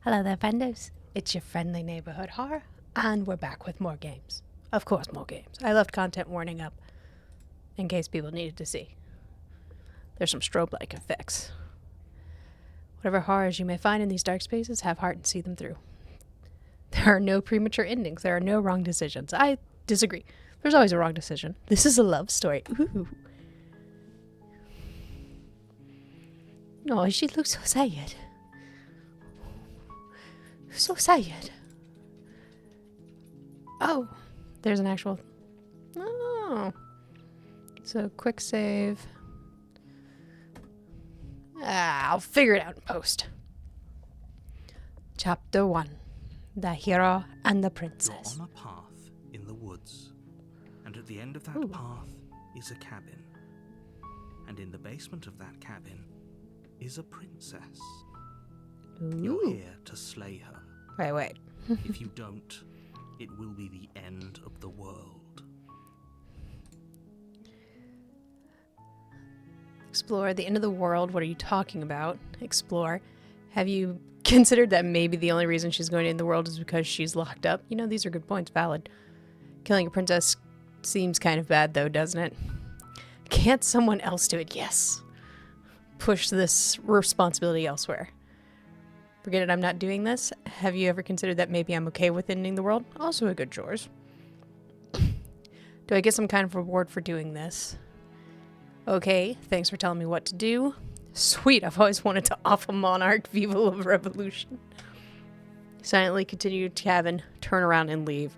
Hello there, friendos. It's your friendly neighborhood horror, and we're back with more games. Of course, more games. I left content warning up in case people needed to see. There's some strobe-like effects. Whatever horrors you may find in these dark spaces, have heart and see them through. There are no premature endings. There are no wrong decisions. I disagree. There's always a wrong decision. This is a love story. Ooh. Oh, she looks so sad. So sad. Oh, there's an actual... Oh. So, quick save. I'll figure it out in post. Chapter 1. The Hero and the Princess. You're on a path in the woods, and at the end of that path is a cabin. And in the basement of that cabin is a princess. Ooh. You're here to slay her. Wait. If you don't, it will be the end of the world. Explore the end of the world. What are you talking about? Explore. Have you considered that maybe the only reason she's going to end the world is because she's locked up? You know, these are good points. Valid. Killing a princess seems kind of bad, though, doesn't it? Can't someone else do it? Yes. Push this responsibility elsewhere. Forget it, I'm not doing this. Have you ever considered that maybe I'm okay with ending the world? Also a good chores. Do I get some kind of reward for doing this? Okay, thanks for telling me what to do. Sweet, I've always wanted to off a monarch, viva la revolution. Silently continue to cabin, turn around and leave.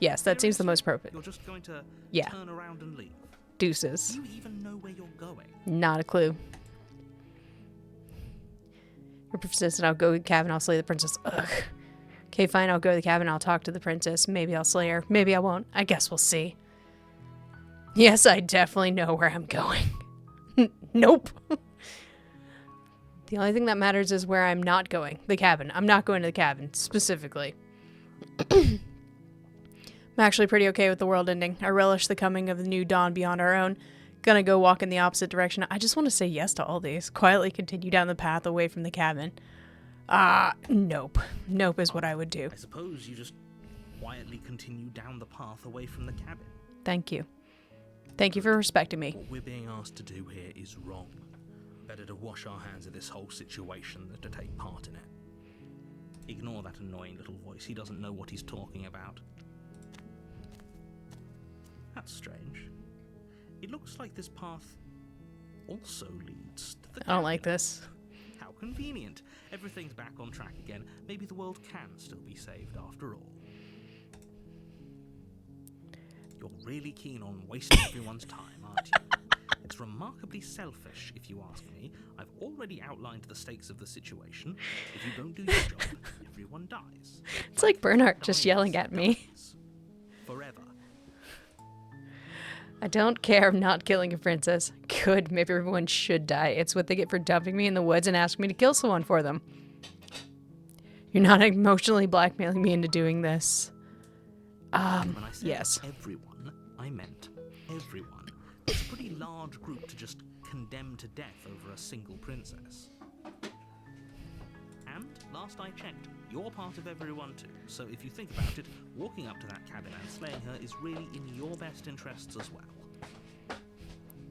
Yes, that seems the most appropriate. You're just going to turn around and leave. Deuces. Do you even know where you're going? Not a clue. You're persistent, I'll go to the cabin, I'll slay the princess. Ugh. Okay, fine, I'll go to the cabin, I'll talk to the princess. Maybe I'll slay her, maybe I won't. I guess we'll see. Yes, I definitely know where I'm going. Nope. The only thing that matters is where I'm not going. The cabin. I'm not going to the cabin, specifically. I'm actually pretty okay with the world ending. I relish the coming of the new dawn beyond our own. Gonna go walk in the opposite direction. I just want to say yes to all these. Quietly continue down the path away from the cabin. Nope. Nope is what I would do. I suppose you just quietly continue down the path away from the cabin. Thank you. Thank you for respecting me. What we're being asked to do here is wrong. Better to wash our hands of this whole situation than to take part in it. Ignore that annoying little voice. He doesn't know what he's talking about. That's strange. It looks like this path also leads to the cabin. I don't like this. How convenient. Everything's back on track again. Maybe the world can still be saved after all. You're really keen on wasting everyone's time, aren't you? It's remarkably selfish, if you ask me. I've already outlined the stakes of the situation. If you don't do your job, everyone dies. It's like Bernhardt just yelling at me. Forever. I don't care I'm not killing a princess. Good, maybe everyone should die. It's what they get for dumping me in the woods and asking me to kill someone for them. You're not emotionally blackmailing me into doing this. When I said yes. everyone, I meant everyone. It's a pretty large group to just condemn to death over a single princess. And, last I checked, you're part of everyone too. So if you think about it, walking up to that cabin and slaying her is really in your best interests as well.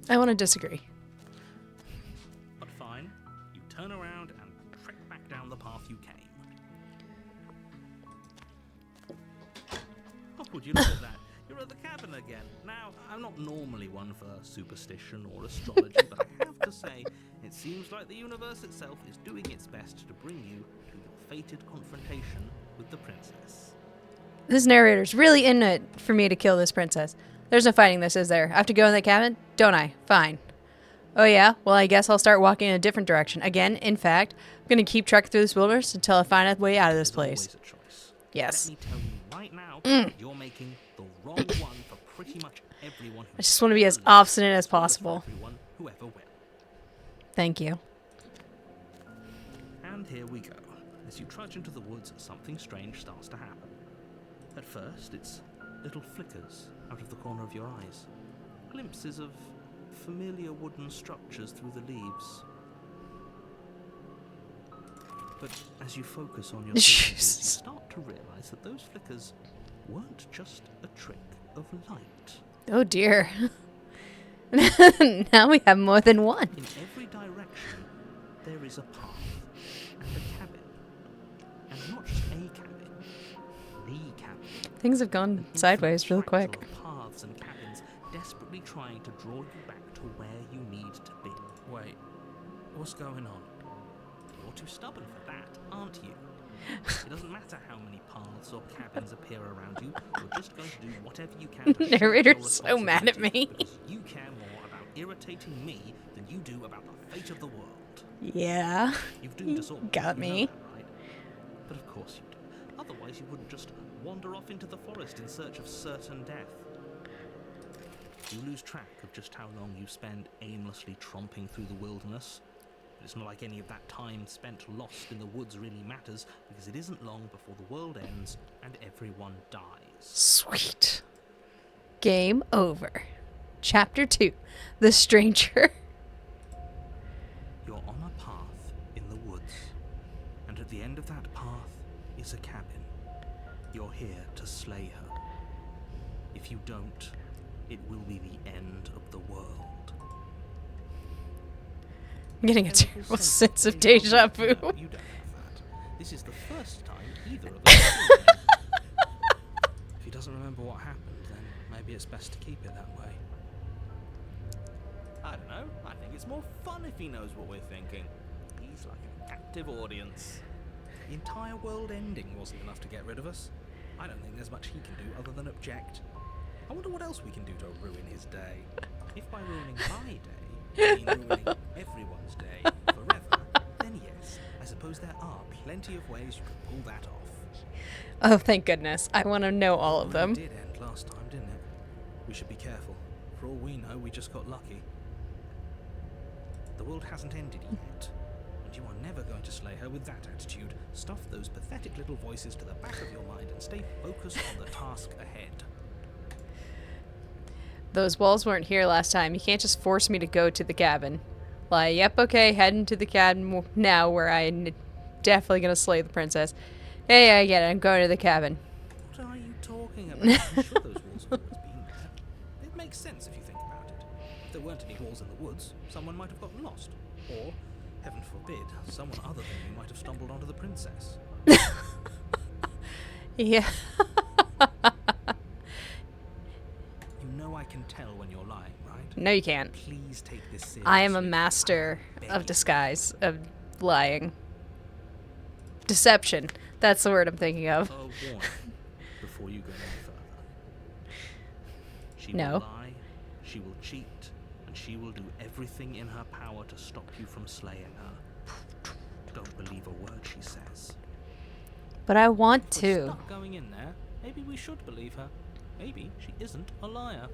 I want to disagree. But fine, you turn around and trek back down the path you came. Oh, would you look at that? You're at the cabin again. Now, I'm not normally one for superstition or astrology, but I have to say, it seems like the universe itself is doing its best to bring you to your fated confrontation with the princess. This narrator's really in it for me to kill this princess. There's no fighting this, is there? I have to go in the cabin? Don't I? Fine. Oh yeah? Well, I guess I'll start walking in a different direction. Again, in fact, I'm going to keep trekking through this wilderness until I find a way out of this place. There's always a choice. Yes. Let me tell you right now, that you're making the wrong one for pretty much everyone. I just want to be as obstinate as possible. Everyone who ever will. Thank you. And here we go. As you trudge into the woods, something strange starts to happen. At first, it's little flickers out of the corner of your eyes. Glimpses of familiar wooden structures through the leaves. But as you focus on your senses, you start to realize that those flickers weren't just a trick of light. Oh dear. Now we have more than one. In every direction, there is a path and a cabin. And not just a cabin, the cabin. Things have gone sideways real quick. Paths and cabins desperately trying to draw you back to where you need to be. Wait, what's going on? You're too stubborn for that, aren't you? It doesn't matter how many paths or cabins appear around you. You're just going to do whatever you can to Narrator's so mad at me. Because you care more about irritating me than you do about the fate of the world. Yeah. You've doomed us all. Got me. That, right? But of course you do. Otherwise you wouldn't just wander off into the forest in search of certain death. You lose track of just how long you spend aimlessly tromping through the wilderness. But it's not like any of that time spent lost in the woods really matters, because it isn't long before the world ends and everyone dies. Sweet. Game over. Chapter 2. The Stranger. You're on a path in the woods, and at the end of that path is a cabin. You're here to slay her. If you don't, it will be the end of the world. I'm getting a terrible sense of deja vu. No, you don't have that. This is the first time either of us have seen him. If he doesn't remember what happened, then maybe it's best to keep it that way. I don't know. I think it's more fun if he knows what we're thinking. He's like an active audience. The entire world ending wasn't enough to get rid of us. I don't think there's much he can do other than object. I wonder what else we can do to ruin his day. If by ruining my day, you mean ruining everyone's day forever, then yes, I suppose there are plenty of ways you could pull that off. Oh, thank goodness. I want to know all of them. It did end last time, didn't it? We should be careful. For all we know, we just got lucky. The world hasn't ended yet, and you are never going to slay her with that attitude. Stuff those pathetic little voices to the back of your mind and stay focused on the task ahead. Those walls weren't here last time. You can't just force me to go to the cabin. Like, yep, okay, heading to the cabin now where I'm definitely going to slay the princess. Hey, I get it. I'm going to the cabin. What are you talking about? I'm sure those walls have always been there. It makes sense if you think about it. If there weren't any walls in the woods, someone might have gotten lost. Or, heaven forbid, someone other than you might have stumbled onto the princess. Yeah. You know I can tell when you're lying, right? No, you can't. Please take this seriously. I am a master of disguise, of lying. Deception. That's the word I'm thinking of. A warning before you go any further. She No. will lie, she will cheat, and she will do everything in her power to stop you from slaying her. Don't believe a word she says. But I want If we're to. stuck going in there, maybe we should believe her. Maybe she isn't a liar.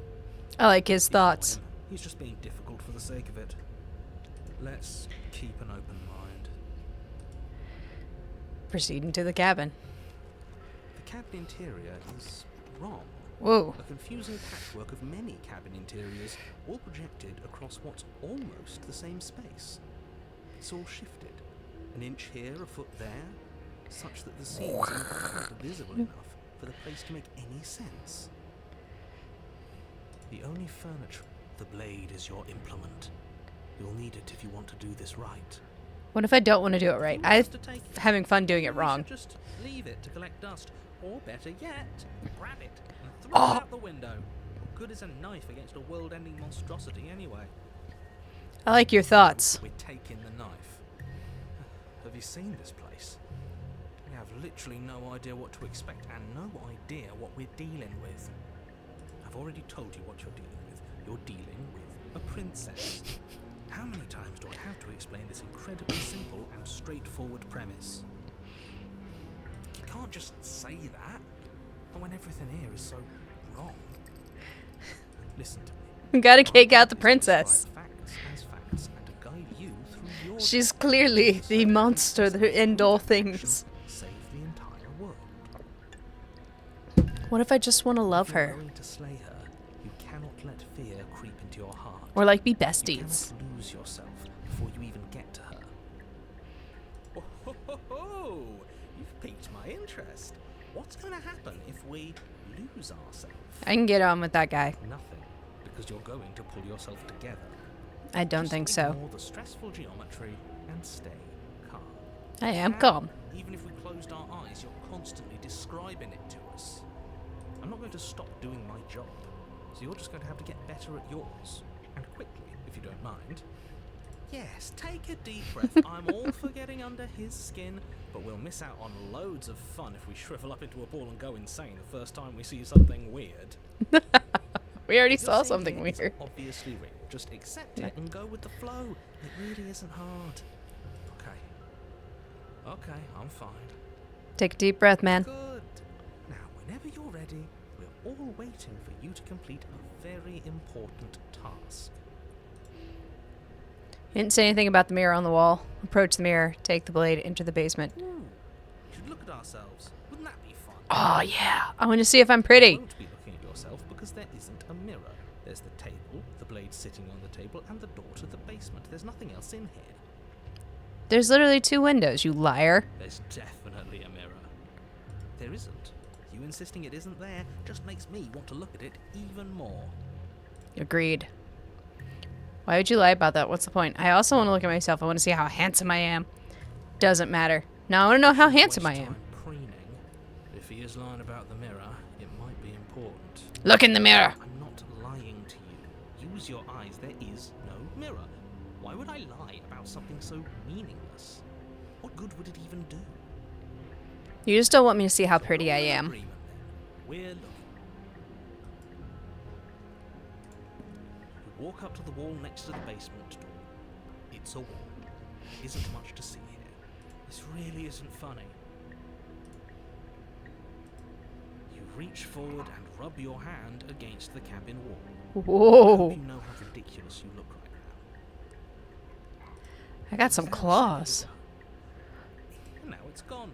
I like his thoughts. Ignore him. He's just being difficult for the sake of it. Let's keep an open mind. Proceeding to the cabin. The cabin interior is wrong. Whoa. A confusing patchwork of many cabin interiors, all projected across what's almost the same space. It's all shifted. An inch here, a foot there, such that the seams aren't visible enough for the place to make any sense. The only furniture, the blade is your implement. You'll need it if you want to do this right. What if I don't want to do it right? Who wants I'm to take it? having fun doing it You wrong. should just leave it to collect dust, or better yet, grab it and throw Oh. it out the window. What good is a knife against a world-ending monstrosity anyway? I like your thoughts. We're taking the knife. Have you seen this place? We have literally no idea what to expect and no idea what we're dealing with. I've already told you what you're dealing with. You're dealing with a princess. How many times do I have to explain this incredibly simple and straightforward premise? You can't just say that, and when everything here is so wrong. Listen to me. We gotta kick out the My job is to princess. describe facts as facts and to guide you through your She's clearly the monster that end all things. Save the entire world. What if I just want to love If you're her? going to slay her, you cannot let fear creep into your heart. Or like be You besties? cannot lose yourself before you even get to her. interest. What's going to happen if we lose ourselves? I can get on with that guy. Nothing, because you're going to pull yourself together. I don't Just think so. ignore the stressful geometry and stay calm. I am Now, calm. Even if we closed our eyes, you're constantly describing it to us. I'm not going to stop doing my job, so you're just going to have to get better at yours. And quickly, if you don't mind. Yes, take a deep breath. I'm all for getting under his skin, but we'll miss out on loads of fun if we shrivel up into a ball and go insane the first time we see something weird. We already What saw you're seeing something here is weird. obviously real. Just accept it and go with the flow. It really isn't hard. Okay, I'm fine. Take a deep breath, man. Good. Now, whenever you're ready, we're all waiting for you to complete a very important task. He didn't say anything about the mirror on the wall. Approach the mirror, take the blade, enter the basement. Ooh, we should look at ourselves. Wouldn't that be fun? Oh, yeah. I want to see if I'm You pretty. won't be looking at yourself because there isn't a mirror. There's the table, the blade sitting on the table, and the door to the basement. There's nothing else in here. There's literally 2 windows, you liar. There's definitely a mirror. There isn't. You insisting it isn't there just makes me want to look at it even more. Agreed. Why would you lie about that? What's the point? I also want to look at myself. I want to see how handsome I am. Doesn't matter. Now I want to know how handsome I Waste am. time preening. If he is lying about the mirror, it might be important. Look in the mirror. I'm not lying to you. Use your eyes. There is no mirror. Why would I lie about something so meaningless? What good would it even do? You just don't want me to see how So pretty we're I all in am. agreement then. We're looking. You walk up to the wall next to the basement door. It's a wall. There isn't much to see here. This really isn't funny. You reach forward and rub your hand against the cabin wall. I Whoa. hope you know how ridiculous you look right now. I got some Without claws. saying it, and now it's gone.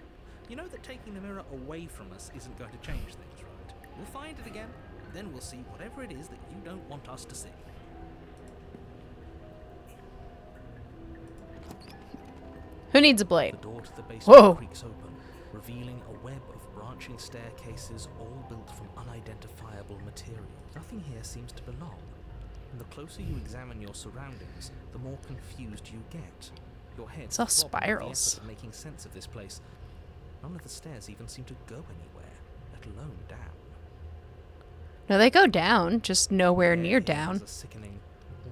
You know that taking the mirror away from us isn't going to change things, right? We'll find it again, and then we'll see whatever it is that you don't want us to see. Who needs a The blade? door to the basement Whoa. creaks open, revealing a web of branching staircases all built from unidentifiable material. Nothing here seems to belong. And the closer you examine your surroundings, the more confused you get. Your head It's all throbbing with the spirals. effort of making sense of this place. None of the stairs even seem to go anywhere, let alone down. No, they go down, just nowhere near Air here down. has a sickening,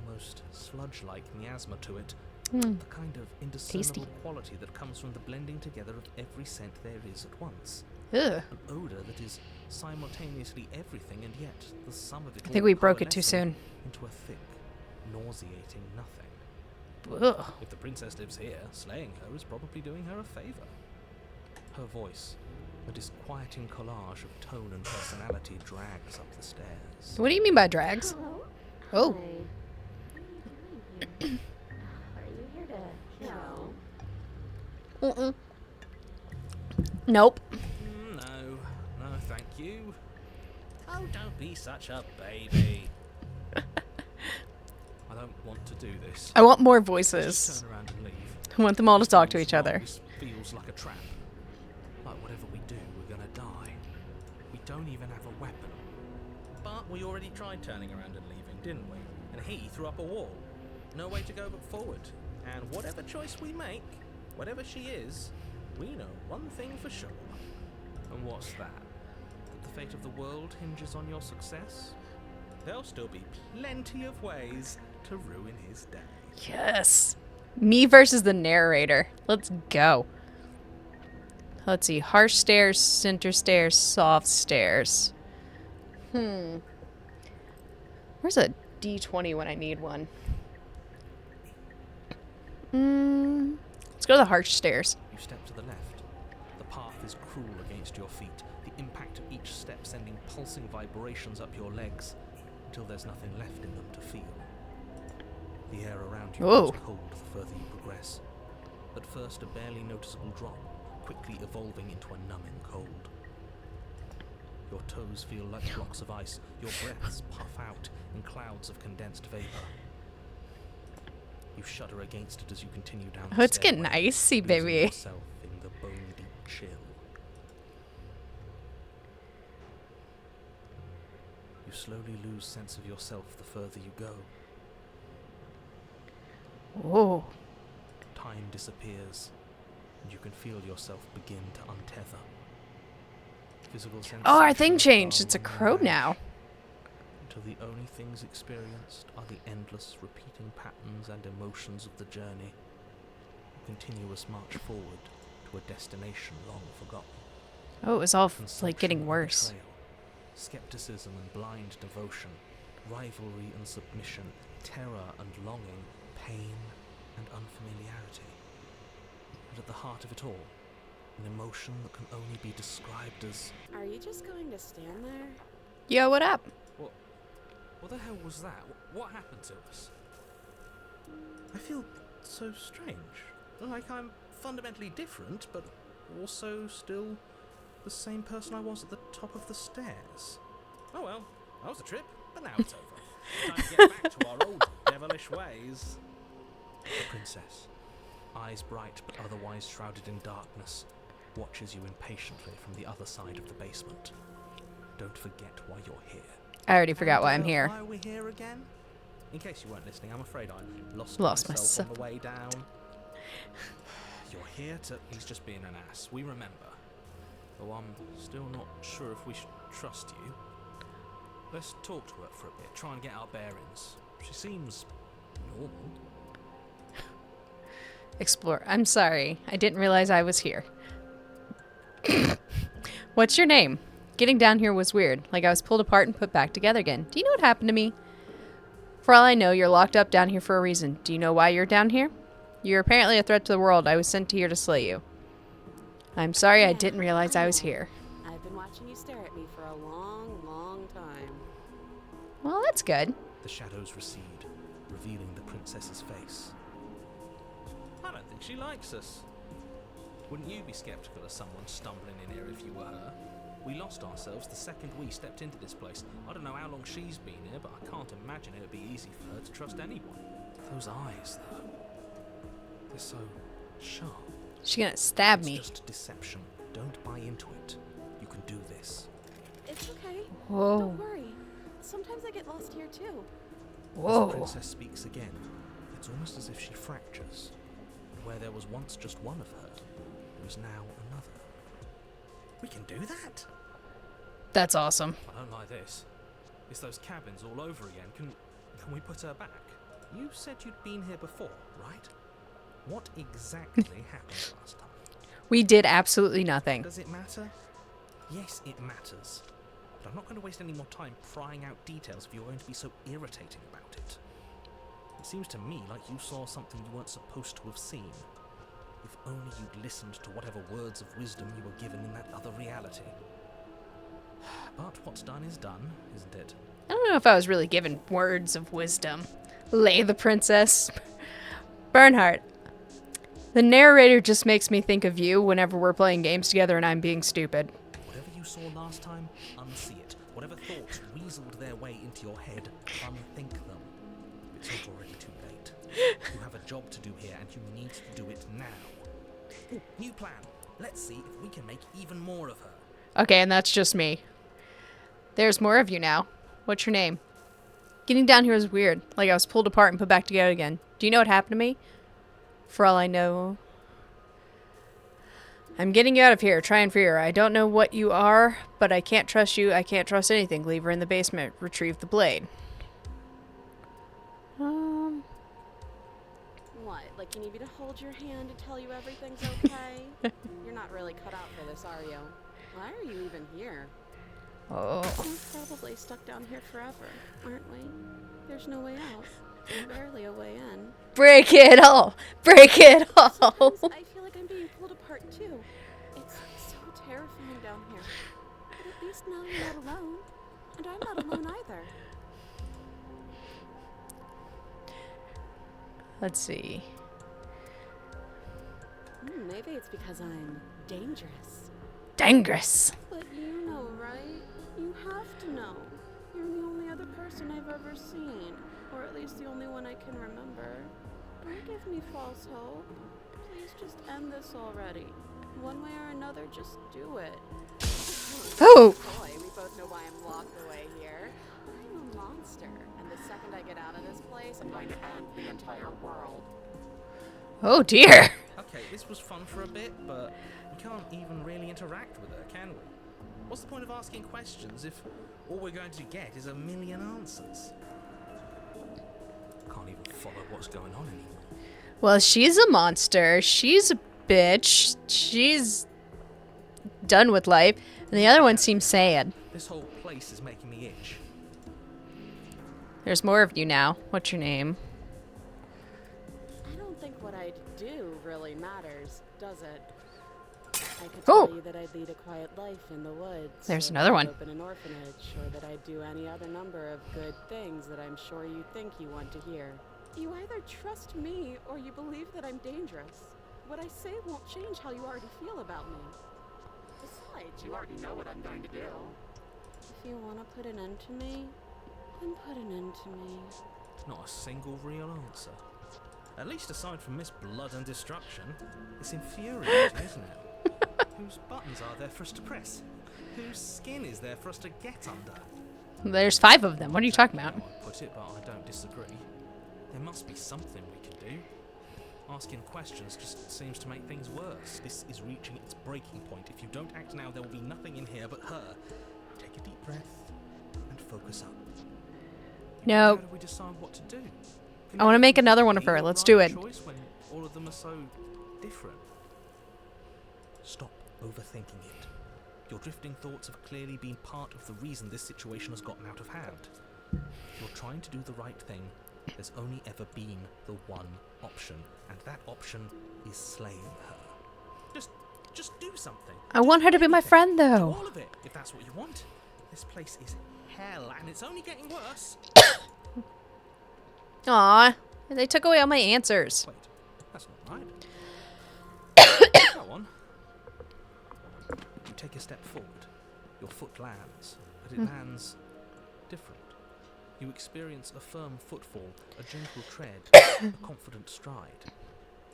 almost sludge-like miasma to it. Hmm. The kind of indiscernible quality that comes from the blending together of every scent there is at once. Ugh. An odor that is simultaneously everything and yet the sum of it I think all we broke it too coalescing soon. into a thick, nauseating nothing. Ugh. If the princess lives here, slaying her is probably doing her a favor. Her voice, a disquieting collage of tone and personality, drags up the stairs. What do you mean by drags? Oh. Are you here to kill? Mm-mm. Nope. No, thank you. Oh, don't be such a baby. I don't want to do this. I want more Let's voices. just turn around and leave. I want them all to This talk to feels each other. This feels like a trap. Like whatever we do, we're gonna die. We don't even have a weapon. But we already tried turning around and leaving, didn't we? And he threw up a wall. No way to go but forward. And whatever choice we make, whatever she is, we know one thing for sure. And what's that? That the fate of the world hinges on your success? There'll still be plenty of ways to ruin his day. Yes. Me versus the narrator. Let's go. Let's see. Harsh stairs, center stairs, soft stairs. Where's a D20 when I need one? Let's go to the harsh stairs. You step to the left. The path is cruel against your feet, the impact of each step sending pulsing vibrations up your legs until there's nothing left in them to feel. The air around you Whoa. grows cold the further you progress. At first a barely noticeable drop, quickly evolving into a numbing cold. Your toes feel like blocks of ice, your breaths puff out in clouds of condensed vapor. You shudder against it as you continue down the Oh, it's getting stairway, icy, losing baby. yourself in the bone-deep chill. slowly lose sense of yourself the further you go. Whoa. Time disappears, and you can feel yourself begin to untether. Physical Oh, our sensations thing changed. dull It's a and crow vanish, now. until the only things experienced are the endless repeating patterns and emotions of the journey, a continuous march forward to a destination long forgotten. Oh, it was all like Consumption getting and worse. betrayal, skepticism and blind devotion, rivalry and submission, terror and longing, pain and unfamiliarity. And at the heart of it all, an emotion that can only be described as... Are you just going to stand there? Yo, what up? What the hell was that? What happened to us? I feel so strange. Like I'm fundamentally different, but also still the same person I was at the top of the stairs. Oh well, that was a trip, but now it's over. Time to get back to our old devilish ways. The princess, eyes bright but otherwise shrouded in darkness, watches you impatiently from the other side of the basement. Don't forget why you're here. I already forgot And, why I'm here. Why are we here again? In case you weren't listening, I'm afraid I lost myself. myself on the way down. You're here to... He's just being an ass. We remember. Though I'm still not sure if we should trust you. Let's talk to her for a bit. Try and get our bearings. She seems normal. Explore. I'm sorry. I didn't realize I was here. What's your name? Getting down here was weird. Like I was pulled apart and put back together again. Do you know what happened to me? For all I know, you're locked up down here for a reason. Do you know why you're down here? You're apparently a threat to the world. I was sent here to slay you. I'm sorry I didn't realize I was here. I've been watching you stare at me for a long, long time. Well, that's good. The shadows recede, revealing the princess's face. I don't think she likes us. Wouldn't you be skeptical of someone stumbling in here if you were her? We lost ourselves the second we stepped into this place. I don't know how long she's been here, but I can't imagine it would be easy for her to trust anyone. Those eyes, though. They're so sharp. She's gonna stab me. It's just deception. Don't buy into it. You can do this. It's okay. Whoa. Don't worry. Sometimes I get lost here too. As the Whoa. princess speaks again, it's almost as if she fractures. And where there was once just one of her, there is now another. We can do that? That's awesome. I don't like this. It's those cabins all over again. Can we put her back? You said you'd been here before, right? What exactly happened last time? We did absolutely nothing. Does it matter? Yes, it matters. But I'm not going to waste any more time prying out details if you're going to be so irritating about it. It seems to me like you saw something you weren't supposed to have seen. If only you'd listened to whatever words of wisdom you were given in that other reality. But what's done is done, isn't it? I don't know if I was really given words of wisdom. Lay the princess. Bernhardt. The narrator just makes me think of you whenever we're playing games together and I'm being stupid. Whatever you saw last time, unsee it. Whatever thoughts weaseled their way into your head, unthink them. It's not already too late. You have a job to do here and you need to do it now. Ooh, new plan. Let's see if we can make even more of her. Okay, and that's just me. There's more of you now. What's your name? Getting down here was weird. Like I was pulled apart and put back together again. Do you know what happened to me? For all I know... I'm getting you out of here. Try and free her. I don't know what you are, but I can't trust you. I can't trust anything. Leave her in the basement. Retrieve the blade. What? Like you need me to hold your hand and tell you everything's okay? You're not really cut out for this, are you? Why are you even here? Oh. We're probably stuck down here forever, aren't we? There's no way out. And barely a way in. Break it all! Break it all! Sometimes I feel like I'm being pulled apart too. It's so terrifying down here. But at least now you're not alone. And I'm not alone either. Let's see. Maybe it's because I'm dangerous. Dangerous. But you know, right? You have to know. You're the only other person I've ever seen. Or at least the only one I can remember. Don't give me false hope. Please just end this already. One way or another, just do it. Oh! Boy, we both know why I'm locked away here. monster, and the second I get out of this place, I'm going to end the entire world. Oh dear. Okay, this was fun for a bit, but we can't even really interact with her, can we? What's the point of asking questions if all we're going to get is a million answers? Can't even follow what's going on anymore. Well, she's a monster. She's a bitch. She's done with life. And the other one seems sad. This whole place is making me itch. There's more of you now. What's your name? I don't think what I do really matters, does it? I could Oh. tell you that I'd lead a quiet life in the woods. There's or another that one. I'd open an orphanage, or that I'd do any other number of good things that I'm sure you think you want to hear. You either trust me or you believe that I'm dangerous. What I say won't change how you already feel about me. Besides, you already know what I'm going to do. If you want to put an end to me, then put an end to me. Not a single real answer. At least aside from Miss Blood and Destruction, it's infuriating, isn't it? Whose buttons are there for us to press? Whose skin is there for us to get under? There's 5 of them. What are you talking about? I put it, but I don't disagree. There must be something we can do. Asking questions just seems to make things worse. This is reaching its breaking point. If you don't act now, there will be nothing in here but her. Take a deep breath and focus up. No. How do we decide what to do? Can I want to you make another one of be her. the Let's right do it. choice when all of them are so different? Stop overthinking it. Your drifting thoughts have clearly been part of the reason this situation has gotten out of hand. If you're trying to do the right thing, there's only ever been the one option, and that option is slaying her. Just do something. I want her to be my friend, Do though. all of it, if that's what you want. This place is hell, and it's only getting worse. Aw. They took away all my answers. Wait, that's not right. Go on. You take a step forward. Your foot lands, but it lands different. You experience a firm footfall, a gentle tread, a confident stride.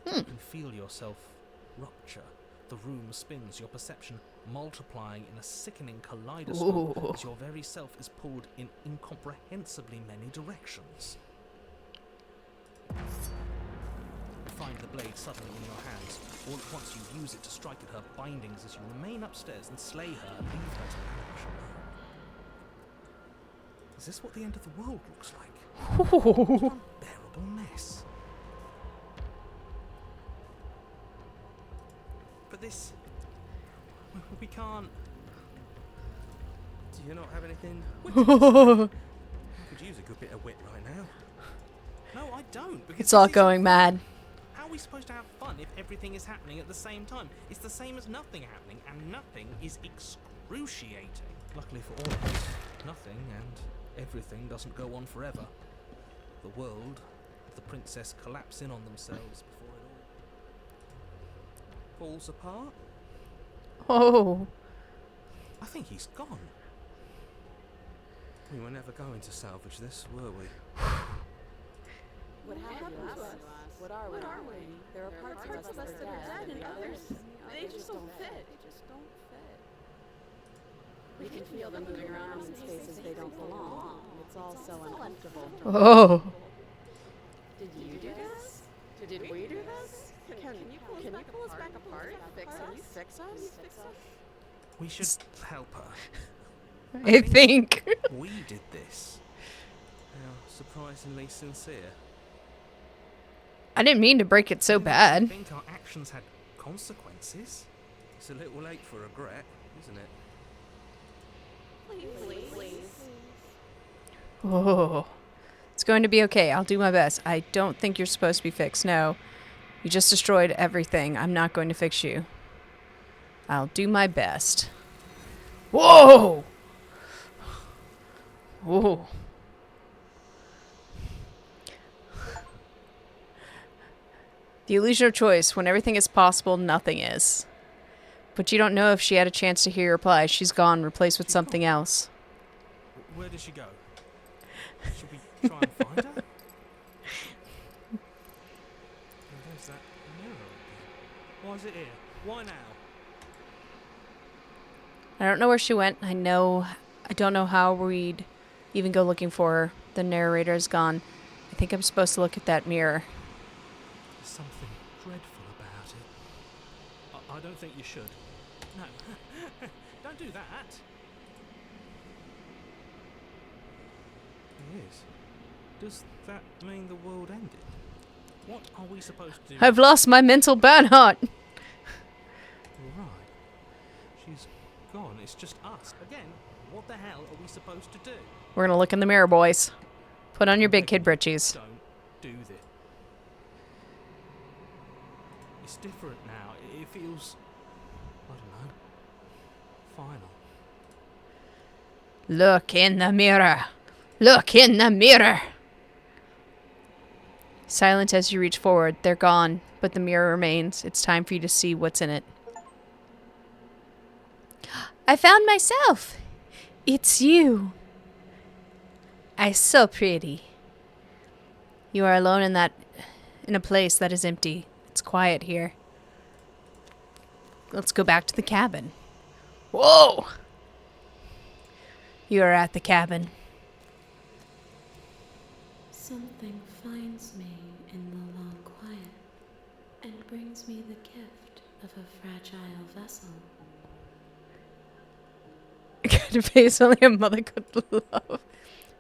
You can feel yourself rupture. The room spins, your perception multiplying in a sickening kaleidoscope Ooh. as your very self is pulled in incomprehensibly many directions. You find the blade suddenly in your hands. All at once you use it to strike at her bindings as you remain upstairs and slay her and leave her to perish alone. Is this what the end of the world looks like? What an unbearable mess. But this... we can't... Do you not have anything witty to say? I could use a good bit of wit right now. No, I don't. Because It's all this isn't going fun. mad. How are we supposed to have fun if everything is happening at the same time? It's the same as nothing happening, and nothing is excruciating. Luckily for all of us, nothing and everything doesn't go on forever. The world and the princess collapse in on themselves before it all falls apart. Oh. I think he's gone. We were never going to salvage this, were we? What happened to us? What are we? There are parts of us that are dead, and others, they just don't fit. We can feel them moving around in spaces they don't belong. It's all so uncomfortable. Oh. Did you do this? Did we do this? Can you pull us back apart? Can you fix us? We should help her. I think. We did this. How surprisingly sincere. I didn't mean to break it so I bad. think our actions had consequences. It's a little late for regret, isn't it? Please. Oh. It's going to be okay. I'll do my best. I don't think you're supposed to be fixed. No. You just destroyed everything. I'm not going to fix you. I'll do my best. Whoa! Whoa. The illusion of choice. When everything is possible, nothing is. But you don't know if she had a chance to hear your reply. She's gone, replaced with something else. Where did she go? Should we try and find her? Oh, there's that mirror again. Why is it here? Why now? I don't know where she went. I don't know how we'd even go looking for her. The narrator is gone. I think I'm supposed to look at that mirror. There's something dreadful about it. I don't think you should. No. Don't do that. It is. Does that mean the world ended? What are we supposed to do? I've lost my mental Bernhardt. Right. She's gone. It's just us. Again, what the hell are we supposed to do? We're gonna look in the mirror, boys. Put on your big kid britches. Don't do this. It's different now. It feels, I don't know, final. Look in the mirror. Look in the mirror. Silent as you reach forward. They're gone, but the mirror remains. It's time for you to see what's in it. I found myself. It's you. I so pretty. You are alone in a place that is empty. It's quiet here. Let's go back to the cabin. Whoa! You are at the cabin. Something finds me in the long quiet and brings me the gift of a fragile vessel. Kind of face only a mother could love.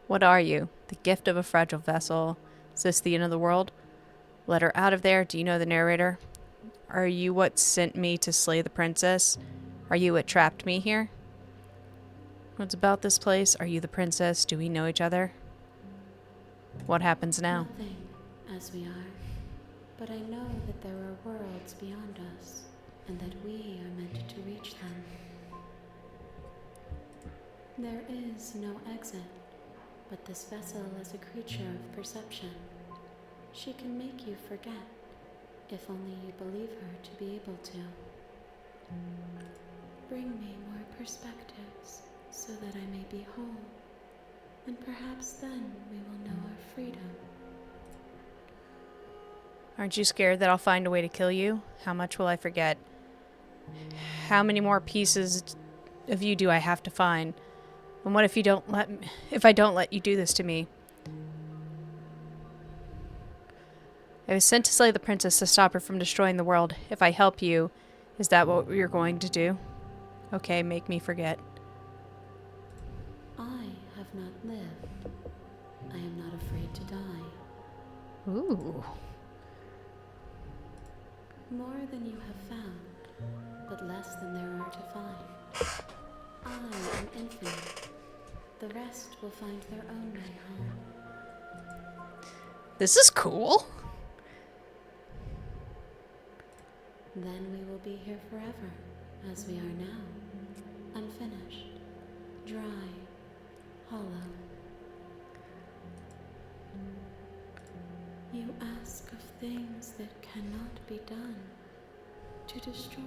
What are you? The gift of a fragile vessel. Is this the end of the world? Let her out of there. Do you know the narrator? Are you what sent me to slay the princess? Are you what trapped me here? What's about this place? Are you the princess? Do we know each other? What happens now? Nothing, as we are. But I know that there are worlds beyond us, and that we are meant to reach them. There is no exit, but this vessel is a creature of perception. She can make you forget, if only you believe her to be able to. Bring me more perspectives, so that I may be whole, and perhaps then we will know our freedom. Aren't you scared that I'll find a way to kill you? How much will I forget? How many more pieces of you do I have to find? And what if I don't let you do this to me? I was sent to slay the princess to stop her from destroying the world. If I help you, is that what you're going to do? Okay, make me forget. I have not lived. I am not afraid to die. Ooh. More than you have found, but less than there are to find. I am infinite. The rest will find their own way home. This is cool. Then we will be here forever, as we are now. Unfinished, dry, hollow. You ask of things that cannot be done. To destroy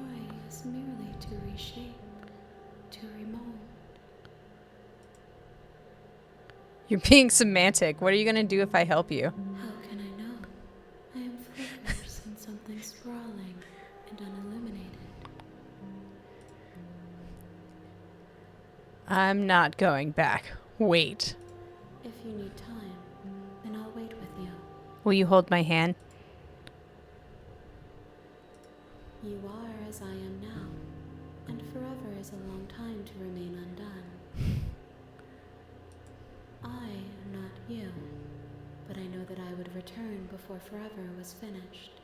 is merely to reshape, to remold. You're being semantic. What are you going to do if I help you? How can I know? I am flickers in something sprawling and unilluminated. I'm not going back. Wait. If you need time, then I'll wait with you. Will you hold my hand? You are as I am now, and forever is a long time to remain undone. I am not you, but I know that I would return before forever was finished.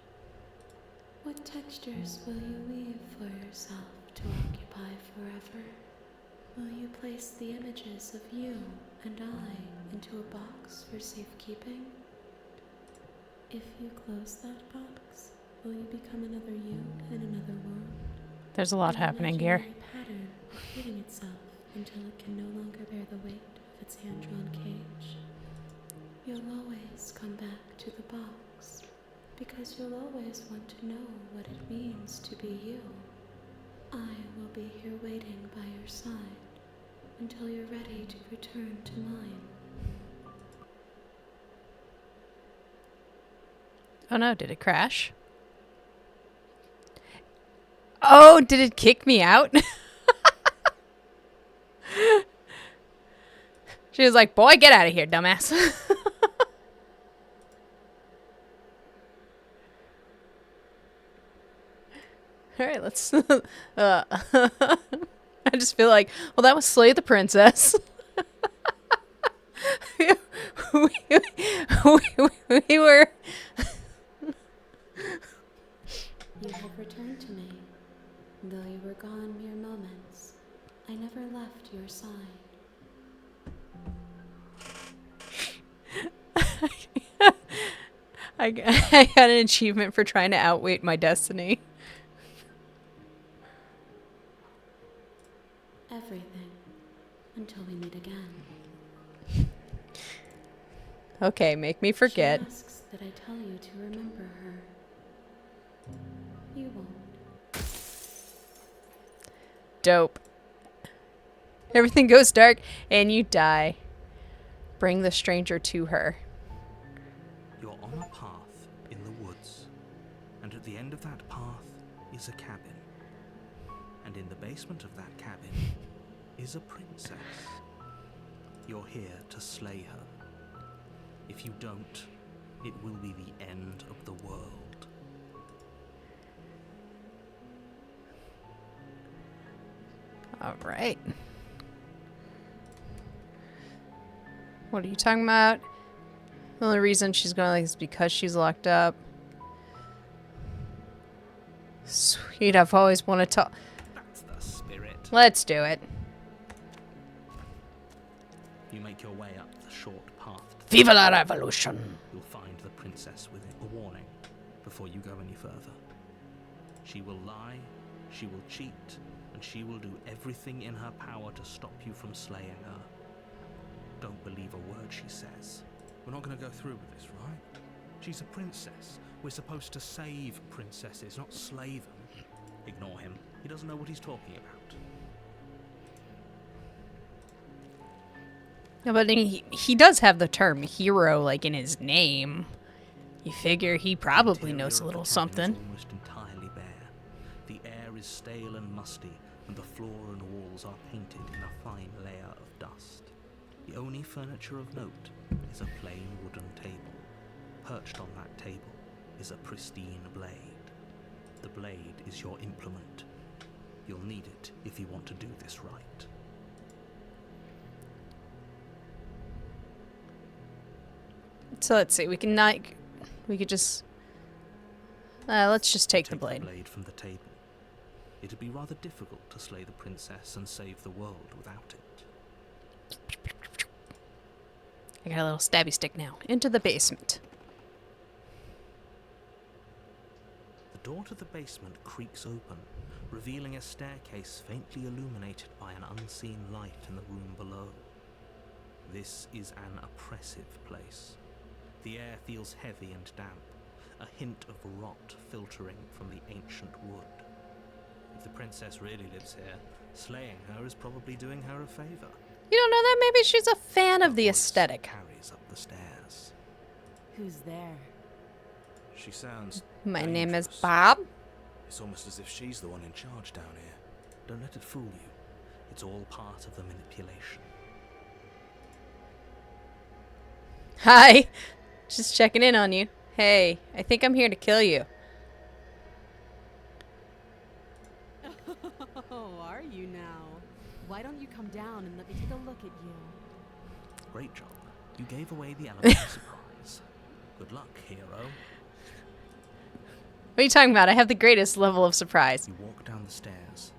What textures will you weave for yourself to occupy forever? Will you place the images of you and I into a box for safekeeping? If you close that box, will you become another you in another world? There's a lot happening here. An imaginary pattern repeating itself until it can no longer bear the weight of its hand-drawn cage. You'll always come back to the box, because you'll always want to know what it means to be you. I will be here waiting by your side until you're ready to return to mine. Oh no, did it crash? Oh, did it kick me out? She was like, boy, get out of here, dumbass. All right, let's... I just feel like, well, that was Slay the Princess. we were... You have returned to me. Though you were gone mere moments, I never left your side. I got an achievement for trying to outweight my destiny. Everything. Until we meet again. Okay, make me forget. She asks that I tell you to remember her. You won't. Dope. Everything goes dark and you die. Bring the stranger to her. You're on a path in the woods, and at the end of that path is a cabin. And in the basement of that cabin is a princess. You're here to slay her. If you don't, it will be the end of the world. All right. What are you talking about? The only reason she's going like this is because she's locked up. Sweet, I've always wanted to... That's the spirit. Let's do it. You make your way up the short path. Viva la revolution! You'll find the princess with a warning before you go any further. She will lie, she will cheat, and she will do everything in her power to stop you from slaying her. Don't believe a word she says. We're not going to go through with this, right? She's a princess. We're supposed to save princesses, not slay them. Ignore him. He doesn't know what he's talking about. Yeah, but he does have the term hero like in his name. You figure he probably knows a little something. Is almost entirely bare. The air is stale and musty, and the floor and walls are painted in a fine layer of dust. The only furniture of note is a plain wooden table. Perched on that table is a pristine blade. The blade is your implement. You'll need it if you want to do this right. So let's see. We could just... let's just take the blade. The blade from the table. It'd be rather difficult to slay the princess and save the world without it. I got a little stabby stick now. Into the basement. The door to the basement creaks open, revealing a staircase faintly illuminated by an unseen light in the room below. This is an oppressive place. The air feels heavy and damp, a hint of rot filtering from the ancient wood. If the princess really lives here, slaying her is probably doing her a favor. You don't know that? Maybe she's a fan of the Voice aesthetic. carries up the stairs. Who's there? She sounds My name is dangerous. Bob. It's almost as if she's the one in charge down here. Don't let it fool you. It's all part of the manipulation. Hi. Just checking in on you. Hey, I think I'm here to kill you. Oh, are you now? Why don't you come down and let me take a look at you? Great job. You gave away the element of surprise. Good luck, hero. What are you talking about? I have the greatest level of surprise. You walk down the stairs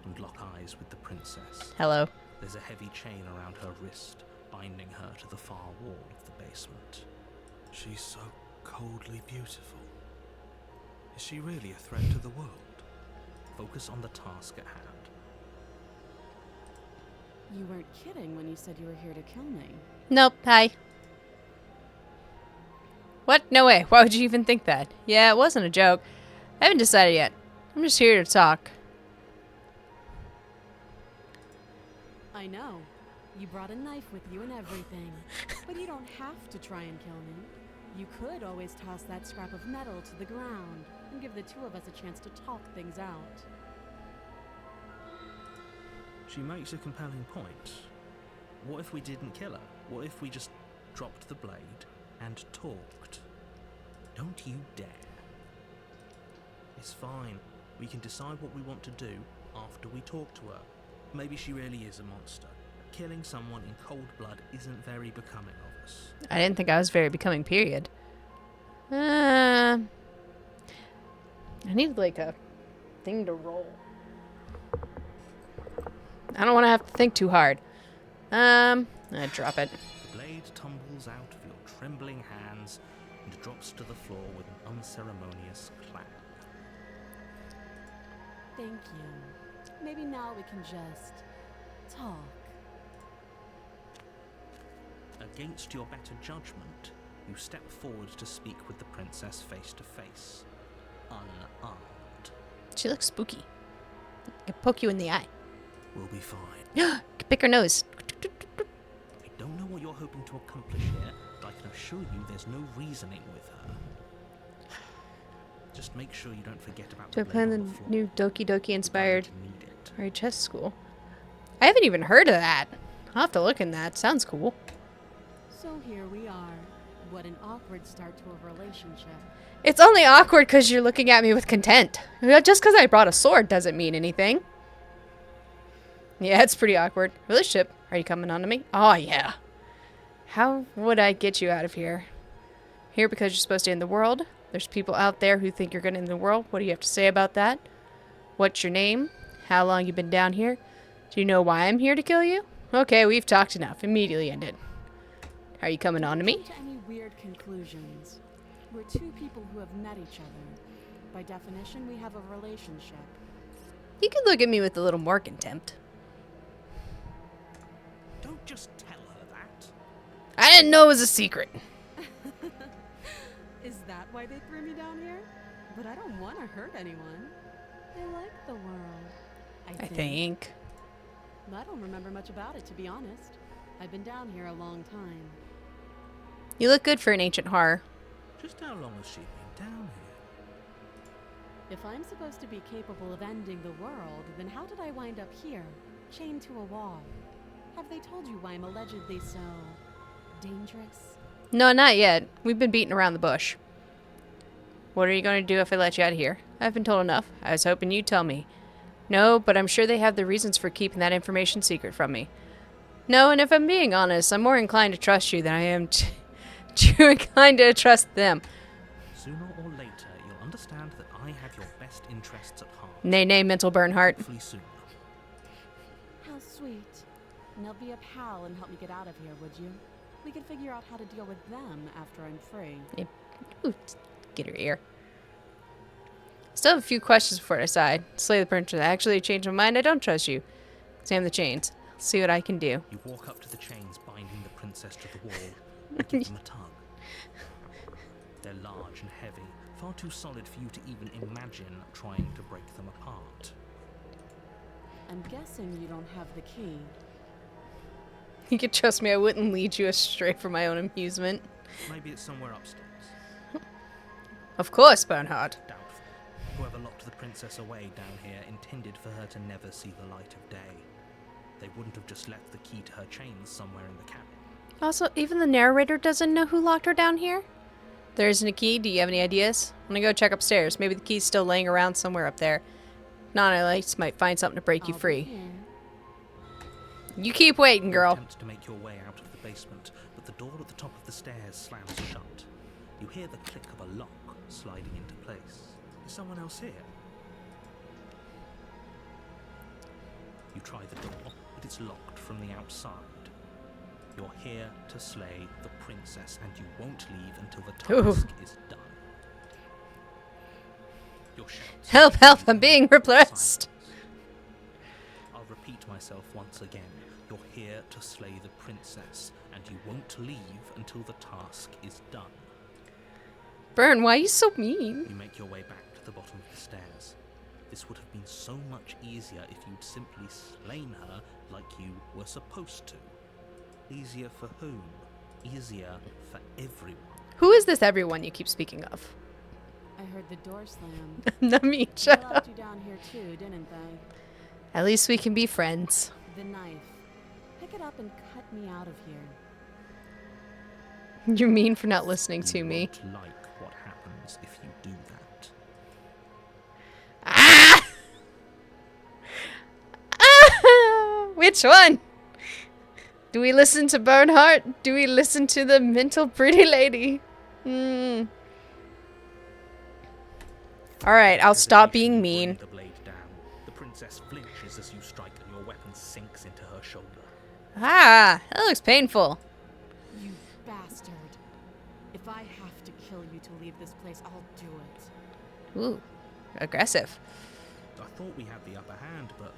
and lock eyes with the princess. Hello. There's a heavy chain around her wrist, binding her to the far wall of the basement. She's so coldly beautiful. Is she really a threat to the world? Focus on the task at hand. You weren't kidding when you said you were here to kill me. Nope. Hi. What? No way. Why would you even think that? Yeah, it wasn't a joke. I haven't decided yet. I'm just here to talk. I know. You brought a knife with you and everything. But you don't have to try and kill me. You could always toss that scrap of metal to the ground and give the two of us a chance to talk things out. She makes a compelling point. What if we didn't kill her? What if we just dropped the blade and talked? Don't you dare. It's fine. We can decide what we want to do after we talk to her. Maybe she really is a monster. Killing someone in cold blood isn't very becoming of us. I didn't think I was very becoming, period. I need like a thing to roll. I don't want to have to think too hard. I drop it. The blade tumbles out of your trembling hands and drops to the floor with an unceremonious clang. Thank you. Maybe now we can just talk. Against your better judgment, you step forward to speak with the princess face to face, unarmed. She looks spooky. I can poke you in the eye. We'll be fine. Can pick her nose. I don't know what you're hoping to accomplish here, but I can assure you there's no reasoning with her. Just make sure you don't forget about Do I the plan blade the on floor. new Doki Doki inspired You need it. RHS school? I haven't even heard of that. I'll have to look in that. Sounds cool. So here we are. What an awkward start to a relationship. It's only awkward because you're looking at me with contempt. Just because I brought a sword doesn't mean anything. Yeah, it's pretty awkward. Relationship. Are you coming on to me? Oh, yeah. How would I get you out of here? Here because you're supposed to end the world? There's people out there who think you're going to end the world. What do you have to say about that? What's your name? How long you been down here? Do you know why I'm here to kill you? Okay, we've talked enough. Immediately end it. Are you coming on to me? Don't jump to any weird conclusions. We're two people who have met each other. By definition, we have a relationship. You can look at me with a little more contempt. Don't just tell her that. I didn't know it was a secret. Is that why they threw me down here? But I don't want to hurt anyone. I like the world. I think. I don't remember much about it, to be honest. I've been down here a long time. You look good for an ancient horror. Just how long has she been down here? If I'm supposed to be capable of ending the world, then how did I wind up here, chained to a wall? Have they told you why I'm allegedly so dangerous? No, not yet. We've been beating around the bush. What are you going to do if I let you out of here? I've been told enough. I was hoping you'd tell me. No, but I'm sure they have their reasons for keeping that information secret from me. No, and if I'm being honest, I'm more inclined to trust you than I am too inclined to trust them. Sooner or later, you'll understand that I have your best interests at heart. Nay, nay, mental Bernhardt. Hopefully sooner. How sweet. Now be a pal and help me get out of here, would you? We could figure out how to deal with them after I'm free. Ooh, get her ear. Still have a few questions before I decide. Slay the princess. Actually, changed my mind. I don't trust you. Examine the chains. See what I can do. You walk up to the chains binding the princess to the wall and give them a tug. They're large and heavy, far too solid for you to even imagine trying to break them apart. I'm guessing you don't have the key. You can trust me, I wouldn't lead you astray for my own amusement. Maybe it's somewhere upstairs. Of course, Bernhard. Doubtful. Whoever locked the princess away down here intended for her to never see the light of day. They wouldn't have just left the key to her chains somewhere in the cabin. Also, even the narrator doesn't know who locked her down here? There isn't a key. Do you have any ideas? I'm gonna go check upstairs. Maybe the key's still laying around somewhere up there. Non-elites might find something to break you I'll be free. here. You keep waiting, You girl. attempt to make your way out of the basement, but the door at the top of the stairs slams shut. You hear the click of a lock sliding into place. Is someone else here? You try the door, but it's locked from the outside. You're here to slay the princess, and you won't leave until the Ooh. task is done. Your shouts Help, help, I'm fade being into repressed. silence. I'll repeat myself once again. You're here to slay the princess, and you won't leave until the task is done. Bern, why are you so mean? You make your way back to the bottom of the stairs. This would have been so much easier if you'd simply slain her like you were supposed to. Easier for whom? Easier for everyone. Who is this everyone you keep speaking of? I heard the door slam. Not me, They shut locked up. you down here too, didn't they? At least we can be friends. The knife. Pick it up and cut me out of here. You're mean for not listening to You me. won't like what happens if you do that. Ah! Ah! Which one? Do we listen to Bernhardt? Do we listen to the mental pretty lady? Hmm. Alright, I'll stop being mean. The blade down. The princess flinches as you strike and your weapon sinks into her shoulder. Ah, that looks painful. You bastard. If I have to kill you to leave this place, I'll do it. Ooh, aggressive. I thought we had the upper hand, but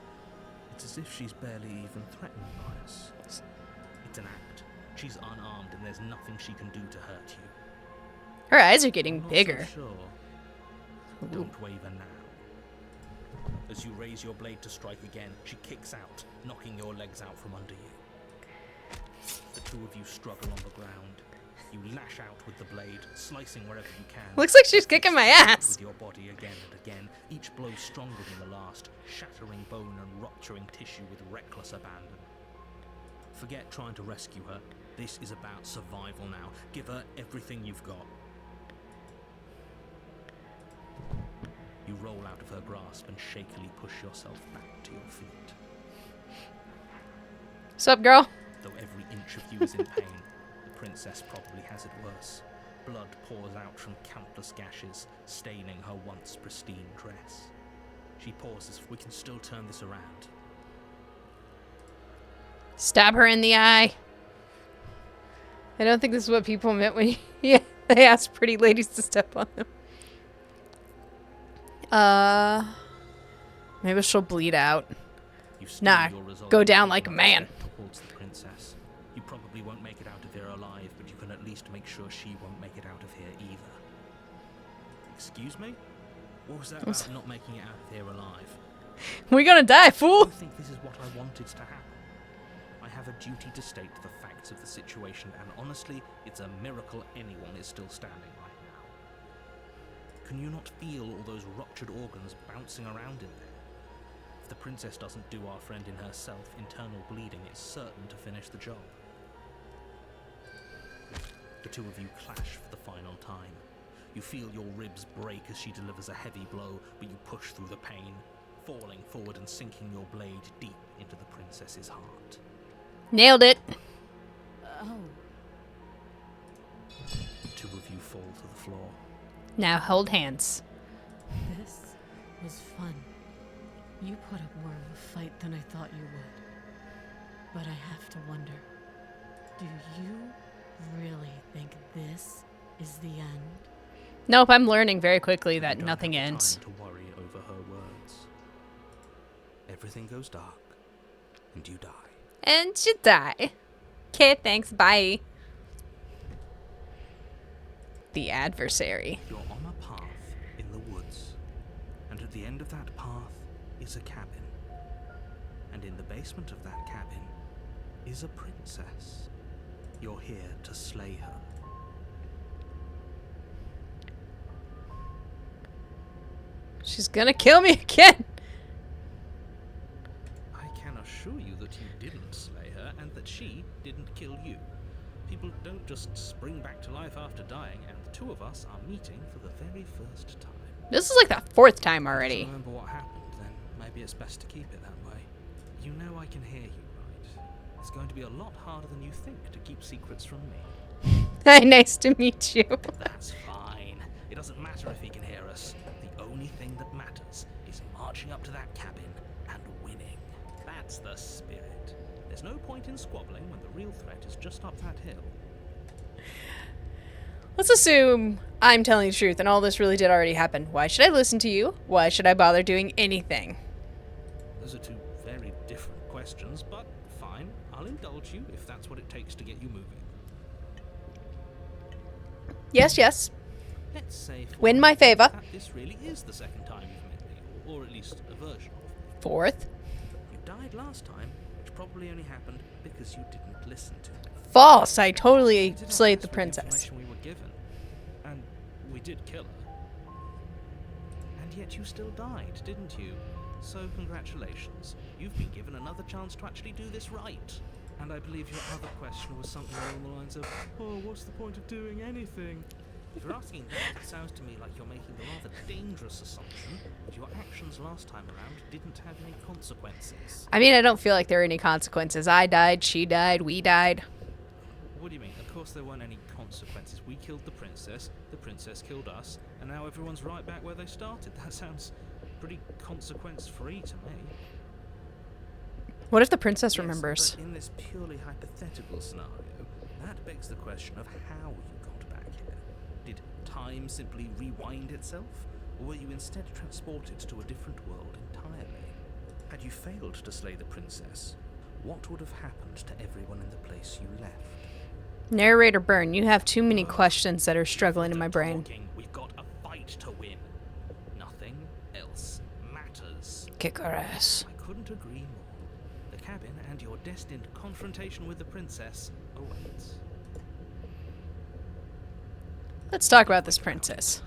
it's as if she's barely even threatened by us. It's an act. She's unarmed and there's nothing she can do to hurt you. Her eyes are getting I'm not bigger. So sure. Don't waver now. As you raise your blade to strike again, she kicks out, knocking your legs out from under you. The two of you struggle on the ground. You lash out with the blade, slicing wherever you can. Looks like she's kicking my ass. With your body again and again, each blow stronger than the last, shattering bone and rupturing tissue with reckless abandon. Forget trying to rescue her. This is about survival now. Give her everything you've got. You roll out of her grasp and shakily push yourself back to your feet. What's up, girl? Though every inch of you is in pain, the princess probably has it worse. Blood pours out from countless gashes, staining her once pristine dress. She pauses. We can still turn this around. Stab her in the eye. I don't think this is what people meant when yeah, they asked pretty ladies to step on them. Maybe she'll bleed out. You steel Nah, your resolve go and down take like a another man. step towards the princess. You probably won't make it out of here alive, but you can at least make sure she won't make it out of here either. Excuse me? What was that about not making it out of here alive? We're gonna die, I fool! think this is what I wanted to happen. I have a duty to state the facts of the situation, and honestly, it's a miracle anyone is still standing right now. Can you not feel all those ruptured organs bouncing around in there? If the princess doesn't do our friend in herself, internal bleeding is certain to finish the job. The two of you clash for the final time. You feel your ribs break as she delivers a heavy blow, but you push through the pain, falling forward and sinking your blade deep into the princess's heart. Nailed it. Oh. The two of you fall to the floor. Now hold hands. This was fun. You put up more of a fight than I thought you would. But I have to wonder, do you really think this is the end? Nope, I'm learning very quickly that You don't nothing have ends. time to worry over her words. Everything goes dark, and you die. And you die. Okay, thanks, bye. The adversary. You're on a path in the woods, and at the end of that path is a cabin. And in the basement of that cabin is a princess. You're here to slay her. She's gonna kill me again. I can assure you that you didn't slay her and that she didn't kill you. People don't just spring back to life after dying, and the two of us are meeting for the very first time. This is like the 4th time To already. remember what happened, then maybe it's best to keep it that way. You know I can hear you, right? It's going to be a lot harder than you think to keep secrets from me. Hi, nice to meet you. That's fine. It doesn't matter if he can hear us. The only thing that matters is marching up to that cabin and winning. That's the spirit. There's no point in squabbling when the real threat is just up that hill. Let's assume I'm telling the truth and all this really did already happen. Why should I listen to you? Why should I bother doing anything? Those are two very different questions, but fine. I'll indulge you if that's what it takes to get you moving. Yes, yes. Let's say for Win my favor. that this really is the second time you've met me, or at least a version of me. 4th. You died last time, which probably only happened because you didn't listen to me. False. I totally We did our slayed best the with princess. information we were given, and we did kill her. And yet you still died, didn't you? So congratulations. You've been given another chance to actually do this right. And I believe your other question was something along the lines of, oh, what's the point of doing anything? If you're asking that, it sounds to me like you're making the rather dangerous assumption that your actions last time around didn't have any consequences. I mean, I don't feel like there are any consequences. I died, she died, we died. What do you mean? Of course there weren't any consequences. We killed the princess killed us, and now everyone's right back where they started. That sounds pretty consequence-free to me. What if the princess Yes, remembers? but in this purely hypothetical scenario, that begs the question of how you got back here. Did time simply rewind itself, or were you instead transported to a different world entirely? Had you failed to slay the princess, what would have happened to everyone in the place you left? Narrator Burn, you have too many questions that are struggling in my brain. We've got a fight to win. Nothing else matters. Kick our ass. I couldn't agree more. The cabin and your destined confrontation with the princess awaits. Let's talk about this princess.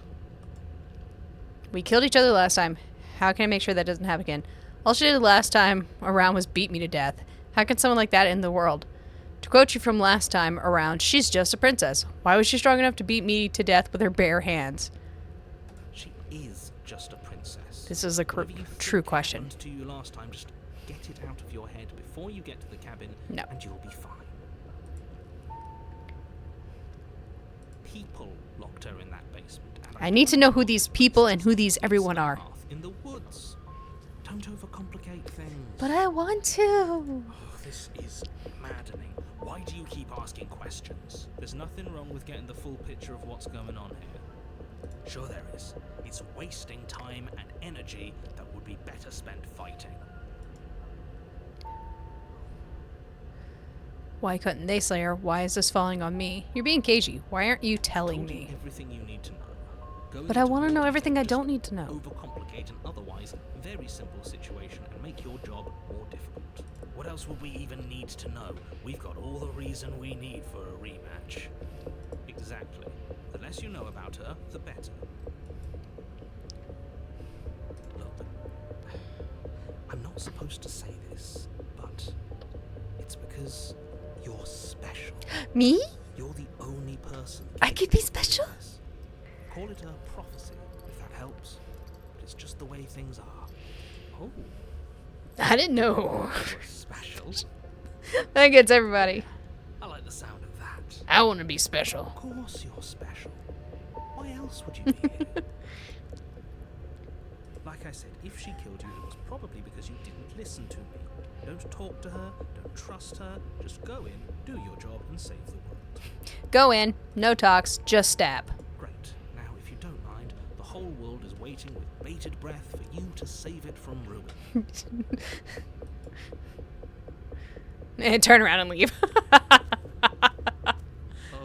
We killed each other last time. How can I make sure that doesn't happen again? All she did last time around was beat me to death. How can someone like that end the world? To quote you from last time around, she's just a princess. Why was she strong enough to beat me to death with her bare hands? She is just a princess. This is a Whatever you true think question. happened to you last time, just get it out of your head before you get to the cabin, No. and you'll be fine. People locked her in that basement. And I need to know who these people and who these everyone are. In the woods. Don't overcomplicate things. But I want to. Oh, this is maddening. Why do you keep asking questions? There's nothing wrong with getting the full picture of what's going on here. Sure there is. It's wasting time and energy that would be better spent fighting. Why couldn't they slay her? Why is this falling on me? You're being cagey. Why aren't you telling Told you me? everything you need to know. Go But I into want to more know detail, everything I just don't need to know. Overcomplicate an otherwise very simple situation and make your job more difficult. What else would we even need to know? We've got all the reason we need for a rematch. Exactly. The less you know about her, the better. Look, I'm not supposed to say this, but it's because you're special. Me? You're the only person. I could be special? Call it a prophecy, if that helps. But it's just the way things are. Oh, I didn't know. you're special. That gets everybody. I like the sound of that. I want to be special. Of course you're special. Why else would you be here? Like I said, if she killed you, it was probably because you didn't listen to me. Don't talk to her, don't trust her. Just go in, do your job, and save the world. Go in, no talks, just stab. Great. Now, if you don't mind, the whole world is waiting with bated breath for you to save it from ruin. And turn around and leave.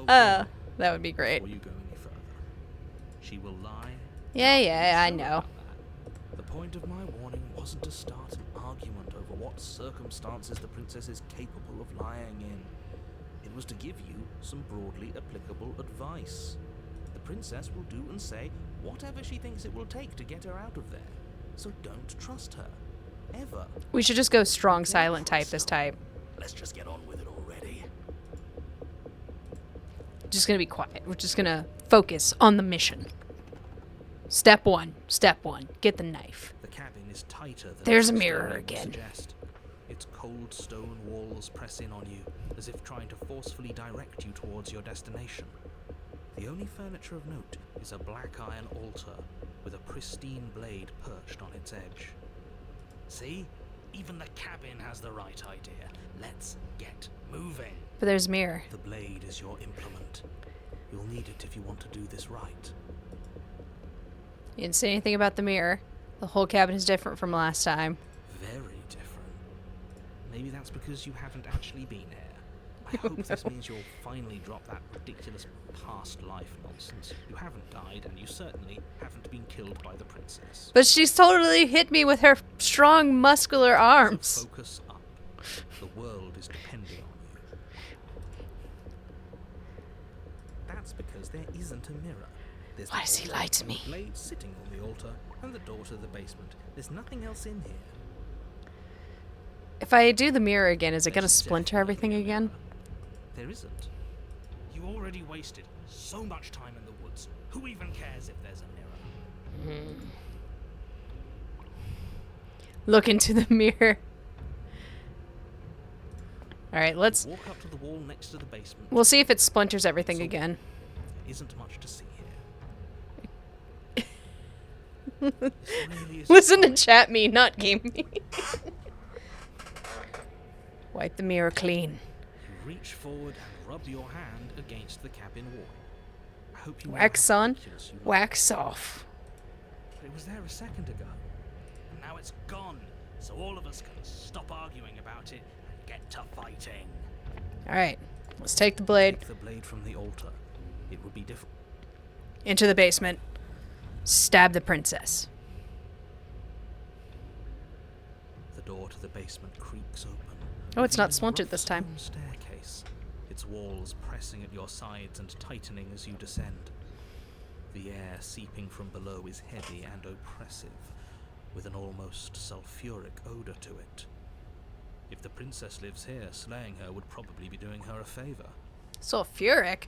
Oh, That would be great. before you go any further, she will lie. Yeah, I Sure know. about that. The point of my warning wasn't to start an argument over what circumstances the princess is capable of lying in. It was to give you some broadly applicable advice. The princess will do and say whatever she thinks it will take to get her out of there. So don't trust her. Ever. We should just go strong silent type this time. Let's just get on with it already. Just gonna be quiet. We're just gonna focus on the mission. Step one. Get the knife. The cabin is tighter than There's a its mirror exterior would again. suggest. Its cold stone walls press in on you, as if trying to forcefully direct you towards your destination. The only furniture of note is a black iron altar with a pristine blade perched on its edge. See? Even the cabin has the right idea. Let's get moving. But there's a mirror. The blade is your implement. You'll need it if you want to do this right. You didn't say anything about the mirror. The whole cabin is different from last time. Very different. Maybe that's because you haven't actually been here. I hope this means you'll finally drop that ridiculous past life nonsense. You haven't died, and you certainly haven't been killed by the princess. But she's totally hit me with her strong, muscular arms. So focus up. The world is depending on you. That's because there isn't a mirror. There's Why the does he altar, lie to me? the blade sitting on the altar, and the door to the basement. There's nothing else in here. If I do the mirror again, is it gonna There's splinter everything definitely a again? mirror. There isn't. You already wasted so much time in the woods. Who even cares if there's a mirror? Look into the mirror. Alright, let's... Walk up to the wall next to the basement. We'll see if it splinters everything That's all. again. There isn't much to see here. This really is Listen to chat me, not game me. Wipe the mirror clean. You reach forward and rub your hand against the cabin wall. I hope you know Wax how on, ridiculous you look. wax off. But it was there a second ago. And now it's gone. So all of us can stop arguing about it and get to fighting. Alright, let's take the blade Take the blade from the altar. It would be difficult. into the basement. Stab the princess. The door to the basement creaks open. Oh, it's not revealing a splintered rough this time. stone staircase, its walls pressing at your sides and tightening as you descend. The air seeping from below is heavy and oppressive, with an almost sulfuric odor to it. If the princess lives here, slaying her would probably be doing her a favor. Sulfuric?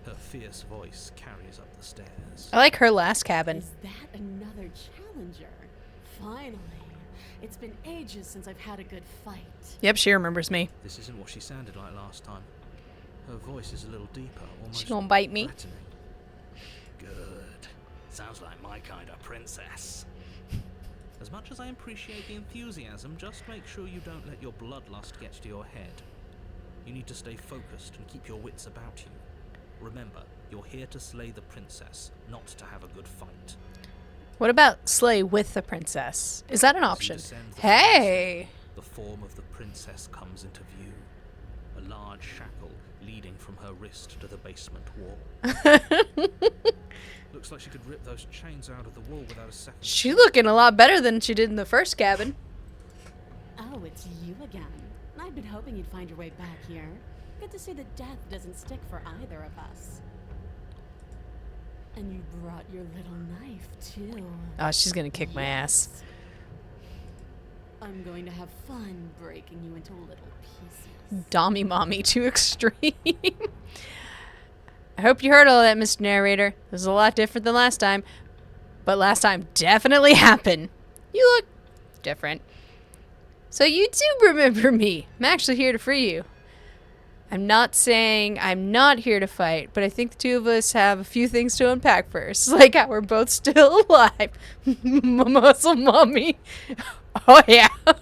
Her fierce voice carries up the stairs. I like her last cabin. Is that another challenger? Finally. It's been ages since I've had a good fight. Yep, she remembers me. This isn't what she sounded like last time. Her voice is a little deeper, almost She gonna bite me? threatening. Good. Sounds like my kind of princess. As much as I appreciate the enthusiasm, just make sure you don't let your bloodlust get to your head. You need to stay focused and keep your wits about you. Remember, you're here to slay the princess, not to have a good fight. What about slay with the princess? Is that an As you option? descend the Hey! stairs, the form of the princess comes into view. A large shackle leading from her wrist to the basement wall. Looks like she could rip those chains out of the wall without a second. She's looking a lot better than she did in the first cabin. Oh, it's you again. I've been hoping you'd find your way back here. Good to see that death doesn't stick for either of us. And you brought your little knife, too. Oh, she's gonna kick my ass. Yes. I'm going to have fun breaking you into little pieces. Dommy mommy to extreme. I hope you heard all that, Mr. Narrator. This is a lot different than last time. But last time definitely happened. You look different. So you do remember me. I'm actually here to free you. I'm not saying I'm not here to fight, but I think the two of us have a few things to unpack first. Like how we're both still alive. Muscle mommy. Oh yeah. I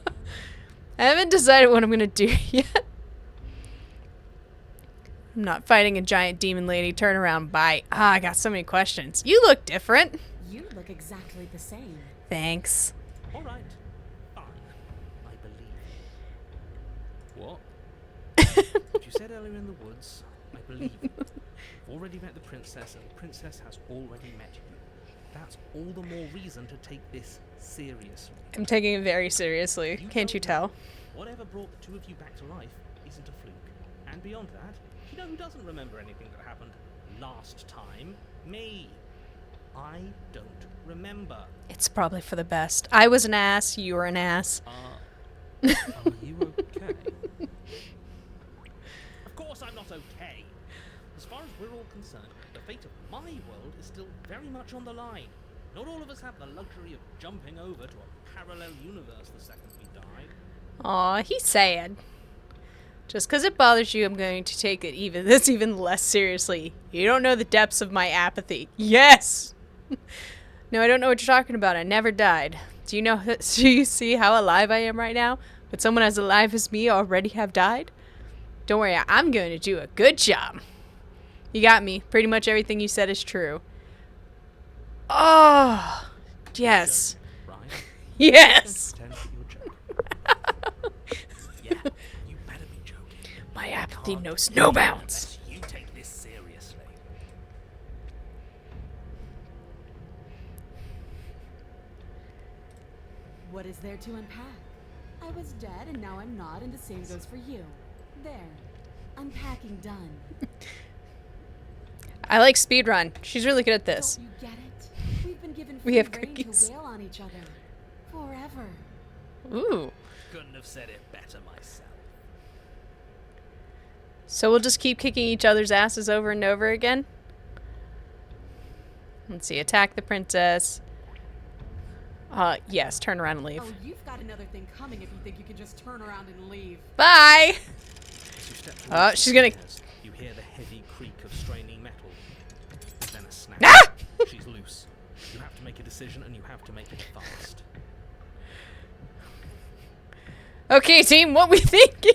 haven't decided what I'm gonna do yet. I'm not fighting a giant demon lady. Turn around, bye. Ah, I got so many questions. You look different. You look exactly the same. Thanks. All right. Fine. I believe you. What? What you said earlier in the woods, I believe you. You've already met the princess, and the princess has already met you. That's all the more reason to take this seriously. I'm taking it very seriously. Can't you tell? Whatever brought the two of you back to life isn't a fluke. And beyond that, you know who doesn't remember anything that happened last time? Me. I don't remember. It's probably for the best. I was an ass. You were an ass. Are you okay? Of course I'm not okay. As far as we're all concerned, the fate of my world is still very much on the line. Not all of us have the luxury of jumping over to a parallel universe the second we died. Aw, he's sad. Just because it bothers you, I'm going to take it even less seriously. You don't know the depths of my apathy. Yes! No, I don't know what you're talking about. I never died. Do you see how alive I am right now? But someone as alive as me already have died? Don't worry, I'm going to do a good job. You got me. Pretty much everything you said is true. Oh, yes. Right? Yes! Pretend that you're joking. Yeah, you better be joking. My apathy Can't knows no bounds. unless you take this seriously. What is there to unpack? I was dead and now I'm not, and the same goes for you. There. Unpacking done. I like speedrun. She's really good at this. Don't you get it? We've been given We free have rein cookies. to wail on each other. Forever. Ooh. Couldn't have said it better myself. So we'll just keep kicking each other's asses over and over again? Let's see. Attack the princess. Yes. Turn around and leave. Oh, you've got another thing coming if you think you can just turn around and leave. Bye! As you step Oh, towards she's the gonna... stairs, you hear the heavy creak of straining metal. And then a snap. Ah! She's loose. You have to make a decision, and you have to make it fast. Okay, team, what we thinking?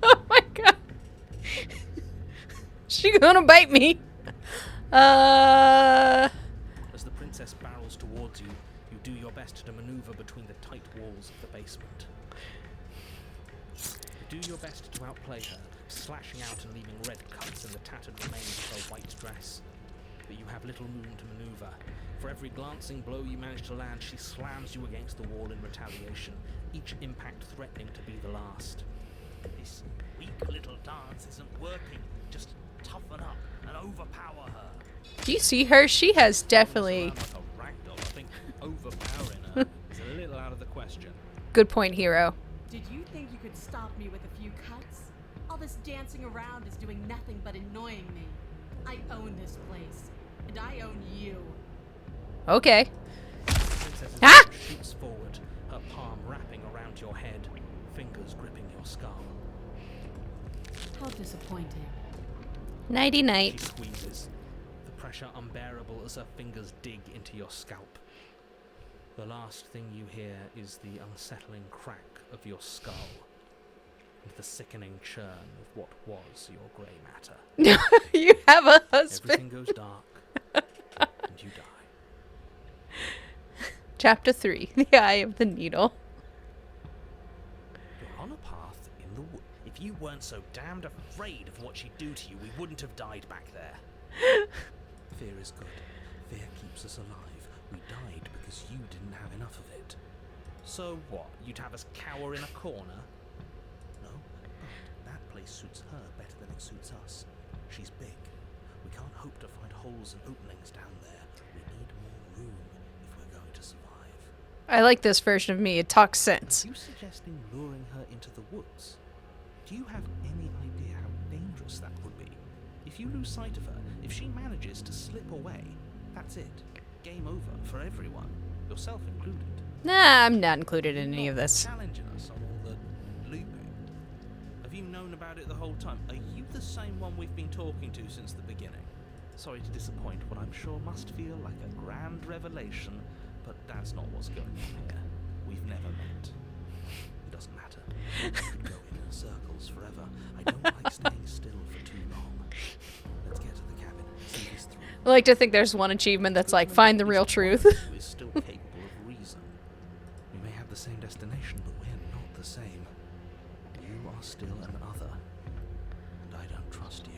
Oh my god. She gonna bite me. As the princess barrels towards you, you do your best to maneuver between the tight walls of the basement. You do your best to outplay her, slashing out and leaving red cuts in the tattered remains of her white dress. But you have little room to maneuver. For every glancing blow you manage to land, she slams you against the wall in retaliation, each impact threatening to be the last. This weak little dance isn't working. Just toughen up and overpower her. Do you see her? She has definitely... Like a ragdoll, I think overpowering her is a little out of the question. Good point, hero. Did you think you could stop me with a few cuts? All this dancing around is doing nothing but annoying me. I own this place, and I own you. Okay. Princess Ah! shoots forward, her palm wrapping around your head, fingers gripping your skull. How disappointing. Nighty She night. squeezes, the pressure unbearable as her fingers dig into your scalp. The last thing you hear is the unsettling crack of your skull and the sickening churn of what was your grey matter. You have a husband. Everything goes dark, and you die. Chapter 3. The Eye of the Needle. You're on a path in the wood. If you weren't so damned afraid of what she'd do to you, we wouldn't have died back there. Fear is good. Fear keeps us alive. We died because you didn't have enough of it. So what? You'd have us cower in a corner? No, but that place suits her better than it suits us. She's big. We can't hope to find holes and openings down there. We need more room if we're going to survive. I like this version of me. It talks sense. Are you suggesting luring her into the woods? Do you have any idea how dangerous that would be? If you lose sight of her, if she manages to slip away, that's it. Game over for everyone, yourself included. Nah, I'm not included in any of Not this. challenging us on all the looping. Have you known about it the whole time? Are you the same one we've been talking to since the beginning? Sorry to disappoint what I'm sure must feel like a grand revelation, but that's not what's going on here. We've never met. It doesn't matter. We could go in circles forever. I don't like staying still for too long. Let's get to the cabin. See this through. I like to think there's one achievement that's like, find the real truth. Who is still capable of reason. We may have the same destination, but we're not the same. You are still an other, and I don't trust you.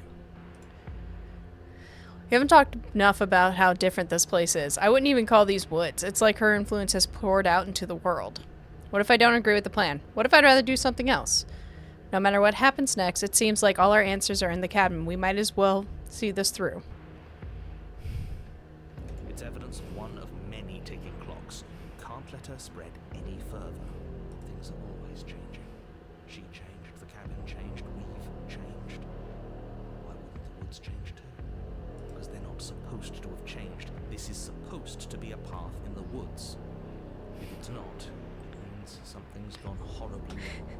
We haven't talked enough about how different this place is. I wouldn't even call these woods. It's like her influence has poured out into the world. What if I don't agree with the plan? What if I'd rather do something else? No matter what happens next, it seems like all our answers are in the cabin. We might as well see this through. It's evidence of one of many ticking clocks. You can't let her spread any further. Things are always changing. She changed, the cabin changed, we've changed. Why wouldn't the woods change too? Because they're not supposed to have changed. This is supposed to be a path in the woods. If it's not, it means something's gone horribly wrong.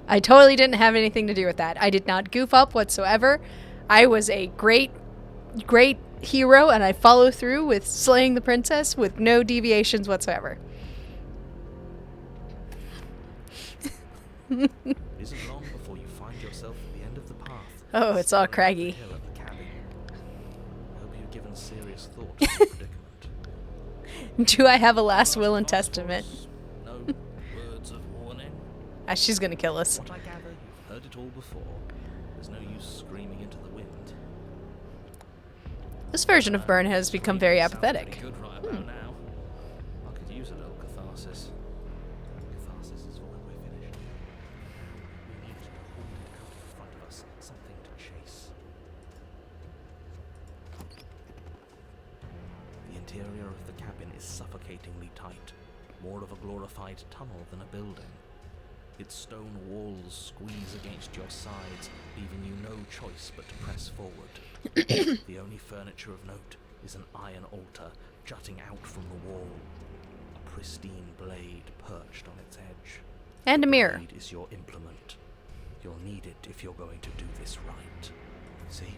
I totally didn't have anything to do with that. I did not goof up whatsoever. I was a great hero, and I follow through with slaying the princess with no deviations whatsoever. It isn't long before you find yourself at the end of the path. Oh, it's all staring at the craggy. hill of the cabin. I hope you've given serious thought to the predicament. Do I have a last will and testament? No words of warning. She's gonna kill us. What I gather, you've heard it all before. There's no use screaming into the wind. This version of Burn has become very Sounds apathetic. pretty good right about now. I could use a little catharsis. Catharsis is for when we're finished. We need to hold it out in front of us, something to chase. The interior of of the cabin is suffocatingly tight, more of a glorified tunnel than a building. Its stone walls squeeze against your sides, leaving you no choice but to press forward. The only furniture of note is an iron altar jutting out from the wall, a pristine blade perched on its edge. And a The mirror. blade is your implement. You'll need it if you're going to do this right. See?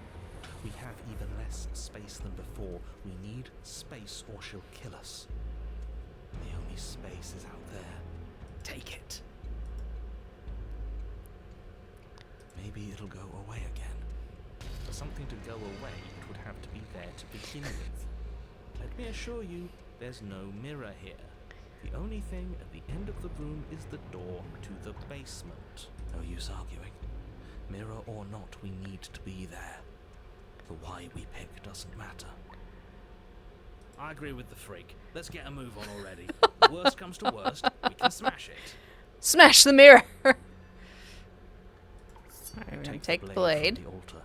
We have even less space than before. We need space or she'll kill us. The only space is out there. Take it. Maybe it'll go away again. For something to go away, it would have to be there to begin with. Let me assure you, there's no mirror here. The only thing at the end of the room is the door to the basement. No use arguing. Mirror or not, we need to be there. The why we pick doesn't matter. I agree with the freak. Let's get a move on already. Worst comes to worst, we can smash it. Smash the mirror! I'm gonna take the from blade. the altar.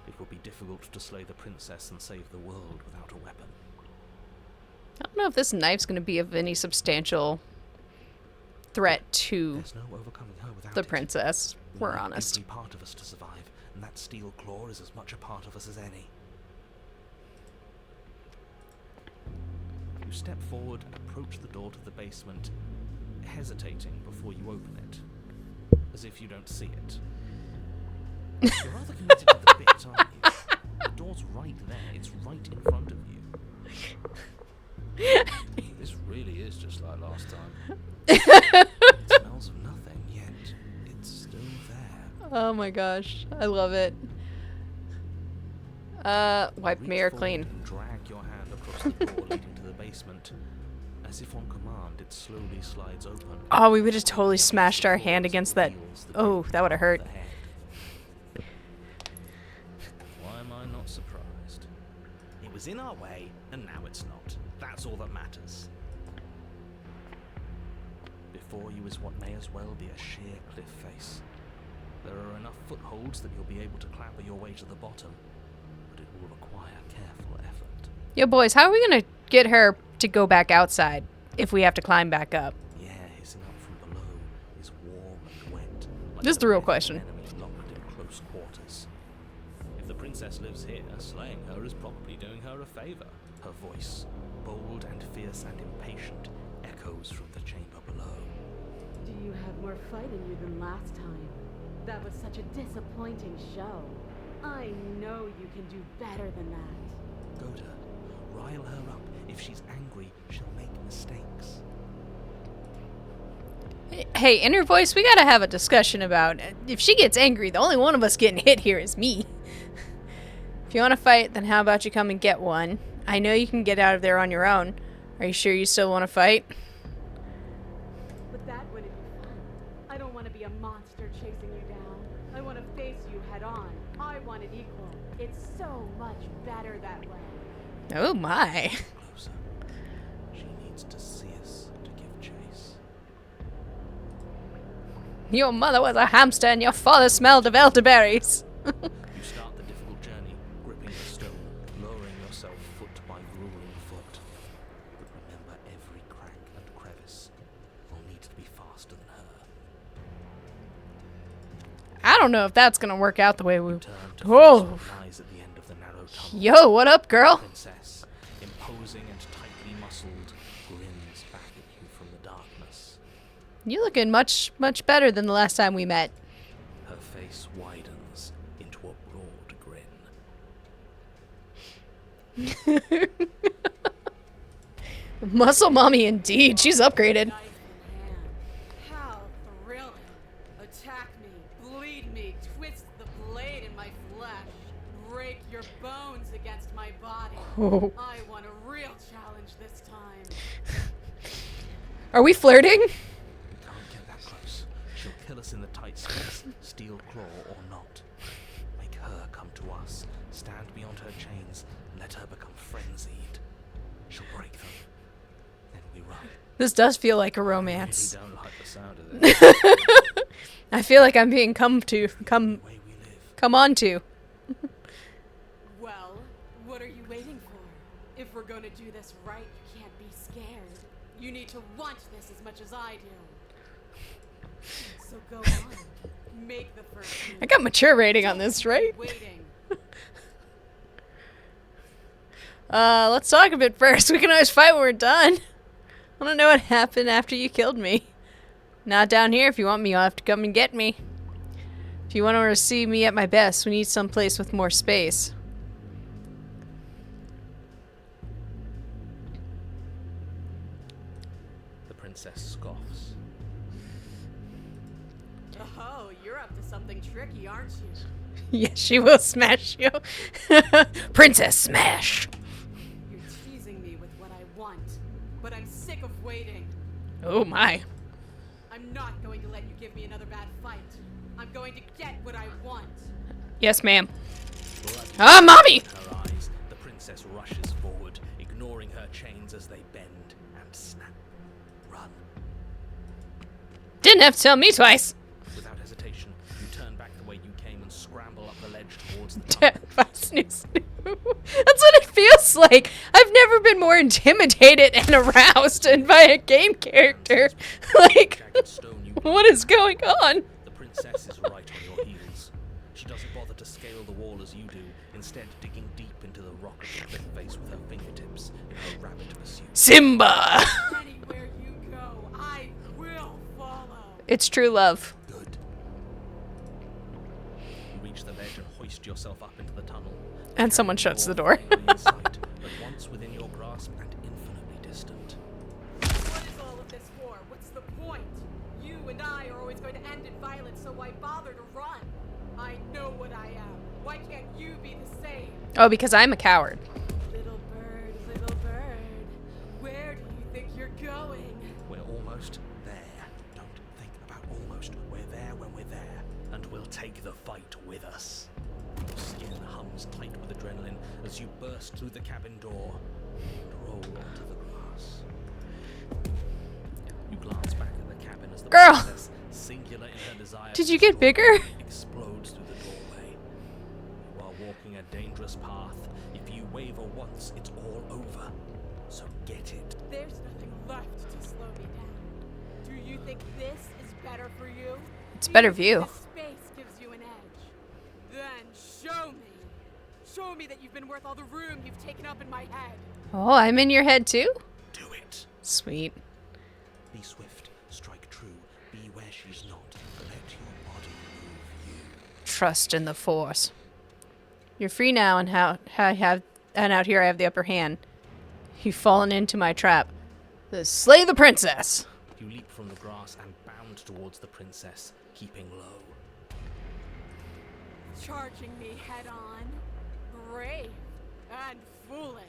It will be difficult to slay the princess and save the world without a weapon. I don't know if this knife's gonna be of any substantial threat to There's no overcoming her without the it. princess. We We're need honest. Every part of us to survive, and that steel claw is as much a part of us as any. You step forward and approach the door to the basement, hesitating before you open it, as if you don't see it. You're rather committed to the bit, aren't you? The door's right there. It's right in front of you. This really is just like last time. It smells of nothing, yet it's still there. Oh my gosh, I love it. Wipe Reach mirror forward clean. and drag your hand across the door leading to the basement. As if on command, it slowly slides open. Oh, we would have totally smashed our hand against that. Oh, that would have hurt. Why am I not surprised? It was in our way, and now it's not. That's all that matters. Before you is what may as well be a sheer cliff face. There are enough footholds that you'll be able to clamber your way to the bottom, but it will require careful effort. Yo, boys, how are we gonna get her to go back outside if we have to climb back up? The air hissing up from below is warm and wet. Like This is the real breath of question. an enemy locked in close quarters. If the princess lives here, slaying her is probably doing her a favor. Her voice, bold and fierce and impatient, echoes from the chamber below. Do you have more fight in you than last time? That was such a disappointing show. I know you can do better than that. Goad her. Rile her up. If she's angry, she'll make mistakes. Hey, inner voice, we gotta have a discussion about if she gets angry, the only one of us getting hit here is me. If you want to fight, then how about you come and get one? I know you can get out of there on your own. Are you sure you still want to fight? But that wouldn't be fun. I don't want to be a monster chasing you down. I want to face you head on. I want it equal. It's so much better that way. Oh my. Closer. She needs to see us to give chase. Your mother was a hamster and your father smelled of elderberries. You start the difficult journey, gripping the stone, lowering yourself foot by grueling foot. But remember, every crack and crevice will need to be faster than her. I don't know if that's gonna work out the way we... Turn to Whoa. face what lies at the end of the narrow tunnel. Yo, what up, girl? Princess, imposing and tightly muscled, grins back at you from the darkness. You looking much, much better than the last time we met. Her face widens into a broad grin. Muscle mommy indeed. She's upgraded. Knife in hand. How thrilling. Attack me, bleed me, twist the blade in my flesh, break your bones against my body. Oh. I want a real challenge this time. Are we flirting? We can't get that close. She'll kill us in the tight space, steel claw or not. Make her come to us, stand beyond her chains, let her become frenzied. She'll break them. Then we run. This does feel like a I really romance. don't like the sound of this. I feel like I'm being come The way we live. on to. Well, what are you waiting for? If we're we're gonna do this right, you can't be scared. You need to want this as much as I do. So go on. Make the first move. I got mature rating on this, right? Waiting. Let's talk a bit first. We can always fight when we're done. I don't know what happened after you killed me. Not down here. If you want me, you'll have to come and get me. If you want to see me at my best, we need some place with more space. The princess scoffs. Oh, you're up to something tricky, aren't you? Yes, she will smash you. Princess smash. You're teasing me with what I want, but I'm sick of waiting. Oh my. I'm not going to let you give me another bad fight. I'm going to get what I want. Yes, ma'am. Ah, mommy! In her eyes, the princess rushes forward, ignoring her chains as they bend and snap. Run. Didn't have to tell me twice. Without hesitation, you turn back the way you came and scramble up the ledge towards the tunnel. That's what it feels like. I've never been more intimidated and aroused by a game character. Like, Jagged stone you what is going on? The princess is right on your heels. She doesn't bother to scale the wall as you do, instead digging deep into the rock of the cliff face with her fingertips in her rapid pursuit. Simba! Anywhere you go, I will follow. It's true love. Good. You reach the ledge and hoist yourself up into the tunnel. And someone shuts the door. Finally in sight, but once within your grasp and infinitely distant. What is all of this for? What's the point? You and I are always going to end in violence, so why bother to run? I know what I am. Why can't you be the same? Oh, because I'm a coward. Little bird, where do you think you're going? We're almost there. Don't think about almost. We're there when we're there. And we'll take the fight with us. Your skin hums tight with adrenaline as you burst through the cabin door and roll onto the grass. You glance back at the cabin as the Girl! princess, singular in her desire Did to you get destroy, bigger? explodes through the doorway. You are walking a dangerous path. If you waver once, it's all over. So get it. There's nothing left to slow me down. Do you think this is better for you? It's Do better you think view. this space gives you an edge? Then show me. Show me that you've been worth all the room you've taken up in my head. Oh, I'm in your head too? Do it. Sweet. Be swift, strike true, be where she's not, let your body move you. Trust in the Force. You're free now, and out here I have the upper hand. You've fallen into my trap. Slay the princess. You leap from the grass and bound towards the princess, keeping low. Charging me head on. Brave and foolish.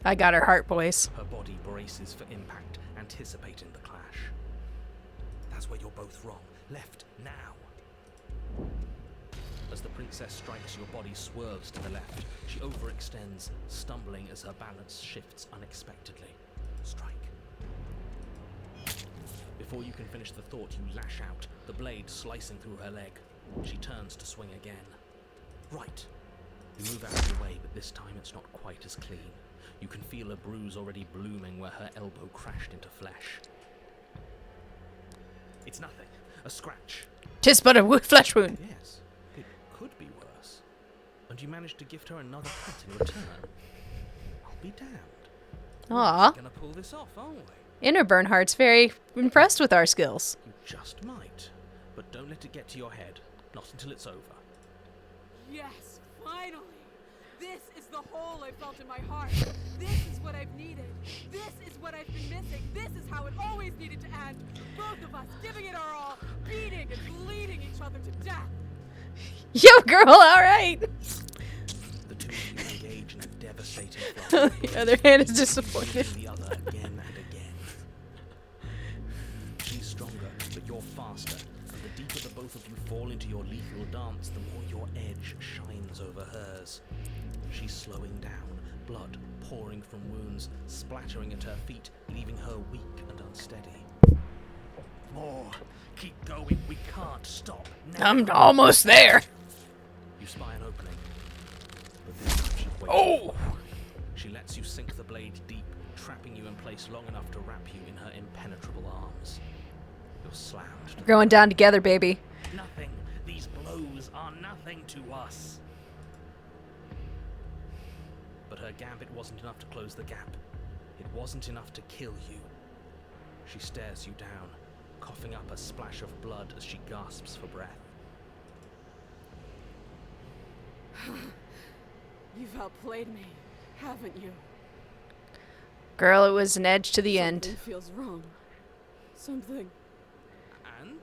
I got her heart, boys. Her body braces for impact, anticipating the clash. That's where you're both wrong. Left, now. As the princess strikes, your body swerves to the left. She overextends, stumbling as her balance shifts unexpectedly. Strike. Before you can finish the thought, you lash out, the blade slicing through her leg. She turns to swing again. Right. You move out of the way, but this time it's not quite as clean. You can feel a bruise already blooming where her elbow crashed into flesh. It's nothing. A scratch. 'Tis but a flesh wound. Yes, it could be worse. And you managed to gift her another cut in return. I'll be damned. Aw. We're gonna pull this off, aren't we? Inner Bernhardt's very impressed with our skills. You just might. But don't let it get to your head. Not until it's over. Yes, finally. This is the hole I felt in my heart. This is what I've needed. This is what I've been missing. This is how it always needed to end. Both of us giving it our all, beating and bleeding each other to death. Yo, girl, alright. The two of you engage in a devastating fight. The other hand is disappointed. The other again and again. She's stronger, but you're faster. And the deeper the both of you fall into your lethal dance, the more your edge shines over hers. She's slowing down, blood pouring from wounds, splattering at her feet, leaving her weak and unsteady. More. Keep going. We can't stop. Now. I'm almost there. You spy an opening. But this time she's waiting. Oh! She lets you sink the blade deep, trapping you in place long enough to wrap you in her impenetrable arms. You're slammed. We're going down together, baby. Nothing. These blows are nothing to us. But her gambit wasn't enough to close the gap. It wasn't enough to kill you. She stares you down, coughing up a splash of blood as she gasps for breath. You've outplayed me, haven't you? Girl, it was an edge to the end. Something feels wrong. Something. And?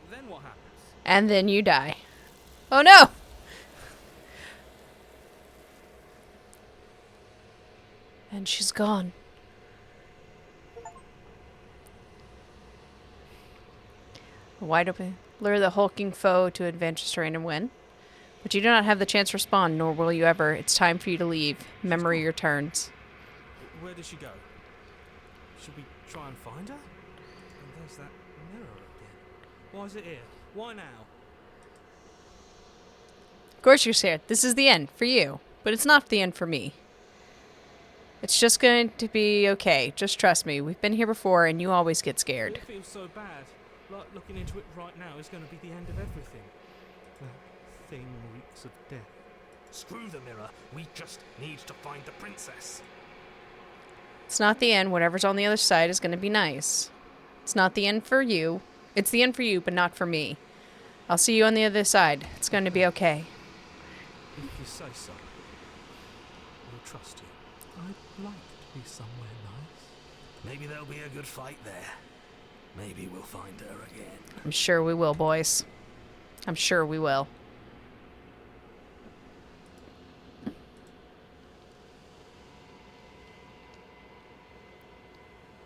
Then what happens? And then you die. Oh no! And she's gone. Wide open. Lure the hulking foe to advantage terrain and win. But you do not have the chance to respond, nor will you ever. It's time for you to leave. Memory returns. Where did she go? Should we try and find her? And there's that mirror again. Why is it here? Why now? Of course you're scared. This is the end for you. But it's not the end for me. It's just going to be okay. Just trust me. We've been here before and you always get scared. It feels so bad. Like looking into it right now is going to be the end of everything. That thing reeks of death. Screw the mirror. We just need to find the princess. It's not the end. Whatever's on the other side is going to be nice. It's not the end for you. It's the end for you, but not for me. I'll see you on the other side. It's going to be okay. If you say so, we'll trust you. I'd like to be somewhere nice. Maybe there'll be a good fight there. Maybe we'll find her again. I'm sure we will, boys. I'm sure we will.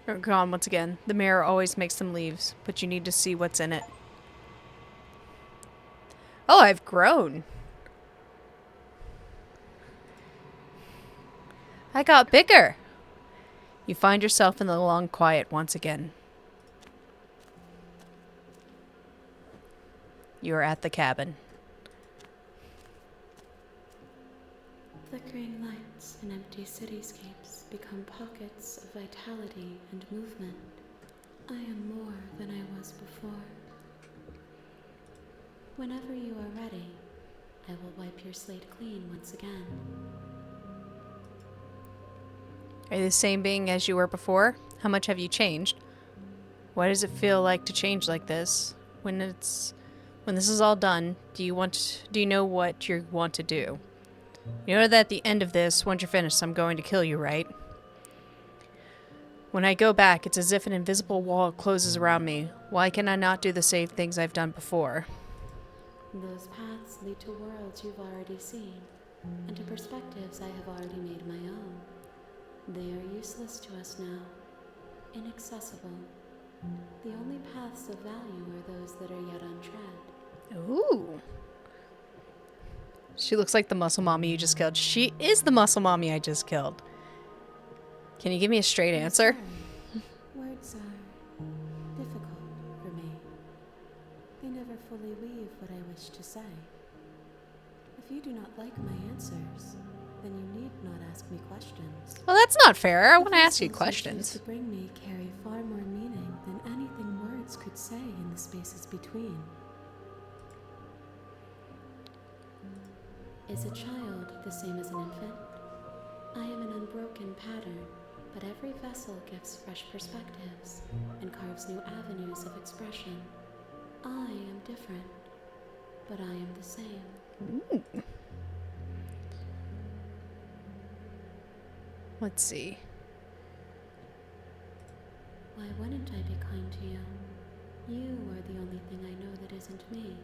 They're gone once again. The mirror always makes them leave, but you need to see what's in it. Oh, I've grown. I got bigger. You find yourself in the long quiet once again. You are at the cabin. Flickering lights and empty cityscapes become pockets of vitality and movement. I am more than I was before. Whenever you are ready, I will wipe your slate clean once again. Are you the same being as you were before? How much have you changed? What does it feel like to change like this? When this is all done, do you know what you want to do? You know that at the end of this, once you're finished, I'm going to kill you, right? When I go back, it's as if an invisible wall closes around me. Why can I not do the same things I've done before? Those paths lead to worlds you've already seen, and to perspectives I have already made my own. They are useless to us now, inaccessible. The only paths of value are those that are yet untread. Ooh. She looks like the muscle mommy you just killed. She is the muscle mommy I just killed. Can you give me a straight answer? Words are difficult for me. They never fully weave what I wish to say. If you do not like my answers, then you need not ask me questions. Well, that's not fair. I want to ask you The questions. to bring me carry far more meaning than anything words could say in the spaces between. Is a child the same as an infant? I am an unbroken pattern, but every vessel gives fresh perspectives and carves new avenues of expression. I am different, but I am the same. Ooh. Let's see. Why wouldn't I be kind to you? You are the only thing I know that isn't me.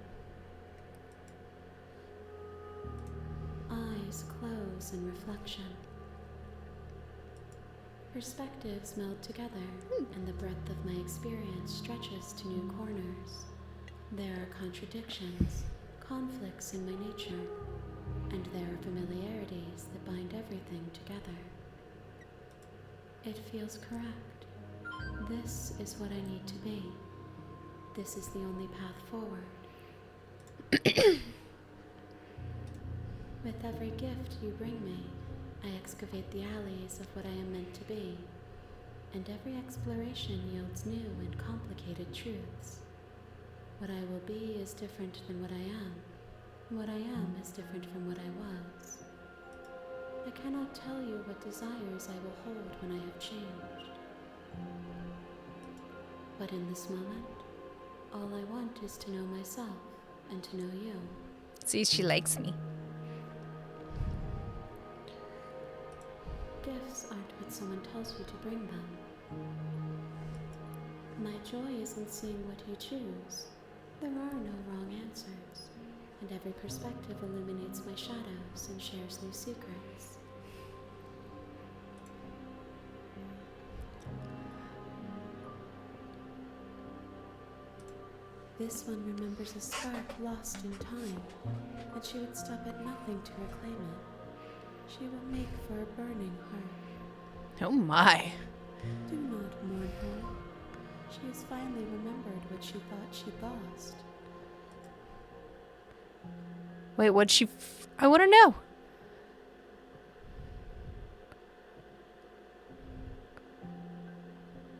Eyes close in reflection. Perspectives meld together, and the breadth of my experience stretches to new corners. There are contradictions, conflicts in my nature, and there are familiarities that bind everything together. It feels correct. This is what I need to be. This is the only path forward. With every gift you bring me, I excavate the alleys of what I am meant to be, and every exploration yields new and complicated truths. What I will be is different than what I am, and what I am is different from what I was. I cannot tell you what desires I will hold when I have changed. But in this moment, all I want is to know myself and to know you. See, she likes me. Gifts aren't what someone tells you to bring them. My joy is in seeing what you choose. There are no wrong answers, and every perspective illuminates my shadows and shares new secrets. This one remembers a spark lost in time, and she would stop at nothing to reclaim it. She will make for a burning heart. Oh my. Do not mourn her. She has finally remembered what she thought she'd lost. Wait, what'd she... I want to know.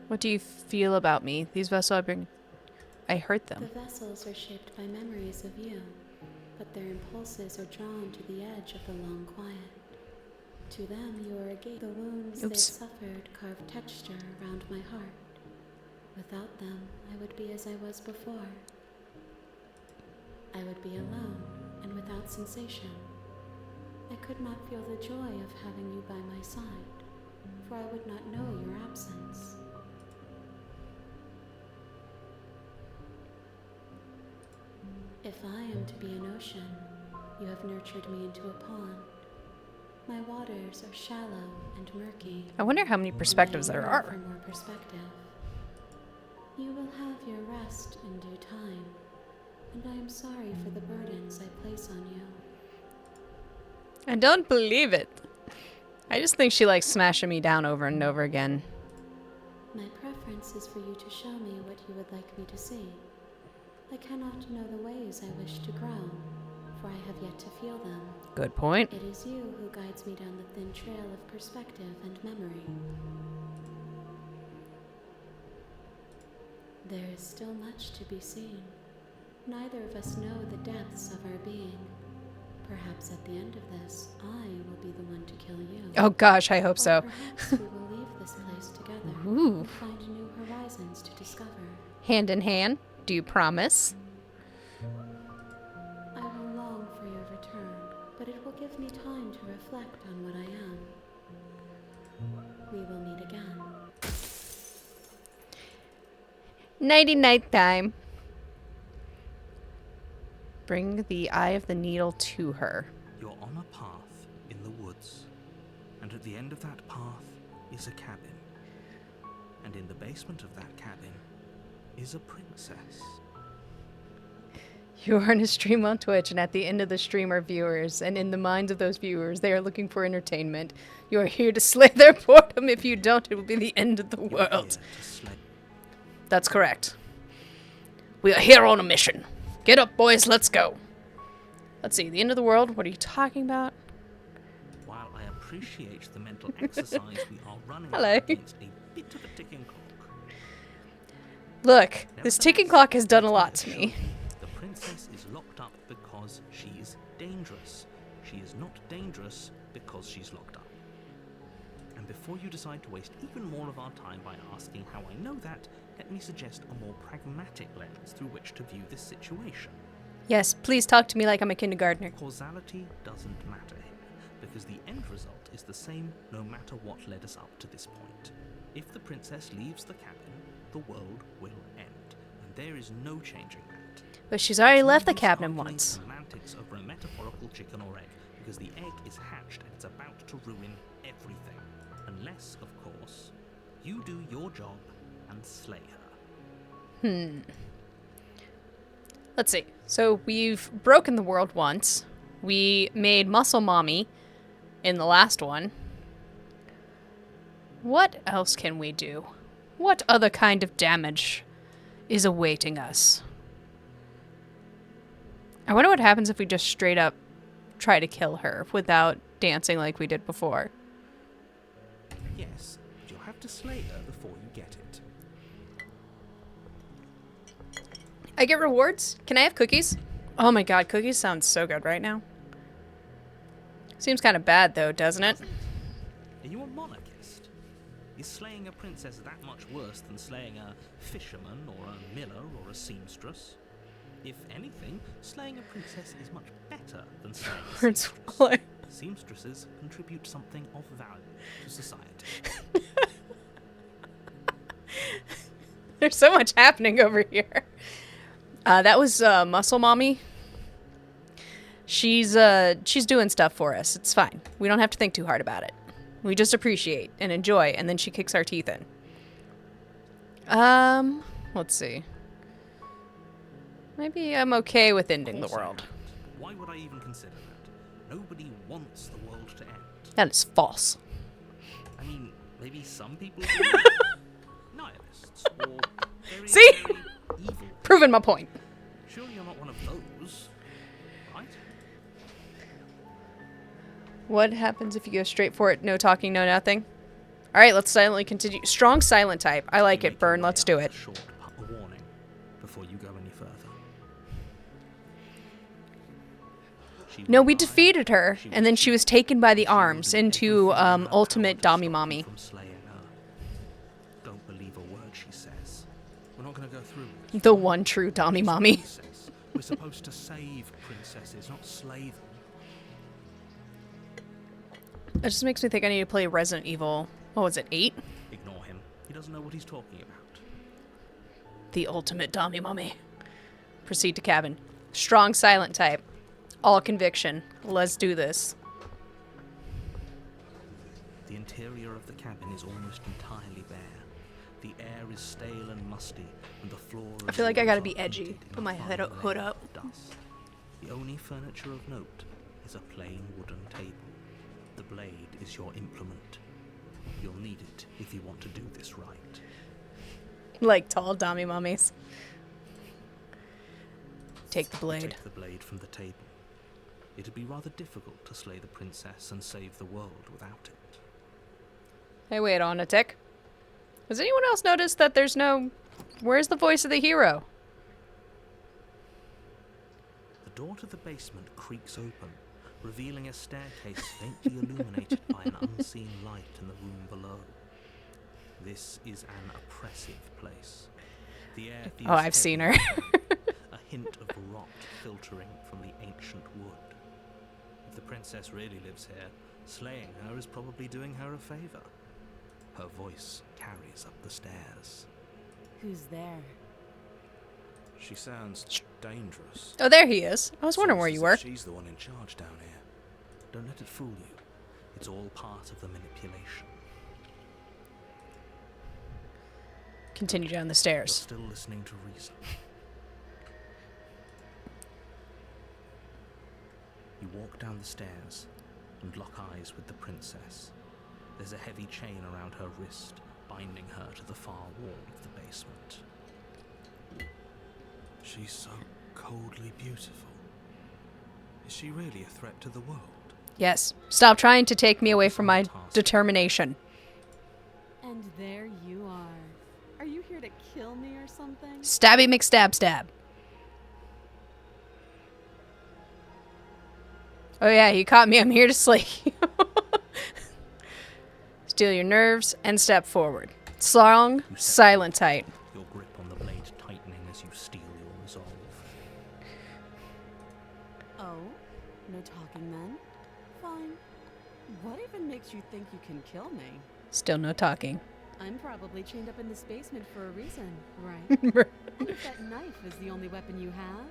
What do you feel about me? These vessels I bring... I hurt them. The vessels are shaped by memories of you, but their impulses are drawn to the edge of the long quiet. To them, you are a gate. The wounds they've suffered carve texture around my heart. Without them, I would be as I was before. I would be alone and without sensation. I could not feel the joy of having you by my side, for I would not know your absence. If I am to be an ocean, you have nurtured me into a pond. My waters are shallow and murky. I wonder how many perspectives there are. For more perspective. You will have your rest in due time, and I am sorry for the burdens I place on you. I don't believe it. I just think she likes smashing me down over and over again. My preference is for you to show me what you would like me to see. I cannot know the ways I wish to grow, for I have yet to feel them. Good point. It is you who guides me down the thin trail of perspective and memory. There is still much to be seen. Neither of us know the depths of our being. Perhaps at the end of this, I will be the one to kill you. Oh gosh, I hope so. Or perhaps we will leave this place together Ooh. and find new horizons to discover. Hand in hand, do you promise? I will long for your return, but it will give me time to reflect on what I am. We will meet again. Nighty-night time. Bring the eye of the needle to her. You're on a path in the woods, and at the end of that path is a cabin. And in the basement of that cabin is a princess. You are in a stream on Twitch, and at the end of the stream are viewers, and in the minds of those viewers, they are looking for entertainment. You are here to slay their boredom. If you don't, it will be the end of the world. That's correct. We are here on a mission. Get up, boys, let's go. Let's see, the end of the world, what are you talking about? While I appreciate the mental exercise we are running Hello. against a bit of a ticking clock. Look, this ticking clock has done a lot to me. The princess is locked up because she's dangerous. She is not dangerous because she's locked up. And before you decide to waste even more of our time by asking how I know that, let me suggest a more pragmatic lens through which to view this situation. Yes, please talk to me like I'm a kindergartner. Causality doesn't matter here, because the end result is the same no matter what led us up to this point. If the princess leaves the cabin, the world will end, and there is no changing that. But she's already left the Humans cabin are playing once. semantics over a metaphorical chicken or egg, because the egg is hatched and it's about to ruin everything. Unless, of course, you do your job and slay her. Let's see. So we've broken the world once. We made Muscle Mommy in the last one. What else can we do? What other kind of damage is awaiting us? I wonder what happens if we just straight up try to kill her without dancing like we did before. Yes, but you'll have to slay her before you get it. I get rewards? Can I have cookies? Oh my god, cookies sounds so good right now. Seems kind of bad though, doesn't it? Are you a monarchist? Is slaying a princess that much worse than slaying a fisherman or a miller or a seamstress? If anything, slaying a princess is much better than slaying a Prince seamstress. Waller. Seamstresses contribute something of value to society. There's so much happening over here. That was Muscle Mommy. She's doing stuff for us. It's fine. We don't have to think too hard about it. We just appreciate and enjoy, and then she kicks our teeth in. Let's see. Maybe I'm okay with ending the world. Why would I even consider that? Nobody wants the world to end. That is false. I mean, maybe some people do. Nihilists or very, See? very evil. Proving my point. Surely you're not one of those, right? What happens if you go straight for it? No talking, no nothing. All right, let's silently continue. Strong silent type. I like it, Burn. Let's do it. Short warning before you go any further. No, we defeated her, and then she was taken by the arms into ultimate Dami Mommy. From slaying her. Don't believe a word she says. We're not going to go through with this. The one true Dami Mommy. Princess. We're supposed to save princesses, not slay them. It just makes me think I need to play Resident Evil. What was it, 8? Ignore him. He doesn't know what he's talking about. The ultimate Dami Mommy. Proceed to cabin. Strong silent type. All conviction. Let's do this. The interior of the cabin is almost entirely bare. The air is stale and musty, and the floor. I feel like I gotta be edgy. Put my hood up. Dust. The only furniture of note is a plain wooden table. The blade is your implement. You'll need it if you want to do this right. Like tall Dami Mummies. Take the blade. Take the blade from the table. It'd be rather difficult to slay the princess and save the world without it. Hey, wait on a tick. Has anyone else noticed that there's no... Where's the voice of the hero? The door to the basement creaks open, revealing a staircase faintly illuminated by an unseen light in the room below. This is an oppressive place. The air feels Oh, I've seen her. a hint of rot filtering from the ancient wood. If the princess really lives here, slaying her is probably doing her a favor. Her voice carries up the stairs. Who's there? She sounds dangerous. Oh, there he is. I was wondering where you were. She's the one in charge down here. Don't let it fool you. It's all part of the manipulation. Continue down the You're stairs. still listening to reason. You walk down the stairs and lock eyes with the princess. There's a heavy chain around her wrist, binding her to the far wall of the basement. She's so coldly beautiful. Is she really a threat to the world? Yes. Stop trying to take me away from my determination. And there you are. Are you here to kill me or something? Stabby McStab stab. Oh yeah, you caught me. I'm here to slay you. Steal your nerves and step forward. Strong, silent type. Your grip on the blade tightening as you steel your resolve. Oh? No talking then? Fine. What even makes you think you can kill me? Still no talking. I'm probably chained up in this basement for a reason, right? And if that knife is the only weapon you have,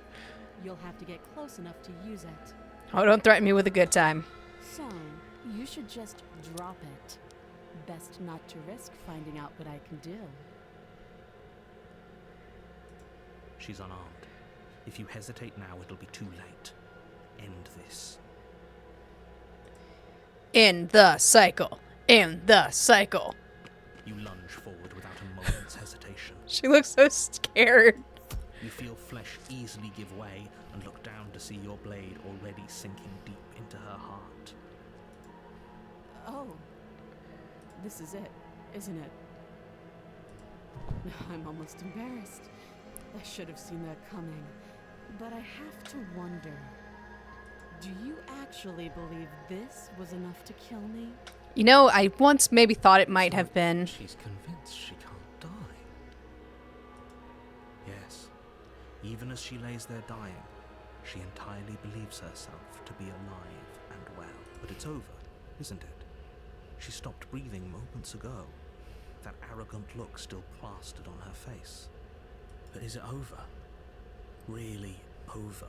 you'll have to get close enough to use it. Oh, don't threaten me with a good time. So, you should just drop it. Best not to risk finding out what I can do. She's unarmed. If you hesitate now, it'll be too late. End this. In the cycle. In the cycle. You lunge forward without a moment's hesitation. She looks so scared. You feel flesh easily give way and look down to see your blade already sinking deep into her heart. Oh. This is it, isn't it? I'm almost embarrassed. I should have seen that coming. But I have to wonder, do you actually believe this was enough to kill me? You know, I once maybe thought it might have been. She's convinced she can't die. Yes, even as she lays there dying, she entirely believes herself to be alive and well. But it's over, isn't it? She stopped breathing moments ago, that arrogant look still plastered on her face. But is it over? Really over?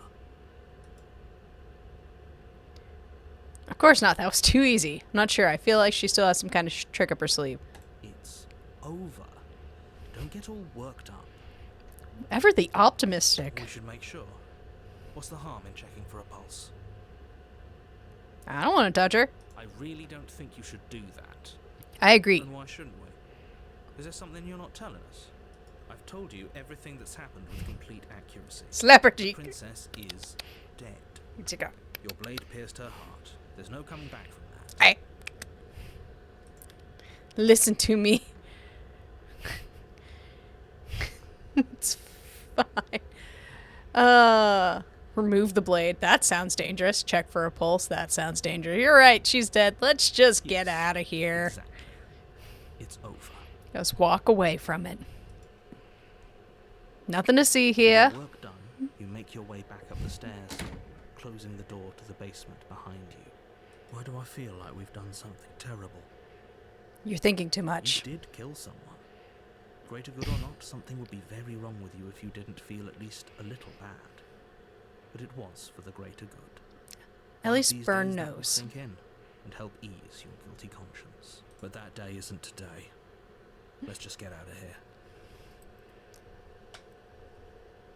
Of course not. That was too easy. I'm not sure. I feel like she still has some kind of trick up her sleeve. It's over. Don't get all worked up. Ever the optimistic. We should make sure. What's the harm in checking for a pulse? I don't want to touch her. I really don't think you should do that. I agree. And why shouldn't we? Is there something you're not telling us? I've told you everything that's happened with complete accuracy. Slap her The cheek. princess is dead. Take her. Your blade pierced her heart. There's no coming back from that. Hey. Listen to me. It's fine. Remove the blade. That sounds dangerous. Check for a pulse. That sounds dangerous. You're right. She's dead. Let's just get out of here. Exactly. It's over. Just walk away from it. Nothing to see here. With your work done, you make your way back up the stairs, closing the door to the basement behind you. Why do I feel like we've done something terrible? You're thinking too much. You did kill someone. Greater good or not, something would be very wrong with you if you didn't feel at least a little bad. But it was for the greater good. At least These Byrne days that will knows. sink in and help ease your guilty conscience. But that day isn't today. Let's just get out of here.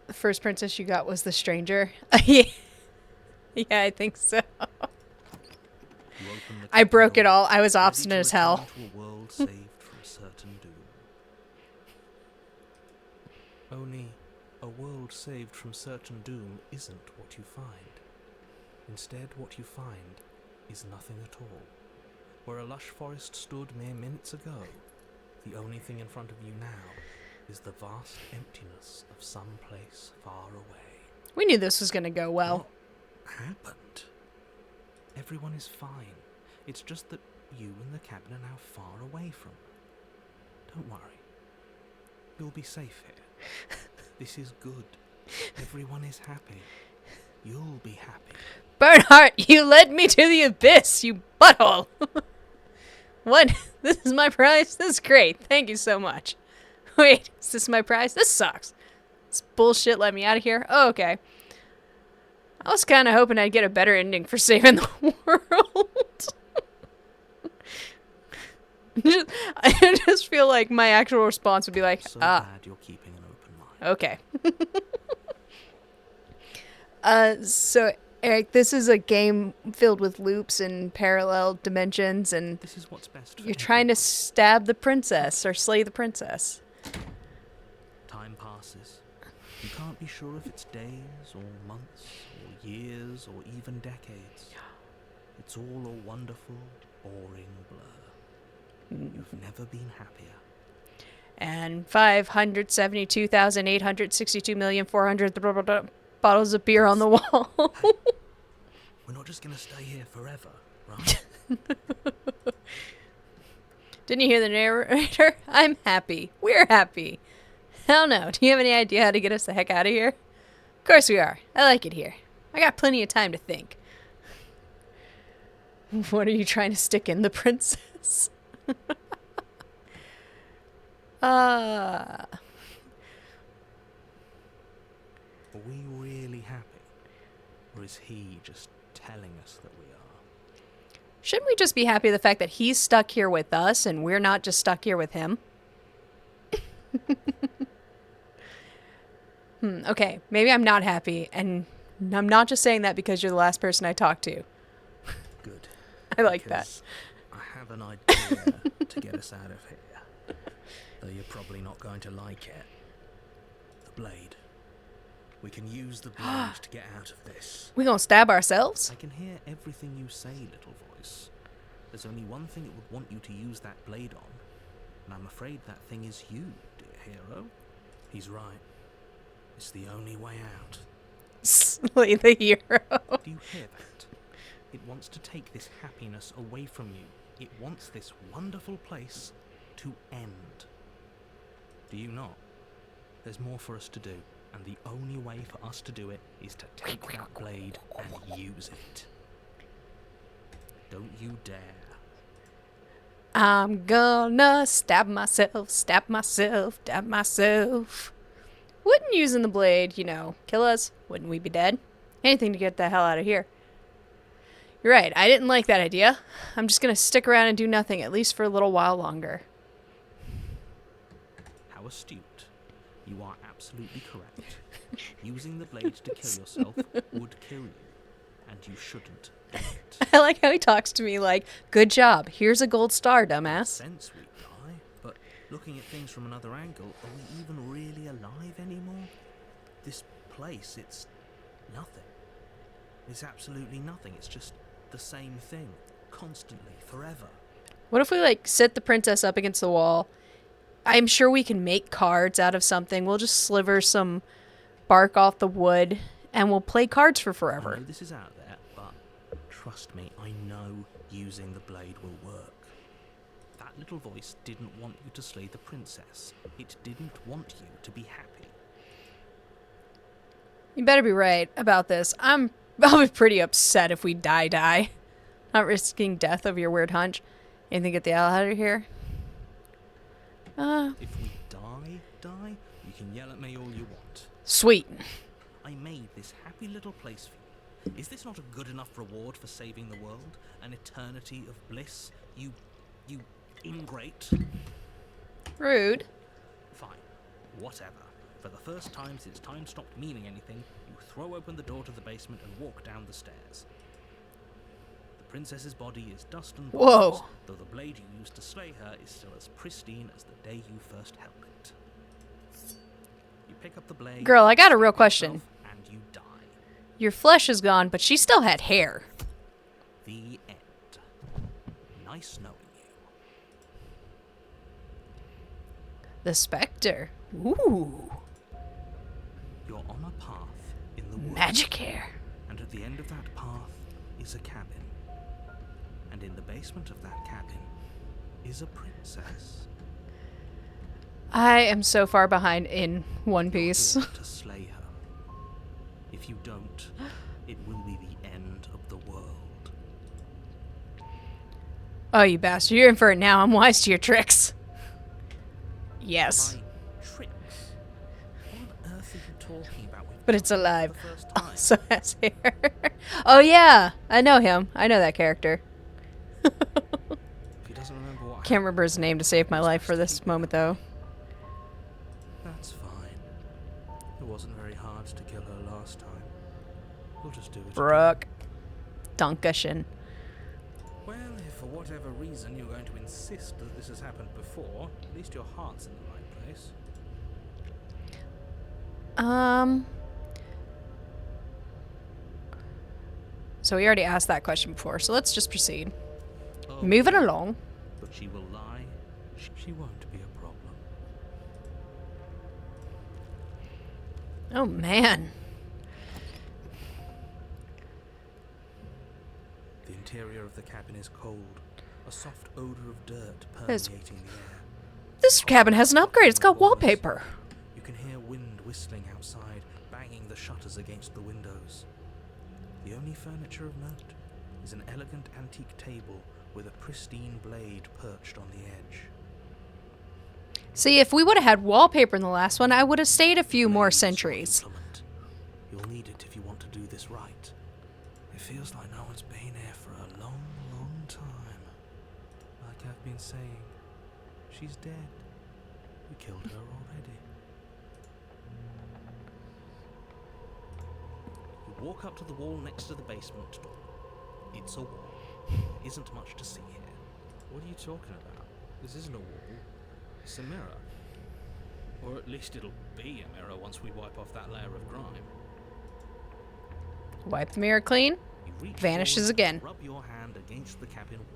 The first princess you got was the stranger. Yeah, I think so. You open the I broke door, it all. I was ready obstinate to as hell. return to a world saved from certain doom. Only a world saved from certain doom isn't what you find. Instead, what you find is nothing at all. Where a lush forest stood mere minutes ago, the only thing in front of you now is the vast emptiness of some place far away. We knew this was going to go well. What happened? Everyone is fine. It's just that you and the cabin are now far away from her. Don't worry. You'll be safe here. This is good. Everyone is happy. You'll be happy. Bernhardt, you led me to the abyss, you butthole. What? This is my prize? This is great. Thank you so much. Wait, is this my prize? This sucks. This bullshit let me out of here? Oh, okay. I was kind of hoping I'd get a better ending for saving the world. I just feel like my actual response would be like, So glad you're keeping an open mind. okay. So, Eric, this is a game filled with loops and parallel dimensions, and This is what's best for you're trying to everyone. stab the princess or slay the princess. Time passes. You can't be sure if it's days or months or years or even decades. It's all a wonderful, boring blur. You've never been happier. And 572,862,400,000 bottles of beer on the wall. We're not just gonna stay here forever, right? Didn't you hear the narrator? I'm happy. We're happy. Hell no. Do you have any idea how to get us the heck out of here? Of course we are. I like it here. I got plenty of time to think. What are you trying to stick in the princess? Are we really happy? Or is he just telling us that we are? Shouldn't we just be happy the fact that he's stuck here with us and we're not just stuck here with him? Okay, maybe I'm not happy, and I'm not just saying that because you're the last person I talked to. Good. I like that. Because I have an idea to get us out of here. Though you're probably not going to like it. The blade. We can use the blade to get out of this. We gonna stab ourselves? I can hear everything you say, little voice. There's only one thing it would want you to use that blade on, and I'm afraid that thing is you, dear hero. He's right. It's the only way out. Slay the hero. Do you hear that? It wants to take this happiness away from you. It wants this wonderful place to end. Do you not? There's more for us to do, and the only way for us to do it is to take that blade and use it. Don't you dare. I'm gonna stab myself, stab myself, stab myself. Wouldn't using the blade, you know, kill us? Wouldn't we be dead? Anything to get the hell out of here. You're right, I didn't like that idea. I'm just gonna stick around and do nothing, at least for a little while longer. How astute. You are absolutely correct. Using the blade to kill yourself would kill you, and you shouldn't do it. I like how he talks to me like, good job, here's a gold star, dumbass. Sense we die, but looking at things from another angle, are we even really alive anymore? This place, it's nothing. It's absolutely nothing. It's just the same thing, constantly, forever. What if we, like, sit the princess up against the wall? I'm sure we can make cards out of something. We'll just sliver some bark off the wood, and we'll play cards for I forever. know this is out there, but trust me, I know using the blade will work. That little voice didn't want you to slay the princess. It didn't want you to be happy. You better be right about this. I'll be pretty upset if we die. Not risking death over your weird hunch. Anything to get the hell out of here? If we die, you can yell at me all you want. Sweet. I made this happy little place for you. Is this not a good enough reward for saving the world? An eternity of bliss? You ingrate. Rude. Fine. Whatever. For the first time since time stopped meaning anything, you throw open the door to the basement and walk down the stairs. The princess's body is dust and bones, Whoa. though the blade you used to slay her is still as pristine as the day you first held it. You pick up the blade. Girl, I got a real stab question. yourself, and you die. Your flesh is gone, but she still had hair. The end. Nice knowing you. The Spectre. Ooh. You're on a path in the woods. Magic hair. And at the end of that path is a cabin. And in the basement of that cabin is a princess. I am so far behind in One Piece. You're here to slay her. If you don't, it will be the end of the world. Oh, you bastard. You're in for it now. I'm wise to your tricks. Yes. My tricks? What on earth are you talking about? We've But it's done this alive. for the first time. Also has hair. Oh, yeah. I know him. I know that character. If he doesn't remember what Can't remember his name to save my life for this moment, though. That's fine. It wasn't very hard to kill her last time. We'll just do it. Brooke. Dankeschön. Well, if for whatever reason you're going to insist that this has happened before, at least your heart's in the right place. So we already asked that question before, so let's just proceed. Oh, Moving along. But she will lie. She won't be a problem. Oh, man. The interior of the cabin is cold. A soft odor of dirt There's- permeating the air. This cabin has an upgrade. It's got wallpaper. You can hear wind whistling outside, banging the shutters against the windows. The only furniture of note is an elegant antique table with a pristine blade perched on the edge. See, if we would have had wallpaper in the last one, I would have stayed a few more Blade is your centuries. implement. You'll need it if you want to do this right. It feels like no one's been here for a long, long time. Like I've been saying, she's dead. We killed her already. You walk up to the wall next to the basement door. It's a wall. Isn't much to see here. What are you talking about? This isn't a wall. It's a mirror. Or at least it'll be a mirror once we wipe off that layer of grime. Wipe the mirror clean. You reach Vanishes forward again. and rub your hand against the cabin wall.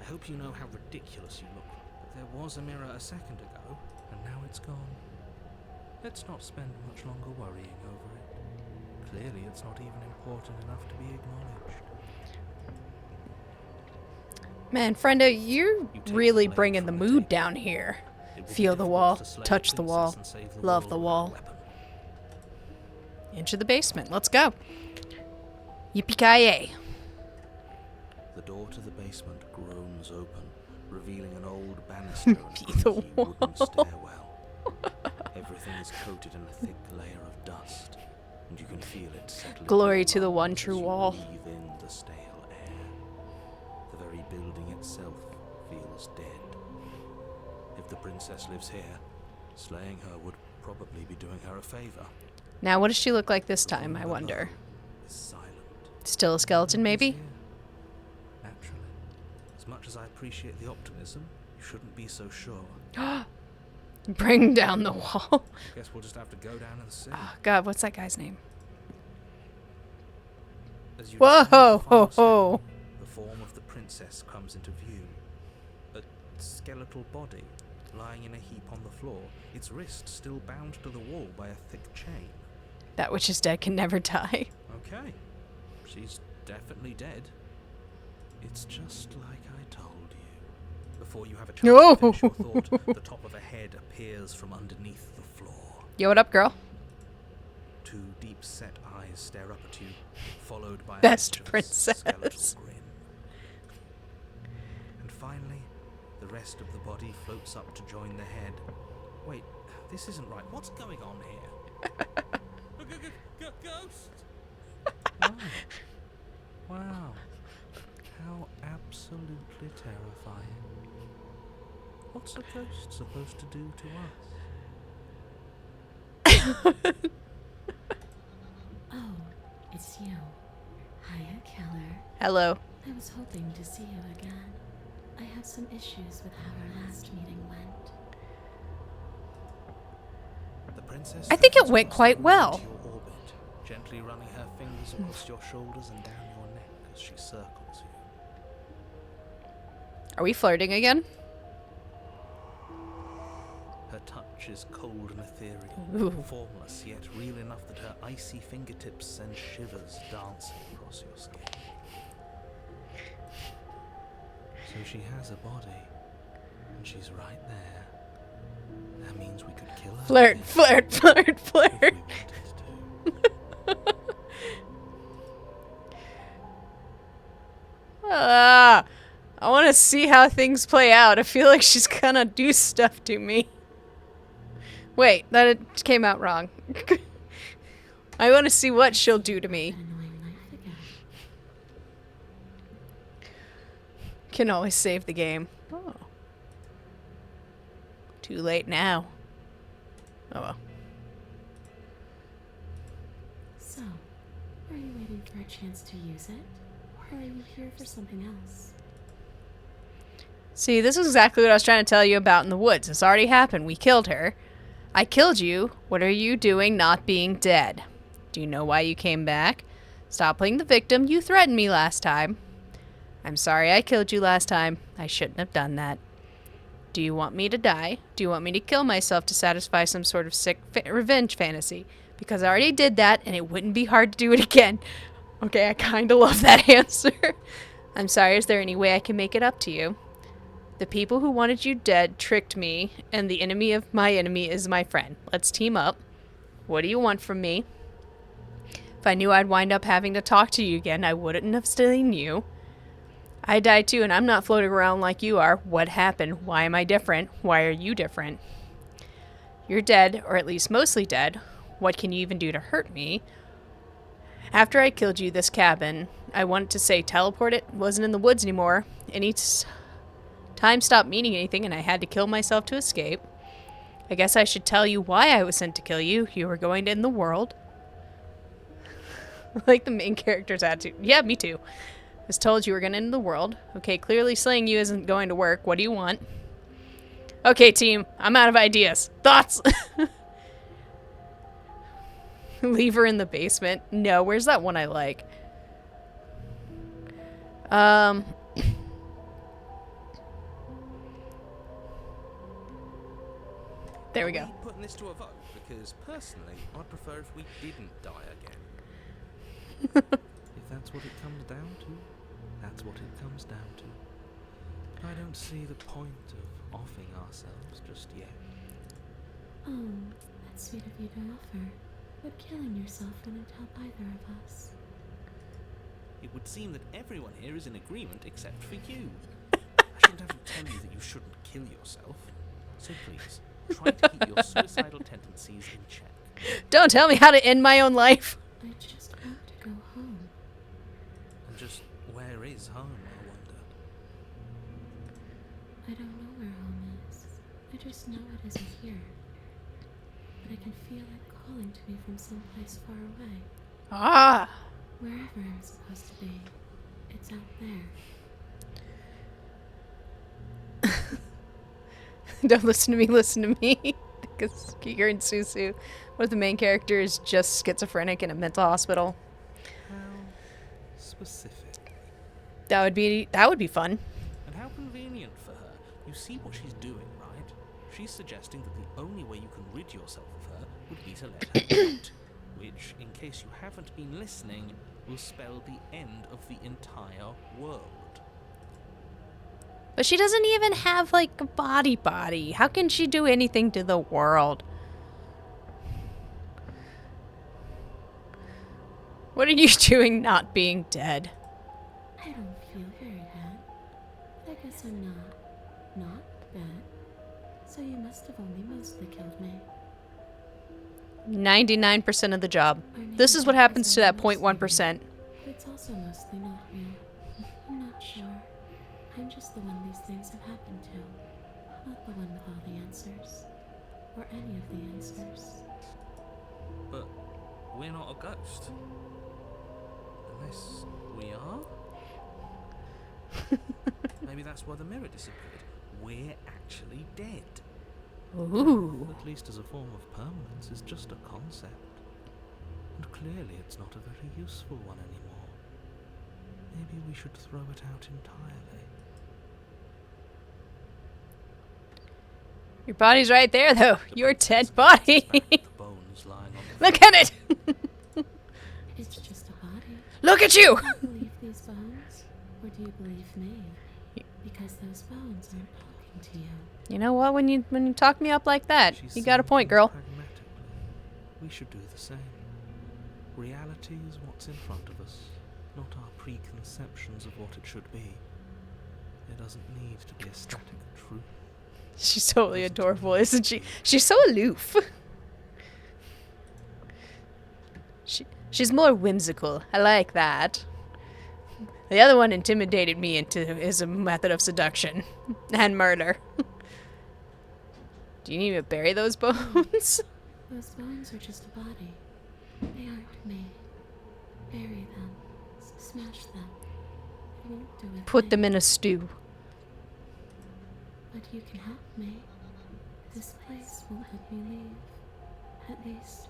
I hope you know how ridiculous you look. But there was a mirror a second ago, and now it's gone. Let's not spend much longer worrying over it. Clearly, it's not even important enough to be acknowledged. Man, Frenda, you're You take really the blame bringing the from the mood table. down here. It will be Feel the difficult wall, to slay a touch the princess wall, and save the love the world wall. with a weapon. Into the basement. Let's go. Yippee-ki-yay. The door to the basement groans open, revealing an old banister and Be the creaky wall. wooden stairwell. Everything is coated in a thick layer of dust, and you can feel it settling. Glory your to the one lungs true as you wall. breathe in the stale air. The very building itself feels dead. If the princess lives here, slaying her would probably be doing her a favor. Now, what does she look like this The time, room I wonder? below is silent. Still a skeleton, maybe? Nobody's here. Naturally. As much as I appreciate the optimism, you shouldn't be so sure. Bring down the wall. Guess we'll just have to go down and see. Oh, God, what's that guy's name? As you Whoa, descend the ho, final step, ho. the form of the princess comes into view. A skeletal body lying in a heap on the floor, its wrist still bound to the wall by a thick chain. That which is dead can never die. Okay, she's definitely dead. It's just like I told you. Before you have a chance No. to finish your thought, the top of a head appears from underneath the floor. Yo, what up, girl? Two deep-set eyes stare up at you, followed by Best a mischievous princess. skeletal grin. And finally, the rest of the body floats up to join the head. Wait, this isn't right. What's going on here? Ghost! Oh. Wow. How absolutely terrifying. What's a ghost supposed to do to us? Oh, it's you. Hiya, Keller. Hello. I was hoping to see you again. I have some issues with how our last meeting went. The princess I think it travels went across quite the room well. into your orbit, gently running her fingers across your shoulders and down your neck as she circles you. Are we flirting again? Her touch is cold and ethereal, Ooh. formless yet real enough that her icy fingertips send shivers dancing across your skin. So she has a body, and she's right there. That means we could kill her. Flirt, again flirt, flirt, if flirt. we wanted to. I want to see how things play out. I feel like she's gonna do stuff to me. Wait, that came out wrong. I want to see what she'll do to me. An annoying knife again. Can always save the game. Oh. Too late now. Oh well. So, are you waiting for a chance to use it? Or are you here for something else? See, this is exactly what I was trying to tell you about in the woods. It's already happened. We killed her. I killed you. What are you doing not being dead? Do you know why you came back? Stop playing the victim. You threatened me last time. I'm sorry I killed you last time. I shouldn't have done that. Do you want me to die? Do you want me to kill myself to satisfy some sort of sick revenge fantasy? Because I already did that, and it wouldn't be hard to do it again. Okay, I kind of love that answer. I'm sorry, is there any way I can make it up to you? The people who wanted you dead tricked me, and the enemy of my enemy is my friend. Let's team up. What do you want from me? If I knew I'd wind up having to talk to you again, I wouldn't have seen you. I died too, and I'm not floating around like you are. What happened? Why am I different? Why are you different? You're dead, or at least mostly dead. What can you even do to hurt me? After I killed you, this cabin, I wanted to say teleport it, wasn't in the woods anymore. Time stopped meaning anything, and I had to kill myself to escape. I guess I should tell you why I was sent to kill you. You were going to end the world. Like the main character's attitude. Yeah, me too. I was told you were going to end the world. Okay, clearly slaying you isn't going to work. What do you want? Okay, team. I'm out of ideas. Thoughts? Leave her in the basement. No, where's that one I like? There we Are go. putting this to a vote? Because personally, I'd prefer if we didn't die again. If that's what it comes down to, that's what it comes down to. I don't see the point of offing ourselves just yet. Oh, that's sweet of you to offer. But killing yourself wouldn't help either of us. It would seem that everyone here is in agreement except for you. I shouldn't have to tell you that you shouldn't kill yourself. So please, try to keep your suicidal tendencies in check. Don't tell me how to end my own life. I just want to go home. And just where is home, I wonder? I don't know where home is. I just know it isn't here. But I can feel it calling to me from someplace far away. Ah. Wherever I'm supposed to be, it's out there. Don't listen to me, listen to me. Because Giger and Susu, what if the main character is just schizophrenic in a mental hospital? How specific. That would be fun. And how convenient for her. You see what she's doing, right? She's suggesting that the only way you can rid yourself of her would be to let her out. Which, in case you haven't been listening, will spell the end of the entire world. But she doesn't even have, like, a body. How can she do anything to the world? What are you doing not being dead? I don't feel very bad. I guess I'm not bad. So you must have only mostly killed me. 99% of the job. This is what happens to that 0.1%. It's also mostly not real. I'm not sure. I'm just the one these things have happened to. Not the one with all the answers. Or any of the answers. But we're not a ghost. Unless we are? Maybe that's why the mirror disappeared. We're actually dead. Ooh. At least as a form of permanence is just a concept. And clearly it's not a very useful one anymore. Maybe we should throw it out entirely. Your body's right there, though. Your dead body. The bones lying on the Look at it. It's just a body. Look at you. Do you believe these bones? Or do you believe me? Because those bones aren't talking to you. You know what? When you talk me up like that, She's you got a saying point, things girl. pragmatically. We should do the same. Reality is what's in front of us, not our preconceptions of what it should be. There doesn't need to be a static truth. She's totally adorable, isn't she? She's so aloof. She's more whimsical. I like that. The other one intimidated me into his method of seduction and murder. Do you need me to bury those bones? Those bones are just a body. They aren't me. Bury them. Smash them. It won't do it. Put them in a stew. But you can help me. This place won't let me leave. At least,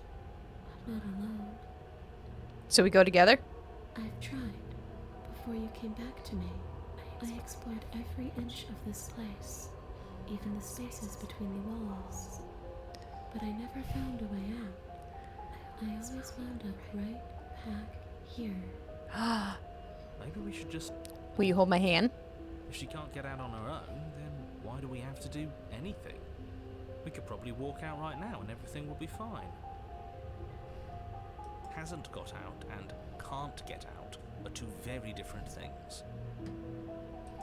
not alone. So we go together? I've tried. Before you came back to me, I explored every inch of this place, even the spaces between the walls. But I never found a way out. I always wound up right back here. Maybe we should just... Will you hold my hand? If she can't get out on her own, then why do we have to do anything? We could probably walk out right now and everything will be fine. Hasn't got out and can't get out are two very different things.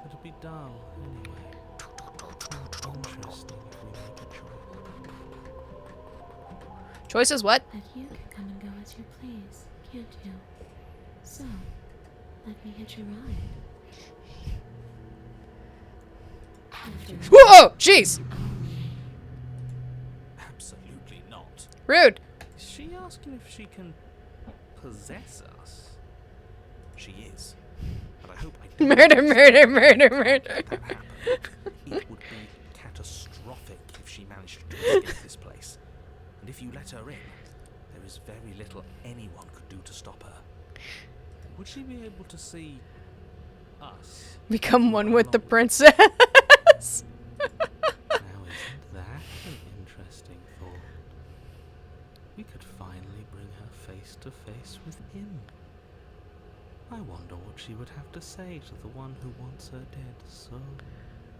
It'll be dull anyway. Not interesting if we make a choice. Choices what? But you can come and go as you please, can't you? So, let me hitch a ride. Whoa! Jeez! Absolutely not. Rude. Is she asking if she can possess us? She is. But I hope I don't Murder. that happen. It would be catastrophic if she managed to escape this place. And if you let her in, there is very little anyone could do to stop her. Would she be able to see us? Become one with the princess. Now isn't that an interesting we could finally bring her face to face with him. I wonder what she would have to say to the one who wants her dead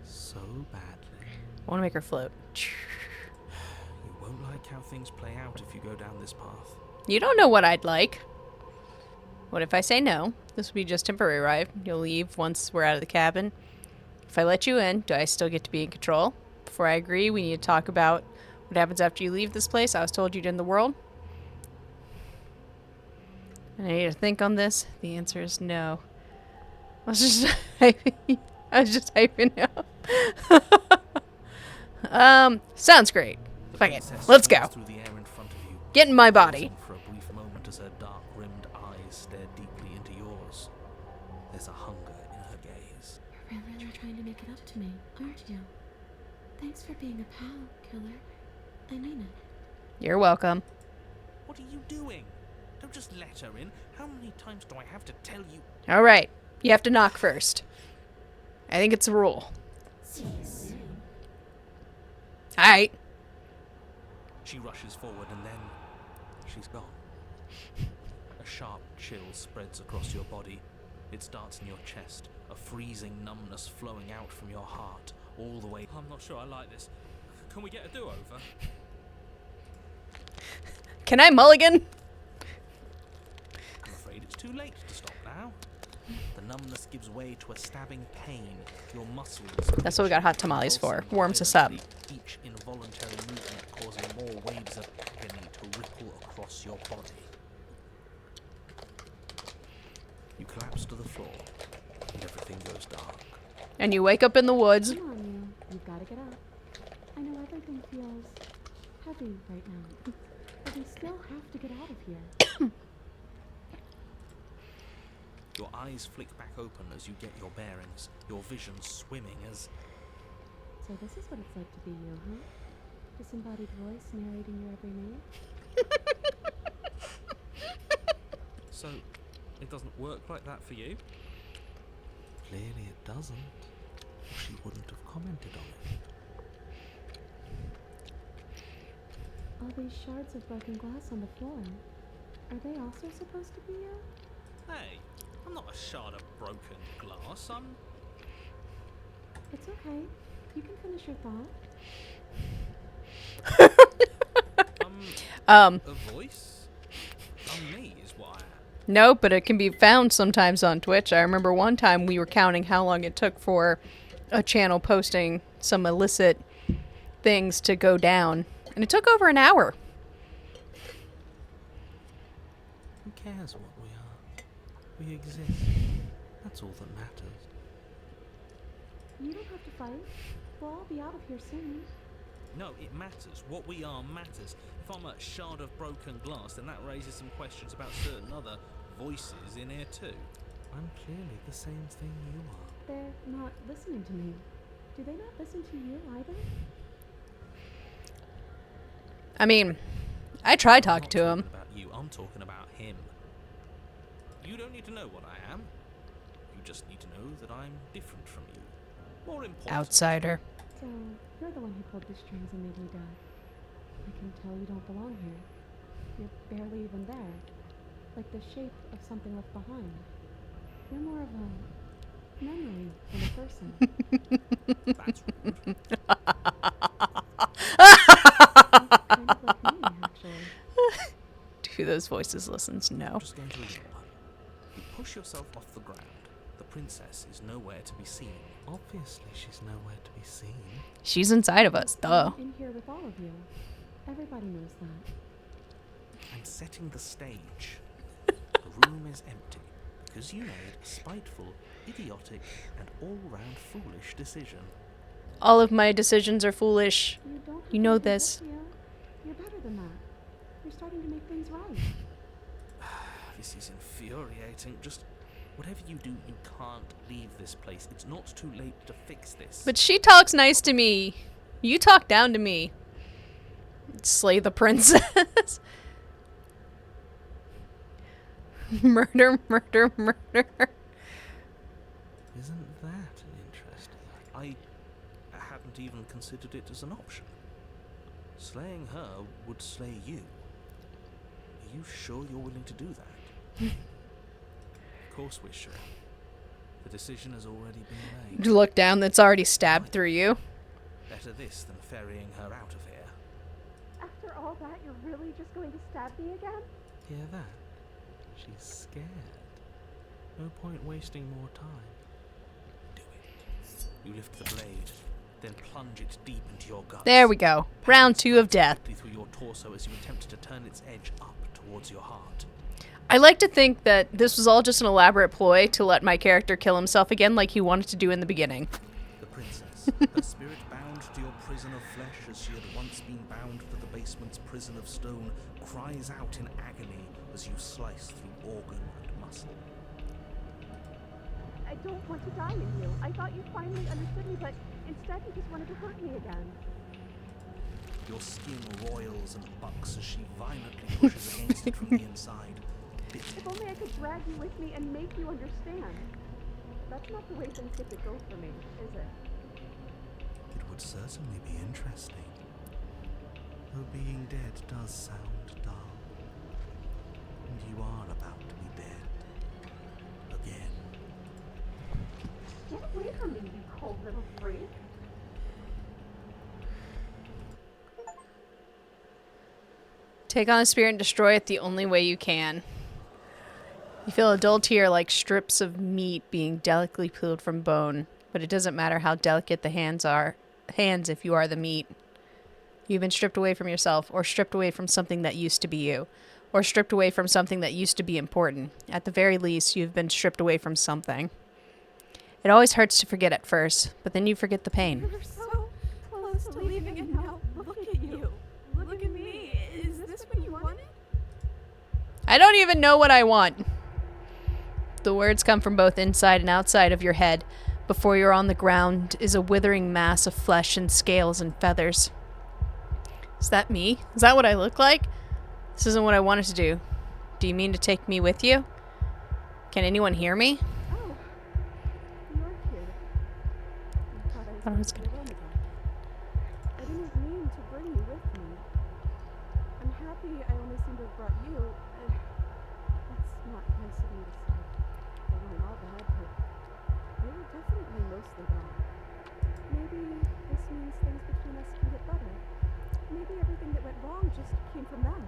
so badly. I want to make her float. You won't like how things play out if you go down this path. You don't know what I'd like. What if I say no? This will be just temporary, right? You'll leave once we're out of the cabin. If I let you in, do I still get to be in control? Before I agree, we need to talk about what happens after you leave this place. I was told you'd end the world. And I need to think on this. The answer is no. I was just hyping out. Sounds great. Fuck it. Let's go. Through the air in front of you, Get in my body. pausing for a brief moment as her dark-rimmed eyes stare deeply into yours. There's a hunger in her gaze. You're really trying to make it up to me, aren't you? Thanks for being a pal, killer. I mean it. You're welcome. What are you doing? Don't just let her in. How many times do I have to tell you? All right. You have to knock first. I think it's a rule. All right. She rushes forward and then she's gone. A sharp chill spreads across your body. It starts in your chest, a freezing numbness flowing out from your heart all the way. I'm not sure I like this. Can we get a do-over? Can I mulligan? I'm afraid it's too late to stop now. The numbness gives way to a stabbing pain. Your muscles. That's what we got hot tamales for. Warms us up. Each involuntary movement causing more waves of agony to ripple across your body. You collapse to the floor, and everything goes dark. And you wake up in the woods. Come on, you. You've got to get up. I know everything feels heavy right now, but we still have to get out of here. Your eyes flick back open as you get your bearings, your vision swimming as... So this is what it's like to be you, huh? Disembodied voice narrating your every move? So, it doesn't work like that for you? Clearly it doesn't. Or she wouldn't have commented on it. All these shards of broken glass on the floor. Are they also supposed to be you? Hey, I'm not a shard of broken glass. I'm... It's okay. You can finish your thought. a voice? I'm me is what I am. No, but it can be found sometimes on Twitch. I remember one time we were counting how long it took for a channel posting some illicit things to go down. And it took over an hour. Who cares what we are? We exist. That's all that matters. You don't have to fight. We'll all be out of here soon. No, it matters. What we are matters. If I'm a shard of broken glass, then that raises some questions about certain other voices in here too. I'm clearly the same thing you are. They're not listening to me. Do they not listen to you either? I mean, I tried I'm talking not to him. About you, I'm talking about him. You don't need to know what I am. You just need to know that I'm different from you. More important. Outsider. So, you're the one who pulled the strings and made me die. I can tell you don't belong here. You're barely even there. Like the shape of something left behind. You're more of a memory than a person. That's rude. Kind of like me, actually. Do those voices listens? No. I'm just going to ignore her. You push yourself off the ground. The princess is nowhere to be seen. Obviously, she's nowhere to be seen. She's inside of us, duh. I'm in here with all of you. Everybody knows that. I'm setting the stage. The room is empty because you made a spiteful, idiotic, and all-round foolish decision. All of my decisions are foolish. You don't have You know to be this. guilty, You're better than that. You're starting to make things right. This is infuriating. Just whatever you do, you can't leave this place. It's not too late to fix this. But she talks nice to me. You talk down to me. Slay the princess. Murder, murder, murder. Isn't that interesting? I hadn't even considered it as an option. Slaying her would slay you. you sure you're willing to do that? Of course we're sure. The decision has already been made. You look down, that's already stabbed through you. Better this than ferrying her out of here. After all that, you're really just going to stab me again? Hear that? She's scared. No point wasting more time. Do it. You lift the blade, then plunge it deep into your gut. There we go. Round 2 of death. Through your torso as you attempt to turn its edge up towards your heart. I like to think that this was all just an elaborate ploy to let my character kill himself again like he wanted to do in the beginning. The princess, her spirit bound to your prison of flesh as she had once been bound to the basement's prison of stone, cries out in agony as you slice through organ and muscle. I don't want to die in you. I thought you finally understood me, but instead you just wanted to hurt me again. Your skin roils and bucks as she violently pushes against it from the inside. If only I could drag you with me and make you understand. That's not the way things get to go for me, is it? It would certainly be interesting. Though being dead does sound dull. And you are about to be dead. Again. Get away from me, you cold little freak. Take on a spirit and destroy it the only way you can. You feel a dull tear like strips of meat being delicately peeled from bone, but it doesn't matter how delicate the hands are. Hands if you are the meat. You've been stripped away from yourself, or stripped away from something that used to be you, or stripped away from something that used to be important. At the very least, you've been stripped away from something. It always hurts to forget at first, but then you forget the pain. You're so close to leaving it now. Look at you. Look at me. Is this what you wanted? I don't even know what I want. The words come from both inside and outside of your head. Before you're on the ground is a withering mass of flesh and scales and feathers. Is that me? Is that what I look like? This isn't what I wanted to do. Do you mean to take me with you? Can anyone hear me? Oh, you're here. I thought I was gonna- alone again. I didn't mean to bring you with me. I'm happy I only seem to have brought you. That's not nice of me to say. They weren't all bad, but they were definitely mostly bad. Maybe this means things between us can get better. Maybe everything that went wrong just came from them. I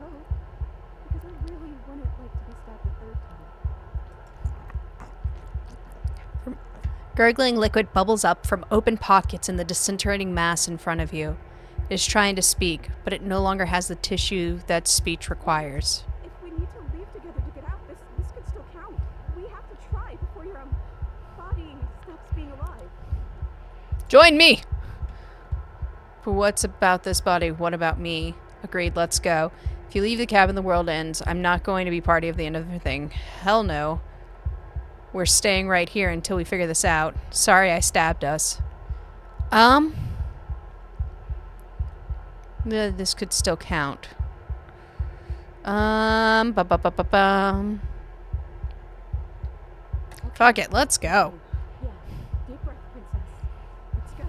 hope. Because I really wouldn't like to be stabbed a third time. Gurgling liquid bubbles up from open pockets in the disintegrating mass in front of you. It is trying to speak, but it no longer has the tissue that speech requires. If we need to leave together to get out, this could still count. We have to try before your body stops being alive. Join me! But what's about this body? What about me? Agreed, let's go. If you leave the cabin, the world ends. I'm not going to be party of the end of the thing. Hell no. We're staying right here until we figure this out. Sorry I stabbed us. This could still count. Fuck it, let's go. Yeah, deep breath, princess. Let's go.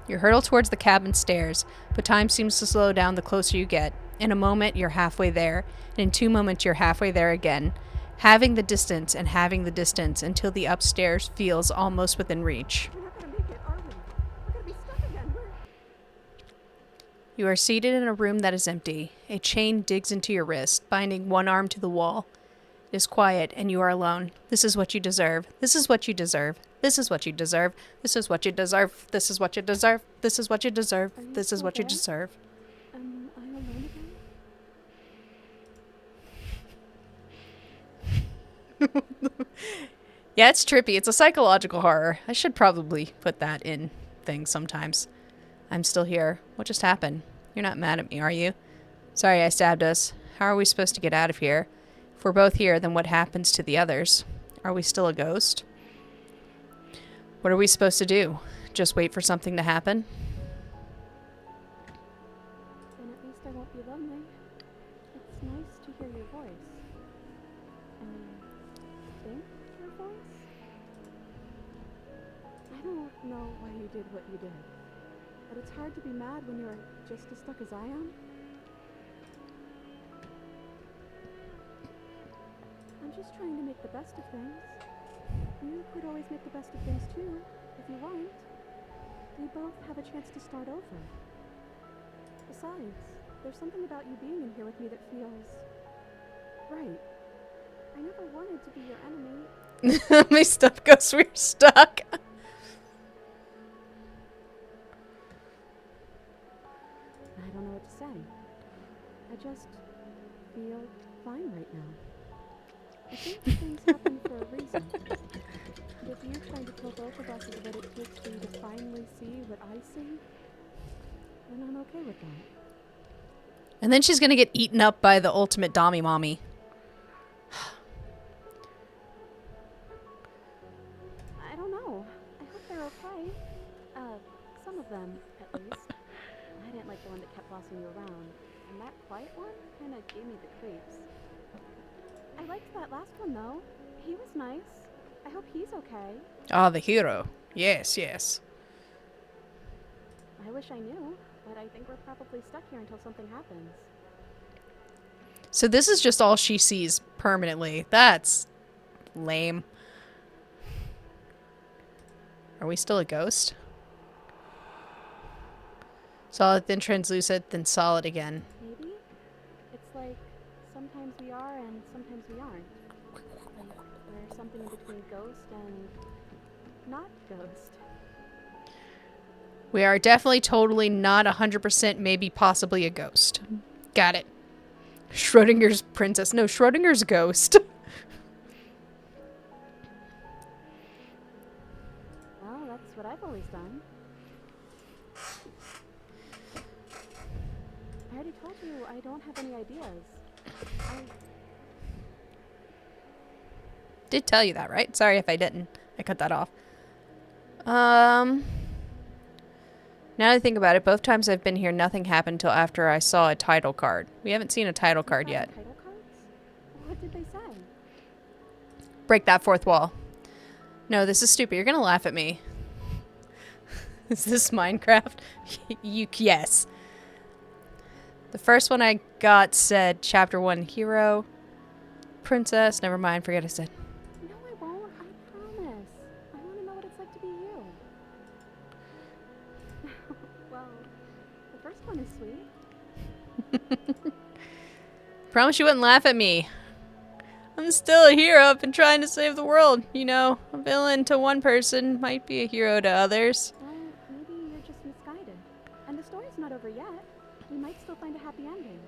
You hurtle towards the cabin stairs, but time seems to slow down the closer you get. In a moment, you're halfway there, and in 2 moments, you're halfway there again, having the distance and having the distance until the upstairs feels almost within reach. We're not gonna make it, are we? We're gonna be stuck again. You are seated in a room that is empty. A chain digs into your wrist, binding one arm to the wall. It is quiet, and you are alone. This is what you deserve. This is what you deserve. This is what you deserve. This is what you deserve. This is what you deserve. This is what you deserve. This is what you deserve. Am I alone again? Yeah, it's trippy. It's a psychological horror. I should probably put that in things sometimes. I'm still here. What just happened? You're not mad at me, are you? Sorry I stabbed us. How are we supposed to get out of here? If we're both here, then what happens to the others? Are we still a ghost? What are we supposed to do? Just wait for something to happen? Then at least I won't be lonely. It's nice to hear your voice. Think your voice? I don't know why you did what you did. but it's hard to be mad when you're just as stuck as I am. I'm just trying to make the best of things. You could always make the best of things too, if you want. We both have a chance to start over. Besides, there's something about you being in here with me that feels right. I never wanted to be your enemy. My stuff goes, we're stuck. I don't know what to say. I just feel fine right now. I think things happen for a reason. And if you trying to kill both of us is what it takes for you to finally see what I see, then I'm okay with that. And then she's gonna get eaten up by the ultimate Dommy Mommy. I don't know. I hope they're okay. Some of them, at least. I didn't like the one that kept bossing you around. And that quiet one kinda gave me the creeps. I liked that last one, though. He was nice. I hope he's okay. Ah, the hero. Yes, yes. I wish I knew, but I think we're probably stuck here until something happens. So this is just all she sees permanently. That's lame. Are we still a ghost? Solid, then translucent, then solid again. Maybe? It's like sometimes we are and sometimes we aren't. Like we're something in between ghost and not ghost. We are definitely totally not 100% maybe possibly a ghost. Got it. Schrodinger's princess. No, Schrodinger's ghost. Well, that's what I've always done. I already told you I don't have any ideas. Did tell you that, right? Sorry if I didn't. I cut that off. Now that I think about it, both times I've been here, nothing happened until after I saw a title card. We haven't seen a title card yet. Title cards? What did they say? Break that fourth wall. No, this is stupid. You're gonna laugh at me. Is this Minecraft? Yes. The first one I got said Chapter 1 Hero. Princess. Never mind. Forget I said. No, I won't. I promise. I want to know what it's like to be you. Well, the first one is sweet. Promise you wouldn't laugh at me. I'm still a hero. I've been trying to save the world. You know, a villain to one person might be a hero to others. Well, maybe you're just misguided. And the story's not over yet. We might still find a happy ending.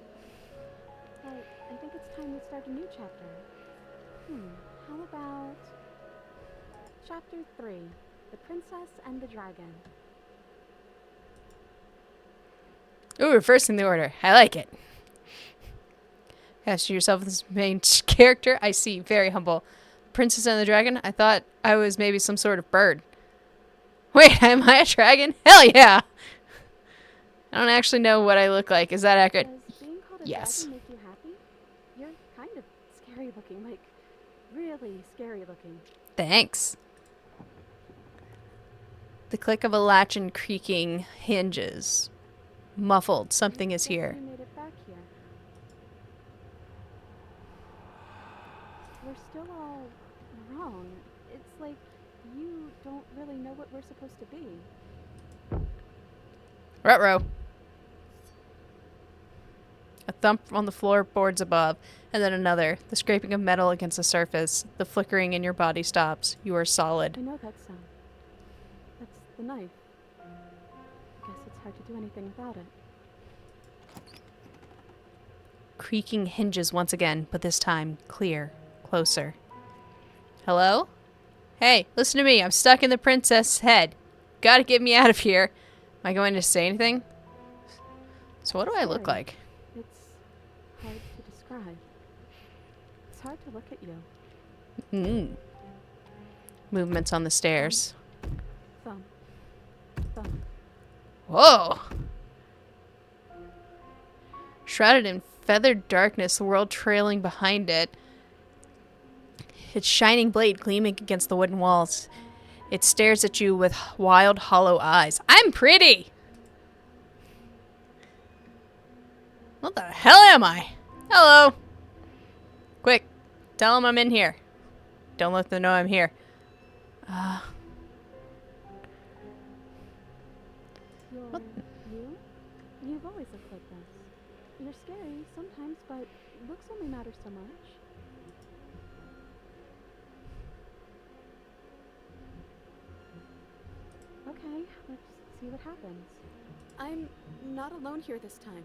But I think it's time we start a new chapter. How about Chapter 3, The Princess and the Dragon. Ooh, reversing the order. I like it. Cast yourself as main character. I see. Very humble. Princess and the Dragon? I thought I was maybe some sort of bird. Wait, am I a dragon? Hell yeah! I don't actually know what I look like. Is that accurate? Does being called a Yes. dragon make you happy? You're kind of scary looking, like really scary looking. Thanks. The click of a latch and creaking hinges. Muffled. Something is Guess here. We made it back here. We're still all wrong. It's like you don't really know what we're supposed to be. Ruh-roh. A thump on the floorboards above, and then another. The scraping of metal against the surface. The flickering in your body stops. You are solid. I know that sound. That's the knife. I guess it's hard to do anything about it. Creaking hinges once again, but this time clear. Closer. Hello? Hey, listen to me. I'm stuck in the princess' head. Gotta get me out of here. Am I going to say anything? So what do I look Sorry. like? It's hard to describe. It's hard to look at you. Movements on the stairs. Thumb. Thumb. Whoa! Shrouded in feathered darkness, the world trailing behind it. Its shining blade gleaming against the wooden walls. It stares at you with wild, hollow eyes. I'm pretty! What the hell am I? Hello. Quick, tell them I'm in here. Don't let them know I'm here. You're you? You've always looked like this. You're scary sometimes, but looks only matter so much. Okay, let's see what happens. I'm not alone here this time.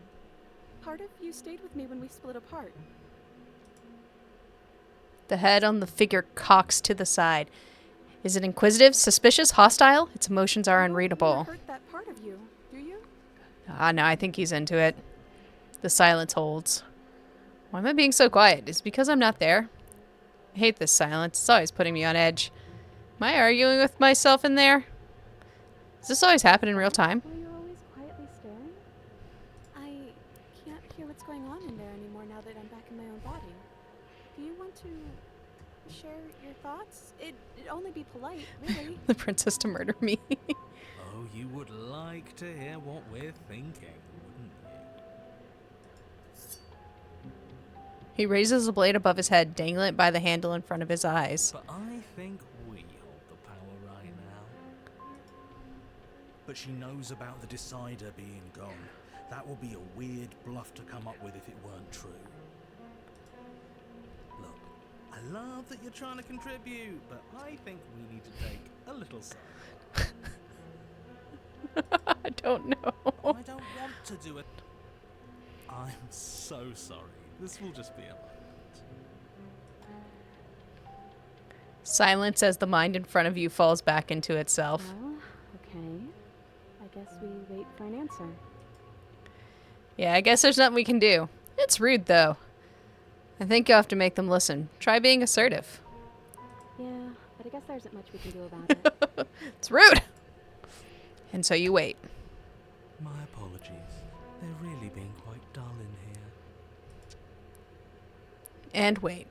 Part of you stayed with me when we split apart. The head on the figure cocks to the side. Is it inquisitive, suspicious, hostile? Its emotions are You unreadable. don't hurt that part of you, do you? No, I think he's into it. The silence holds. Why am I being so quiet? Is it because I'm not there? I hate this silence. It's always putting me on edge. Am I arguing with myself in there? Does this always happen in real time? Were you always quietly staring? I can't hear what's going on in there anymore now that I'm back in my own body. Do you want to share your thoughts? It'd only be polite, really. The princess to murder me. Oh, you would like to hear what we're thinking, wouldn't you? He raises the blade above his head, dangling it by the handle in front of his eyes. But I think we hold the power right now. But she knows about the decider being gone. That will be a weird bluff to come up with if it weren't true. Look, I love that you're trying to contribute, but I think we need to take a little side. I don't know. I don't want to do it. I'm so sorry. This will just be a moment. Silence as the mind in front of you falls back into itself. Well, okay. I guess we wait for an answer. Yeah, I guess there's nothing we can do. It's rude, though. I think you'll have to make them listen. Try being assertive. Yeah, but I guess there isn't much we can do about it. It's rude! And so you wait. My apologies. They're really being quite dull in here. And wait.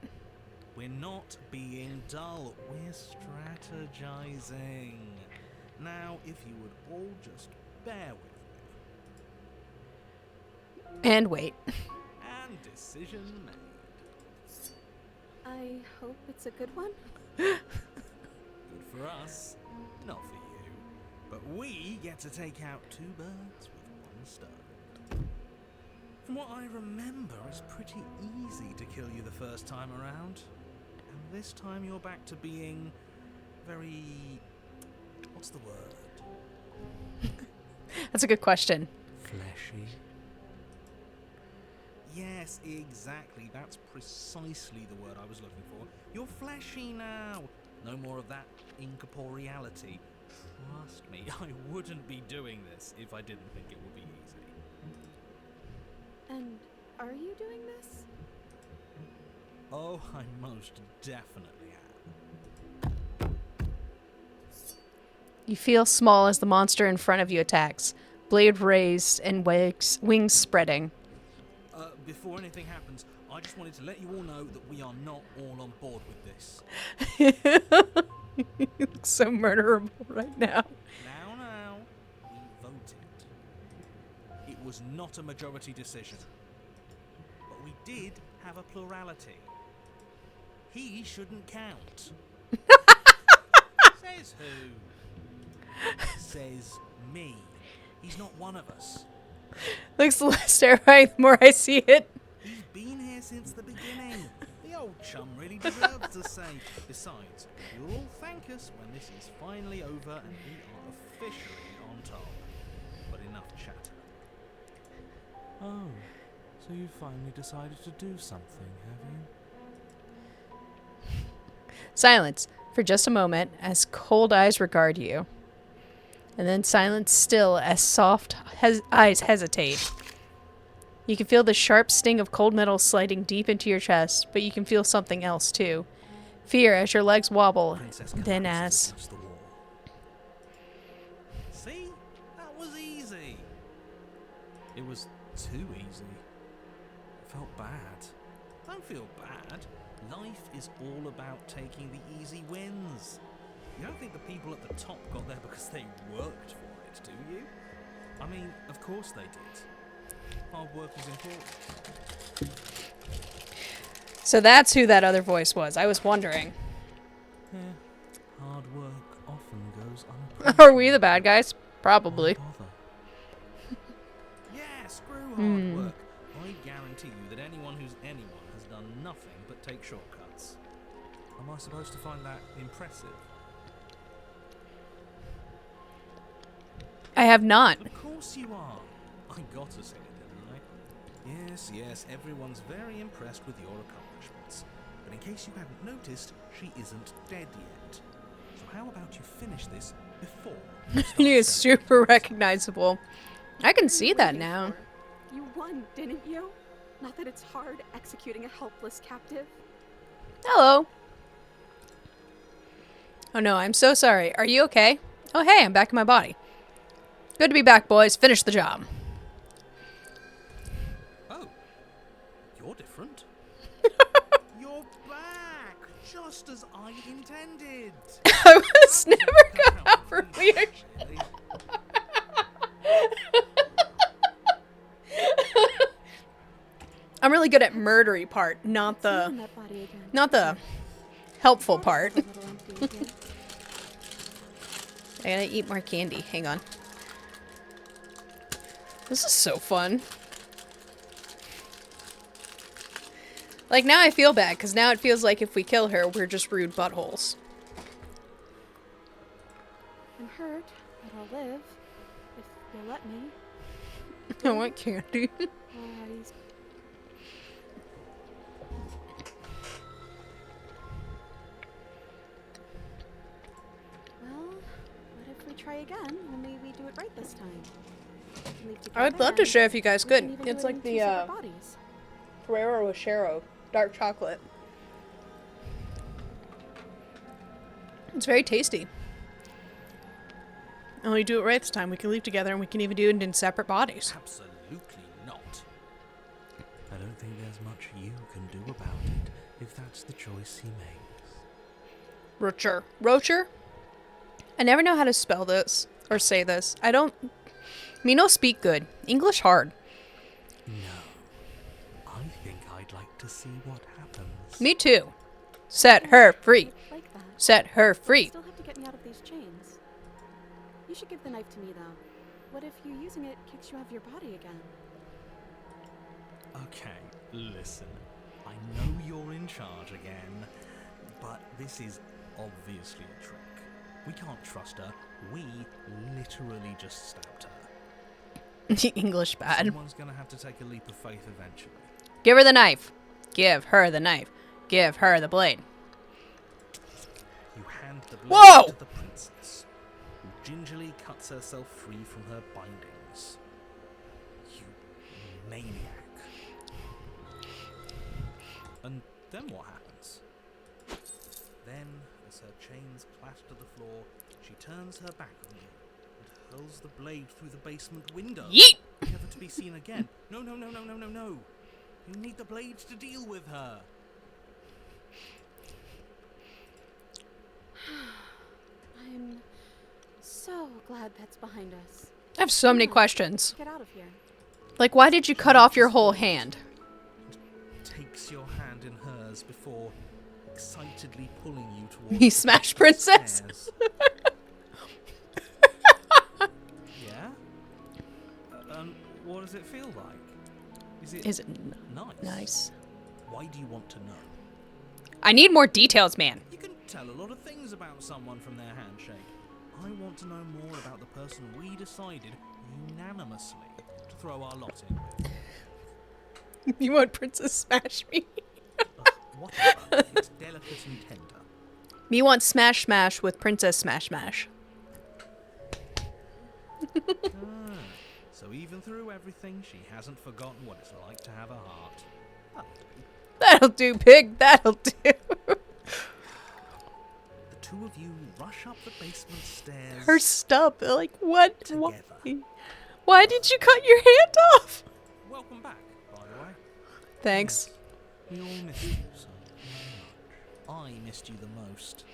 We're not being dull. We're strategizing. Now, if you would all just bear with And wait. me. And decision made. I hope it's a good one. Good for us, not for you. But we get to take out two birds with one stone. From what I remember, it's pretty easy to kill you the first time around. And this time you're back to being very... what's the word? That's a good question. Fleshy. Yes, exactly. That's precisely the word I was looking for. You're fleshy now. No more of that incorporeality. Trust me, I wouldn't be doing this if I didn't think it would be easy. And are you doing this? Oh, I most definitely am. You feel small as the monster in front of you attacks. Blade raised and wings spreading. Before anything happens, I just wanted to let you all know that we are not all on board with this. You look so murderable right now. Now, we voted. It was not a majority decision. But we did have a plurality. He shouldn't count. Says who? Says me. He's not one of us. Looks less terrifying the more I see it. He's been here since the beginning. The old chum really deserves a say. Besides, you'll all thank us when this is finally over and we are officially on top. But enough chatter. Oh, so you finally decided to do something, have you? Silence for just a moment as cold eyes regard you. And then silence still as soft eyes hesitate. You can feel the sharp sting of cold metal sliding deep into your chest, but you can feel something else too. Fear as your legs wobble, then as... The wall. See? That was easy. It was too easy. I felt bad. Don't feel bad. Life is all about taking the easy wins. You don't think the people at the top got there because they worked for it, do you? I mean, of course they did. Hard work is important. So that's who that other voice was. I was wondering. Yeah, hard work often goes unappreciated. Are we the bad guys? Probably. Why bother? Yeah, screw hard work. I guarantee you that anyone who's anyone has done nothing but take shortcuts. Am I supposed to find that impressive? I have not. Of course you are. I got to say it, didn't I? Yes, everyone's very impressed with your accomplishments. But in case you hadn't noticed, she isn't dead yet. So how about you finish this before you start He is celebrating? super recognizable. I can see that Waiting now. for? You won, didn't you? Not that it's hard executing a helpless captive. Hello. Oh no, I'm so sorry. Are you okay? Oh hey, I'm back in my body. Good to be back, boys. Finish the job. Oh, you're different. You're back, just as I intended. I was never gonna reassure. I'm really good at murdery part, not Feeling the that body again. not the helpful part. A little empty here. I gotta eat more candy. Hang on. This is so fun. Like, now I feel bad, because now it feels like if we kill her, we're just rude buttholes. I'm hurt, but I'll live. If you'll let me. I want candy. Eyes. Well, what if we try again? Only we do it right this time. We can leave I would together love to and share if you guys we could. can even do It's it like in the, two separate bodies. Ferrero Rocher dark chocolate. It's very tasty. Only do it right this time. We can leave together and we can even do it in separate bodies. Absolutely not. I don't think there's much you can do about it if that's the choice he makes. Rocher. Rocher? I never know how to spell this or say this. I don't... Me no speak good. English hard. No. I think I'd like to see what happens. Me too. Set her free. Like that. Set her free. Still have to get me out of these chains. You should give the knife to me, though. What if you using it kicks you out of your body again? Okay, listen. I know you're in charge again, but this is obviously a trick. We can't trust her. We literally just stabbed her. English bad. Someone's gonna have to take a leap of faith eventually. Give her the knife. Give her the knife. Give her the blade. You hand the blade Whoa! to the princess, who gingerly cuts herself free from her bindings. You maniac. And then what happens? Then, as her chains clatter to the floor, she turns her back on you and hurls the blade through the basement window. Yeet! Never to be seen again. No. You need the blade to deal with her. I'm so glad that's behind us. I have so many questions. Get out of here. Like, why did you cut off your whole hand? Takes your hand in hers before excitedly pulling you towards He the smashed basement Princess. stairs. Yeah? What does it feel like? Is it nice? nice? Why do you want to know? I need more details, man. You can tell a lot of things about someone from their handshake. I want to know more about the person we decided unanimously to throw our lot in with. You want Princess Smash me? Whatever. It's delicate and tender. Me want Smash Smash with Princess Smash Smash. So even through everything, she hasn't forgotten what it's like to have a heart. That'll do, pig. That'll do. The two of you rush up the basement stairs. Her stub. Like, what? Why? Together. Why did you cut your hand off? Welcome back, by the way. Thanks. We all missed you so much. I missed you the most.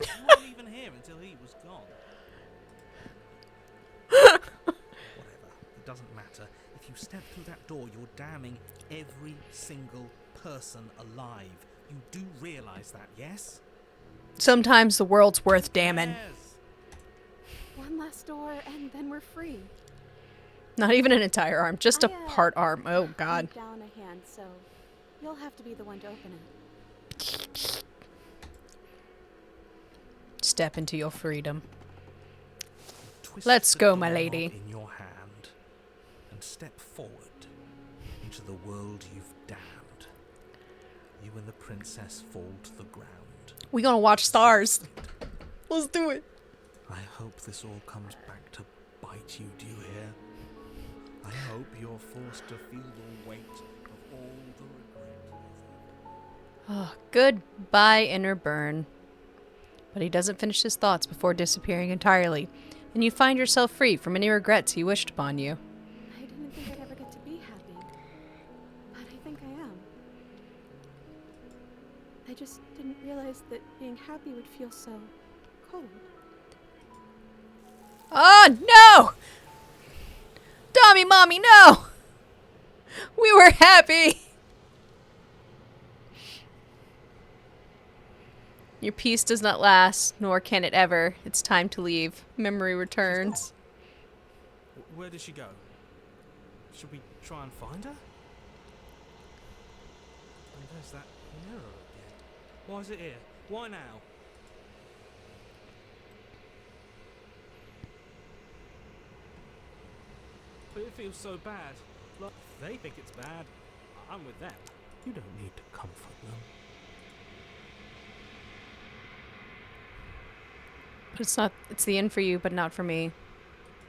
You weren't even here until he was gone. Whatever. It doesn't matter. If you step through that door, you're damning every single person alive. You do realize that, yes? Sometimes the world's worth damning. Yes. One last door, and then we're free. Not even an entire arm, just a I, part arm. Oh, God. Put down a hand, so you'll have to be the one to open it. Step into your freedom. Twist Let's the go, my doorknob lady. in your hand and step forward into the world you've damned. You and the princess fall to the ground. We gonna watch stars. Let's do it. I hope this all comes back to bite you, do you hear? I hope you're forced to feel the weight of all the regret. Oh, goodbye, inner burn. But he doesn't finish his thoughts before disappearing entirely, and you find yourself free from any regrets he wished upon you. I didn't think I'd ever get to be happy, but I think I am. I just didn't realize that being happy would feel so cold. Oh, no! Tommy, Mommy, no! We were happy! Your peace does not last, nor can it ever. It's time to leave. Memory returns. Where did she go? Should we try and find her? And there's that mirror again. Why is it here? Why now? But it feels so bad. Like, they think it's bad. I'm with them. You don't need to comfort them. But it's the end for you, but not for me.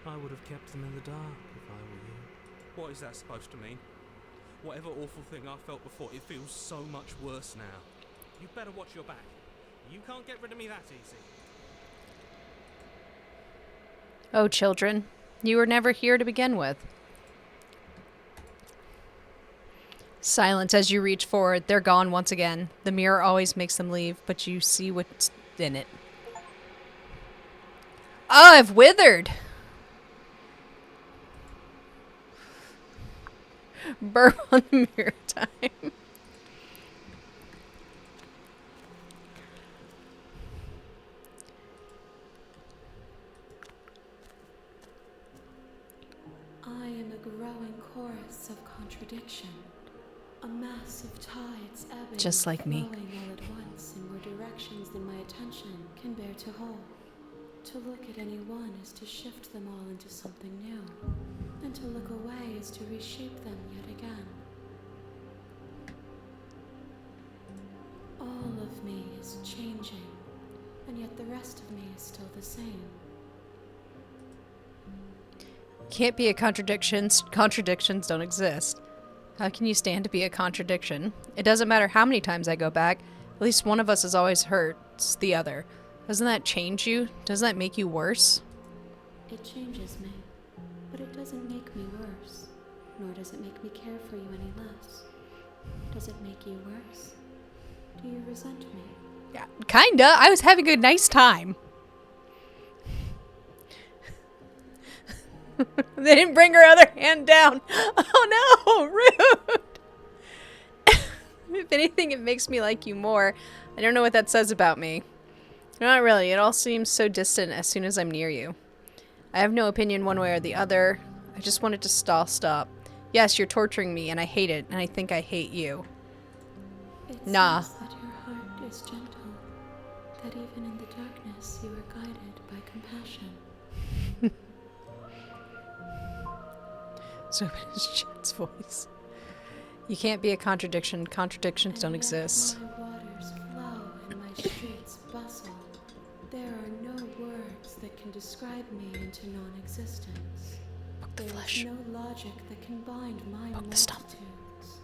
I would have kept them in the dark if I were you. What is that supposed to mean? Whatever awful thing I felt before, it feels so much worse now. You better watch your back. You can't get rid of me that easy. Oh, children, you were never here to begin with. Silence as you reach forward. They're gone once again. The mirror always makes them leave, but you see what's in it. Oh, I've withered. Burp on the mirror time. I am a growing chorus of contradiction. A mass of tides ebbing Just like me. flowing all at once in more directions than my attention can bear to hold. To look at any one is to shift them all into something new, and to look away is to reshape them yet again. All of me is changing, and yet the rest of me is still the same. Can't be a contradiction. Contradictions don't exist. How can you stand to be a contradiction? It doesn't matter how many times I go back. At least one of us is always hurts the other. Doesn't that change you? Doesn't that make you worse? It changes me, but it doesn't make me worse, nor does it make me care for you any less. Does it make you worse? Do you resent me? Yeah, kinda. I was having a nice time. They didn't bring her other hand down. Oh no, rude. If anything, it makes me like you more. I don't know what that says about me. Not really. It all seems so distant as soon as I'm near you. I have no opinion one way or the other. I just wanted to stop. Yes, you're torturing me, and I hate it, and I think I hate you. It Nah. seems that your heart is gentle, that even in the darkness you are guided by compassion. So is Jet's voice. You can't be a contradiction. Contradictions don't And yet exist. My waters flow and my streets bustle. There are no words that can describe me into non-existence. Poke the There flesh. is no logic that can bind my Poke the stump. multitudes.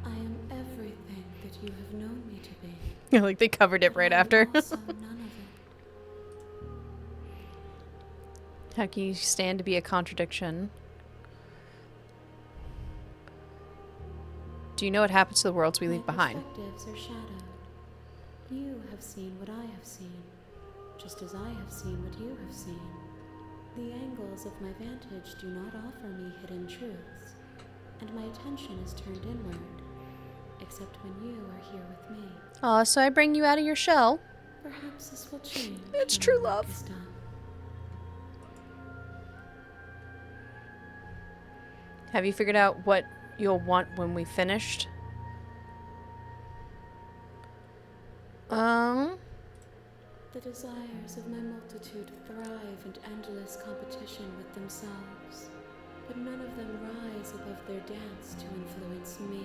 I am everything that you have known me to be. Like they covered it right but I am after. also none of it. How can you stand to be a contradiction? Do you know what happens to the worlds we leave My behind? perspectives are shadowed. You have seen what I have seen, just as I have seen what you have seen. The angles of my vantage do not offer me hidden truths, and my attention is turned inward, except when you are here with me. Aw, so I bring you out of your shell. Perhaps this will change. It's when true the work love. is done. Have you figured out what you'll want when we finished? The desires of my multitude thrive in endless competition with themselves, but none of them rise above their dance to influence me.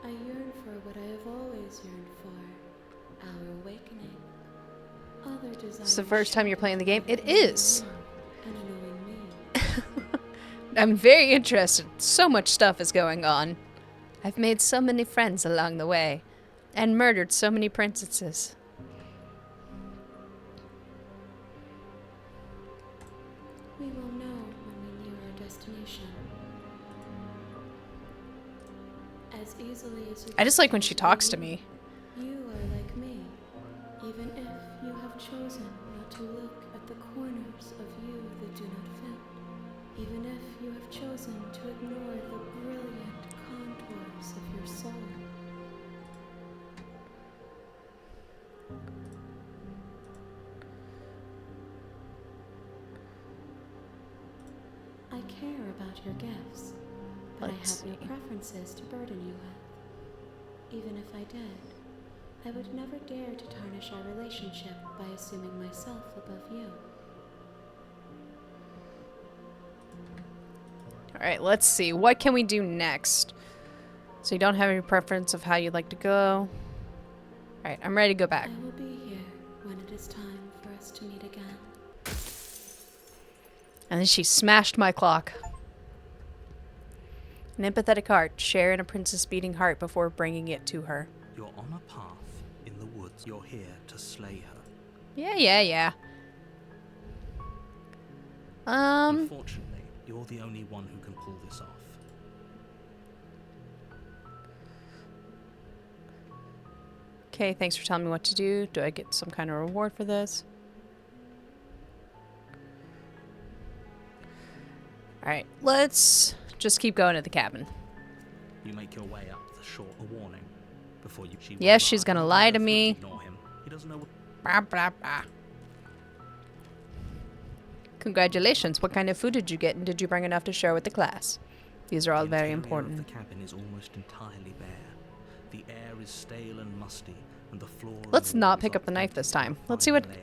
I yearn for what I have always yearned for, our awakening. Other desires. It's the first time you're playing the game. It is. And knowing me. I'm very interested. So much stuff is going on. I've made so many friends along the way, and murdered so many princesses. We will know when we near our destination. As easily as you I just like when she talks to me. You are like me, even if you have chosen not to look at the corners of you that do not fit. Even if you have chosen to ignore the brilliant contours of your soul. I care about your gifts, but Let's I have no see. preferences to burden you with. Even if I did, I would never dare to tarnish our relationship by assuming myself above you. Alright, let's see. What can we do next? So you don't have any preference of how you'd like to go. Alright, I'm ready to go back. I will be here when it is time for us to meet again. And then she smashed my clock. An empathetic heart. Share in a princess' beating heart before bringing it to her. You're on a path in the woods. You're here to slay her. Yeah. Unfortunately, you're the only one who can pull this off. Okay, thanks for telling me what to do. Do I get some kind of reward for this? Alright, let's just keep going to the cabin. You make your way up the shore. A warning before you. She Yes, she's gonna lie to me. Ignore him. He doesn't know what. Blah, blah, blah. Congratulations. What kind of food did you get, and did you bring enough to share with the class? These are all The very interior important. of the cabin is almost entirely bare. The air is stale and musty, and the floor. and Let's not walls pick are up the knife coated this with a time. fine Let's see what layer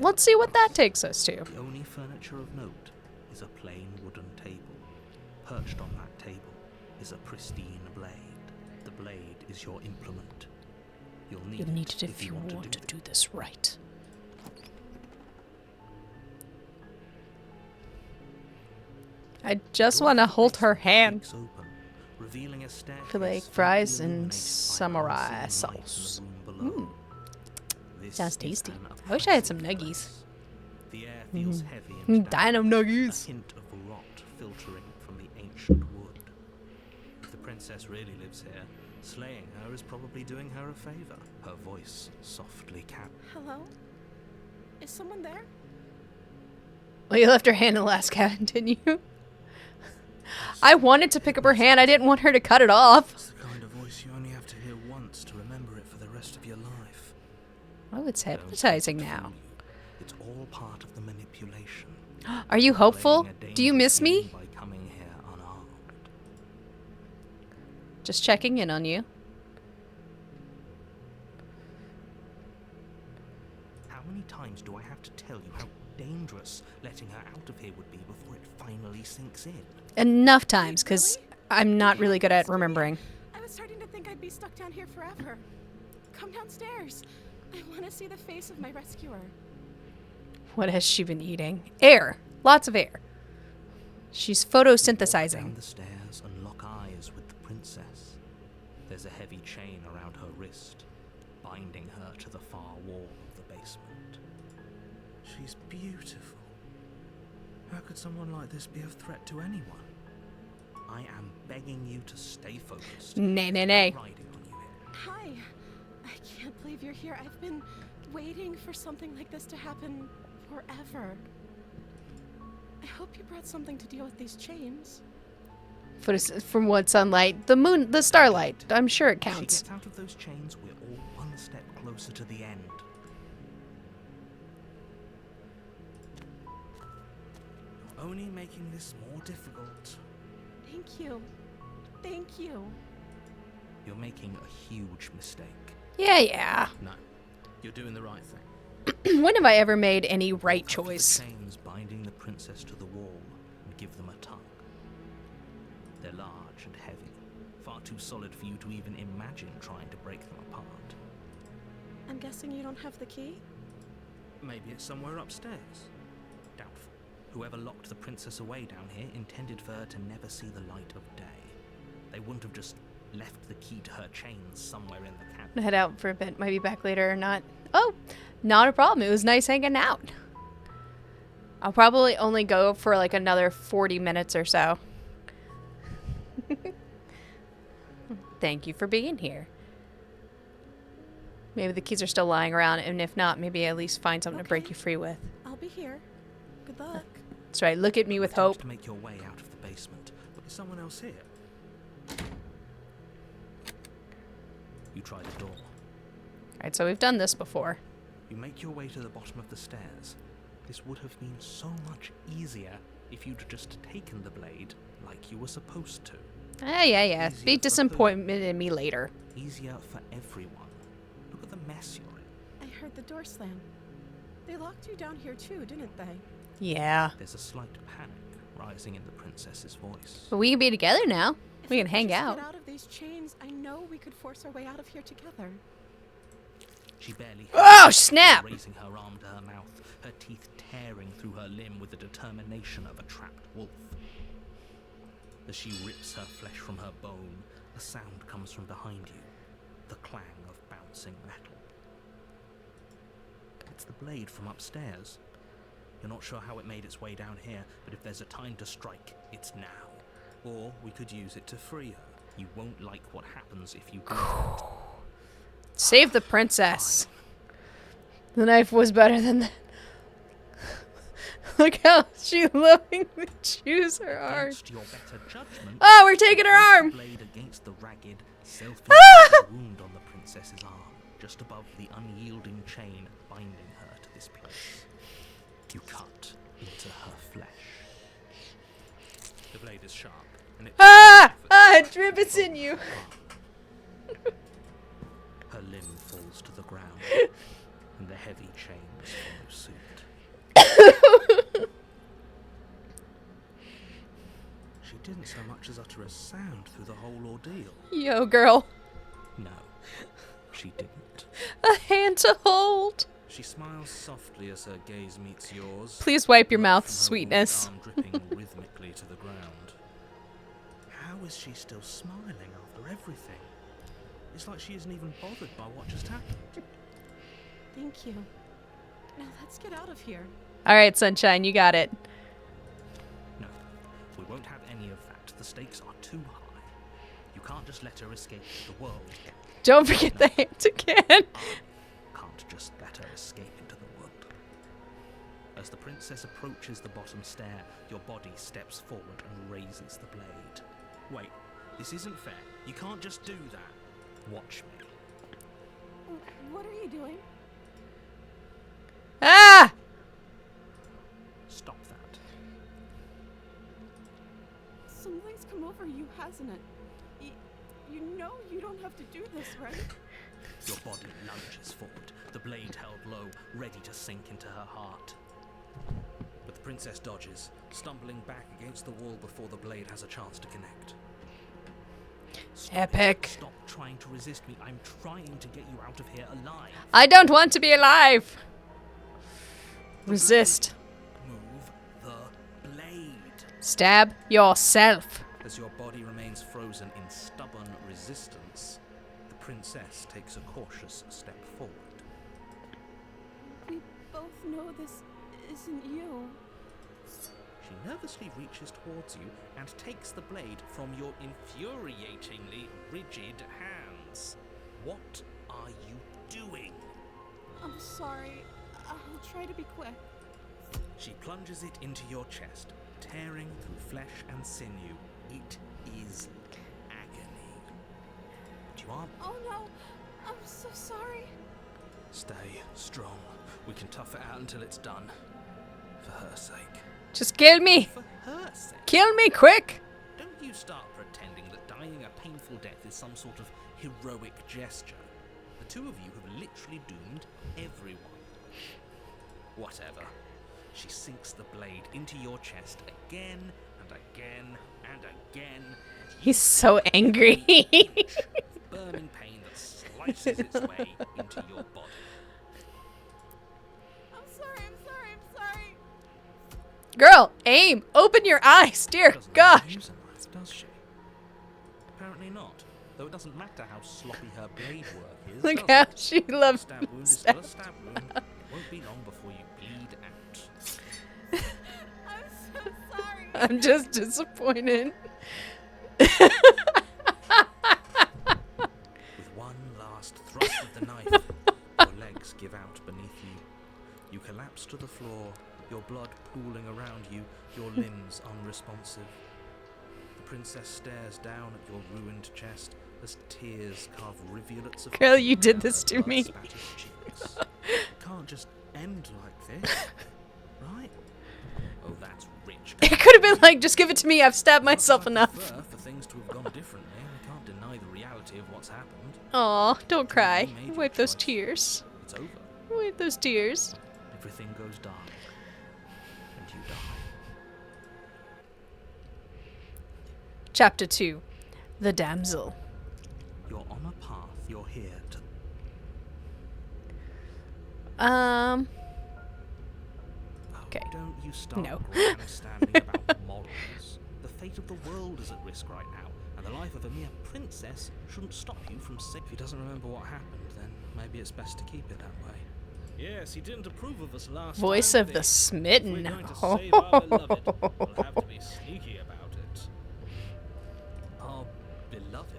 of that rust. takes us to. The only furniture of note is a plain wooden table. Perched on that table is a pristine blade. The blade is your implement. You'll need, You need it if you you want to do this right. I just want to hold her hand. For like fries and samurai sauce. Sounds tasty. I wish I had some nuggies. The air feels heavy Mm, and damp, dino nuggies. a hint of rot filtering from the ancient wood. If the princess really lives here, slaying her is probably doing her a favor. Her voice softly Hello? Is someone there? Well, you left her hand in the last cabin, didn't you? I wanted to pick up her hand. I didn't want her to cut it off. It's the kind of voice you only have to hear once to remember it for the rest of your life. Oh, it's Don't hypnotizing let it now. fool you. It's all part of the manipulation. Are you hopeful? Playing a Do you miss dangerous me? game by coming here unarmed. Just checking in on you. How many times do I have to tell you how dangerous letting her out of here would be before it finally sinks in? Enough times, because I'm not really good at remembering. I was starting to think I'd be stuck down here forever. Come downstairs. I want to see the face of my rescuer. What has she been eating? Air. Lots of air. She's Walk photosynthesizing. down the stairs and lock eyes with the princess. There's a heavy chain around her wrist, binding her to the far wall of the basement. She's beautiful. How could someone like this be a threat to anyone? I am begging you to stay focused. Nay. Riding on you here. Hi. I can't believe you're here. I've been waiting for something like this to happen forever. hope you brought something to deal with these chains. From what sunlight? The moon, the starlight. I'm sure it If she counts. gets out of those chains, we're all one step closer to the end. You're only making this more difficult. Thank you. Thank you. You're making a huge mistake. Yeah. No, you're doing the right thing. When have I ever made any right Cut the choice? chains binding the princess to the wall and give them a tug. They're large and heavy, far too solid for you to even imagine trying to break them apart. I'm guessing you don't have the key? Maybe it's somewhere upstairs. Doubtful. Whoever locked the princess away down here intended for her to never see the light of day. They wouldn't have just left the key to her chains somewhere in the I'm cabin. gonna head out for a bit. Might be back later or not. Oh, not a problem. It was nice hanging out. I'll probably only go for like another 40 minutes or so. Thank you for being here. Maybe the keys are still lying around, and if not, maybe at least find something to break Okay. you free with. I'll be here. Good luck. That's right. Look at me with Attempts hope. to make your way out of the basement, but there's someone else here. You try the door. Alright, so we've done this before. You make your way to the bottom of the stairs. This would have been so much easier if you'd just taken the blade like you were supposed to. Yeah. Easier Be for disappointed in me later. Easier for everyone. Look at the mess you're in. I heard the door slam. They locked you down here too, didn't they? Yeah. There's a slight panic rising in the princess's voice. But we can be together now. If We can could hang just out. Get out of these chains. I know we could force our way out of here together. She barely Oh, snap! raising her arm to her mouth, her teeth tearing through her limb with the determination of a trapped wolf. As she rips her flesh from her bone, a sound comes from behind you, the clang of bouncing metal. It's the blade from upstairs. You're not sure how it made its way down here, but if there's a time to strike, it's now. Or we could use it to free her. You won't like what happens if you do that. Save the princess. The knife was better than that. Look how she lovingly chews her arm. Against your better judgment, Oh, we're taking her place arm. the blade against the ragged, Ah! self-inflicted wound on the princess's arm, just above the unyielding chain binding her to this place. You cut into her flesh. The blade is sharp, and it It rivets in you. her limb falls to the ground, and the heavy chains follow suit. She didn't so much as utter a sound through the whole ordeal. Yo, girl. No, she didn't. A hand to hold. She smiles softly as her gaze meets yours. Please wipe your blood mouth, from her sweetness. wounded arm dripping rhythmically to the ground. How is she still smiling after everything? It's like she isn't even bothered by what just happened. Thank you. Now let's get out of here. All right, sunshine, you got it. No, we won't have any of that. The stakes are too high. You can't just let her escape the world. Don't forget the hand again. I can't just let her escape into the world. As the princess approaches the bottom stair, your body steps forward and raises the blade. Wait, this isn't fair. You can't just do that. Watch me. What are you doing? Ah! Stop that. Something's come over you, hasn't it? You know you don't have to do this, right? Your body lunges forward, the blade held low, ready to sink into her heart. But the princess dodges, stumbling back against the wall before the blade has a chance to connect. Stop Epic. it. Stop trying to resist me. I'm trying to get you out of here alive. I don't want to be alive. Resist. Move the blade. Stab yourself. As your body remains frozen in stubborn resistance, the princess takes a cautious step forward. We both know this isn't you. She nervously reaches towards you and takes the blade from your infuriatingly rigid hands. What are you doing? I'm sorry. I'll try to be quick. She plunges it into your chest, tearing through flesh and sinew. It is agony. But you aren't. Oh no, I'm so sorry. Stay strong. We can tough it out until it's done. For her sake. Just kill me. For her sake. Kill me quick. Don't you start pretending that dying a painful death is some sort of heroic gesture. The two of you have literally doomed everyone. Whatever. She sinks the blade into your chest again and again and again. He's so angry. Burning pain that slices its way into your body. I'm sorry. Girl, aim. Open your eyes. Dear Doesn't gosh. use a knife, does she? Apparently not. Though it doesn't matter how sloppy her blade work is. Look does how it? she A loves stab wound is still a stab wound. It won't be long before you bleed out. I'm so sorry. I'm just disappointed. With one last thrust of the knife, your legs give out beneath you. You collapse to the floor, your blood pooling around you, your limbs unresponsive. The princess stares down at your ruined chest as tears carve rivulets of Girl, you did down this her to me. blood-spattered cheeks. It can't just end like this, right? Oh, that's rich. It could have been like, just give it to me. I've stabbed myself enough. Prefer for things to have gone differently. I can't deny the reality of what's happened. Aw, don't cry. You made your Wipe those choice. tears. It's over. Wipe those tears. Everything goes dark, and you die. Chapter 2. The Damsel. You're on a path. You're here to. Um, Oh, Okay. don't you start No. grandstanding about morals. The fate of the world is at risk right now, and the life of a mere princess shouldn't stop you from saying. If he doesn't remember what happened, then maybe it's best to keep it that way. Yes, he didn't approve of us last voice time, of did the he? smitten. If we're going to save our beloved, we'll have to be sneaky about it. Our beloved?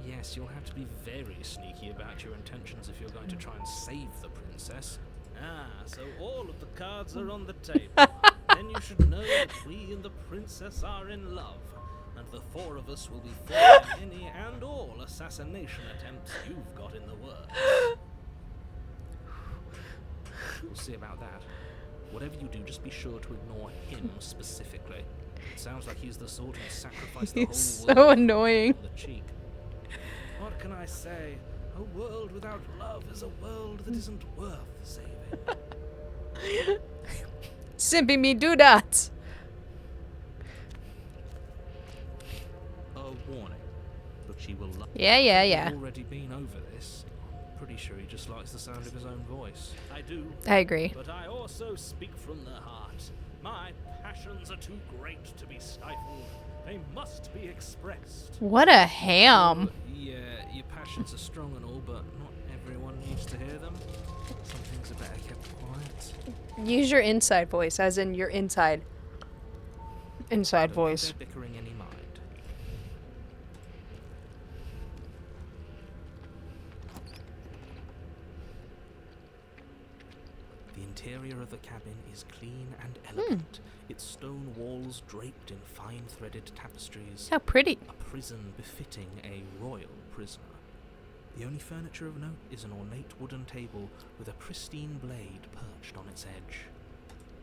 Yes, you'll have to be very sneaky about your intentions if you're going to try and save the princess. Ah, so all of the cards are on the table. Then you should know that we and the princess are in love, and the four of us will be foiling any and all assassination attempts you've got in the works. We'll see about that. Whatever you do, just be sure to ignore him specifically. It sounds like he's the sort who'd sacrifice the He's whole so world annoying. on the cheek. What can I say? A world without love is a world that isn't worth saving. Simpy me do that. A warning. But she will love. Yeah. We've already been over this. I'm pretty sure he just likes the sound of his own voice. I do, I agree. but I also speak from the heart. My passions are too great to be stifled. They must be expressed. What a ham. Yeah, your passions are strong and all, but not everyone needs to hear them. Some things are better kept quiet. Use your inside voice, as in your inside Don't voice. give their bickering any mind. The interior of the cabin is clean and elegant, its stone walls draped in fine threaded tapestries, How pretty. a prison befitting a royal prisoner. The only furniture of note is an ornate wooden table with a pristine blade perched on its edge.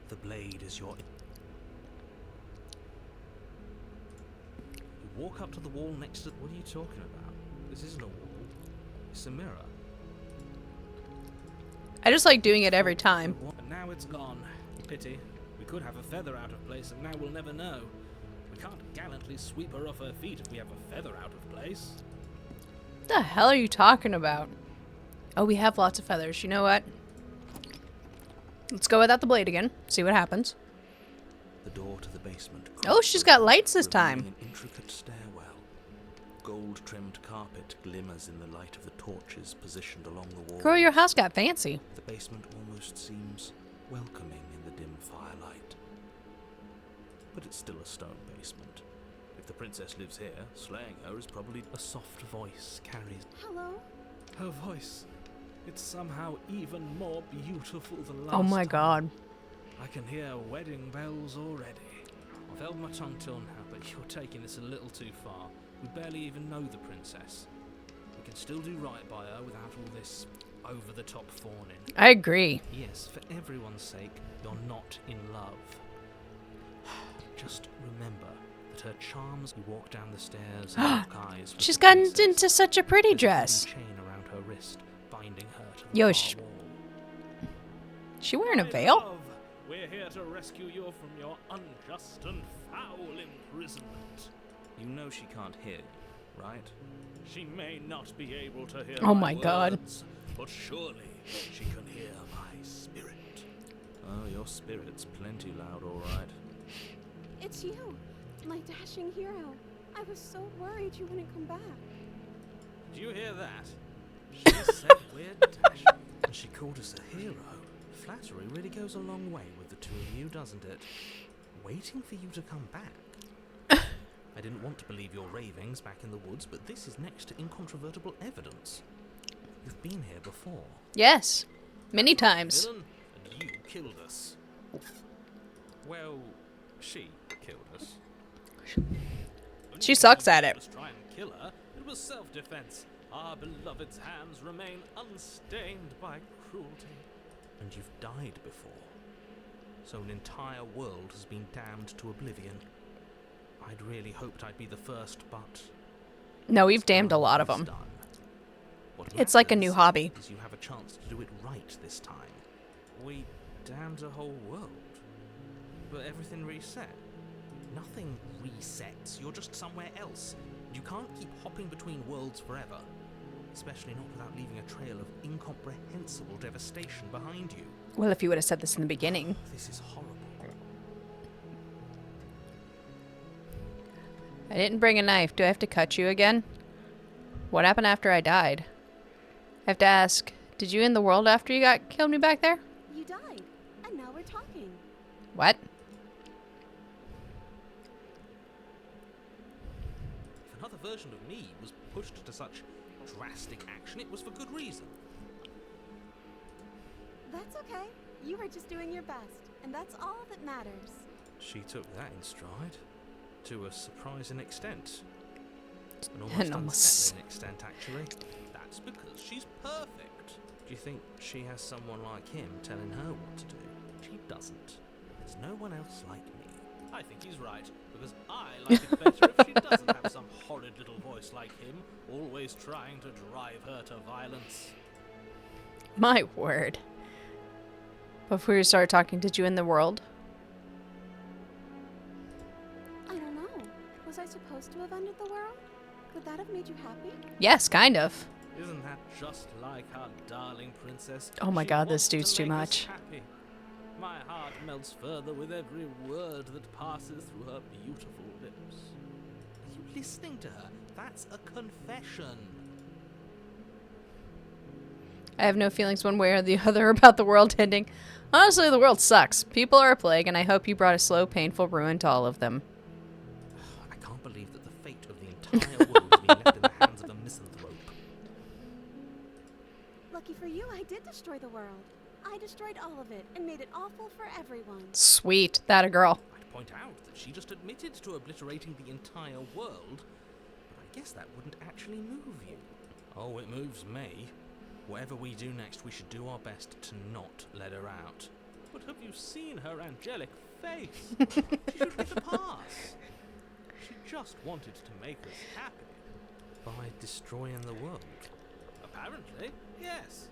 The blade is your... You walk up to the wall next to... What are you talking about? This isn't a wall. It's a mirror. I just like doing it every time. But now it's gone. Pity. We could have a feather out of place, and now we'll never know. We can't gallantly sweep her off her feet if we have a feather out of place. What the hell are you talking about? Oh, we have lots of feathers. You know what? Let's go without the blade again. See what happens. The door to the basement. Oh, she's got lights this revealing time. An intricate stairwell. Gold-trimmed carpet glimmers in the light of the torches positioned along the wall. Girl, your house got fancy. The basement almost seems welcoming in the dim firelight. But it's still a stone basement. If the princess lives here, slaying her is probably... A soft voice carries... Hello? Her voice. It's somehow even more beautiful than last Oh my time. god. I can hear wedding bells already. I've held my tongue till now, but you're taking this a little too far. We barely even know the princess. We can still do right by her without all this over-the-top fawning. I agree. Yes, for everyone's sake, you're not in love. Just remember that her charms you walk down the stairs and lock eyes with She's the gotten princess. into such a pretty There's a thin dress. chain around her wrist, binding her to the Yosh. far wall. She wearing a My veil? love, we're here to rescue you from your unjust and foul imprisonment. You know she can't hear you, right? She may not be able to hear Oh my God. words, but surely she can hear my spirit. Oh, your spirit's plenty loud, all right. It's you, my dashing hero. I was so worried you wouldn't come back. Do you hear that? She said we're dashing, and she called us a hero. Flattery really goes a long way with the two of you, doesn't it? Waiting for you to come back. I didn't want to believe your ravings back in the woods, but this is next to incontrovertible evidence. You've been here before. Yes. Many times. Villain, and you killed us. Well, she killed us. When She you sucks didn't at it. just try and kill her, it was self-defense. Our beloved's hands remain unstained by cruelty. And you've died before. So an entire world has been damned to oblivion. I'd really hoped I'd be the first, but... No, we've damned a lot of It's them. done. What It's like a new matters hobby. is you have a chance to do it right this time. We damned a whole world. But everything reset. Nothing resets. You're just somewhere else. You can't keep hopping between worlds forever. Especially not without leaving a trail of incomprehensible devastation behind you. Well, if you would have said this in the beginning. This is horrible. I didn't bring a knife. Do I have to cut you again? What happened after I died? I have to ask, did you end the world after you killed me back there? You died, and now we're talking. What? If another version of me was pushed to such drastic action, it was for good reason. That's okay. You were just doing your best, and that's all that matters. She took that in stride. To a surprising extent. An almost almost- unsettling extent, actually. That's because she's perfect. Do you think she has someone like him telling her what to do? She doesn't. There's no one else like me. I think he's right, because I like it better if she doesn't have some horrid little voice like him, always trying to drive her to violence. My word. Before you started talking, did you end the world? I don't know. Was I supposed to have ended the world? Could that have made you happy? Yes, kind of. Isn't that just like our darling princess? Oh my She God, this wants to dude's too make us much. happy. My heart melts further with every word that passes through her beautiful lips. Are you listening to her? That's a confession. I have no feelings one way or the other about the world ending. Honestly, the world sucks. People are a plague, and I hope you brought a slow, painful ruin to all of them. I can't believe that the fate of the entire world has been left in the hands of a misanthrope. Lucky for you, I did destroy the world. I destroyed all of it and made it awful for everyone. Sweet. That a girl. I'd point out that she just admitted to obliterating the entire world, but I guess that wouldn't actually move you. Oh, it moves me. Whatever we do next, we should do our best to not let her out. But have you seen her angelic face? She should get a pass. She just wanted to make us happy. By destroying the world. Apparently, yes.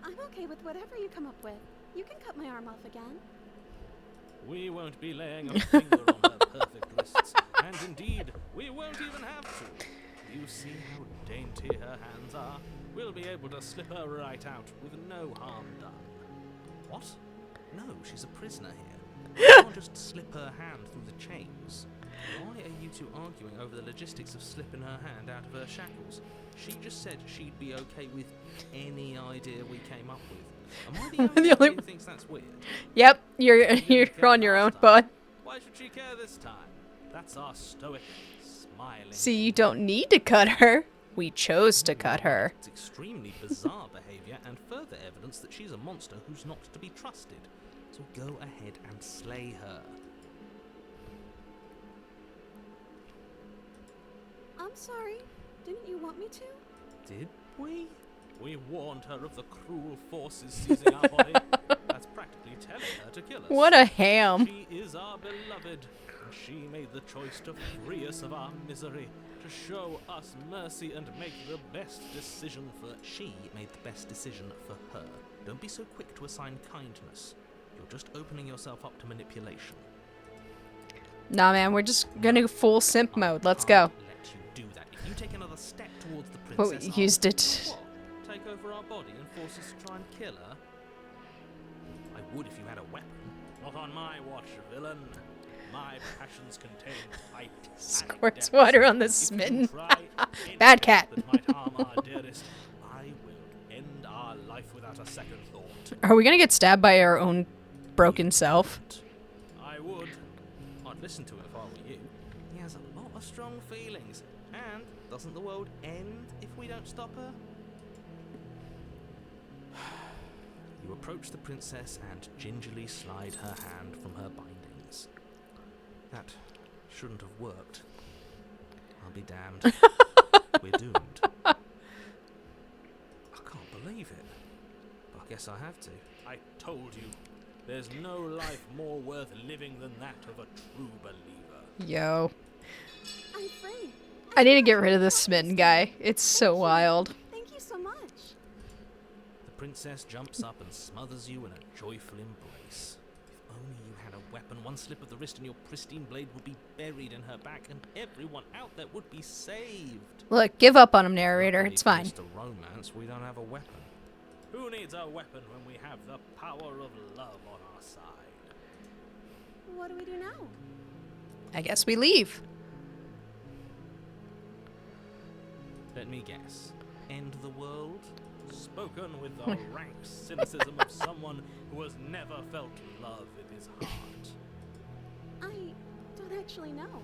I'm okay with whatever you come up with. You can cut my arm off again. We won't be laying a finger on her perfect wrists, and indeed, we won't even have to. You see how dainty her hands are? We'll be able to slip her right out with no harm done. What? No, she's a prisoner here. You can't just slip her hand through the chains. Why are you two arguing over the logistics of slipping her hand out of her shackles? She just said she'd be okay with any idea we came up with. Am I the only one who thinks that's weird? Yep, you're on your own, bud. Why should she care this time? That's our stoic, smiling. See, you don't need to cut her. We chose to cut her. It's extremely bizarre behavior and further evidence that she's a monster who's not to be trusted. So go ahead and slay her. I'm sorry. Didn't you want me to? Did we? We warned her of the cruel forces seizing our body. That's practically telling her to kill us. What a ham. She is our beloved, and she made the choice to free us of our misery, to show us mercy and make the best decision for... She made the best decision for her. Don't be so quick to assign kindness. You're just opening yourself up to manipulation. Nah, man, we're just gonna full simp mode. Let's go. Let you do that. If you take another step towards the Well, princess, we used I'll- it. What? Take over our body and force us to try and kill her? I would if you had a weapon. Not on my watch, villain. My passions contain tight. Squirts water on the smitten. Bad Bad cat. That might harm our dearest, I will end our life without a second thought. Are we gonna get stabbed by our own broken self? I would. I'd listen to it if I were you. He has a lot of strong feelings. And doesn't the world end if we don't stop her? You approach the princess and gingerly slide her hand from her bindings. That shouldn't have worked. I'll be damned. We're doomed. I can't believe it. But I guess I have to. I told you. There's no life more worth living than that of a true believer. Yo. I'm free. I need to get rid of this smitten guy. It's so wild. Thank you so much. The princess jumps up and smothers you in a joyful embrace. If only you had a weapon, one slip of the wrist and your pristine blade would be buried in her back and everyone out there would be saved. Look, give up on him, narrator. Luckily It's for fine. Mr. Romance, we don't have a weapon. Who needs a weapon when we have the power of love on our side? What do we do now? I guess we leave. Let me guess. End the world? Spoken with the rank cynicism of someone who has never felt love in his heart. I don't actually know.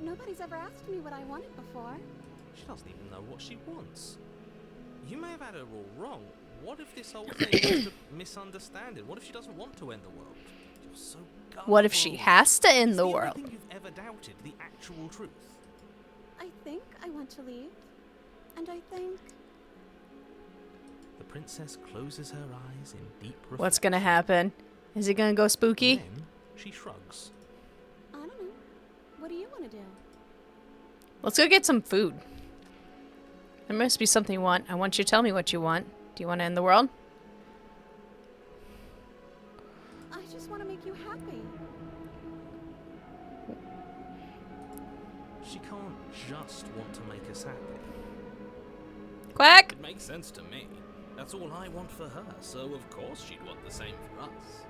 Nobody's ever asked me what I wanted before. She doesn't even know what she wants. You may have had her all wrong. What if this whole thing is to misunderstand it? What if she doesn't want to end the world? You're so gullible. What if she has to end It's the only world? thing you've ever doubted, the actual truth. I think I want to leave. And I think... The princess closes her eyes in deep reflection. What's gonna happen? Is it gonna go spooky? Then she shrugs. I don't know. What do you want to do? Let's go get some food. There must be something you want. I want you to tell me what you want. Do you want to end the world? I just want to make you happy. She can't just want to make us happy. Quack! It makes sense to me. That's all I want for her, so of course she'd want the same for us.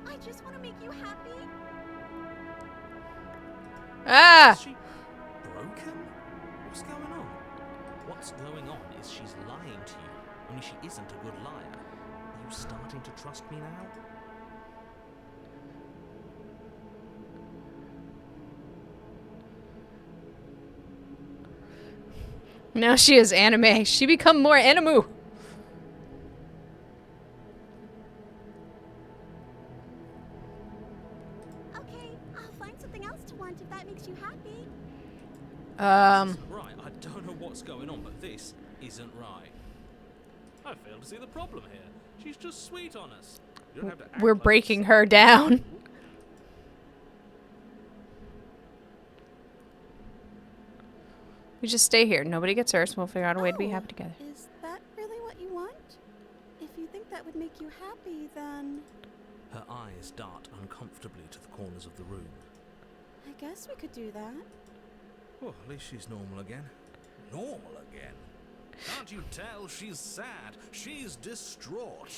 I just want to make you happy. Ah! Is she broken? What's going on? What's going on is she's lying to you, only she isn't a good liar. Are you starting to trust me now? Now she is anime. She become more animu. Okay, I'll find something else to want if that makes you happy. This isn't right. I don't know what's going on, but this isn't right. I fail to see the problem here. She's just sweet on us. You don't have to act We're like breaking this. her down. We just stay here. Nobody gets hurt, so we'll figure out a way to be happy together. Is that really what you want? If you think that would make you happy, then Her eyes dart uncomfortably to the corners of the room. I guess we could do that. Well, at least she's normal again. Normal again? Can't you tell she's sad? She's distraught.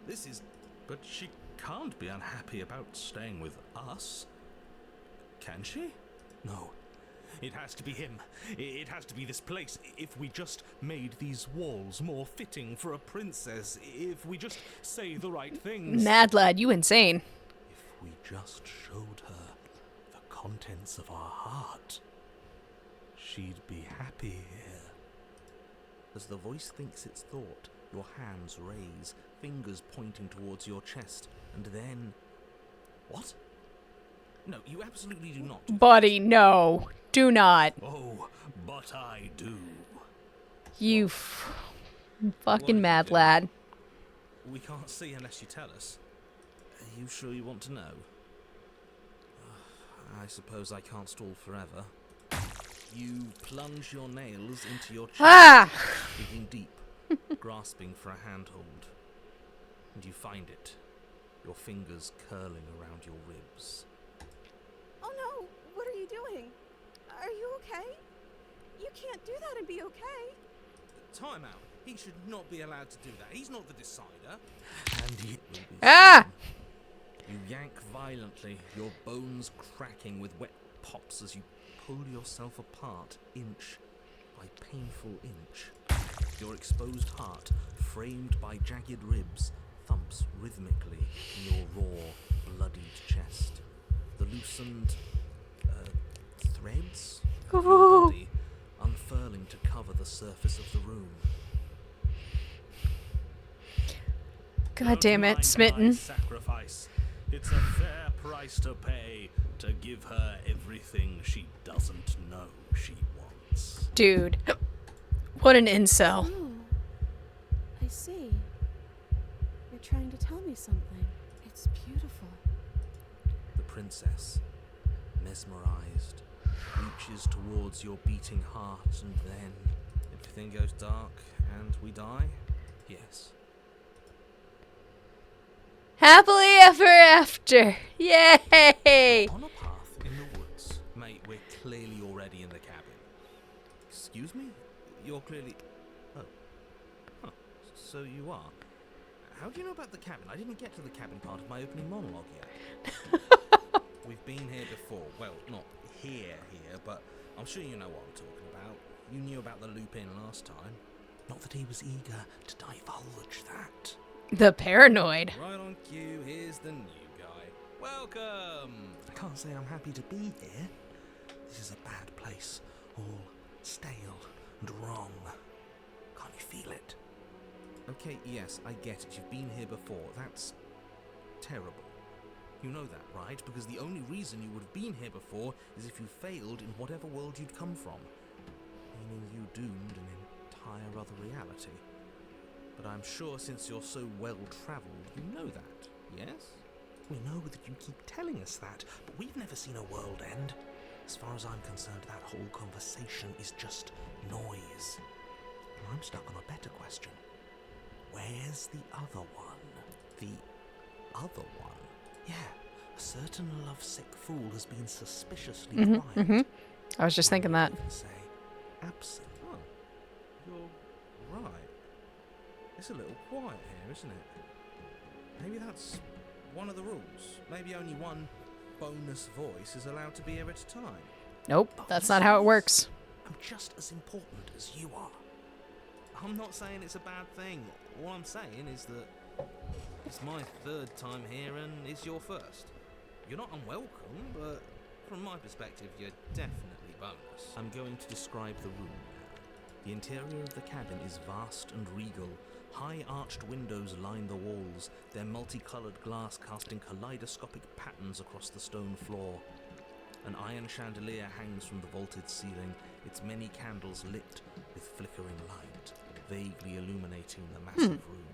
This is... But she can't be unhappy about staying with us. Can she? No. It has to be him. It has to be this place. If we just made these walls more fitting for a princess. If we just say the right things. Mad lad, you insane. If we just showed her the contents of our heart. she'd be happy here. As the voice thinks its thought, your hands raise, fingers pointing towards your chest, and then... What? No, you absolutely do not. Buddy, no. Do not. Oh, but I do. You fucking What mad did you do? lad. We can't see unless you tell us. Are you sure you want to know? I suppose I can't stall forever. You plunge your nails into your chest, Ah! digging deep, grasping for a handhold. And you find it, your fingers curling around your ribs. Oh no! What are you doing? Are you okay? You can't do that and be okay. Time out. He should not be allowed to do that. He's not the decider. And it will be Ah! soon. You yank violently, your bones cracking with wet pops as you pull yourself apart, inch by painful inch. Your exposed heart, framed by jagged ribs, thumps rhythmically in your raw, bloodied chest. The loosened threads of your body unfurling to cover the surface of the room. God damn it, Don't mind Smitten. my sacrifice. It's a fair price to pay to give her everything she doesn't know she wants. Dude. What an incel. Oh, I see. You're trying to tell me something. It's beautiful. The princess, mesmerized, reaches towards your beating heart, and then everything goes dark and we die? Yes. Happily ever after. Yay! On a path in the woods. Mate, we're clearly already in the cabin. Excuse me? You're clearly... Oh. Huh. So you are. How do you know about the cabin? I didn't get to the cabin part of my opening monologue yet. We've been here before. Well, not here, but I'm sure you know what I'm talking about. You knew about the loop-in last time. Not that he was eager to divulge that. The paranoid. Right on cue, here's the new guy. Welcome! I can't say I'm happy to be here. This is a bad place. All stale and wrong. Can't you feel it? Okay, yes, I get it. You've been here before. That's terrible. You know that, right? Because the only reason you would have been here before is if you failed in whatever world you'd come from. Meaning you doomed an entire other reality. But I'm sure since you're so well-travelled, you know that, yes? We know that you keep telling us that, but we've never seen a world end. As far as I'm concerned, that whole conversation is just noise. And I'm stuck on a better question. Where's the other one? The other one? Yeah, a certain lovesick fool has been suspiciously quiet. I was just thinking that. Even say absent. Oh, you're right. It's a little quiet here, isn't it? Maybe that's one of the rules. Maybe only one bonus voice is allowed to be here at a time. Nope, that's not how it works. I'm just as important as you are. I'm not saying it's a bad thing. All I'm saying is that it's my third time here and it's your first. You're not unwelcome, but from my perspective, you're definitely bonus. I'm going to describe the room now. The interior of the cabin is vast and regal. High arched windows line the walls, their multicolored glass casting kaleidoscopic patterns across the stone floor. An iron chandelier hangs from the vaulted ceiling, its many candles lit with flickering light, vaguely illuminating the massive room.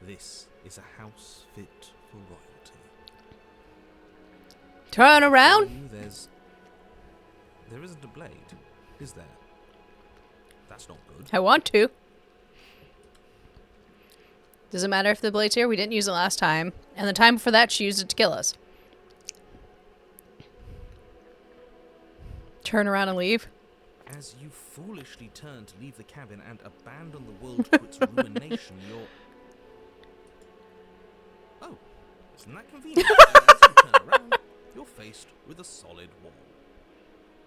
This is a house fit for royalty. Turn around. There isn't a blade, is there? That's not good. I want to. Doesn't matter if the blade's here. We didn't use it last time. And the time before that, she used it to kill us. Turn around and leave. As you foolishly turn to leave the cabin and abandon the world to its ruination, you're... Oh, isn't that convenient? As you turn around, you're faced with a solid wall.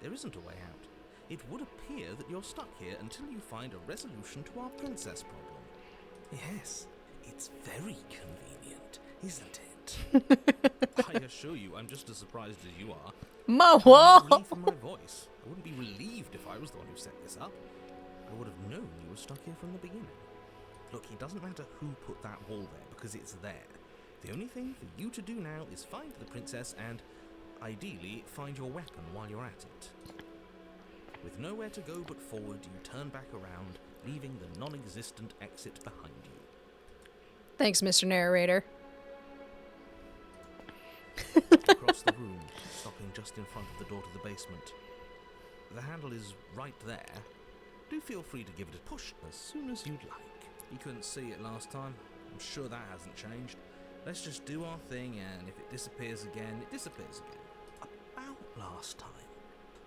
There isn't a way out. It would appear that you're stuck here until you find a resolution to our princess problem. Yes, it's very convenient, isn't it? what? I assure you, I'm just as surprised as you are. Whoa! Relief from my voice. I wouldn't be relieved if I was the one who set this up. I would have known you were stuck here from the beginning. Look, it doesn't matter who put that wall there, because it's there. The only thing for you to do now is find the princess and, ideally, find your weapon while you're at it. With nowhere to go but forward, you turn back around, leaving the non-existent exit behind you. Thanks, Mr. Narrator. Across the room, stopping just in front of the door to the basement. The handle is right there. Do feel free to give it a push as soon as you'd like. You couldn't see it last time. I'm sure that hasn't changed. Let's just do our thing, and if it disappears again, it disappears again. About last time.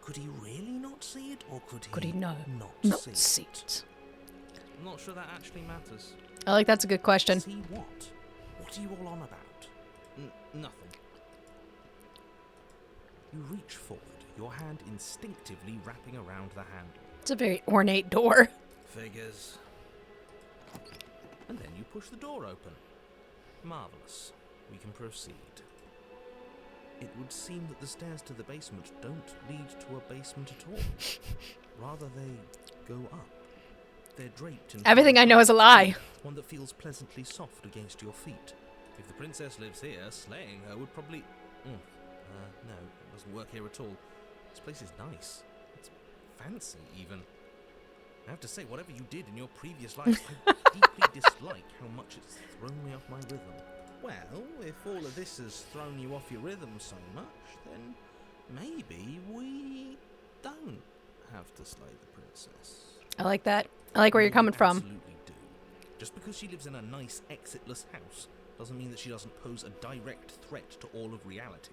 Could he really not see it, or could he not see see it? it? I'm not sure that actually matters. I like that's a good question. See what? What are you all on about? Nothing. You reach forward, your hand instinctively wrapping around the handle. It's a very ornate door. Figures. And then you push the door open. Marvellous. We can proceed. It would seem that the stairs to the basement don't lead to a basement at all. Rather, they go up. They're draped in... Everything I know is a lie. One that feels pleasantly soft against your feet. If the princess lives here, slaying her would probably... no, it doesn't work here at all. This place is nice. It's fancy, even. I have to say, whatever you did in your previous life, I deeply dislike how much it's thrown me off my rhythm. Well, if all of this has thrown you off your rhythm so much, then maybe we don't have to slay the princess. I like that. I like where you're coming from. Absolutely do. Just because she lives in a nice, exitless house doesn't mean that she doesn't pose a direct threat to all of reality.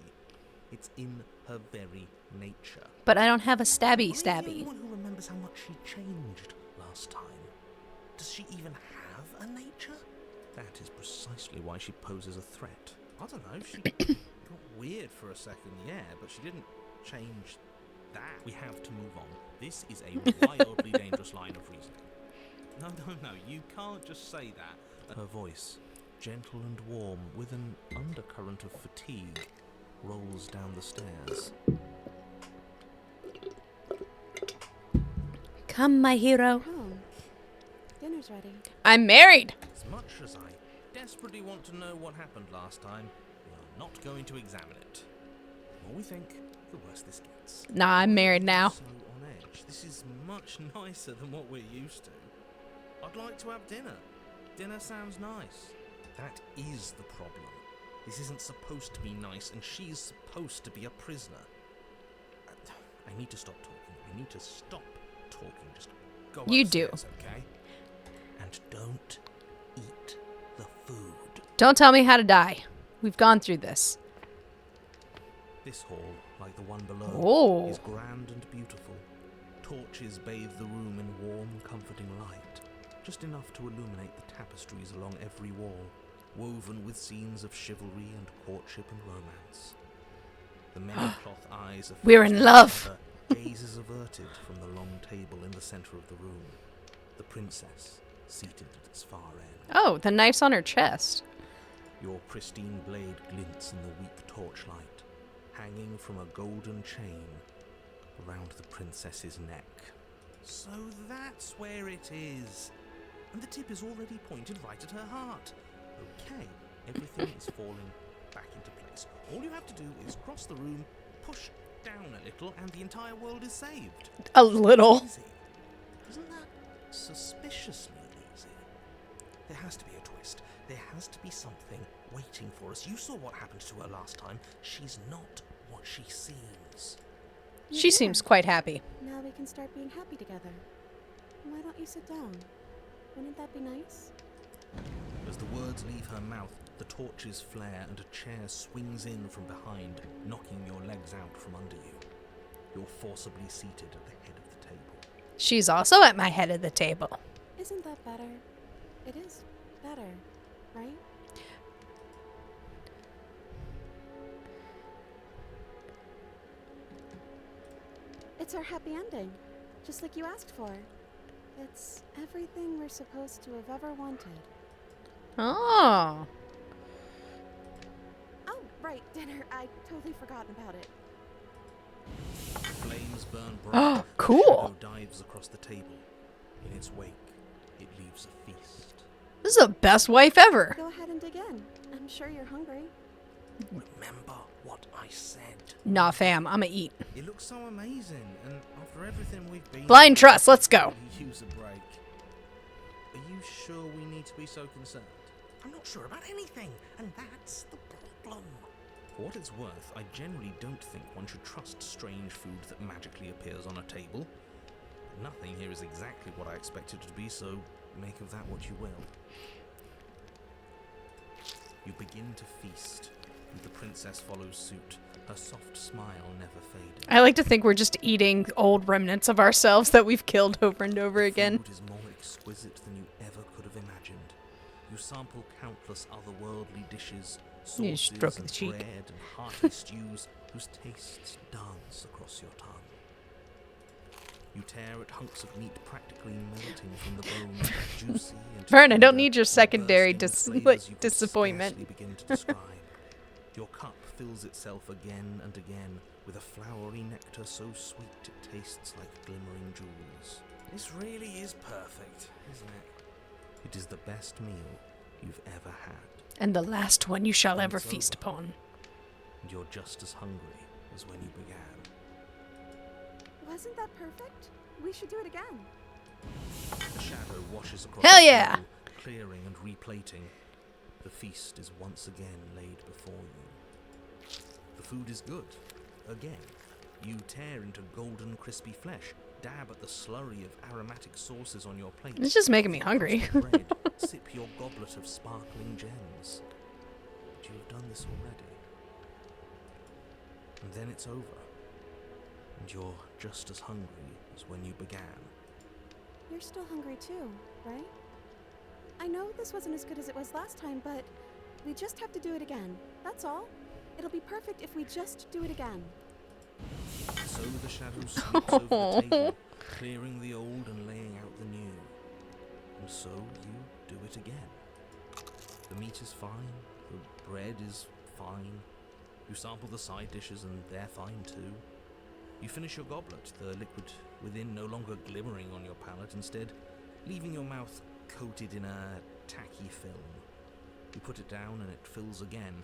It's in her very nature. But I don't have a Are you the stabby. only one who remembers how much she changed last time? Does she even have a nature? That is precisely why she poses a threat. I don't know, she got weird for a second, yeah, but she didn't change that. We have to move on. This is a wildly dangerous line of reasoning. No, you can't just say that. Her voice, gentle and warm, with an undercurrent of fatigue, rolls down the stairs. Come, my hero. Home. Dinner's ready. I'm married. As much as I desperately want to know what happened last time, we are not going to examine it. The more we think, the worse this gets. Nah, I'm married now. So on edge. This is much nicer than what we're used to. I'd like to have dinner. Dinner sounds nice. That is the problem. This isn't supposed to be nice, and she's supposed to be a prisoner. I need to stop talking. I need to stop talking. Just go You upstairs, okay? And don't eat the food. Don't tell me how to die. We've gone through this. This hall, like the one below, Oh. is grand and beautiful. Torches bathe the room in warm, comforting light, just enough to illuminate the tapestries along every wall, woven with scenes of chivalry and courtship and romance. The many cloth eyes of We're in love. gazes averted from the long table in the center of the room. The princess, seated at its far end. Oh, the knife's on her chest. Your pristine blade glints in the weak torchlight, hanging from a golden chain around the princess's neck. So that's where it is. And the tip is already pointed right at her heart. Okay, everything is falling back into place. All you have to do is cross the room, push down a little, and the entire world is saved. A little. Easy. Isn't that suspiciously easy? There has to be a twist. There has to be something waiting for us. You saw what happened to her last time. She's not what she seems. She seems quite happy. Now we can start being happy together. Why don't you sit down? Wouldn't that be nice? As the words leave her mouth, the torches flare and a chair swings in from behind, knocking your legs out from under you. You're forcibly seated at the head of the table. She's also at my head of the table. Isn't that better? It is better, right? It's our happy ending, just like you asked for. It's everything we're supposed to have ever wanted. Oh. right, dinner. I totally forgot about it. Flames burn bright. Oh, The cool. shadow dives across the table. In its wake, it leaves a feast. This is the best wife ever. Go ahead and dig in. I'm sure you're hungry. Remember what I said. Nah, fam, I'ma eat. It looks so amazing, and after everything we've been Blind trust, let's go. we use a break. Are you sure we need to be so concerned? I'm not sure about anything, and that's the problem. For what it's worth, I generally don't think one should trust strange food that magically appears on a table. Nothing here is exactly what I expected it to be, so make of that what you will. You begin to feast, and the princess follows suit. Her soft smile never faded. I like to think we're just eating old remnants of ourselves that we've killed over and over again. Food is more exquisite than you ever could have imagined. You sample countless otherworldly dishes, You sauces stroke and the cheek. bread and hearty stews whose tastes dance across your tongue. You tear at hunks of meat practically melting from the bone, juicy and Vern, I don't tender, need your and secondary bursting with flavours you could disappointment. scarcely begin to describe. Your cup fills itself again and again with a flowery nectar so sweet it tastes like glimmering jewels. This really is perfect, isn't it? It is the best meal you've ever had, And the last one you shall And ever it's feast over. upon. and you're just as hungry as when you began. Wasn't that perfect? We should do it again. The shadow washes across Hell the yeah! table, clearing and replating. The feast is once again laid before you. The food is good. Again, you tear into golden, crispy flesh, dab at the slurry of aromatic sauces on your plate. It's just making me hungry. Crust bread, sip your goblet of sparkling gems. But you have done this already. And then it's over. And you're just as hungry as when you began. You're still hungry too, right? I know this wasn't as good as it was last time, but we just have to do it again. That's all. It'll be perfect if we just do it again. So the shadow sweeps over the table, clearing the old and laying out the new. And so you do it again. The meat is fine, the bread is fine. You sample the side dishes and they're fine too. You finish your goblet, the liquid within no longer glimmering on your palate, instead leaving your mouth coated in a tacky film. You put it down and it fills again.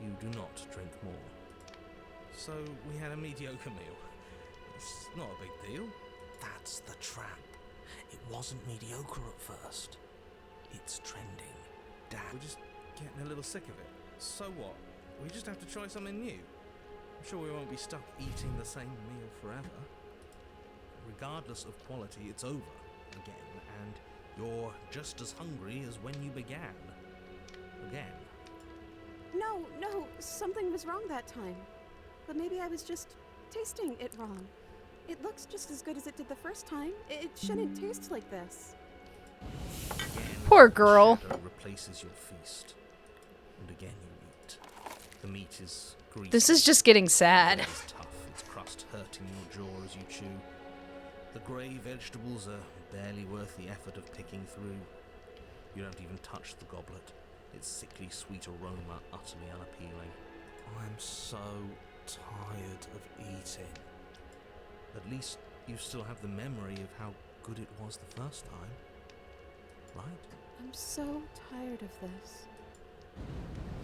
You do not drink more. So we had a mediocre meal. It's not a big deal. That's the trap. It wasn't mediocre at first. It's trending. Damn. We're just getting a little sick of it. So what? We just have to try something new. I'm sure we won't be stuck eating the same meal forever. Regardless of quality, it's over again, and you're just as hungry as when you began. Again. No, something was wrong that time. But maybe I was just tasting it wrong. It looks just as good as it did the first time. It shouldn't taste like this. Again, Poor girl. the shadow replaces your feast. And again you eat. The meat is greasy. This is just getting The sad. bread is tough, its crust hurting your jaw as you chew. The grey vegetables are barely worth the effort of picking through. You don't even touch the goblet, its sickly sweet aroma utterly unappealing. I'm so tired of eating. At least you still have the memory of how good it was the first time, right? I'm so tired of this.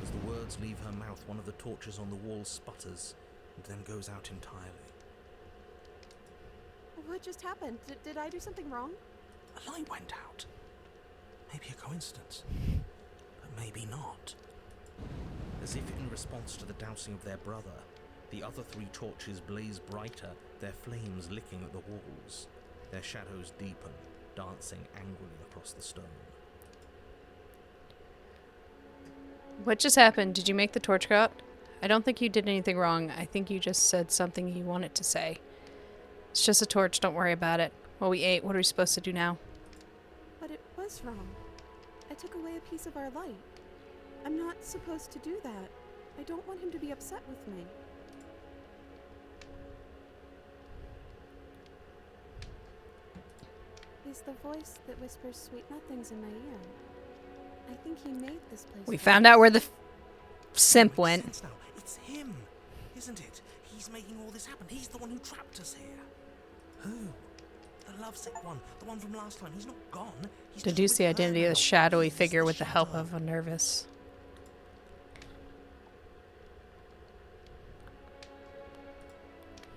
As the words leave her mouth, one of the torches on the wall sputters and then goes out entirely. What just happened? Did I do something wrong? A light went out. Maybe a coincidence, but maybe not. As if in response to the dousing of their brother, the other three torches blaze brighter, their flames licking at the walls. Their shadows deepen, dancing angrily across the stone. What just happened? Did you make the torch go out? I don't think you did anything wrong. I think you just said something you wanted to say. It's just a torch. Don't worry about it. Well, we ate. What are we supposed to do now? But it was wrong. I took away a piece of our light. I'm not supposed to do that. I don't want him to be upset with me. He's the voice that whispers sweet nothings in my ear. I think he made this place. We for found us. out where the simp Makes went. sense now. It's him, isn't it? He's making all this happen. He's the one who trapped us here. Who? The lovesick one. The one from last time. He's not gone. He's just Deduce with the her identity of now. the shadowy He's figure the with the help shadow. of a nervous.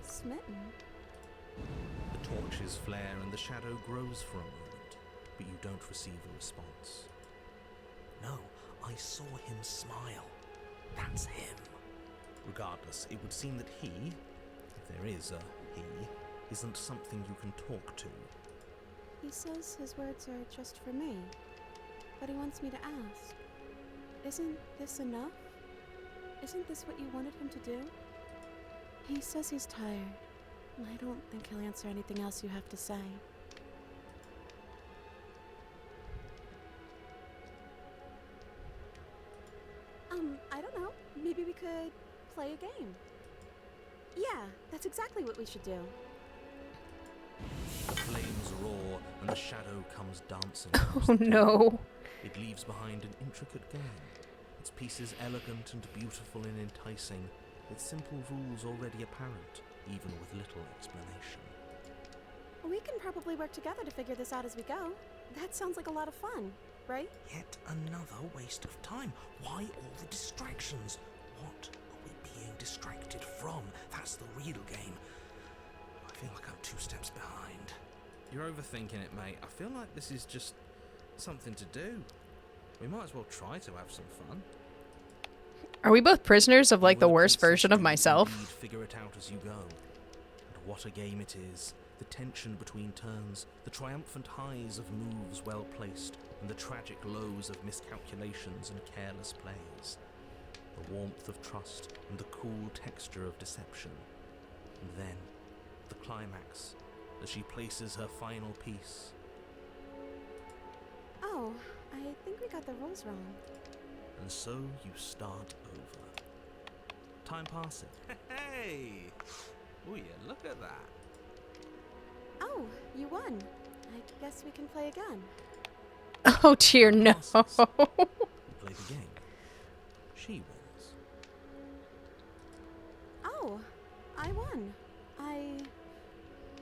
Smitten. The torches flare and the shadow grows for a moment, but you don't receive a response. No, I saw him smile. That's him. Regardless, it would seem that he, if there is a he, isn't something you can talk to. He says his words are just for me, but he wants me to ask. Isn't this enough? Isn't this what you wanted him to do? He says he's tired. I don't think he'll answer anything else you have to say. I don't know. Maybe we could play a game. Yeah, that's exactly what we should do. The flames roar and the shadow comes dancing. Oh no. It leaves behind an intricate game. Its pieces elegant and beautiful and enticing, its simple rules already apparent, even with little explanation. We can probably work together to figure this out as we go. That sounds like a lot of fun, right? Yet another waste of time. Why all the distractions? What are we being distracted from? That's the real game. I feel like I'm 2 steps behind. You're overthinking it, mate. I feel like this is just something to do. We might as well try to have some fun. Are we both prisoners of like the Will worst princess version of do myself? indeed figure it out as you go. And what a game it is. The tension between turns, the triumphant highs of moves well placed, and the tragic lows of miscalculations and careless plays. The warmth of trust and the cool texture of deception. And then, the climax, as she places her final piece. Oh, I think we got the rules wrong. And so you start over. Time passes. Hey! Oh yeah, look at that. Oh, you won. I guess we can play again. Oh dear, no. You play the game. She wins. Oh, I won. I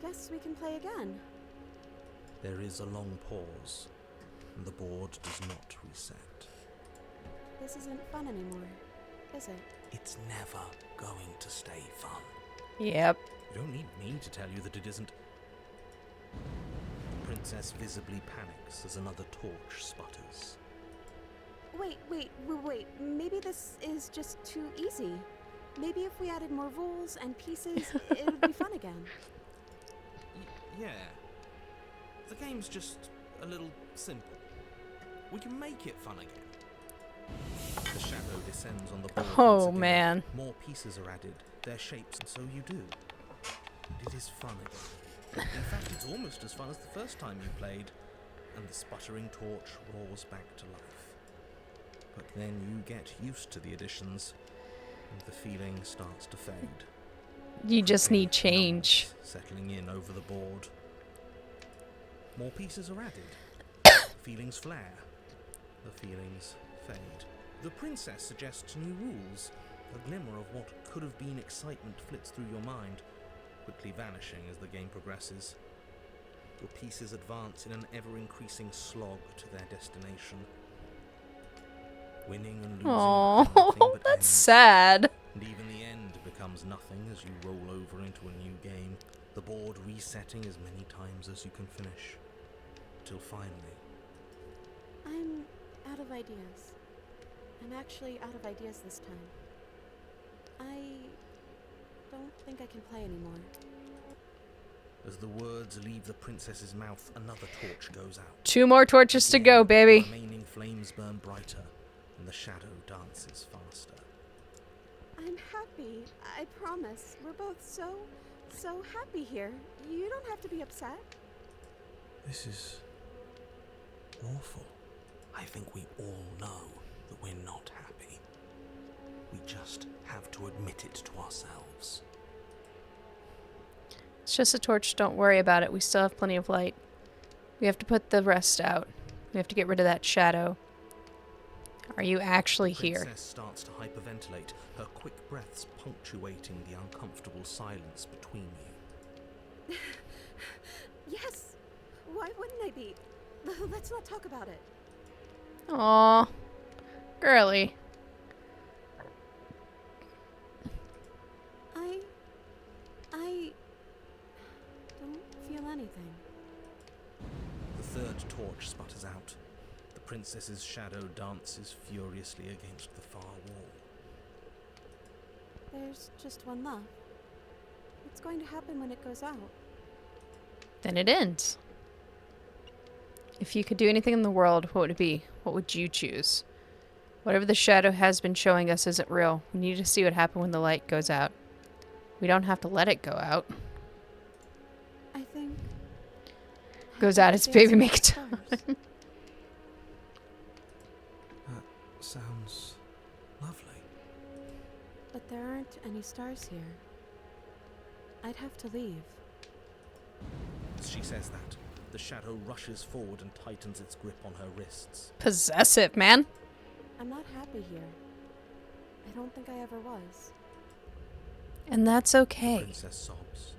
guess we can play again. There is a long pause, and the board does not reset. This isn't fun anymore, is it? It's never going to stay fun. Yep. You don't need me to tell you that it isn't. The princess visibly panics as another torch sputters. Wait. Maybe this is just too easy. Maybe if we added more rules and pieces, it would be fun again. Yeah. The game's just a little simple. We can make it fun again. The shadow descends on the board. Oh, once again. man. More pieces are added, their shapes, and so you do. And it is fun again. In fact, it's almost as fun as the first time you played, and the sputtering torch roars back to life. But then you get used to the additions, and the feeling starts to fade. You just need Numbness change. settling in over the board. More pieces are added. Feelings flare. The feelings fade. The princess suggests new rules. A glimmer of what could have been excitement flits through your mind, quickly vanishing as the game progresses. Your pieces advance in an ever-increasing slog to their destination. Winning and losing become nothing Oh, but that's ends. sad. And even the end becomes nothing as you roll over into a new game, the board resetting as many times as you can finish. Till finally, I'm out of ideas. I'm actually out of ideas this time. I don't think I can play anymore. as the words leave the princess's mouth, another torch goes out. 2 more torches to go, Again, baby. The remaining flames burn brighter, and the shadow dances faster. I'm happy. I promise. We're both so happy here. You don't have to be upset. This is awful. I think we all know that we're not happy. We just have to admit it to ourselves. It's just a torch. Don't worry about it. We still have plenty of light. We have to put the rest out. We have to get rid of that shadow. Are you actually The here? princess starts to hyperventilate, her quick breaths punctuating the uncomfortable silence between you. Yes! Why wouldn't I be? Let's not talk about it. Aw. Girly. I don't feel anything. The third torch sputters out. The princess's shadow dances furiously against the far wall. There's just one left. What's going to happen when it goes out? Then it ends. If you could do anything in the world, what would it be? What would you choose? Whatever the shadow has been showing us isn't real. We need to see what happens when the light goes out. We don't have to let it go out. I think... Goes out, its baby makes time. That sounds lovely. But there aren't any stars here. I'd have to leave. As she says that, the shadow rushes forward and tightens its grip on her wrists. Possessive, man. I'm not happy here. I don't think I ever was. And that's The okay. princess sobs,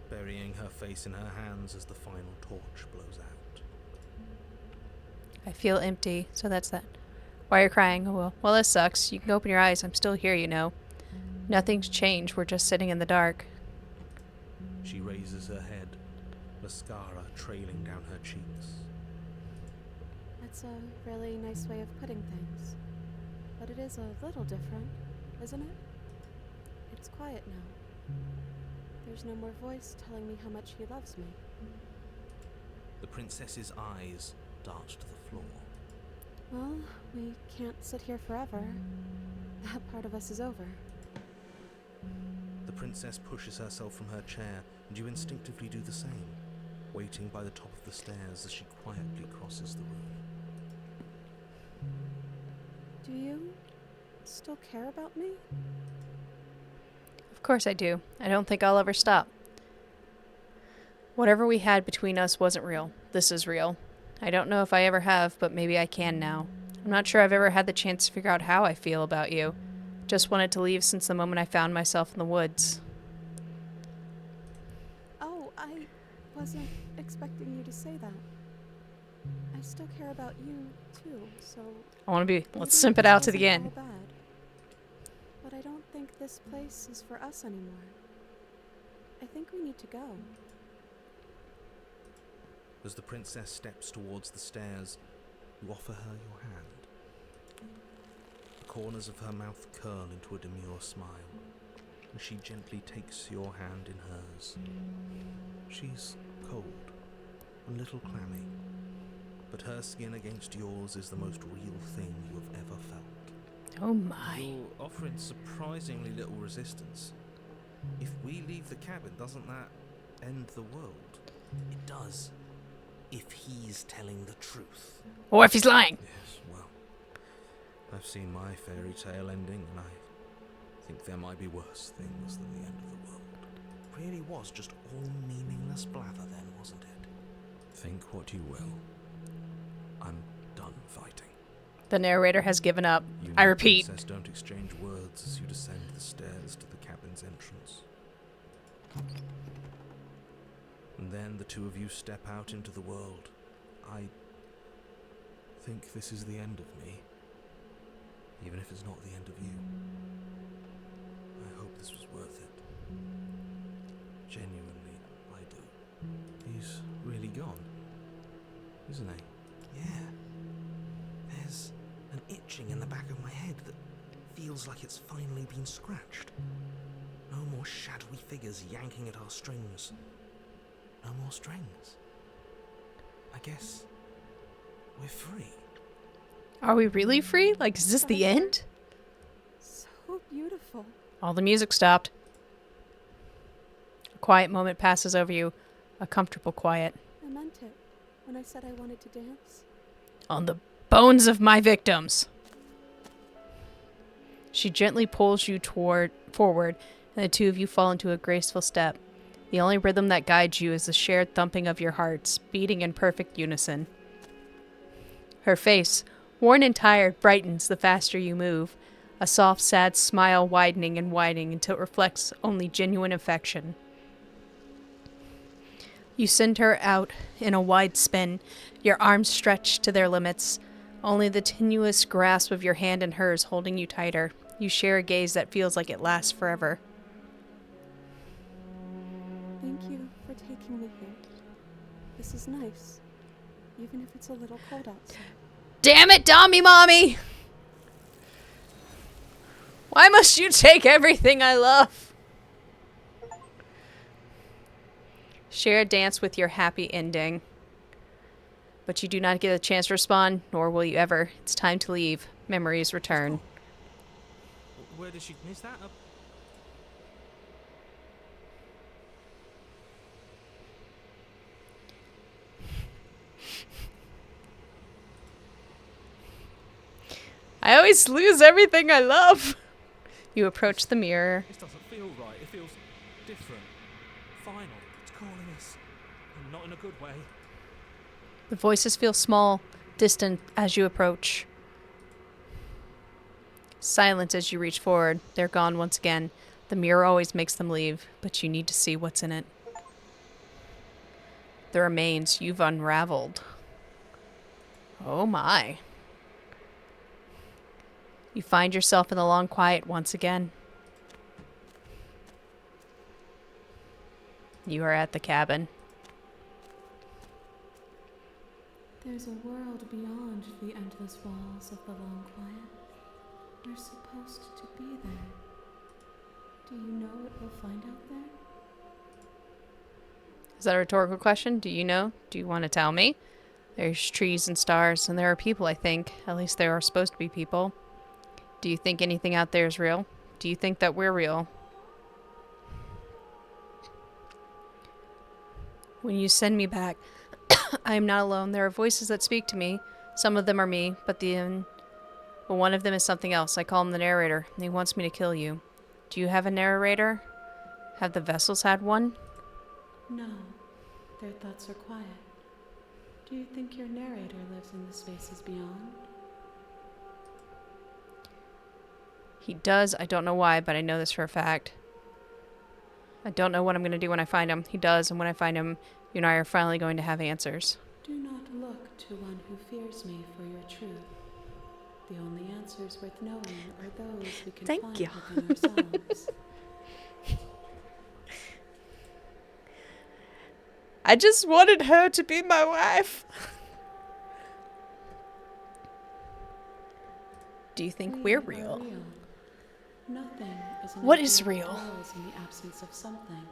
burying her face in her hands as the final torch blows out. I feel empty, so that's that. Why are you crying? Oh well, this sucks. You can open your eyes. I'm still here, you know. Nothing's changed. We're just sitting in the dark. She raises her head, mascara trailing down her cheeks. That's a really nice way of putting things. But it is a little different, isn't it? It's quiet now. There's no more voice telling me how much he loves me. The princess's eyes dart to the floor. Well, we can't sit here forever. That part of us is over. The princess pushes herself from her chair, and you instinctively do the same, waiting by the top of the stairs as she quietly crosses the room. Do you still care about me? Of course I do. I don't think I'll ever stop. Whatever we had between us wasn't real. This is real. I don't know if I ever have, but maybe I can now. I'm not sure I've ever had the chance to figure out how I feel about you. Just wanted to leave since the moment I found myself in the woods. Oh, I wasn't expecting you to say that. I still care about you, too, so... I want to be... maybe Let's simp it out to the wasn't end. all bad. But I don't think this place is for us anymore. I think we need to go. As the princess steps towards the stairs, you offer her your hand. The corners of her mouth curl into a demure smile, and she gently takes your hand in hers. She's cold, a little clammy, but her skin against yours is the most real thing you have ever felt. Oh my. You're offering surprisingly little resistance. If we leave the cabin, doesn't that end the world? It does. If he's telling the truth. Or if he's lying. Yes, well, I've seen my fairy tale ending, and I think there might be worse things than the end of the world. It really was just all meaningless blather then, wasn't it? Think what you will. I'm done fighting. The narrator has given up. You I and the repeat. princess don't exchange words as you descend the stairs to the cabin's entrance. And then the two of you step out into the world. I think this is the end of me, even if it's not the end of you. I hope this was worth it. Genuinely, I do. He's really gone, isn't he? Yeah. There's an itching in the back of my head that feels like it's finally been scratched. No more shadowy figures yanking at our strings. No more strings. I guess we're free. Are we really free? Like, is this the end? So beautiful. All the music stopped. A quiet moment passes over you. A comfortable quiet. I meant it when I said I wanted to dance. On the bones of my victims. She gently pulls you forward, and the two of you fall into a graceful step. The only rhythm that guides you is the shared thumping of your hearts, beating in perfect unison. Her face, Worn and tired brightens the faster you move, a soft, sad smile widening and widening until it reflects only genuine affection. You send her out in a wide spin, your arms stretched to their limits, only the tenuous grasp of your hand in hers holding you tighter. You share a gaze that feels like it lasts forever. Thank you for taking me here. This is nice, even if it's a little cold outside. Damn it, Dommy Mommy! Why must you take everything I love? Share a dance with your happy ending. But you do not get a chance to respond, nor will you ever. It's time to leave. Memories return. Where did she miss that? I always lose everything I love. You approach the mirror. This doesn't feel right. It feels different. Final. It's calling us. And not in a good way. The voices feel small, distant as you approach. Silence as you reach forward. They're gone once again. The mirror always makes them leave, but you need to see what's in it. The remains you've unraveled. Oh my. You find yourself in the long quiet once again. You are at the cabin. There's a world beyond the endless walls of the long quiet. We're supposed to be there. Do you know what we'll find out there? Is that a rhetorical question? Do you know? Do you want to tell me? There's trees and stars, and there are people, I think. At least there are supposed to be people. Do you think anything out there is real? Do you think that we're real? When you send me back, I am not alone. There are voices that speak to me. Some of them are me, but one of them is something else. I call him the narrator, and he wants me to kill you. Do you have a narrator? Have the vessels had one? No. Their thoughts are quiet. Do you think your narrator lives in the spaces beyond? He does. I don't know why, but I know this for a fact. I don't know what I'm going to do when I find him. He does, and when I find him, you and I are finally going to have answers. Do not look to one who fears me for your truth. The only answers worth knowing are those we can Thank find you. within ourselves. I just wanted her to be my wife. Do you think we're We are real? Nothing is an What idea is that real? grows in the absence of something.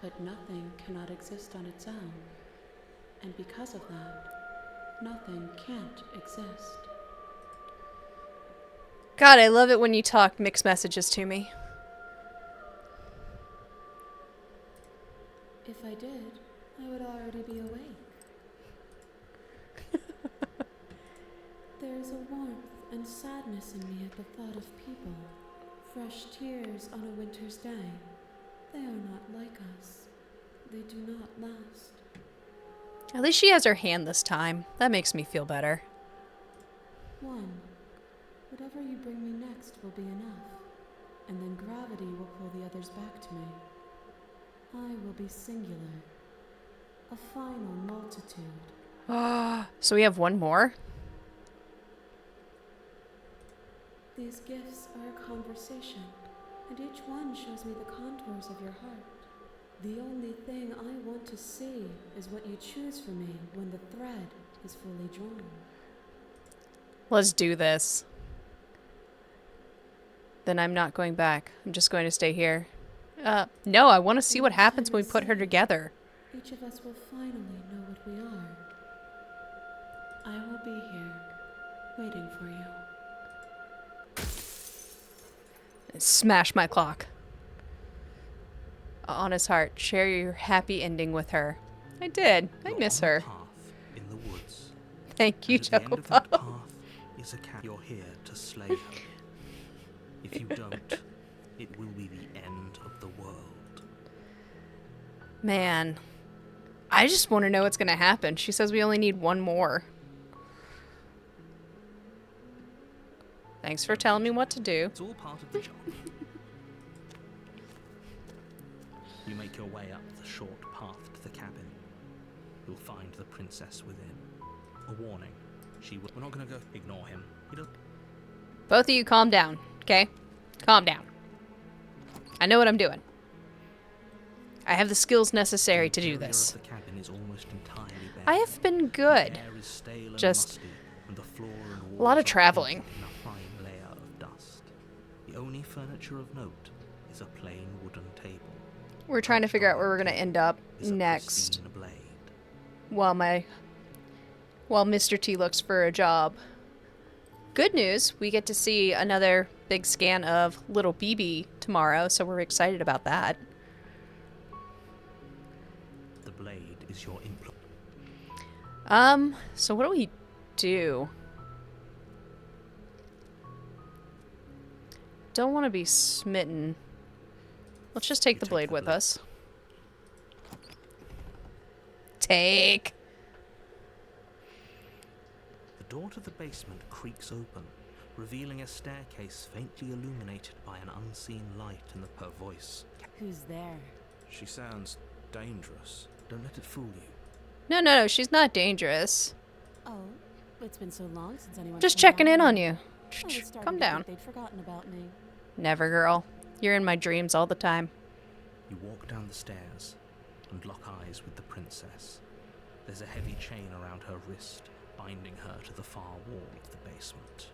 But nothing cannot exist on its own. And because of that, nothing can't exist. God, I love it when you talk mixed messages to me. If I did, I would already be awake. There's a warmth and sadness in me at the thought of people. Fresh tears on a winter's day. They are not like us. They do not last. At least she has her hand this time. That makes me feel better. One. Whatever you bring me next will be enough. And then gravity will pull the others back to me. I will be singular. A final multitude. So we have one more? These gifts are a conversation, and each one shows me the contours of your heart. The only thing I want to see is what you choose for me when the thread is fully drawn. Let's do this. Then I'm not going back. I'm just going to stay here. No, I want to see what happens when we put her together. Each of us will finally know what we are. I will be here, waiting for you. Smash my clock. On his heart, share your happy ending with her. I did. I You're miss on a her. path in the woods. Thank you, And at the end Choco of that Puff. path is a cat. You're here to slay her. If you don't, it will be the end of the world. Man, I just want to know what's going to happen. She says we only need one more. Thanks for telling me what to do. It's all part of the job. You make your way up the short path to the cabin. You'll find the princess within. A warning. We're not going to go. Ignore him. He doesn't. Both of you calm down, okay? Calm down. I know what I'm doing. I have the skills necessary to do this. The cabin is almost entirely bare. I have been good. The air is stale and Just musty, and the floor and a lot walls of are traveling. covered in a fine layer of dust. The only furniture of note is a plain wooden table. We're trying to figure out where we're going to end up Is a next pristine blade. while Mr. T looks for a job. Good news, we get to see another big scan of little BB tomorrow, so we're excited about that. The blade is your implement. So what do we do? Don't want to be smitten. Let's just take the blade with us. Take. The door to the basement creaks open, revealing a staircase faintly illuminated by an unseen light in the per voice. Who's there? She sounds dangerous. Don't let it fool you. No, she's not dangerous. Oh, it's been so long since anyone. Just came checking down in on here. you. I was starting Calm to down. think they'd forgotten about me. Never, girl. You're in my dreams all the time. You walk down the stairs and lock eyes with the princess. There's a heavy chain around her wrist, binding her to the far wall of the basement.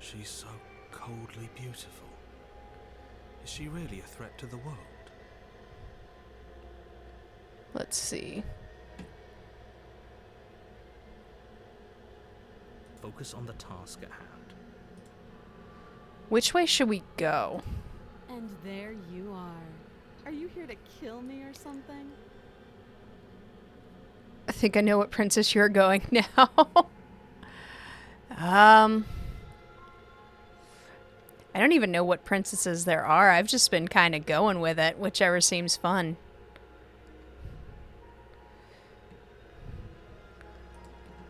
She's so coldly beautiful. Is she really a threat to the world? Let's see. Focus on the task at hand. Which way should we go? And there you are. Are you here to kill me or something? I think I know what princess you're going now. I don't even know what princesses there are. I've just been kind of going with it, whichever seems fun.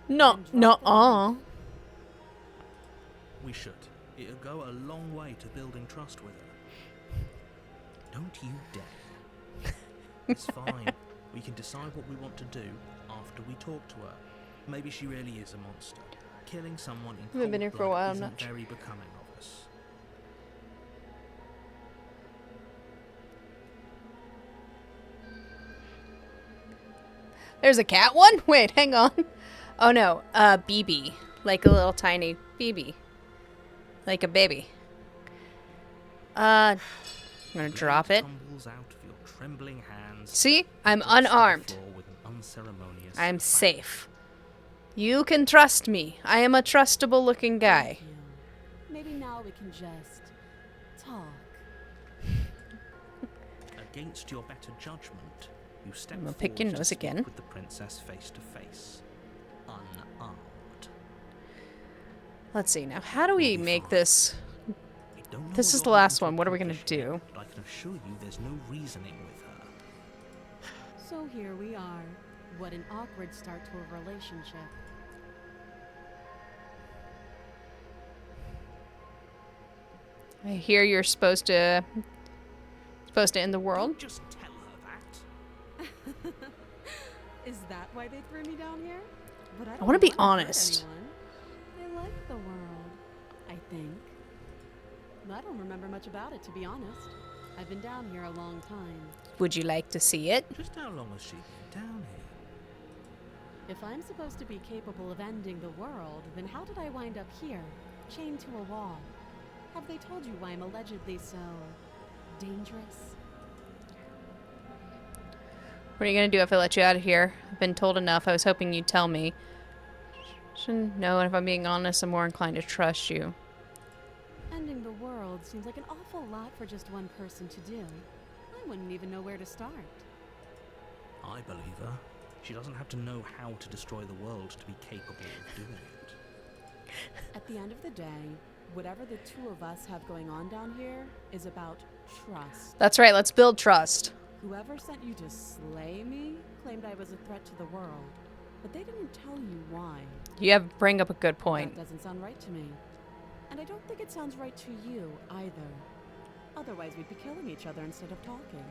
No. We should. It'll go a long way to building trust with her. Don't you dare. It's fine. We can decide what we want to do after we talk to her. Maybe she really is a monster. Killing someone in Haven't been here for a while, I'm isn't not sure. very becoming of us. There's a cat one? Wait, hang on. Oh no, BB. Like a little tiny BB. Like a baby. I'm gonna drop it. Tumbles out of your trembling hands. See? I'm drops to the unarmed. floor with an unceremonious I'm bang. safe. You can trust me. I am a trustable looking guy. Thank you. Maybe now we can just talk. Against your better judgment, you step I'm gonna forward pick your to nose speak again. with the princess face to face, unarmed. Let's see now. How do we We'll be make fine. this? I don't know This what is the you're last hoping one. What are we gonna accomplish here, do? But I can assure you there's no reasoning with her. So here we are. What an awkward start to a relationship. I hear you're supposed to end the world. Don't just tell her that. Is that why they threw me down here? But I I wanna be hurt honest. anyone. I like the world, I think. I don't remember much about it, to be honest. I've been down here a long time. Would you like to see it? Just how long has she been down here? If I'm supposed to be capable of ending the world, then how did I wind up here, chained to a wall? Have they told you why I'm allegedly so dangerous? What are you gonna do if I let you out of here? I've been told enough. I was hoping you'd tell me. Shouldn't know, and if I'm being honest, I'm more inclined to trust you. Ending the world seems like an awful lot for just one person to do. I wouldn't even know where to start. I believe her. She doesn't have to know how to destroy the world to be capable of doing it. At the end of the day, whatever the two of us have going on down here is about trust. That's right. Let's build trust. Whoever sent you to slay me claimed I was a threat to the world. but they didn't tell you why. You have bring up a good point. That doesn't sound right to me. And I don't think it sounds right to you either. Otherwise, we'd be killing each other instead of talking.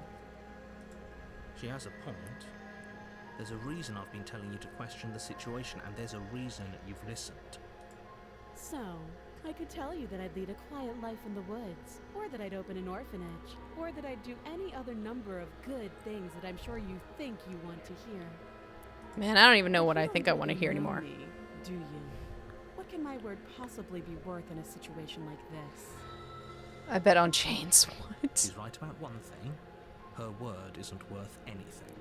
She has a point. There's a reason I've been telling you to question the situation, and there's a reason you've listened. So, I could tell you that I'd lead a quiet life in the woods, or that I'd open an orphanage, or that I'd do any other number of good things that I'm sure you think you want to hear. Man, I don't even know what You I don't think I want to really hear know anymore. me, do you? What can my word possibly be worth in a situation like this? I bet on chains. What? She's right about one thing. Her word isn't worth anything.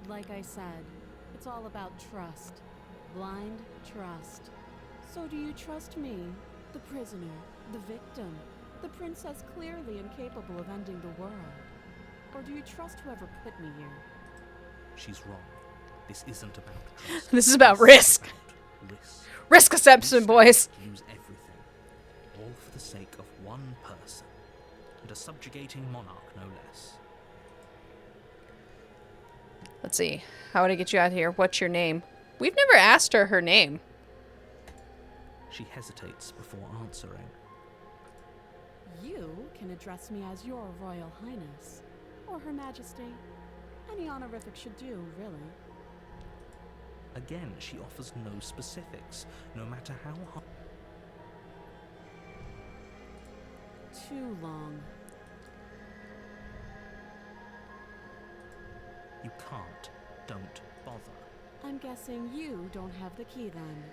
Like I said, it's all about trust. Blind trust. So do you trust me, the prisoner, the victim, the princess clearly incapable of ending the world? Or do you trust whoever put me here? She's wrong. This isn't about trust. This is about This risk. about risk. Risk acceptance, boys. Lose everything, all for the sake of one person, and a subjugating monarch, no less. Let's see. How would I get you out here? What's your name? We've never asked her name. She hesitates before answering. You can address me as your Royal Highness, or Her Majesty. Any honorific should do, really. Again, she offers no specifics, no matter how hard. Too long. You can't. Don't bother. I'm guessing you don't have the key then.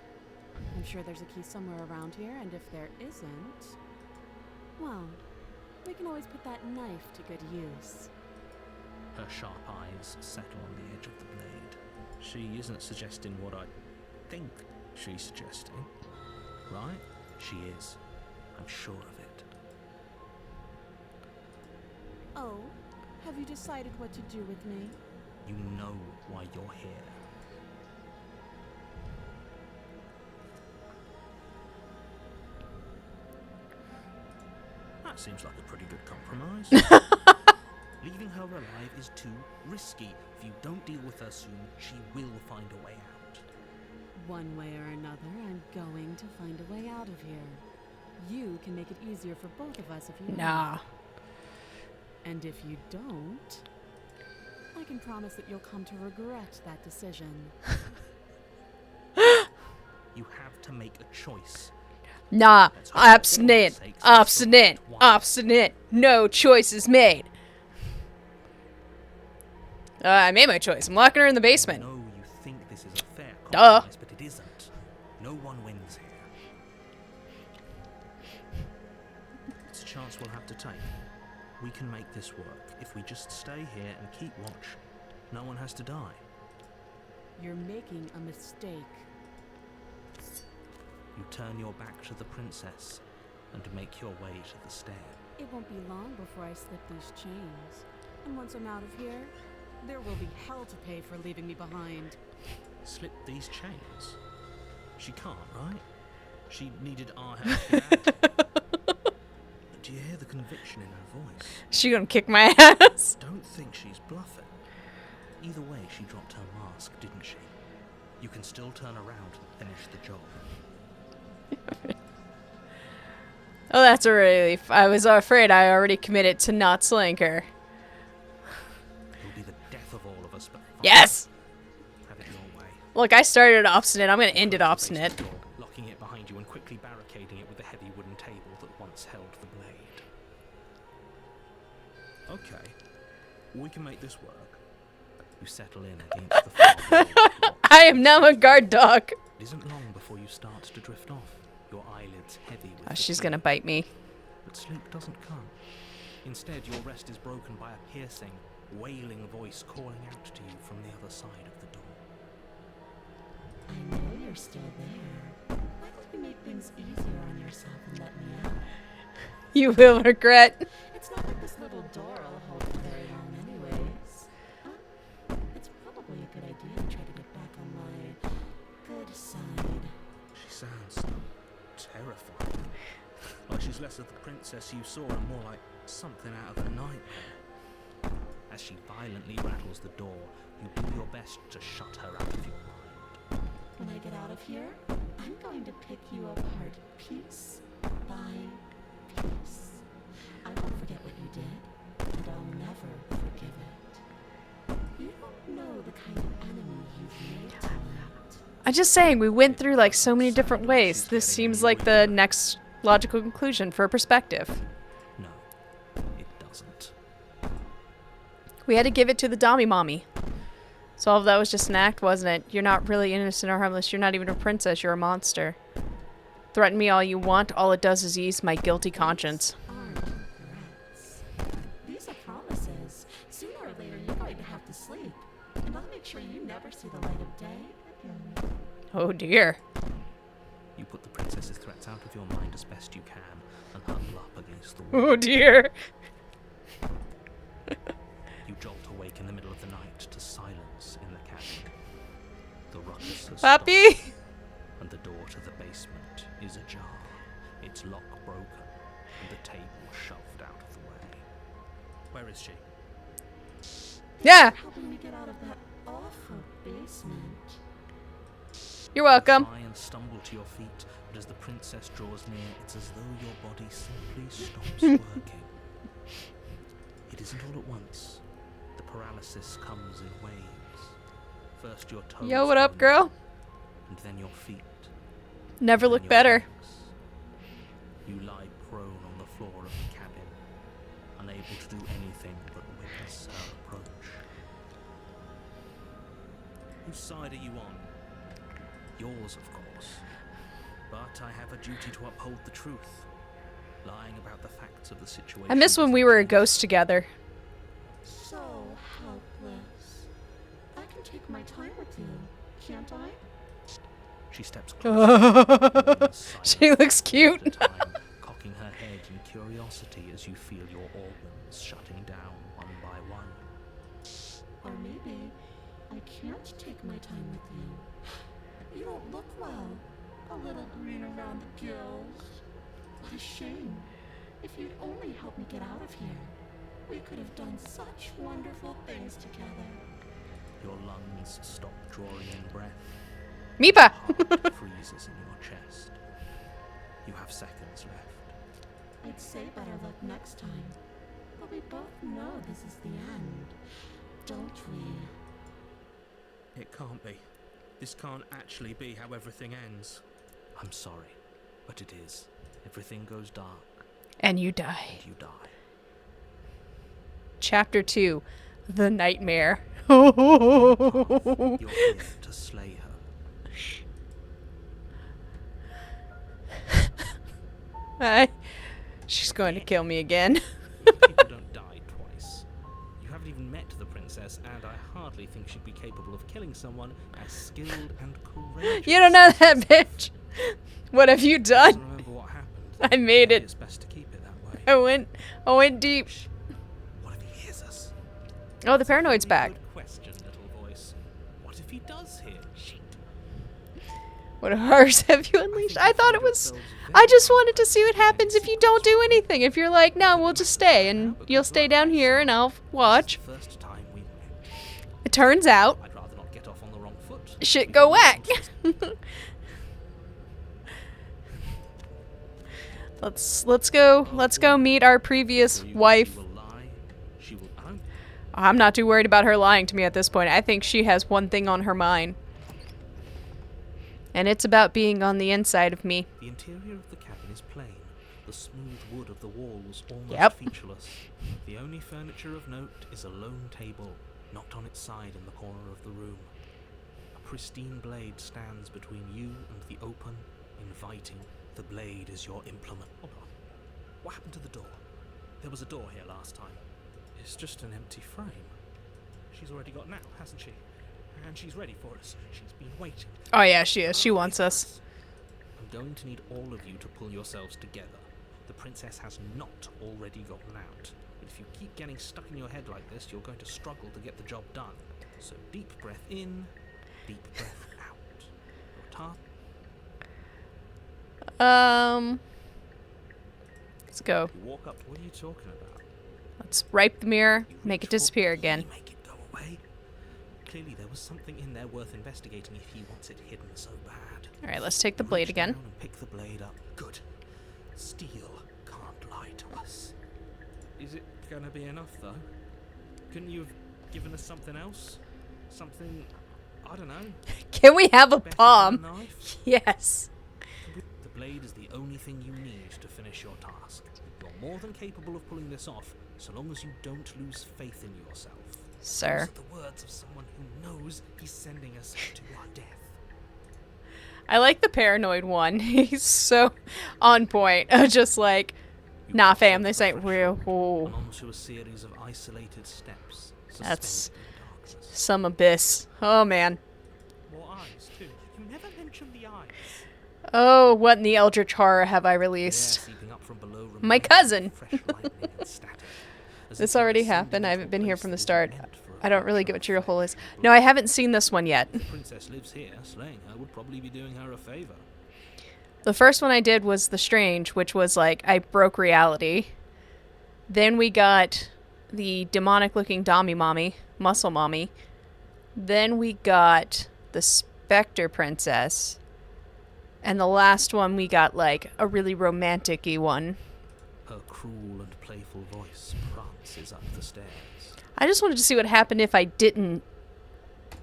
I'm sure there's a key somewhere around here, and if there isn't, well, we can always put that knife to good use. Her sharp eyes settle on the edge of the blade. She isn't suggesting what I think she's suggesting, right? She is. I'm sure of it. Oh, have you decided what to do with me? You know why you're here. That seems like a pretty good compromise. Leaving her alive is too risky. If you don't deal with her soon, she will find a way out. One way or another, I'm going to find a way out of here. You can make it easier for both of us if you Nah. want. And if you don't, I can promise that you'll come to regret that decision. You have to make a choice. Nah. Let's hope for all Obstinate. sakes it's Obstinate. the right one. Obstinate. No choice is made. I made my choice. I'm locking her in the basement. I know you think this is a fair Duh. compromise, but it isn't. No one wins here. It's a chance we'll have to take. We can make this work. If we just stay here and keep watch, no one has to die. You're making a mistake. You turn your back to the princess and make your way to the stair. It won't be long before I slip these chains. And once I'm out of here, there will be hell to pay for leaving me behind. Slip these chains? She can't, right? She needed our help. But do you hear the conviction in her voice? She gonna kick my ass. Don't think she's bluffing. Either way, she dropped her mask, didn't she? You can still turn around and finish the job. Oh, that's a relief. I was afraid I already committed to not slaying her. It'll be the death of all of us, but fine. Yes! Have it your way. Look, I started obstinate. I'm gonna end it Close the obstinate. basement door, locking it behind you and quickly barricading it with the heavy wooden table that once held the blade. Okay, we can make this work. You settle in against the far wall. I am now a guard dog. It isn't long before you start to drift off, your eyelids heavy with Oh, she's fatigue. gonna bite me. But sleep doesn't come. Instead, your rest is broken by a piercing, wailing voice calling out to you from the other side of the door. I know you're still there. Why don't you make things easier on yourself and let me out? You will regret. It's not like this little door will hold for very long anyways. It's probably a good idea to try to get back on my good side. She sounds terrifying. Like she's less of the princess you saw and more like something out of a nightmare. As she violently rattles the door, you do your best to shut her out of your mind. When I get out of here, I'm going to pick you apart piece by piece. I won't forget what you did, and I'll never forgive it. You don't know the kind of enemy you've made tonight. I'm just saying, we went through like so many different ways. This seems like the next logical conclusion for a perspective. No, it doesn't. We had to give it to the Dommy Mommy. So all of that was just an act, wasn't it? You're not really innocent or harmless. You're not even a princess. You're a monster. Threaten me all you want. All it does is ease my guilty conscience. Aren't threats. These are promises. Sooner or later, you're going to have to sleep. And I'll make sure you never see the light of day again. Oh dear. You put the princess's threats out of your mind as best you can and huddle up against the wall. Oh dear. You jolt awake in the middle of the night to silence in the cabin. The ruckus has Puppy! stopped, and the door to the basement is ajar, its lock broken, and the table shoved out of the way. Where is she? Yeah, Helping me get out of that awful basement. you're welcome. You try and stumble to your feet, but as the princess draws near, it's as though your body simply stops working. It isn't all at once. The paralysis comes in waves. First your toes. Yo, what up, go girl? numb, and then your feet. Never then look your better. legs. You lie prone on the floor of the cabin, unable to do anything but witness her approach. Whose side are you on? Yours, of course. But I have a duty to uphold the truth. Lying about the facts of the situation. I miss when we were a ghost together. So helpless. I can take my time with you, can't I? She steps closer. She looks cute. Cocking her head in curiosity as you feel your organs shutting down one by one. Or maybe I can't take my time with you. You don't look well. A little green around the gills. What a shame. If you'd only helped me get out of here, we could have done such wonderful things together. Your lungs stop drawing in breath. Meepa! Heart freezes in your chest. You have seconds left. I'd say better luck next time. But we both know this is the end, don't we? It can't be. This can't actually be how everything ends. I'm sorry, but it is. Everything goes dark, And you die. and you die. Chapter 2. The Nightmare. You're here to slay her. She's going to kill me again. People don't die twice. You haven't even met the princess, and I hardly think she'd be capable of killing someone as skilled and courageous. You don't know that, bitch. What have you I done? don't remember what happened. I made Maybe it. It's best to keep it that way. I went deep. Shh. What if he hears us? Oh, the paranoid's back. Good question, little voice. What if he does hear? Shit. What horrors have you unleashed? I thought it was... I just wanted to see what happens if you don't do anything. If you're like, no, we'll just stay, and you'll stay down here, and I'll watch. First time we met. It turns out, I'd rather not get off on the wrong foot. shit go whack. Let's go meet our previous So wife. She will lie. She will. I'm not too worried about her lying to me at this point. I think she has one thing on her mind. And it's about being on the inside of me. The interior of the cabin is plain. The smooth wood of the walls almost Yep. featureless. The only furniture of note is a lone table, knocked on its side in the corner of the room. A pristine blade stands between you and the open, inviting. The blade is your implement. Hold on. What happened to the door? There was a door here last time. It's just an empty frame. She's already got out, hasn't she? And she's ready for us. She's been waiting. Oh yeah, she is. She wants us. I'm going to need all of you to pull yourselves together. The princess has not already gotten out. But if you keep getting stuck in your head like this, you're going to struggle to get the job done. So deep breath in, deep breath out. Your task. Let's go. You walk up. What are you talking about? Let's wipe the mirror, You make it reach for disappear it, again. Make it go away. Clearly there was something in there worth investigating if he wants it hidden so bad. Alright, let's take the You blade reach again. down and pick the blade up. Good. Steel can't lie to us. Is it gonna be enough, though? Couldn't you have given us something else? Something, I don't know, Can we have a better palm? than a knife? Yes. The blade is the only thing you need to finish your task. You're more than capable of pulling this off, so long as you don't lose faith in yourself. Sir. Those are the words of someone who knows he's sending us to our death. I like the paranoid one. He's so on point. Just like, You nah, cross fam, over this the ain't real. threshold Ooh, and onto a series of isolated steps. That's suspended in darkness. some abyss. Oh, man. More eyes, too. You never mentioned the eyes. Oh, what in the eldritch horror have I The air released? seeping up from below My remains cousin. with fresh lightning and static, as This if you're already descending happened. I into haven't a been here place from the that start. isn't meant for a I don't really creature get what of your hole flesh is. and No, blood. I haven't seen this one yet. The princess lives here. Slaying her would probably be doing her a favor. The first one I did was The Strange, which was like, I broke reality. Then we got the demonic-looking Dommy Mommy, Muscle Mommy. Then we got the Spectre Princess. And the last one we got like a really romantic-y one. Her cruel and playful voice prances up the stairs. I just wanted to see what happened if I didn't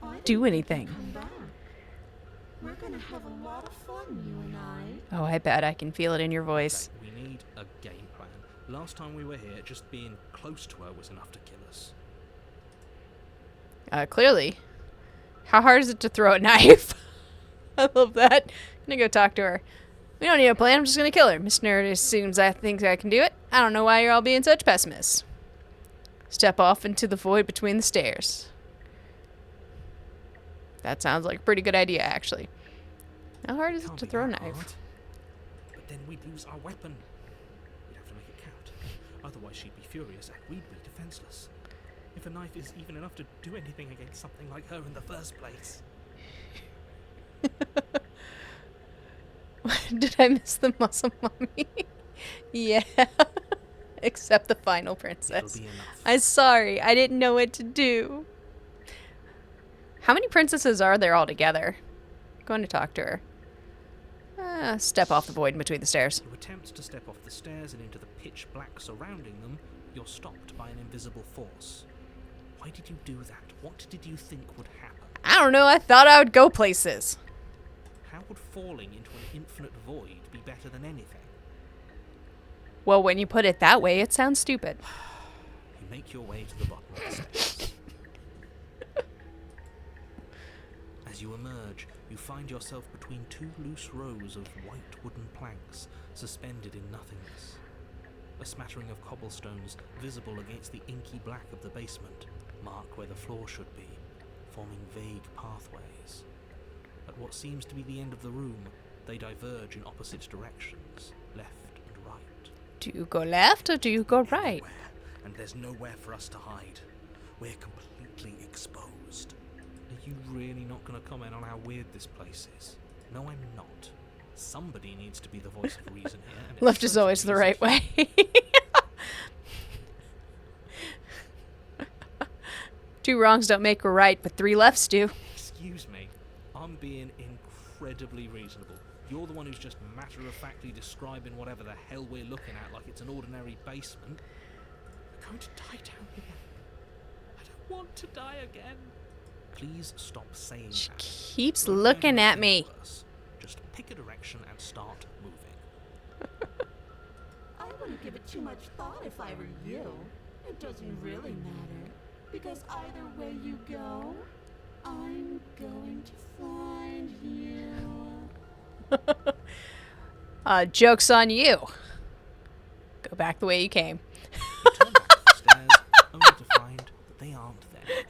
I didn't do think you'd anything. come back. We're gonna have a lot of fun, you and I. Oh, I bet I can feel it in your voice. Okay, we need a game plan. Last time we were here, just being close to her was enough to kill us. Clearly. How hard is it to throw a knife? I love that. I'm gonna go talk to her. We don't need a plan. I'm just gonna kill her. Miss Nerd assumes I think I can do it. I don't know why you're all being such pessimists. Step off into the void between the stairs. That sounds like a pretty good idea, actually. How hard is it Can't to be throw a that knife? hard. But then we'd lose our weapon. We'd have to make it count. Otherwise she'd be furious and we'd be defenseless. If a knife is even enough to do anything against something like her in the first place. Did I miss the muscle mommy? Yeah. Except the final It'll princess. be enough. I'm sorry. I didn't know what to do. How many princesses are there altogether? Going to talk to her. Step off the void in between the stairs. You attempt to step off the stairs and into the pitch black surrounding them, you're stopped by an invisible force. Why did you do that? What did you think would happen? I don't know. I thought I would go places. How would falling into an infinite void be better than anything? Well, when you put it that way, it sounds stupid. You make your way to the bottom of the stairs. As you emerge, you find yourself between two loose rows of white wooden planks suspended in nothingness. A smattering of cobblestones visible against the inky black of the basement mark where the floor should be, forming vague pathways. At what seems to be the end of the room, they diverge in opposite directions, left and right. Do you go left or do you go right? Everywhere, and there's nowhere for us to hide. We're completely exposed. Are you really not going to comment on how weird this place is? No, I'm not. Somebody needs to be the voice of reason here. And it Left is always the certainly right isn't way. Two wrongs don't make a right, but three lefts do. Excuse me, I'm being incredibly reasonable. You're the one who's just matter-of-factly describing whatever the hell we're looking at like it's an ordinary basement. We're going to die down here. I don't want to die again. Please stop saying She that. keeps You're looking making at it me. worse. Just pick a direction and start moving. I wouldn't give it too much thought if I were you. It doesn't really matter. Because either way you go, I'm going to find you. Joke's on you. Go back the way you came. You turn back up the stairs, only to find that they aren't there.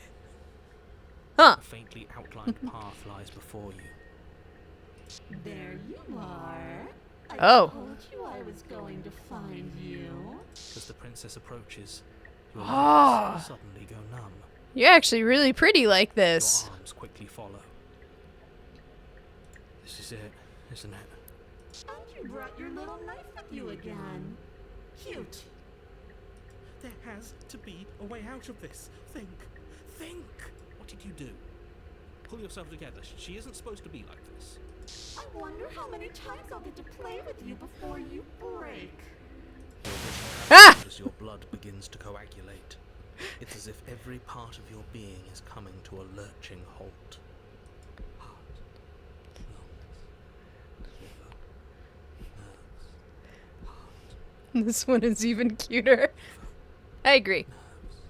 Huh. A faintly outlined path lies before you. There you are. I Oh. told you I was going to find you. As the princess approaches, your Ah. legs suddenly go numb. You're actually really pretty like this. Your arms quickly follow. This is it, isn't it? And you brought your little knife with you again. Cute. There has to be a way out of this. Think. Think. What did you do? Pull yourself together. She isn't supposed to be like this. I wonder how many times I'll get to play with you before you break. Ah! As your blood begins to coagulate, it's as if every part of your being is coming to a lurching halt. Heart, lungs, liver, nerves, heart, This one is even cuter. I agree. nerves.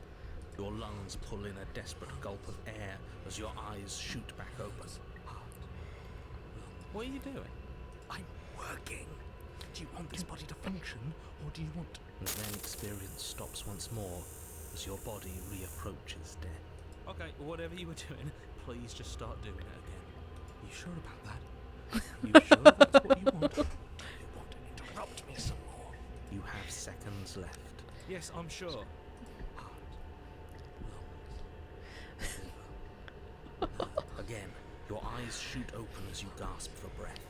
Your lungs pull in a desperate gulp of air as your eyes shoot back open. Heart, lungs. What are you doing? I'm working. Do you want this body to function, or do you want... And then experience stops once more as your body reapproaches death. Okay, whatever you were doing, please just start doing it again. You sure about that? You sure that's what you want? Do you want to interrupt me some more? You have seconds left. Yes, I'm sure. Heart, lungs, liver, nerve. Again, your eyes shoot open as you gasp for breath.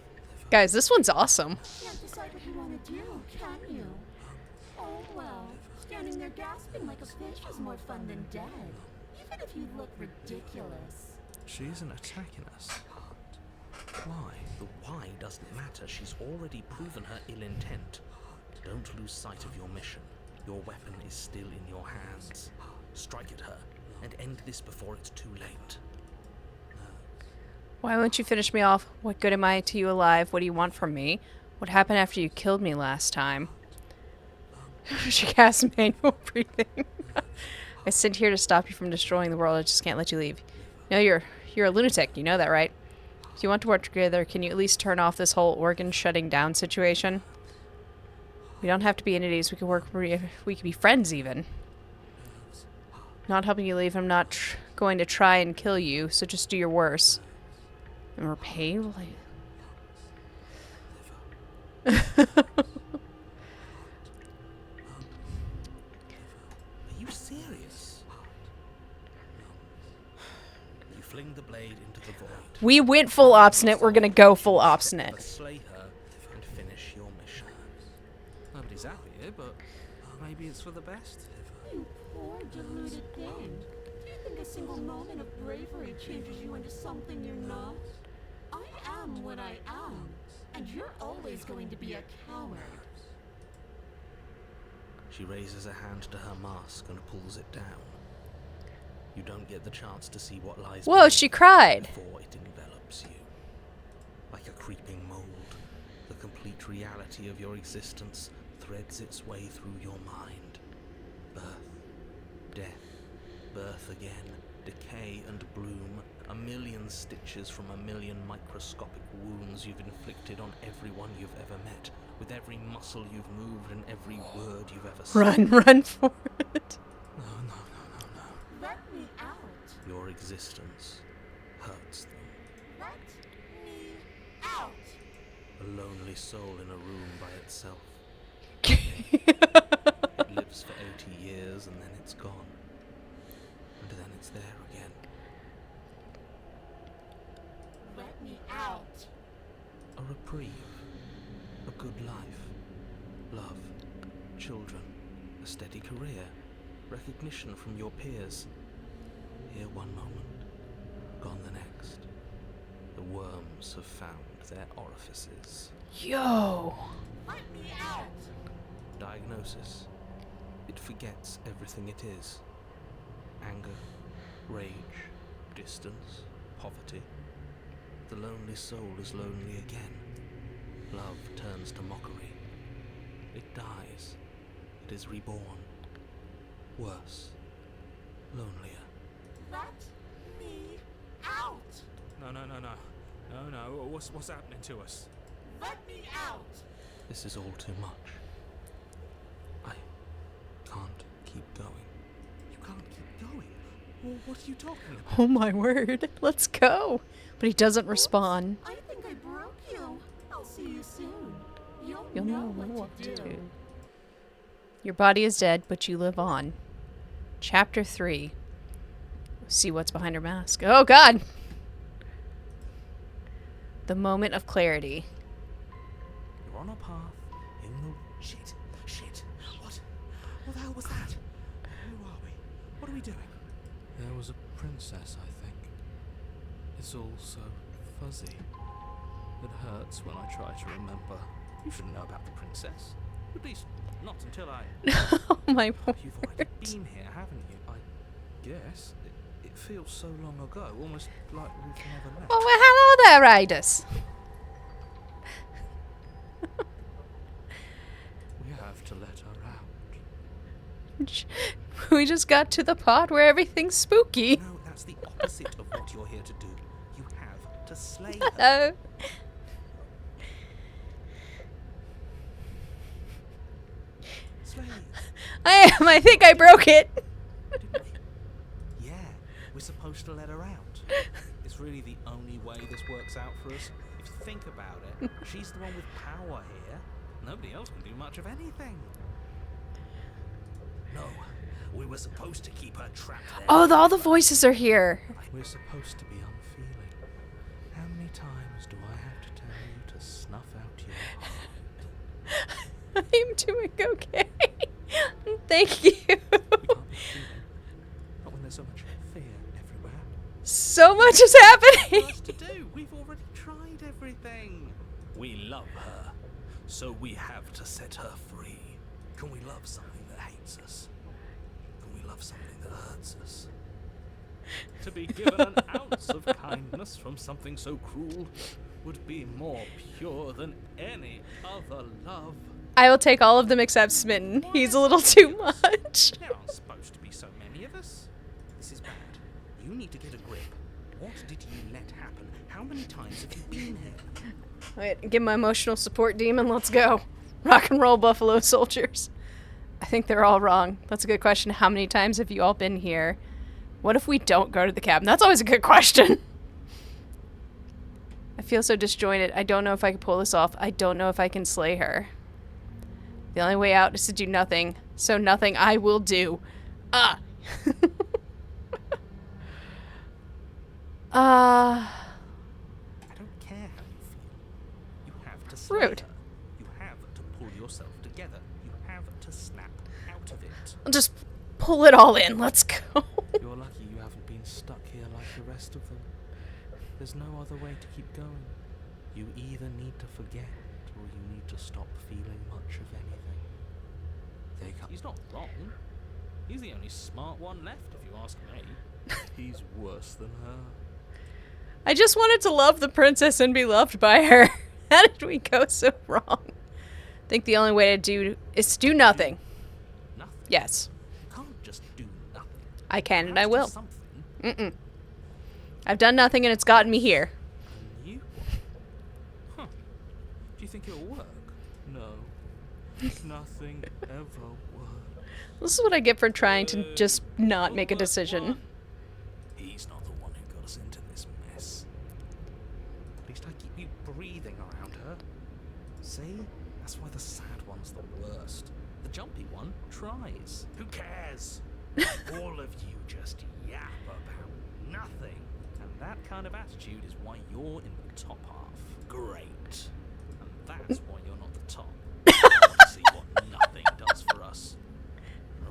Guys, this one's awesome. Can't decide what you want to do, can you? Oh well, standing there gasping like a fish is more fun than dead. Even if you look ridiculous. She isn't attacking us. Why? The why doesn't matter. She's already proven her ill intent. Don't lose sight of your mission. Your weapon is still in your hands. Strike at her and end this before it's too late. Why won't you finish me off? What good am I to you alive? What do you want from me? What happened after you killed me last time? She casts manual breathing. I sent here to stop you from destroying the world. I just can't let you leave. No, you're a lunatic. You know that, right? If you want to work together, can you at least turn off this whole organ shutting down situation? We don't have to be entities. We could work. We could be friends, even. Not helping you leave. I'm not going to try and kill you. So just do your worst. And repay you. Are you serious? You fling the blade into the void. We went full obstinate. We're gonna go full obstinate. But slay her and finish your mission. Nobody's happy here, but maybe it's for the best. You poor deluded thing. Do you think a single moment of bravery changes you into something you're not? I am what I am, and you're always going to be a coward. She raises a hand to her mask and pulls it down. You don't get the chance to see what lies Whoa, beneath she cried. before it envelops you. Like a creeping mold, the complete reality of your existence threads its way through your mind. Birth, death, birth again, decay and bloom, a million stitches from a million microscopic wounds you've inflicted on everyone you've ever met, with every muscle you've moved and every word you've ever said. Run for it. No. Let me out. Your existence hurts them. Let me out. A lonely soul in a room by itself. It lives for 80 years and then it's gone. And then it's there again. Let me out. A reprieve. A good life. Love. Children. A steady career. Recognition from your peers. Here one moment. Gone the next. The worms have found their orifices. Yo. Let me out. Diagnosis. It forgets everything it is. Anger, rage, distance, poverty. The lonely soul is lonely again. Love turns to mockery. It dies. It is reborn. Worse. Lonelier. Let me out. No. What's happening to us? Let me out. This is all too much. I can't keep going. You can't keep going. Well, what are you talking about? Oh my word. Let's go. But he doesn't respond. I think I broke you. I'll see you soon. You'll know what to do. Your body is dead, but you live on. Chapter 3. See what's behind her mask. Oh god! The moment of clarity. You're on a path in the... Shit. What the hell was that? What are we doing? There was a princess, I think. It's all so fuzzy. It hurts when I try to remember. You should know about the princess. At least, not until I... Oh my You've already word. been here, haven't you? I guess. It feels so long ago, almost like we've never met. Oh, well, hello there, Riders. We have to let her out. We just got to the part where everything's spooky. No, that's the opposite of what you're here to do. You have to slay her. Oh. Slay her. I am. I think I broke it. Didn't we? Yeah, we're supposed to let her out. It's really the only way this works out for us. If you think about it, she's the one with power here. Nobody else can do much of anything. No, we were supposed to keep her trapped there. Oh, all the voices are here. We're supposed to be unfeeling. How many times do I have to tell you to snuff out your heart? I'm doing okay. Thank you. We can't be feeling. Not when there's so much fear everywhere. So much is For happening. us to do, we've already tried everything. We love her, so we have to set her free. Can we love something that hates us? Can we love something that hurts us? To be given an ounce of kindness from something so cruel would be more pure than any other love. I will take all of them except Smitten. He's a little too much. There aren't supposed to be so many of us. This is bad. You need to get a grip. What did you let happen? How many times have you been here? Wait, give my emotional support demon. Let's go. Rock and roll, Buffalo Soldiers. I think they're all wrong. That's a good question. How many times have you all been here? What if we don't go to the cabin? That's always a good question. I feel so disjointed. I don't know if I can pull this off. I don't know if I can slay her. The only way out is to do nothing. So nothing I will do. Ah. I don't care how you feel. You have to slay Rude. her. You have to pull yourself together. You have to snap out of it. I'll just pull it all in. Let's go. You're lucky you haven't been stuck here like the rest of them. There's no other way to keep going. You either need to forget, or you need to stop feeling much of anything. They come. He's not wrong. He's the only smart one left, if you ask me. He's worse than her. I just wanted to love the princess and be loved by her. How did we go so wrong? I think the only way to do is do nothing. Nothing. Yes, You can't just do nothing. I can You and I have to do will. something. I've done nothing and it's gotten me here. And you? Huh. Do you think it'll work? No. Nothing ever works. This is what I get for trying to just not make a decision. He's not the one who got us into this mess. At least I keep you breathing around her. See? That's why the sad one's the worst. The jumpy one tries. Who cares? All of you just yap about nothing. And that kind of attitude is why you're in the top half. Great. And that's why you're not the top. See what nothing does for us.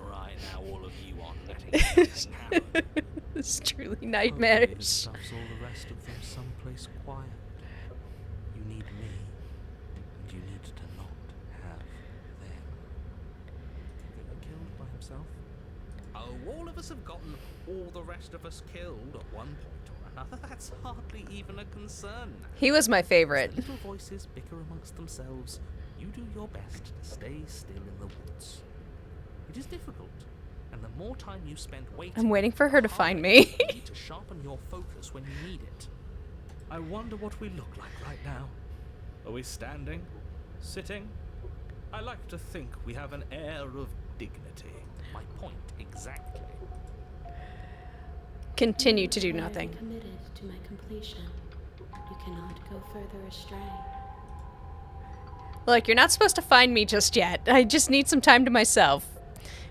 Right now, all of you are letting nothing happen. It's truly Hopefully nightmarish. this stuffs all the rest of them someplace quiet. You need me, and you need to not have them. Getting killed by himself? Oh, all of us have gotten all the rest of us killed at one point or another. That's hardly even a concern. He was my favorite. As little voices bicker amongst themselves, you do your best to stay still in the woods. It is difficult, and the more time you spend waiting, I'm waiting for her to the find harder me. you need to sharpen your focus when you need it. I wonder what we look like right now. Are we standing? Sitting? I like to think we have an air of dignity. My point exactly. Continue to do You are nothing. committed to my completion. You cannot go further astray. Look, you're not supposed to find me just yet. I just need some time to myself.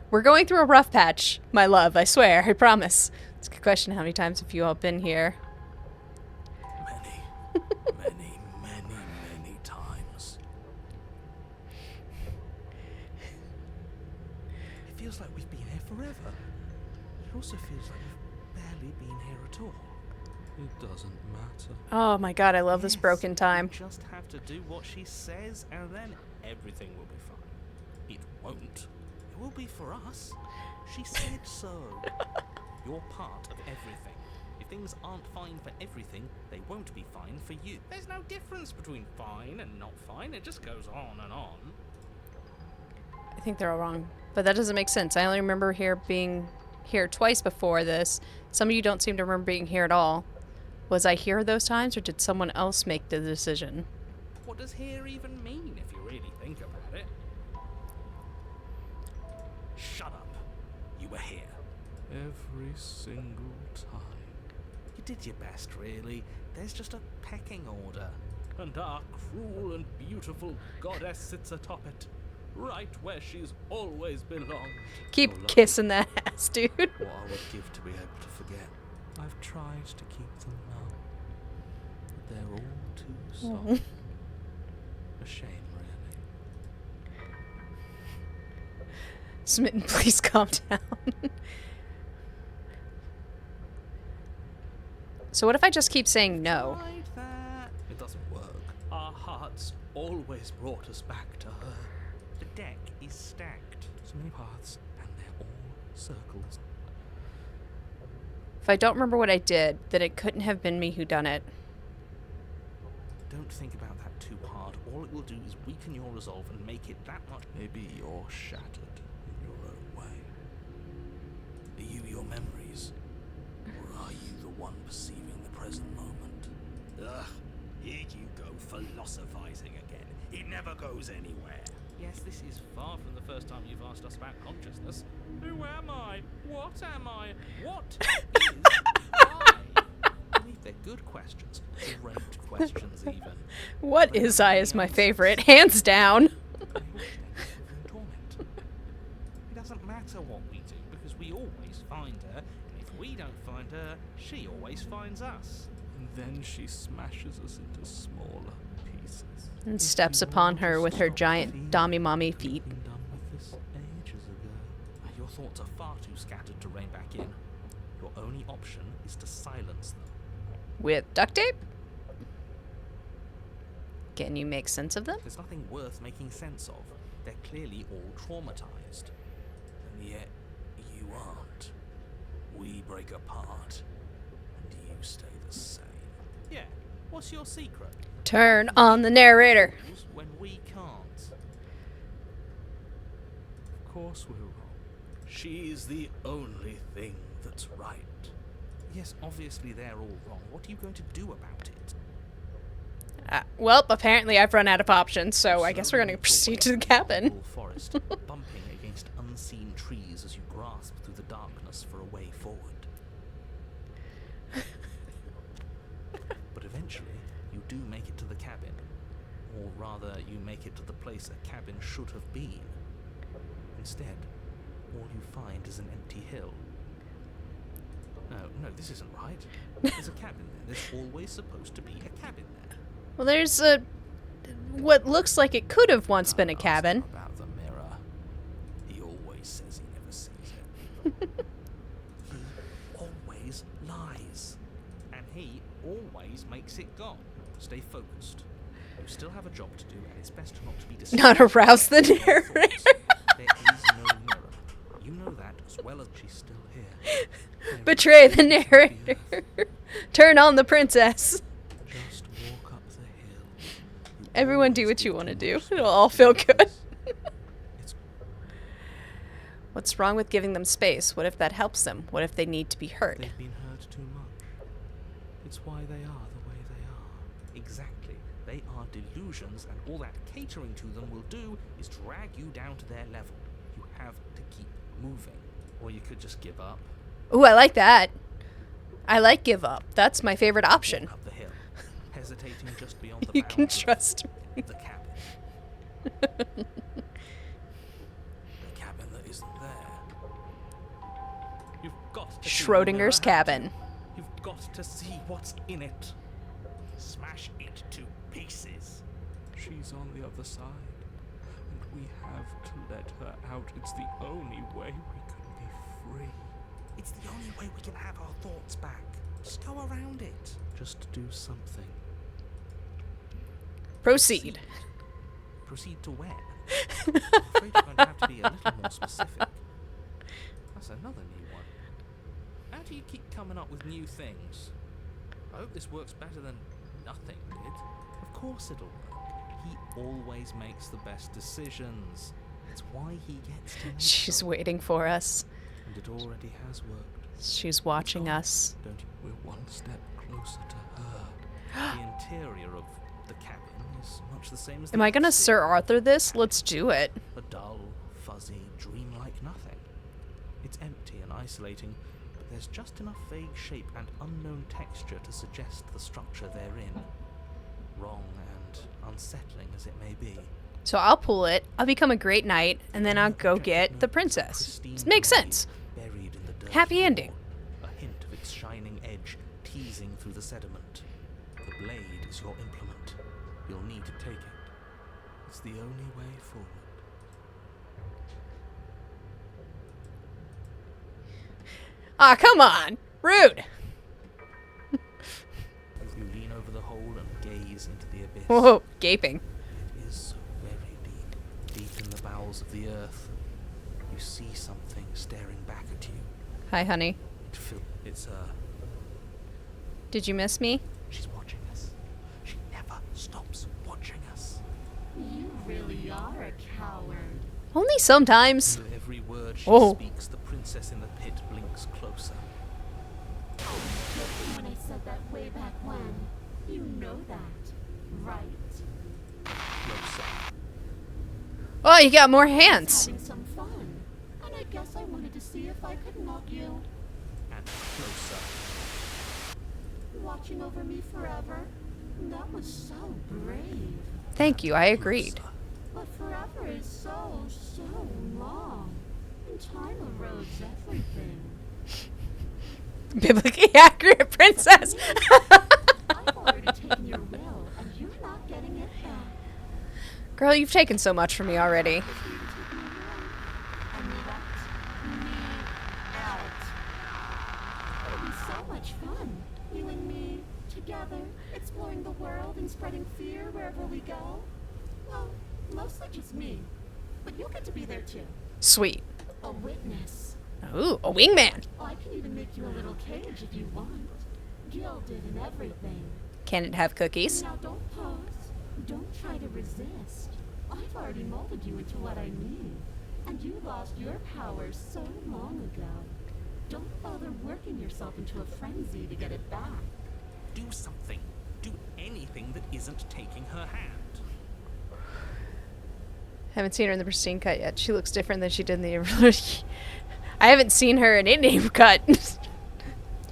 We're going through a rough patch, my love, I swear, I promise. It's a good question. How many times have you all been here? Many times. It feels like we've been here forever. also feels like you've barely been here at all. It doesn't matter. Oh my god, I love this Yes, broken time. You just have to do what she says, and then everything will be fine. It won't. It will be for us. She said so. You're part of everything. If things aren't fine for everything, they won't be fine for you. There's no difference between fine and not fine. It just goes on and on. I think they're all wrong. But that doesn't make sense. I only remember being here twice before this. Some of you don't seem to remember being here at all. Was I here those times, or did someone else make the decision? What does here even mean if you really think about it? Shut up. You were here. Every single time. You did your best, really. There's just a pecking order. And our cruel and beautiful goddess sits atop it. Right where she's always belonged. Keep kissing that ass, dude. What I would give to be able to forget. I've tried to keep them numb, but they're all too soft. A shame, really. Smitten, please calm down. So what if I just keep saying no? Tried that. It doesn't work. Our hearts always brought us back to her. The deck is stacked. So many paths, and they're all circles. If I don't remember what I did, then it couldn't have been me who done it. Don't think about that too hard. All it will do is weaken your resolve and make it that much. Maybe you're shattered in your own way. Are you your memories? Or are you the one perceiving the present moment? Ugh, here you go philosophizing again. It never goes anywhere. Yes, this is far from the first time you've asked us about consciousness. Who am I? What am I? What is I? I believe they're good questions. Great questions, even. What is I is my favorite, hands down. They all stand in torment. It doesn't matter what we do, because we always find her, and if we don't find her, she always finds us. And then she smashes us into smaller pieces. And steps upon her with her giant Dommy-mommy feet. Been done with this ages ago. Your thoughts are far too scattered to rein back in. Your only option is to silence them. With duct tape? Can you make sense of them? There's nothing worth making sense of. They're clearly all traumatized. And yet, you aren't. We break apart, and you stay the same. Yeah, what's your secret? Turn on the narrator. When we can't. Of course we're wrong. She's the only thing that's right. Yes, obviously they're all wrong. What are you going to do about it? Well, apparently I've run out of options, so I guess we're going to proceed to the cabin. Forest, bumping against unseen trees as you grasp through the darkness for a way forward. But eventually, you do make it to the cabin. Or rather, you make it to the place a cabin should have been. Instead, all you find is an empty hill. No, this isn't right. There's a cabin there. There's always supposed to be a cabin there. Well, there's what looks like it could have once been a cabin. About the mirror. He always says he never sees it. He always lies. And he always makes it gone. Stay focused. You still have a job to do, and it's best not to be distracted. Not arouse the narrator. There is no mirror. You know that as well as she's still here. Betray the narrator. Turn on the princess. Just walk up the hill. You Everyone do always what you get want to the do. most It'll all feel good. It's What's wrong with giving them space? What if that helps them? What if they need to be heard? They've been hurt too much. It's why they are the way they are. Exactly. They are delusions, and all that catering to them will do is drag you down to their level. You have to keep moving. Or you could just give up. Ooh, I like that. I like give up. That's my favorite option. Walk up the hill, hesitating just beyond the You can bounds of trust me. the cabin. The cabin that isn't there. You've got to see the Schrodinger's mirror, cabin. haven't you? You've got to see what's in it. Smash it to pieces. She's on the other side, and we have to let her out. It's the only way we can be free. It's the only way we can have our thoughts back. Just go around it. Just do something. Proceed. Proceed to where? I'm afraid you're going to have to be a little more specific. That's another new one. How do you keep coming up with new things? I hope this works better than nothing did. Of course it'll work. He always makes the best decisions. It's why he gets to make She's them. waiting for us. And it already has worked. She's watching us. Don't you? We're one step closer to her. The interior of the cabin is much the same as Am the I gonna exterior. Sir Arthur this? Let's do it. A dull, fuzzy, dreamlike nothing. It's empty and isolating, but there's just enough vague shape and unknown texture to suggest the structure therein. Wrong and unsettling as it may be. So I'll pull it, I'll become a great knight, and then I'll go get the princess. This makes sense. Buried in the dirt Happy floor, ending. A hint of its shining edge teasing through the sediment. The blade is your implement. You'll need to take it. It's the only way forward. Ah, come on! Rude! You lean over the hole and gaze into the abyss. Whoa, gaping. It is so very deep, deep in the bowels of the earth. You see something staring back at you. Hi, honey. It's her. Did you miss me? She's watching us. She never stops watching us. You really are a coward. Only sometimes. With every word she Oh. speaks, the princess in the pit blinks closer. When I said that way back when, you know that, right? Closer. Oh, you got more hands. Having some fun, and I guess I wanted to see if I could knock you. And closer. Watching over me forever? That was so brave. Thank you, I agreed. Closer. But forever is so, so long. And time erodes everything. Biblically accurate princess. I've already taken your will, and you're not getting it back. Girl, you've taken so much from me already. And let me out. It'll be so much fun. You and me, together, exploring the world and spreading fear wherever we go. Well, mostly just me. But you'll get to be there too. Sweet. A witness. Ooh, a wingman. I can even make you a little cage if you want. Gilded and everything. Can it have cookies? Now don't pause. Don't try to resist. I've already molded you into what I need. And you lost your power so long ago. Don't bother working yourself into a frenzy to get it back. Do something. Do anything that isn't taking her hand. Haven't seen her in the Pristine cut yet. She looks different than she did in the... I haven't seen her in in-name cut.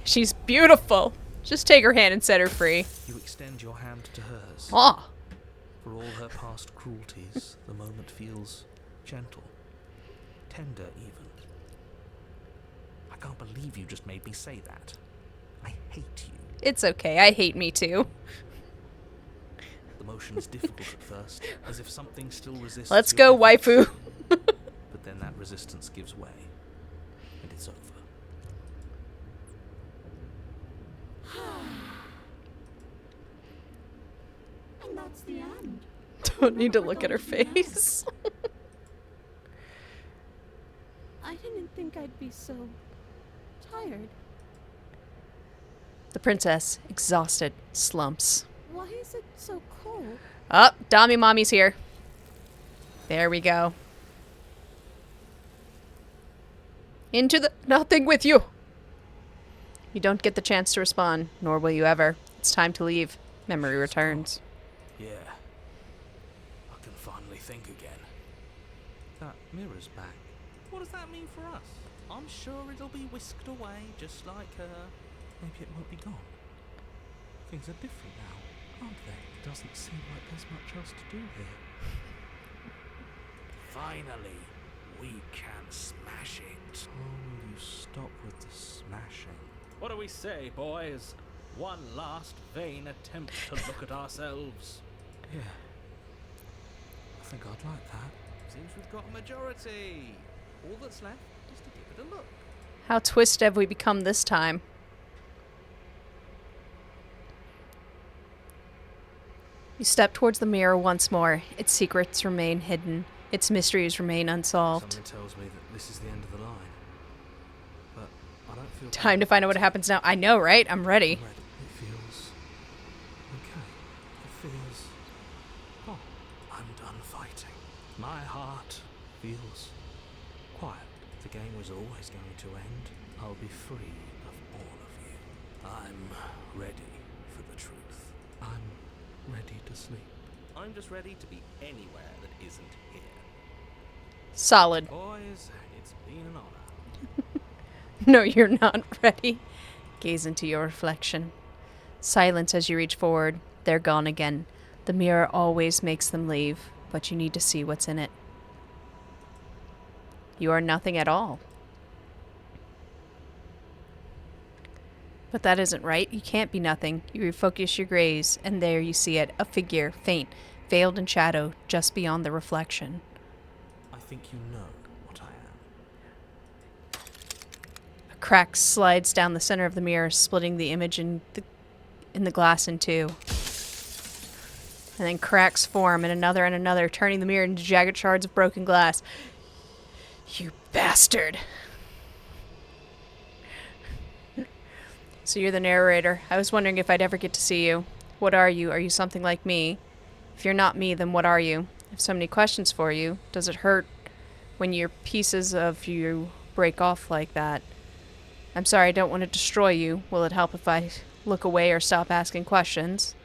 She's beautiful. Just take her hand and set her free. You extend your hand to hers. Aw. For all her past cruelties, the moment feels gentle. Tender, even. I can't believe you just made me say that. I hate you. It's okay. I hate me too. The motion is difficult at first, as if something still resists. Let's your go, efforts. waifu. But then that resistance gives way, and it's over. And that's the end. Don't need to look at her face. I didn't think I'd be so tired. The princess, exhausted, slumps. Why is it so cold? Up, Dami Mommy's here. There we go. Into the nothing with you. You don't get the chance to respond, nor will you ever. It's time to leave. Memory returns. Yeah. I can finally think again. That mirror's back. What does that mean for us? I'm sure it'll be whisked away, just like her. Maybe it won't be gone. Things are different now, aren't they? It doesn't seem like there's much else to do here. Finally, we can smash it. Oh, you stop with the smashing. What do we say, boys? One last vain attempt to look at ourselves. Yeah. I think I'd like that. Seems we've got a majority. All that's left is to give it a look. How twisted have we become this time? You step towards the mirror once more. Its secrets remain hidden. Its mysteries remain unsolved. Something tells me that this is the end of the line. But I don't feel Time to find out what happens now. I know, right? I'm ready. It feels okay. It feels. Oh, I'm done fighting. My heart feels quiet. The game was always going to end. I'll be free of all of you. I'm ready for the truth. I'm ready to sleep. I'm just ready to be anywhere that isn't here. Solid. Boys, it's been an honor. No, you're not ready. Gaze into your reflection. Silence as you reach forward. They're gone again. The mirror always makes them leave, but you need to see what's in it. You are nothing at all. But that isn't right. You can't be nothing. You refocus your gaze, and there you see it, a figure, faint, veiled in shadow, just beyond the reflection. I think you know what I am. A crack slides down the center of the mirror, splitting the image in the glass in two. And then cracks form, and another, turning the mirror into jagged shards of broken glass. You bastard! So you're the narrator. I was wondering if I'd ever get to see you. What are you? Are you something like me? If you're not me, then what are you? I have so many questions for you. Does it hurt when your pieces of you break off like that? I'm sorry, I don't want to destroy you. Will it help if I look away or stop asking questions?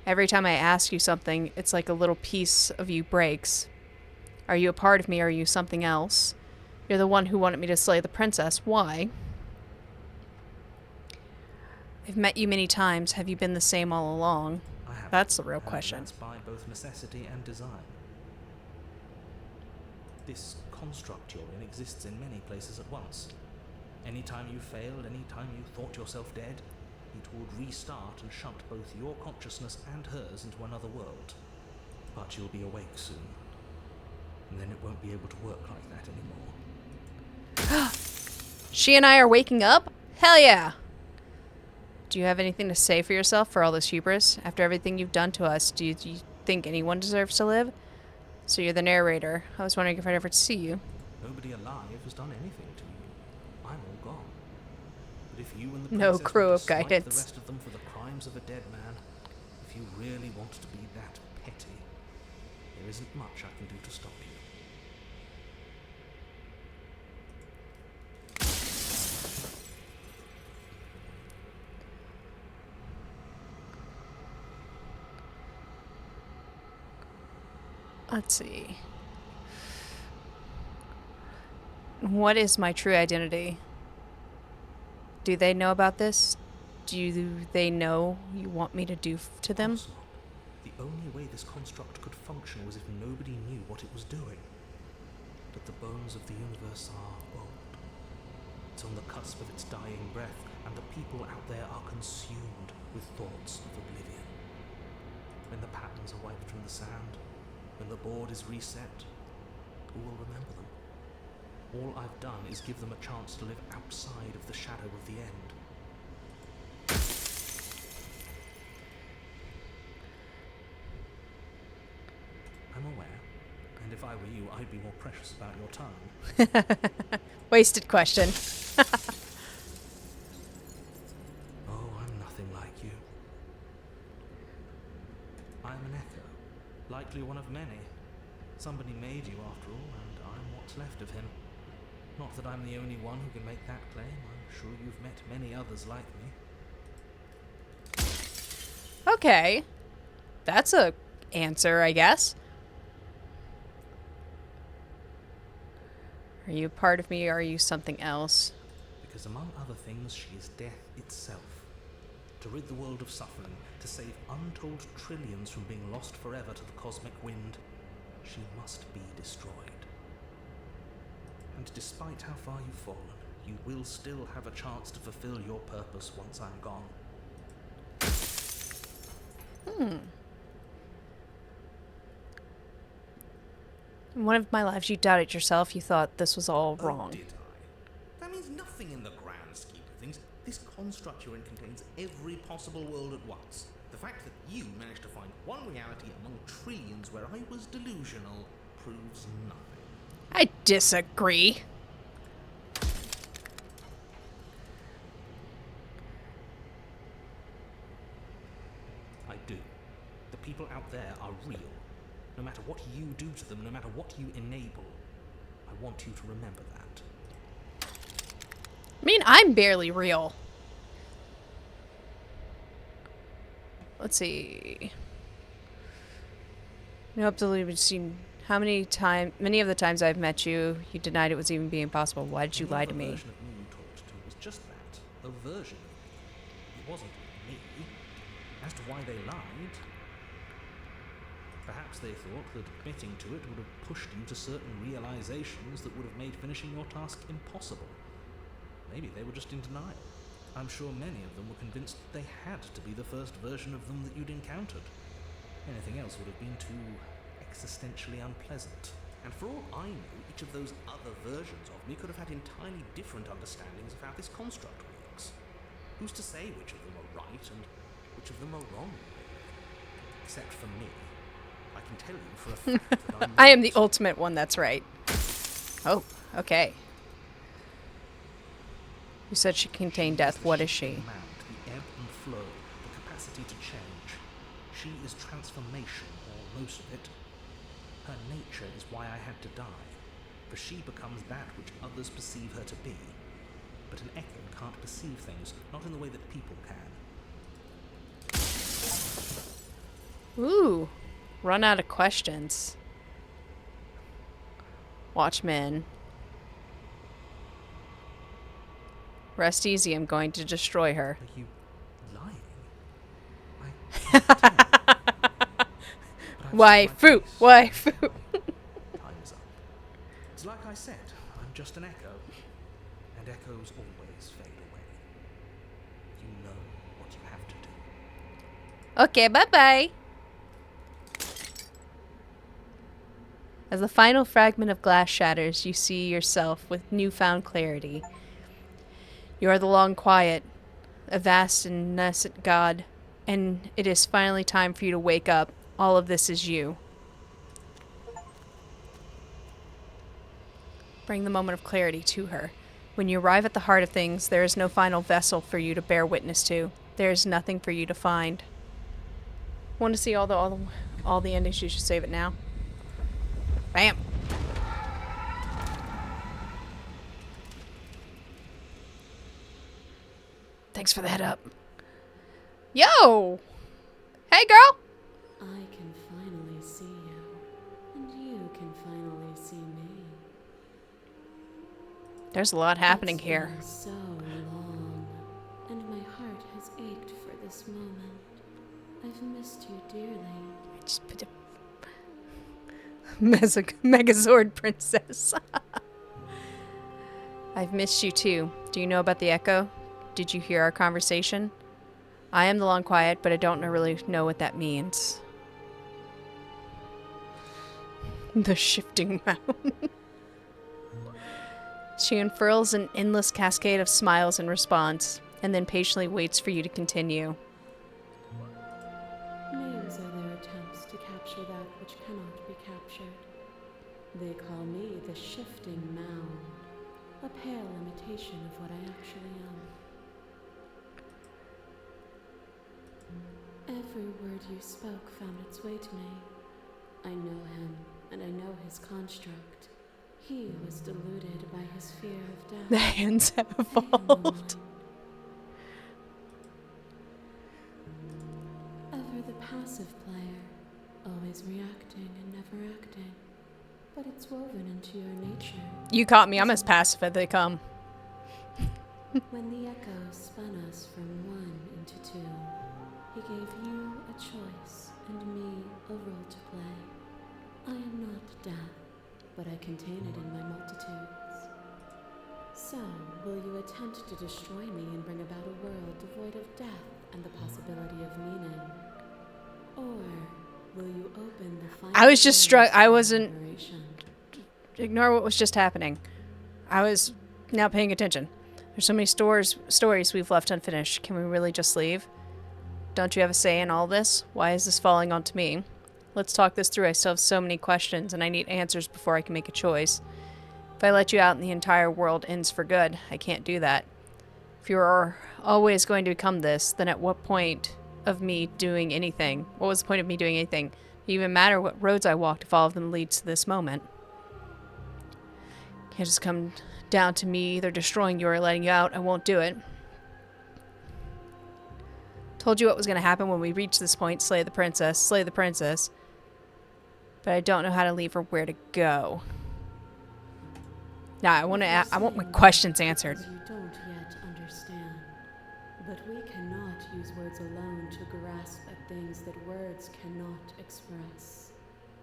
Every time I ask you something, it's like a little piece of you breaks. Are you a part of me, or are you something else? You're the one who wanted me to slay the princess. Why? I've met you many times. Have you been the same all along? I have. That's the real And question. that's by both necessity and design. This construct you're in exists in many places at once. Anytime you failed, anytime you thought yourself dead, it would restart and shunt both your consciousness and hers into another world. But you'll be awake soon. And then it won't be able to work like that anymore. She and I are waking up? Hell yeah! Do you have anything to say for yourself for all this hubris? After everything you've done to us, do you think anyone deserves to live? So you're the narrator. I was wondering if I'd ever see you. Nobody alive has done anything to you. I'm all gone. But if you and the No princess crew want of to slight guidance. the rest of them for the crimes of a dead man, if you really want to be that petty, there isn't much I can do to stop you. Let's see. What is my true identity? Do they know about this? Do they know you want me to do to them? Of course not. The only way this construct could function was if nobody knew what it was doing. But the bones of the universe are old. It's on the cusp of its dying breath, and the people out there are consumed with thoughts of oblivion. When the patterns are wiped from the sand, when the board is reset, who will remember them? All I've done is give them a chance to live outside of the shadow of the end. I'm aware, and if I were you, I'd be more precious about your time. Wasted question. Oh, I'm nothing like you. I'm an echo, likely one of many. Somebody made you after all, and I'm what's left of him. Not that I'm the only one who can make that claim. I'm sure you've met many others like me. Okay. That's a answer, I guess. Are you a part of me, or are you something else? Because among other things, she is death itself. To rid the world of suffering, to save untold trillions from being lost forever to the cosmic wind, she must be destroyed. And despite how far you've fallen, you will still have a chance to fulfill your purpose once I'm gone. In one of my lives, you doubted yourself. You thought this was all wrong. Oh, did I? That means nothing in the This construct you're in contains every possible world at once. The fact that you managed to find one reality among trillions where I was delusional proves nothing. I disagree. I do. The people out there are real. No matter what you do to them, no matter what you enable, I want you to remember that. I mean, I'm barely real. Let's see. No, absolutely. We've seen how many of the times I've met you, you denied it was even being possible. Why did you lie to me? The version of me you talked to was just that, a version of me. It wasn't me. As to why they lied, perhaps they thought that admitting to it would have pushed you to certain realizations that would have made finishing your task impossible. Maybe they were just in denial. I'm sure many of them were convinced that they had to be the first version of them that you'd encountered. Anything else would have been too existentially unpleasant. And for all I knew, each of those other versions of me could have had entirely different understandings of how this construct works. Who's to say which of them are right and which of them are wrong? Except for me. I can tell you for a fact that I am the ultimate one that's right. Oh, okay. You said she contained death. What is she? The ebb and flow, the capacity to change. She is transformation, or most of it. Her nature is why I had to die, for she becomes that which others perceive her to be. But an echo can't perceive things, not in the way that people can. Ooh. Run out of questions. Watchmen. Rest easy, I'm going to destroy her. Are you lying? I can't tell. But I've Waifu! set my face. Waifu! Time is up. It's like I said, I'm just an echo. And echoes always fade away. You know what you have to do. Okay, bye-bye. As the final fragment of glass shatters, you see yourself with newfound clarity. You are the long quiet, a vast and nascent god, and it is finally time for you to wake up. All of this is you. Bring the moment of clarity to her. When you arrive at the heart of things, there is no final vessel for you to bear witness to. There is nothing for you to find. Want to see all the endings? You should save it now. Bam. Thanks for the head up. Yo! Hey, girl! I can finally see you, and you can finally see me. There's a lot happening It's here. been so long, and my heart has ached for this moment. I've missed you dearly. Just put a Megazord princess. I've missed you too. Do you know about the echo? Did you hear our conversation? I am the long quiet, but I don't really know what that means. The shifting mountain. She unfurls an endless cascade of smiles in response, and then patiently waits for you to continue. Names are their attempts to capture that which cannot be captured. They call me the shifting mound, a pale imitation of what I actually am. Every word you spoke found its way to me. I know him, and I know his construct. He was deluded by his fear of death. The hands have I am the evolved. one. Ever the passive player, always reacting and never acting. But it's woven into your nature. You caught me. I'm as passive as they come. When the echo spun us from one into two, he gave you a choice and me a role to play. I am not death, but I contain it in my multitudes. So, will you attempt to destroy me and bring about a world devoid of death and the possibility of meaning? Or will you open the final I was just struck. I wasn't. liberation? Ignore what was just happening. I was now paying attention. There's so many stories we've left unfinished. Can we really just leave? Don't you have a say in all this? Why is this falling onto me? Let's talk this through. I still have so many questions, and I need answers before I can make a choice. If I let you out and the entire world ends for good, I can't do that. If you're always going to become this, then at what point of me doing anything? What was the point of me doing anything? It even matter what roads I walked if all of them leads to this moment. Can't just come down to me either destroying you or letting you out. I won't do it. Told you what was going to happen when we reach this point. Slay the princess. Slay the princess. But I don't know how to leave or where to go. Now, I want my questions answered. You don't yet understand. But we cannot use words alone to grasp at things that words cannot express.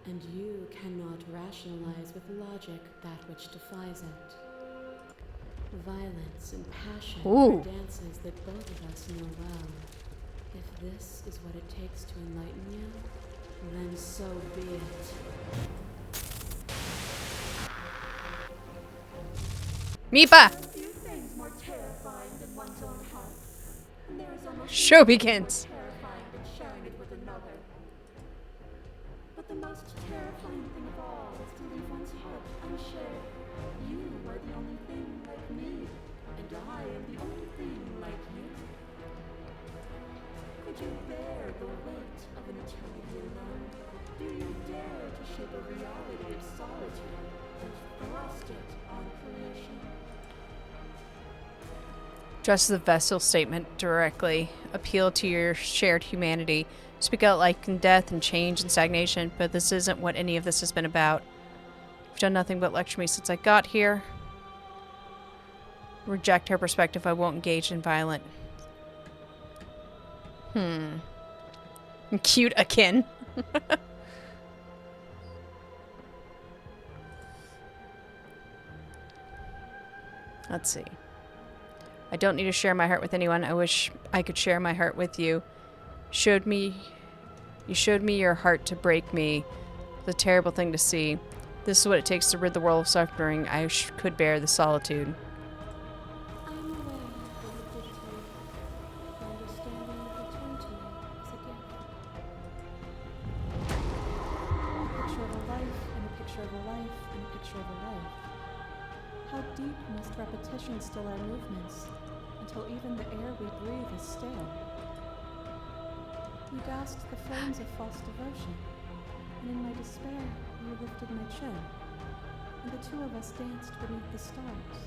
And you cannot rationalize with logic that which defies it. Violence and passion are dances that both of us know well. If this is what it takes to enlighten you, then so be it. Mipa! Show begins. But the most terrifying thing of all is to leave one's heart unshared. You are the only thing like me, and I am the only thing like you. Could you bear the weight of an eternity alone? Do you dare to shape a reality of solitude and thrust it on creation? Dress the vessel statement directly. Appeal to your shared humanity. Speak out life and death and change and stagnation, but this isn't what any of this has been about. You've done nothing but lecture me since I got here. Reject her perspective. I won't engage in violent. Cute akin. Let's see. I don't need to share my heart with anyone. I wish I could share my heart with you. You showed me your heart to break me. It's a terrible thing to see. This is what it takes to rid the world of suffering. I could bear the solitude. I'm aware of what it did to you. The understanding you returned to me is a gift. A picture of a life, and a picture of a life, and a picture of a life. How deep must repetition still our movements, until even the air we breathe is stale? You gasped the flames of false devotion, and in my despair, you lifted my chin, and the two of us danced beneath the stars.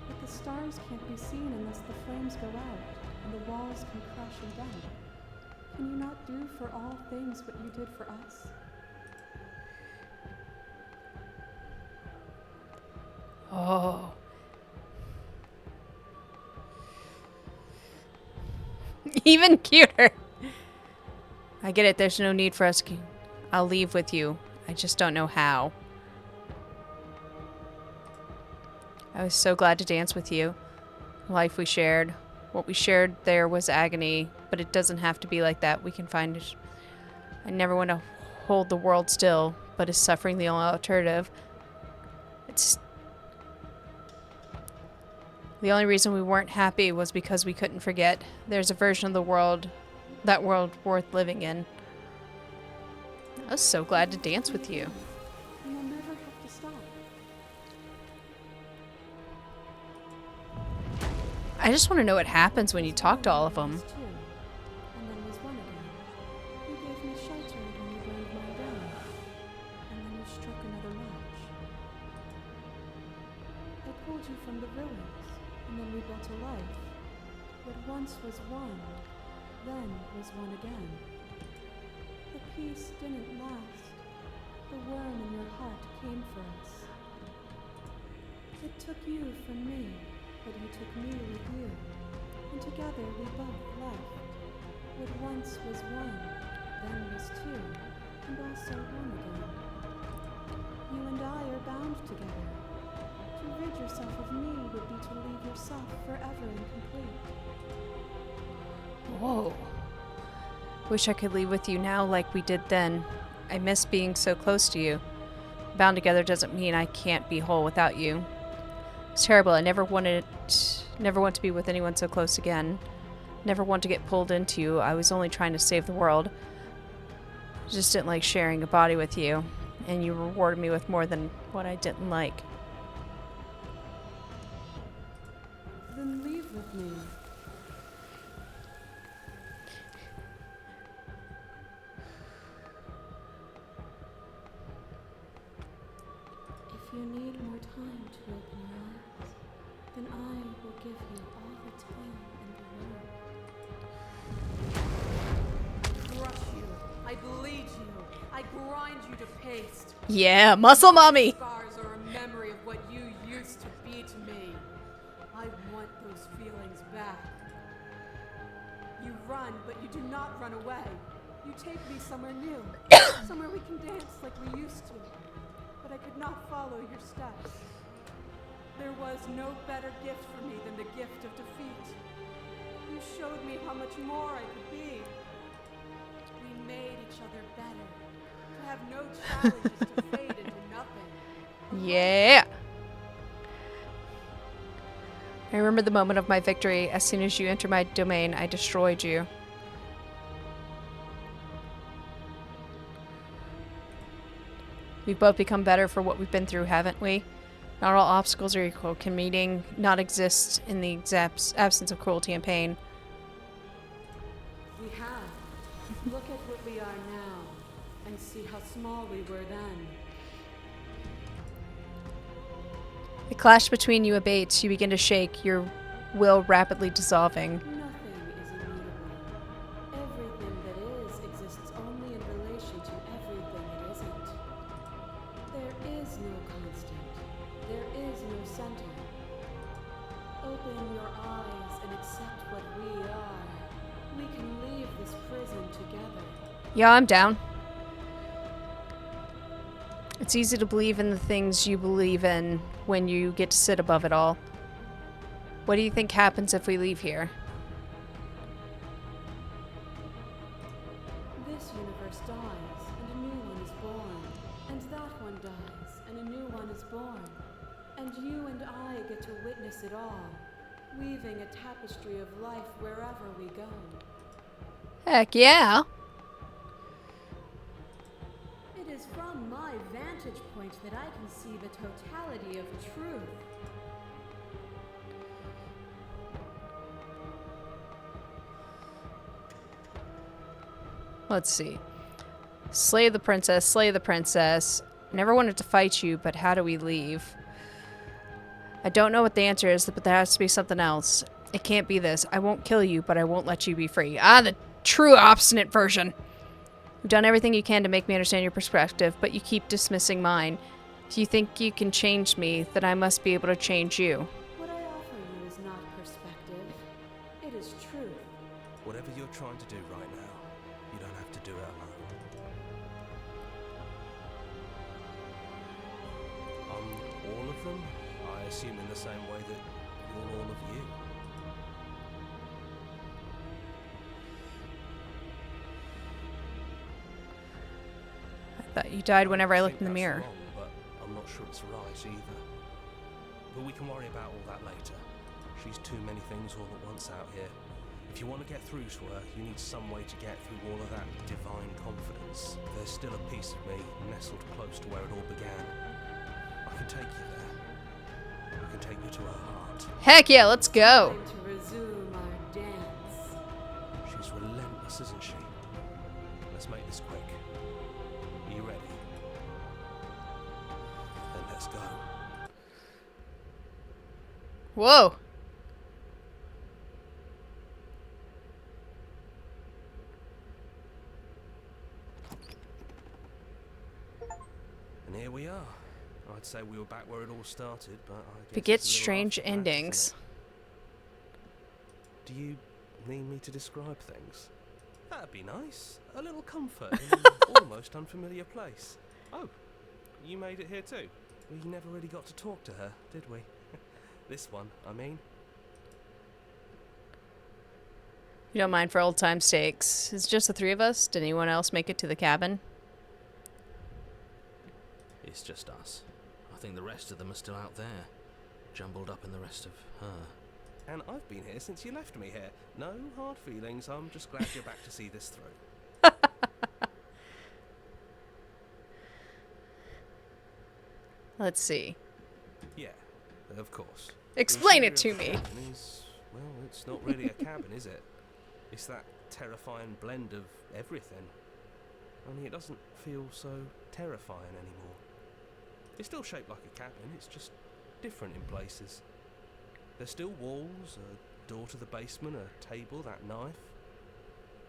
But the stars can't be seen unless the flames go out, and the walls come crashing down. Can you not do for all things what you did for us? Oh. Even cuter. I get it. There's no need for us. I'll leave with you. I just don't know how. I was so glad to dance with you. The life we shared. What we shared there was agony, but it doesn't have to be like that. We can find it. I never want to hold the world still, but is suffering the only alternative? It's the only reason we weren't happy was because we couldn't forget. There's a version of the world, that world worth living in. I was so glad to dance with you. And we'll never have to stop. I just want to know what happens when you talk to all of them. Two, and then was one again. You gave me shelter when you burned mine down, and then you struck another match. I pulled you from the ruins, and then we built a life. What once was one, then was one again. The peace didn't last. The worm in your heart came for us. It took you from me, but you took me with you. And together we both left. What once was one, then was two, and also one again. You and I are bound together. To rid yourself of me would be to leave yourself forever incomplete. Whoa. Wish I could leave with you now like we did then. I miss being so close to you. Bound together doesn't mean I can't be whole without you. It's terrible. I never want to be with anyone so close again. Never want to get pulled into you. I was only trying to save the world. Just didn't like sharing a body with you, and you rewarded me with more than what I didn't like. Then leave with me. If you need more time to open your eyes, then I will give you all the time in the world. Crush you. I bleed you. I grind you to paste. Yeah, muscle mommy! Scars are a memory of what you used to be to me. I want those feelings back. You run, but you do not run away. You take me somewhere new, somewhere we can dance like we used to. But I could not follow your steps. There was no better gift for me than the gift of defeat. You showed me how much more I could be. We made each other better. To have no challenges to fade into nothing. Yeah! I remember the moment of my victory. As soon as you entered my domain, I destroyed you. We've both become better for what we've been through, haven't we? Not all obstacles are equal. Can meeting not exist in the absence of cruelty and pain? We have. Look at what we are now, and see how small we were then. The clash between you abates. You begin to shake, your will rapidly dissolving. Nothing is immutable. Everything that is exists only in relation to everything it isn't. There is no constant. There is no center. Open your eyes and accept what we are. We can leave this prison together. Yeah, I'm down. It's easy to believe in the things you believe in when you get to sit above it all. What do you think happens if we leave here? This universe dies, and a new one is born. And that one dies, and a new one is born. And you and I get to witness it all, weaving a tapestry of life wherever we go. Heck yeah! It is from my vantage point that I can see the totality of truth. Let's see. Slay the princess, slay the princess. Never wanted to fight you, but how do we leave? I don't know what the answer is, but there has to be something else. It can't be this. I won't kill you, but I won't let you be free. Ah, the true obstinate version. You've done everything you can to make me understand your perspective, but you keep dismissing mine. If you think you can change me, then I must be able to change you. What I offer you is not perspective. It is truth. Whatever you're trying to do right now, you don't have to do it alone. All of them, I assume in the same way that you're all of you. I thought you died whenever I looked in the think mirror. that's wrong, but I'm not sure it's right either. But we can worry about all that later. She's too many things all at once out here. If you want to get through to her, you need some way to get through all of that divine confidence. There's still a piece of me nestled close to where it all began. I can take you there. I can take you to her heart. Heck yeah, let's go. Time to resume our dance. She's relentless, isn't she? Let's make this quick. Are you ready? Then let's go. Whoa. And here we are. I'd say we were back where it all started, but I guess Begets it's a little strange after practice, endings. isn't it? Do you need me to describe things? That'd be nice. A little comfort in an almost unfamiliar place. Oh, you made it here too. We never really got to talk to her, did we? This one, I mean. You don't mind for old time's sakes. It's just the three of us. Did anyone else make it to the cabin? It's just us. I think the rest of them are still out there. jumbled up in the rest of her. And I've been here since you left me here. No hard feelings, I'm just glad you're back to see this through. Let's see. Yeah, of course. Explain it The to me. cabin is, well, it's not really a cabin, is it? It's that terrifying blend of everything. Only it doesn't feel so terrifying anymore. It's still shaped like a cabin, it's just different in places. There's still walls, a door to the basement, a table, that knife.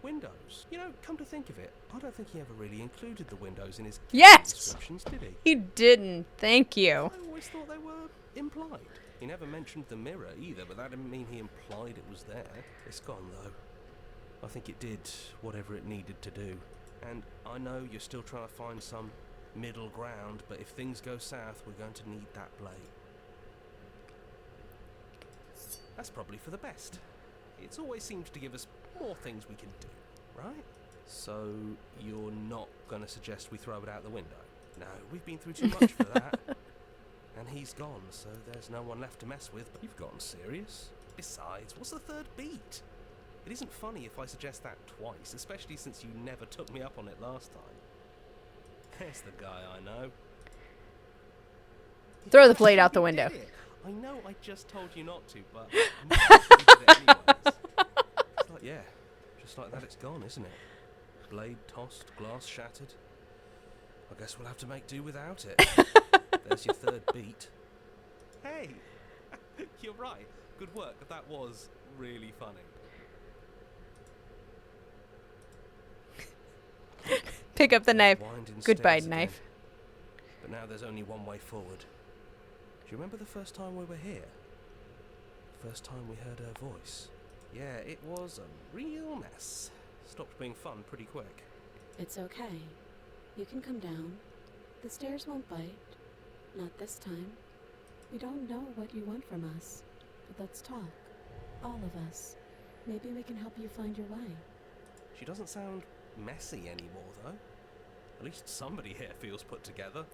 Windows. You know, come to think of it, I don't think he ever really included the windows in his Yes! descriptions, did he? He didn't. Thank you. I always thought they were implied. He never mentioned the mirror either, but that didn't mean he implied it was there. It's gone though. I think it did whatever it needed to do. And I know you're still trying to find some middle ground, but if things go south, we're going to need that blade. That's probably for the best. It's always seems to give us more things we can do, right? So you're not going to suggest we throw it out the window? No, we've been through too much for that. And he's gone, so there's no one left to mess with, but you've gotten serious. Besides, what's the third beat? It isn't funny if I suggest that twice, especially since you never took me up on it last time. There's the guy I know. Throw the blade out the window. I know I just told you not to, but I'm just did it anyways. It's like, yeah, just like that it's gone, isn't it? Blade tossed, glass shattered. I guess we'll have to make do without it. There's your third beat. Hey, you're right. Good work. That was really funny. Pick up the knife. Winding Goodbye, stairs again. knife. But now there's only one way forward. Do you remember the first time we were here? First time we heard her voice? Yeah, it was a real mess. Stopped being fun pretty quick. It's okay. You can come down. The stairs won't bite. Not this time. We don't know what you want from us, but let's talk. All of us. Maybe we can help you find your way. She doesn't sound messy anymore, though. At least somebody here feels put together.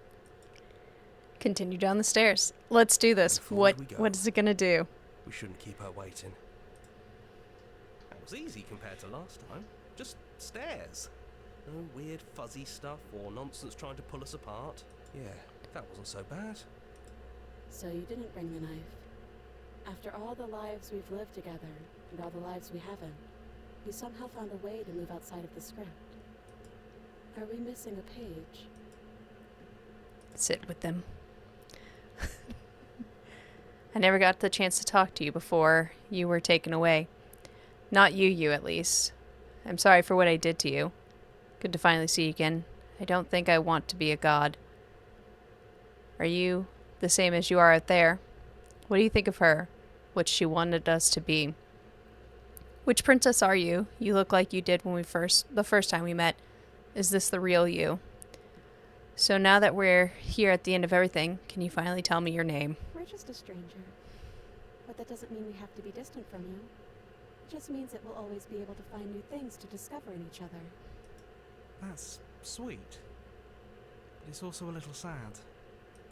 Continue down the stairs. Let's do this. And forward we go. What is it gonna do? We shouldn't keep her waiting. That was easy compared to last time. Just stairs. No weird fuzzy stuff or nonsense trying to pull us apart. Yeah, that wasn't so bad. So you didn't bring the knife. After all the lives we've lived together, and all the lives we haven't, you somehow found a way to move outside of the script. Are we missing a page? Sit with them. I never got the chance to talk to you before you were taken away. Not you at least. I'm sorry for what I did to you. Good to finally see you again. I don't think I want to be a god. Are you the same as you are out there? What do you think of her? What she wanted us to be? Which princess are you? You look like you did when the first time we met. Is this the real you? So now that we're here at the end of everything, can you finally tell me your name? We're just a stranger. But that doesn't mean we have to be distant from you. It just means that we'll always be able to find new things to discover in each other. That's sweet. But it's also a little sad.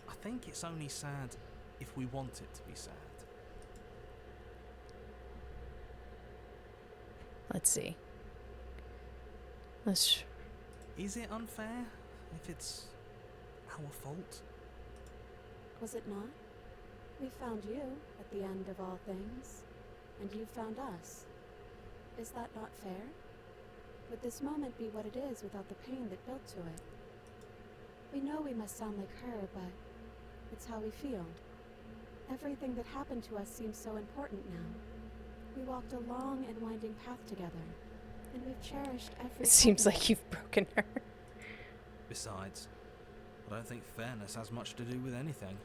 I think it's only sad if we want it to be sad. Let's see. Is it unfair if it's our fault? Was it not? We found you at the end of all things, and you found us. Is that not fair? Would this moment be what it is without the pain that built to it? We know we must sound like her, but it's how we feel. Everything that happened to us seems so important now. We walked a long and winding path together, and we've cherished every It seems second. like you've broken her. Besides, I don't think fairness has much to do with anything.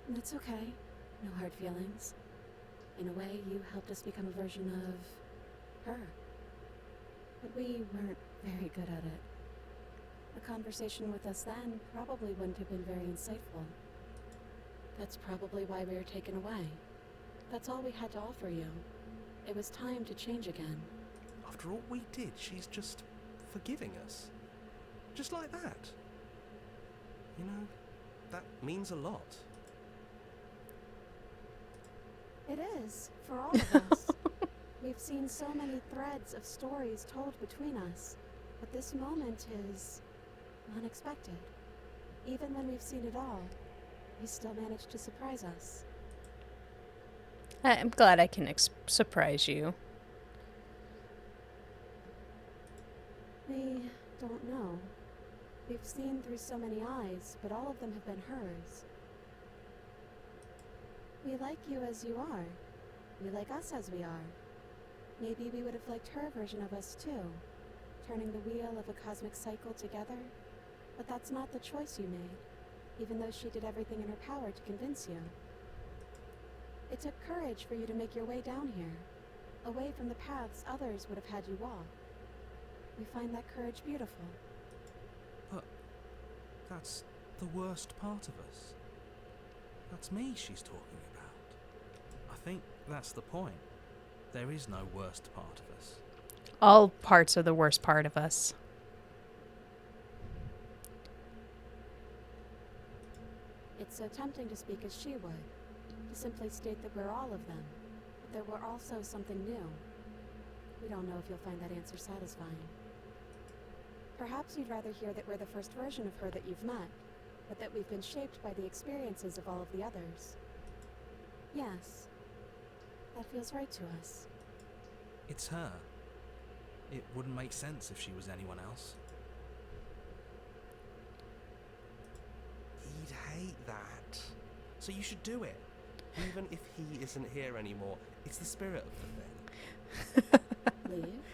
That's okay. No hard feelings. In a way, you helped us become a version of her. But we weren't very good at it. A conversation with us then probably wouldn't have been very insightful. That's probably why we were taken away. That's all we had to offer you. It was time to change again. After all we did, she's just forgiving us. Just like that. You know, That means a lot. It is, for all of us. We've seen so many threads of stories told between us, but this moment is unexpected. Even when we've seen it all, you still manage to surprise us. I'm glad I can surprise you. We don't know. We've seen through so many eyes, but all of them have been hers. We like you as you are. We like us as we are. Maybe we would have liked her version of us too, turning the wheel of a cosmic cycle together. But that's not the choice you made, even though she did everything in her power to convince you. It took courage for you to make your way down here, away from the paths others would have had you walk. We find that courage beautiful. But that's the worst part of us. That's me she's talking about. I think that's the point. There is no worst part of us. All parts are the worst part of us. It's so tempting to speak as she would, to simply state that we're all of them, but that we're also something new. We don't know if you'll find that answer satisfying. Perhaps you'd rather hear that we're the first version of her that you've met, but that we've been shaped by the experiences of all of the others. Yes, that feels right to us. It's her. It wouldn't make sense if she was anyone else. He'd hate that. So you should do it. Even if he isn't here anymore, it's the spirit of the thing. Leave?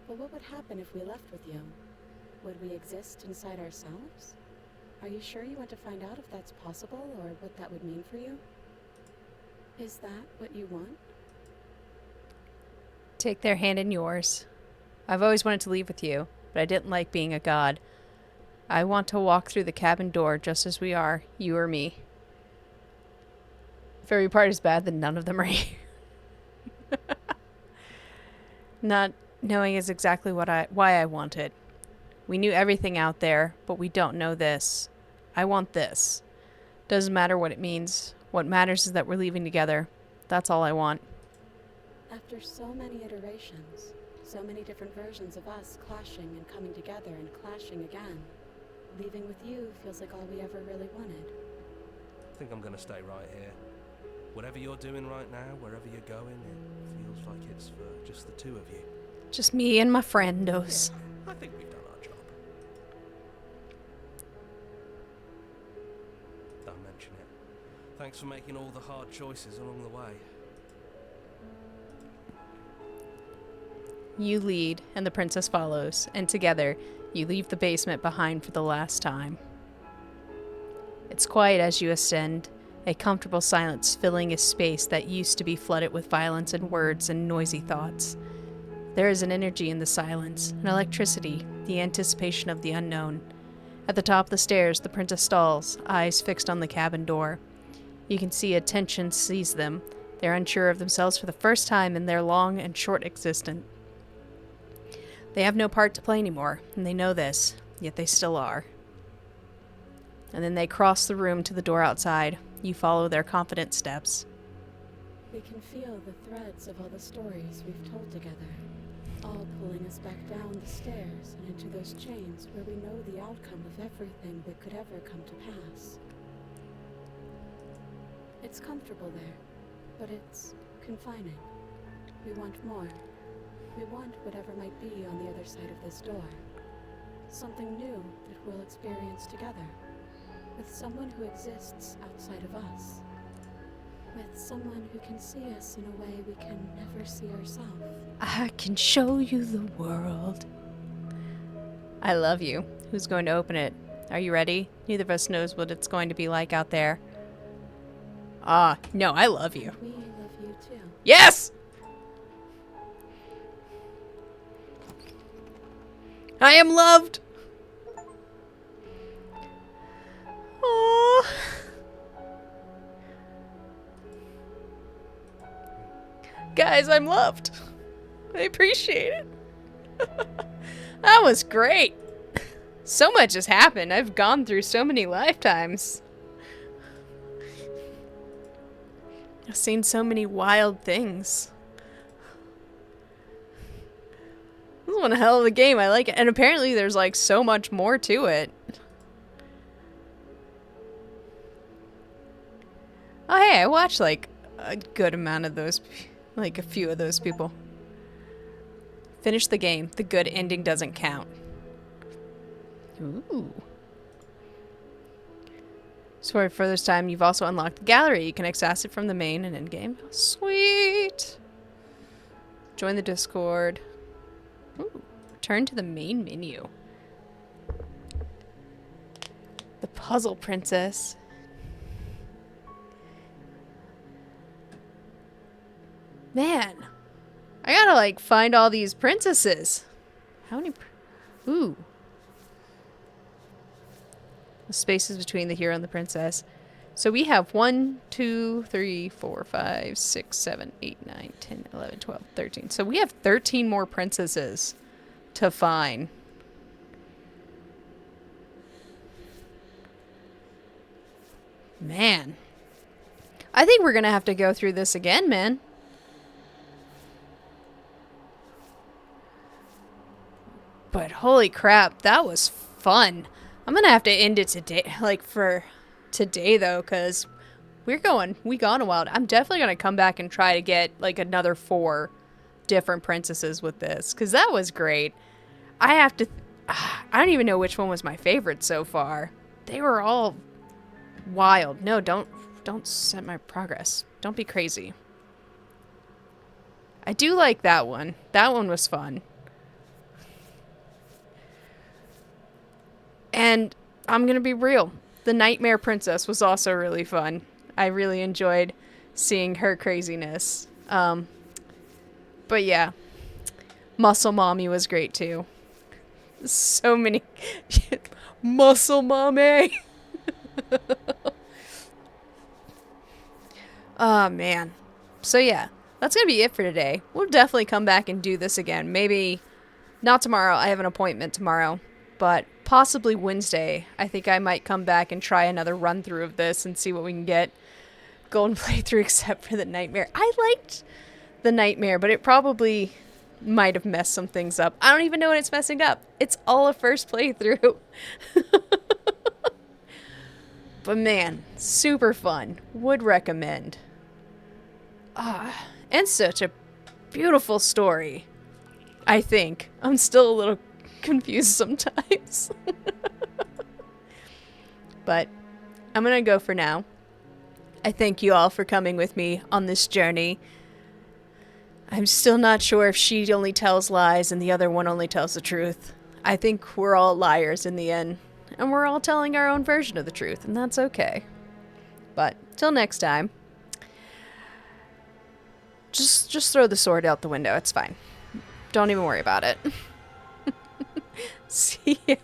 But what would happen if we left with you? Would we exist inside ourselves? Are you sure you want to find out if that's possible, or what that would mean for you? Is that what you want? Take their hand in yours. I've always wanted to leave with you, but I didn't like being a god. I want to walk through the cabin door just as we are, you or me. If every part is bad, then none of them are here. Not knowing is exactly why I want it. We knew everything out there, but we don't know this. I want this. Doesn't matter what it means. What matters is that we're leaving together. That's all I want. After so many iterations, so many different versions of us clashing and coming together and clashing again, leaving with you feels like all we ever really wanted. I think I'm gonna stay right here. Whatever you're doing right now, wherever you're going, it feels like it's for just the two of you. Just me and my friendos. Yeah, I think we've done our job. Don't mention it. Thanks for making all the hard choices along the way. You lead, and the princess follows, and together, you leave the basement behind for the last time. It's quiet as you ascend, a comfortable silence filling a space that used to be flooded with violence and words and noisy thoughts. There is an energy in the silence, an electricity, the anticipation of the unknown. At the top of the stairs, the princess stalls, eyes fixed on the cabin door. You can see a tension seize them. They're unsure of themselves for the first time in their long and short existence. They have no part to play anymore, and they know this, yet they still are. And then they cross the room to the door outside. You follow their confident steps. We can feel the threads of all the stories we've told together, all pulling us back down the stairs and into those chains where we know the outcome of everything that could ever come to pass. It's comfortable there, but it's confining. We want more. We want whatever might be on the other side of this door. Something new that we'll experience together. With someone who exists outside of us. With someone who can see us in a way we can never see ourselves. I can show you the world. I love you. Who's going to open it? Are you ready? Neither of us knows what it's going to be like out there. No, I love you. We love you too. Yes! I am loved! Aww. Guys, I'm loved. I appreciate it. That was great. So much has happened. I've gone through so many lifetimes. I've seen so many wild things. This is one hell of a game. I like it. And apparently there's like so much more to it. Oh hey, I watched like a good amount of those, like a few of those people. Finish the game. The good ending doesn't count. Ooh. So for furthest time, you've also unlocked the gallery. You can access it from the main and end game. Sweet. Join the Discord. Ooh. Return to the main menu. The Puzzle Princess. Man, I gotta like find all these princesses. How many? Ooh. The spaces between the hero and the princess. So we have 1, 2, 3, 4, 5, 6, 7, 8, 9, 10, 11, 12, 13. So we have 13 more princesses to find. Man. I think we're gonna have to go through this again, man. But holy crap, that was fun. I'm gonna have to end it today, like for today though, because we gone a while. I'm definitely gonna come back and try to get like another 4 different princesses with this, because that was great. I have to, I don't even know which one was my favorite so far. They were all wild. No, don't set my progress. Don't be crazy. I do like that one. That one was fun. And I'm going to be real. The Nightmare Princess was also really fun. I really enjoyed seeing her craziness. But yeah. Muscle Mommy was great too. So many. Muscle Mommy! Oh man. So yeah. That's going to be it for today. We'll definitely come back and do this again. Maybe not tomorrow. I have an appointment tomorrow. But possibly Wednesday, I think I might come back and try another run through of this and see what we can get. Golden playthrough except for the Nightmare. I liked the Nightmare, but it probably might have messed some things up. I don't even know what it's messing up. It's all a first playthrough. But man, super fun. Would recommend. And such a beautiful story. I think. I'm still a little confused sometimes. But I'm gonna go for now. I thank you all for coming with me on this journey. I'm still not sure if she only tells lies and the other one only tells the truth. I think we're all liars in the end, and we're all telling our own version of the truth, and that's okay. But till next time, just throw the sword out the window. It's fine. Don't even worry about it. See ya.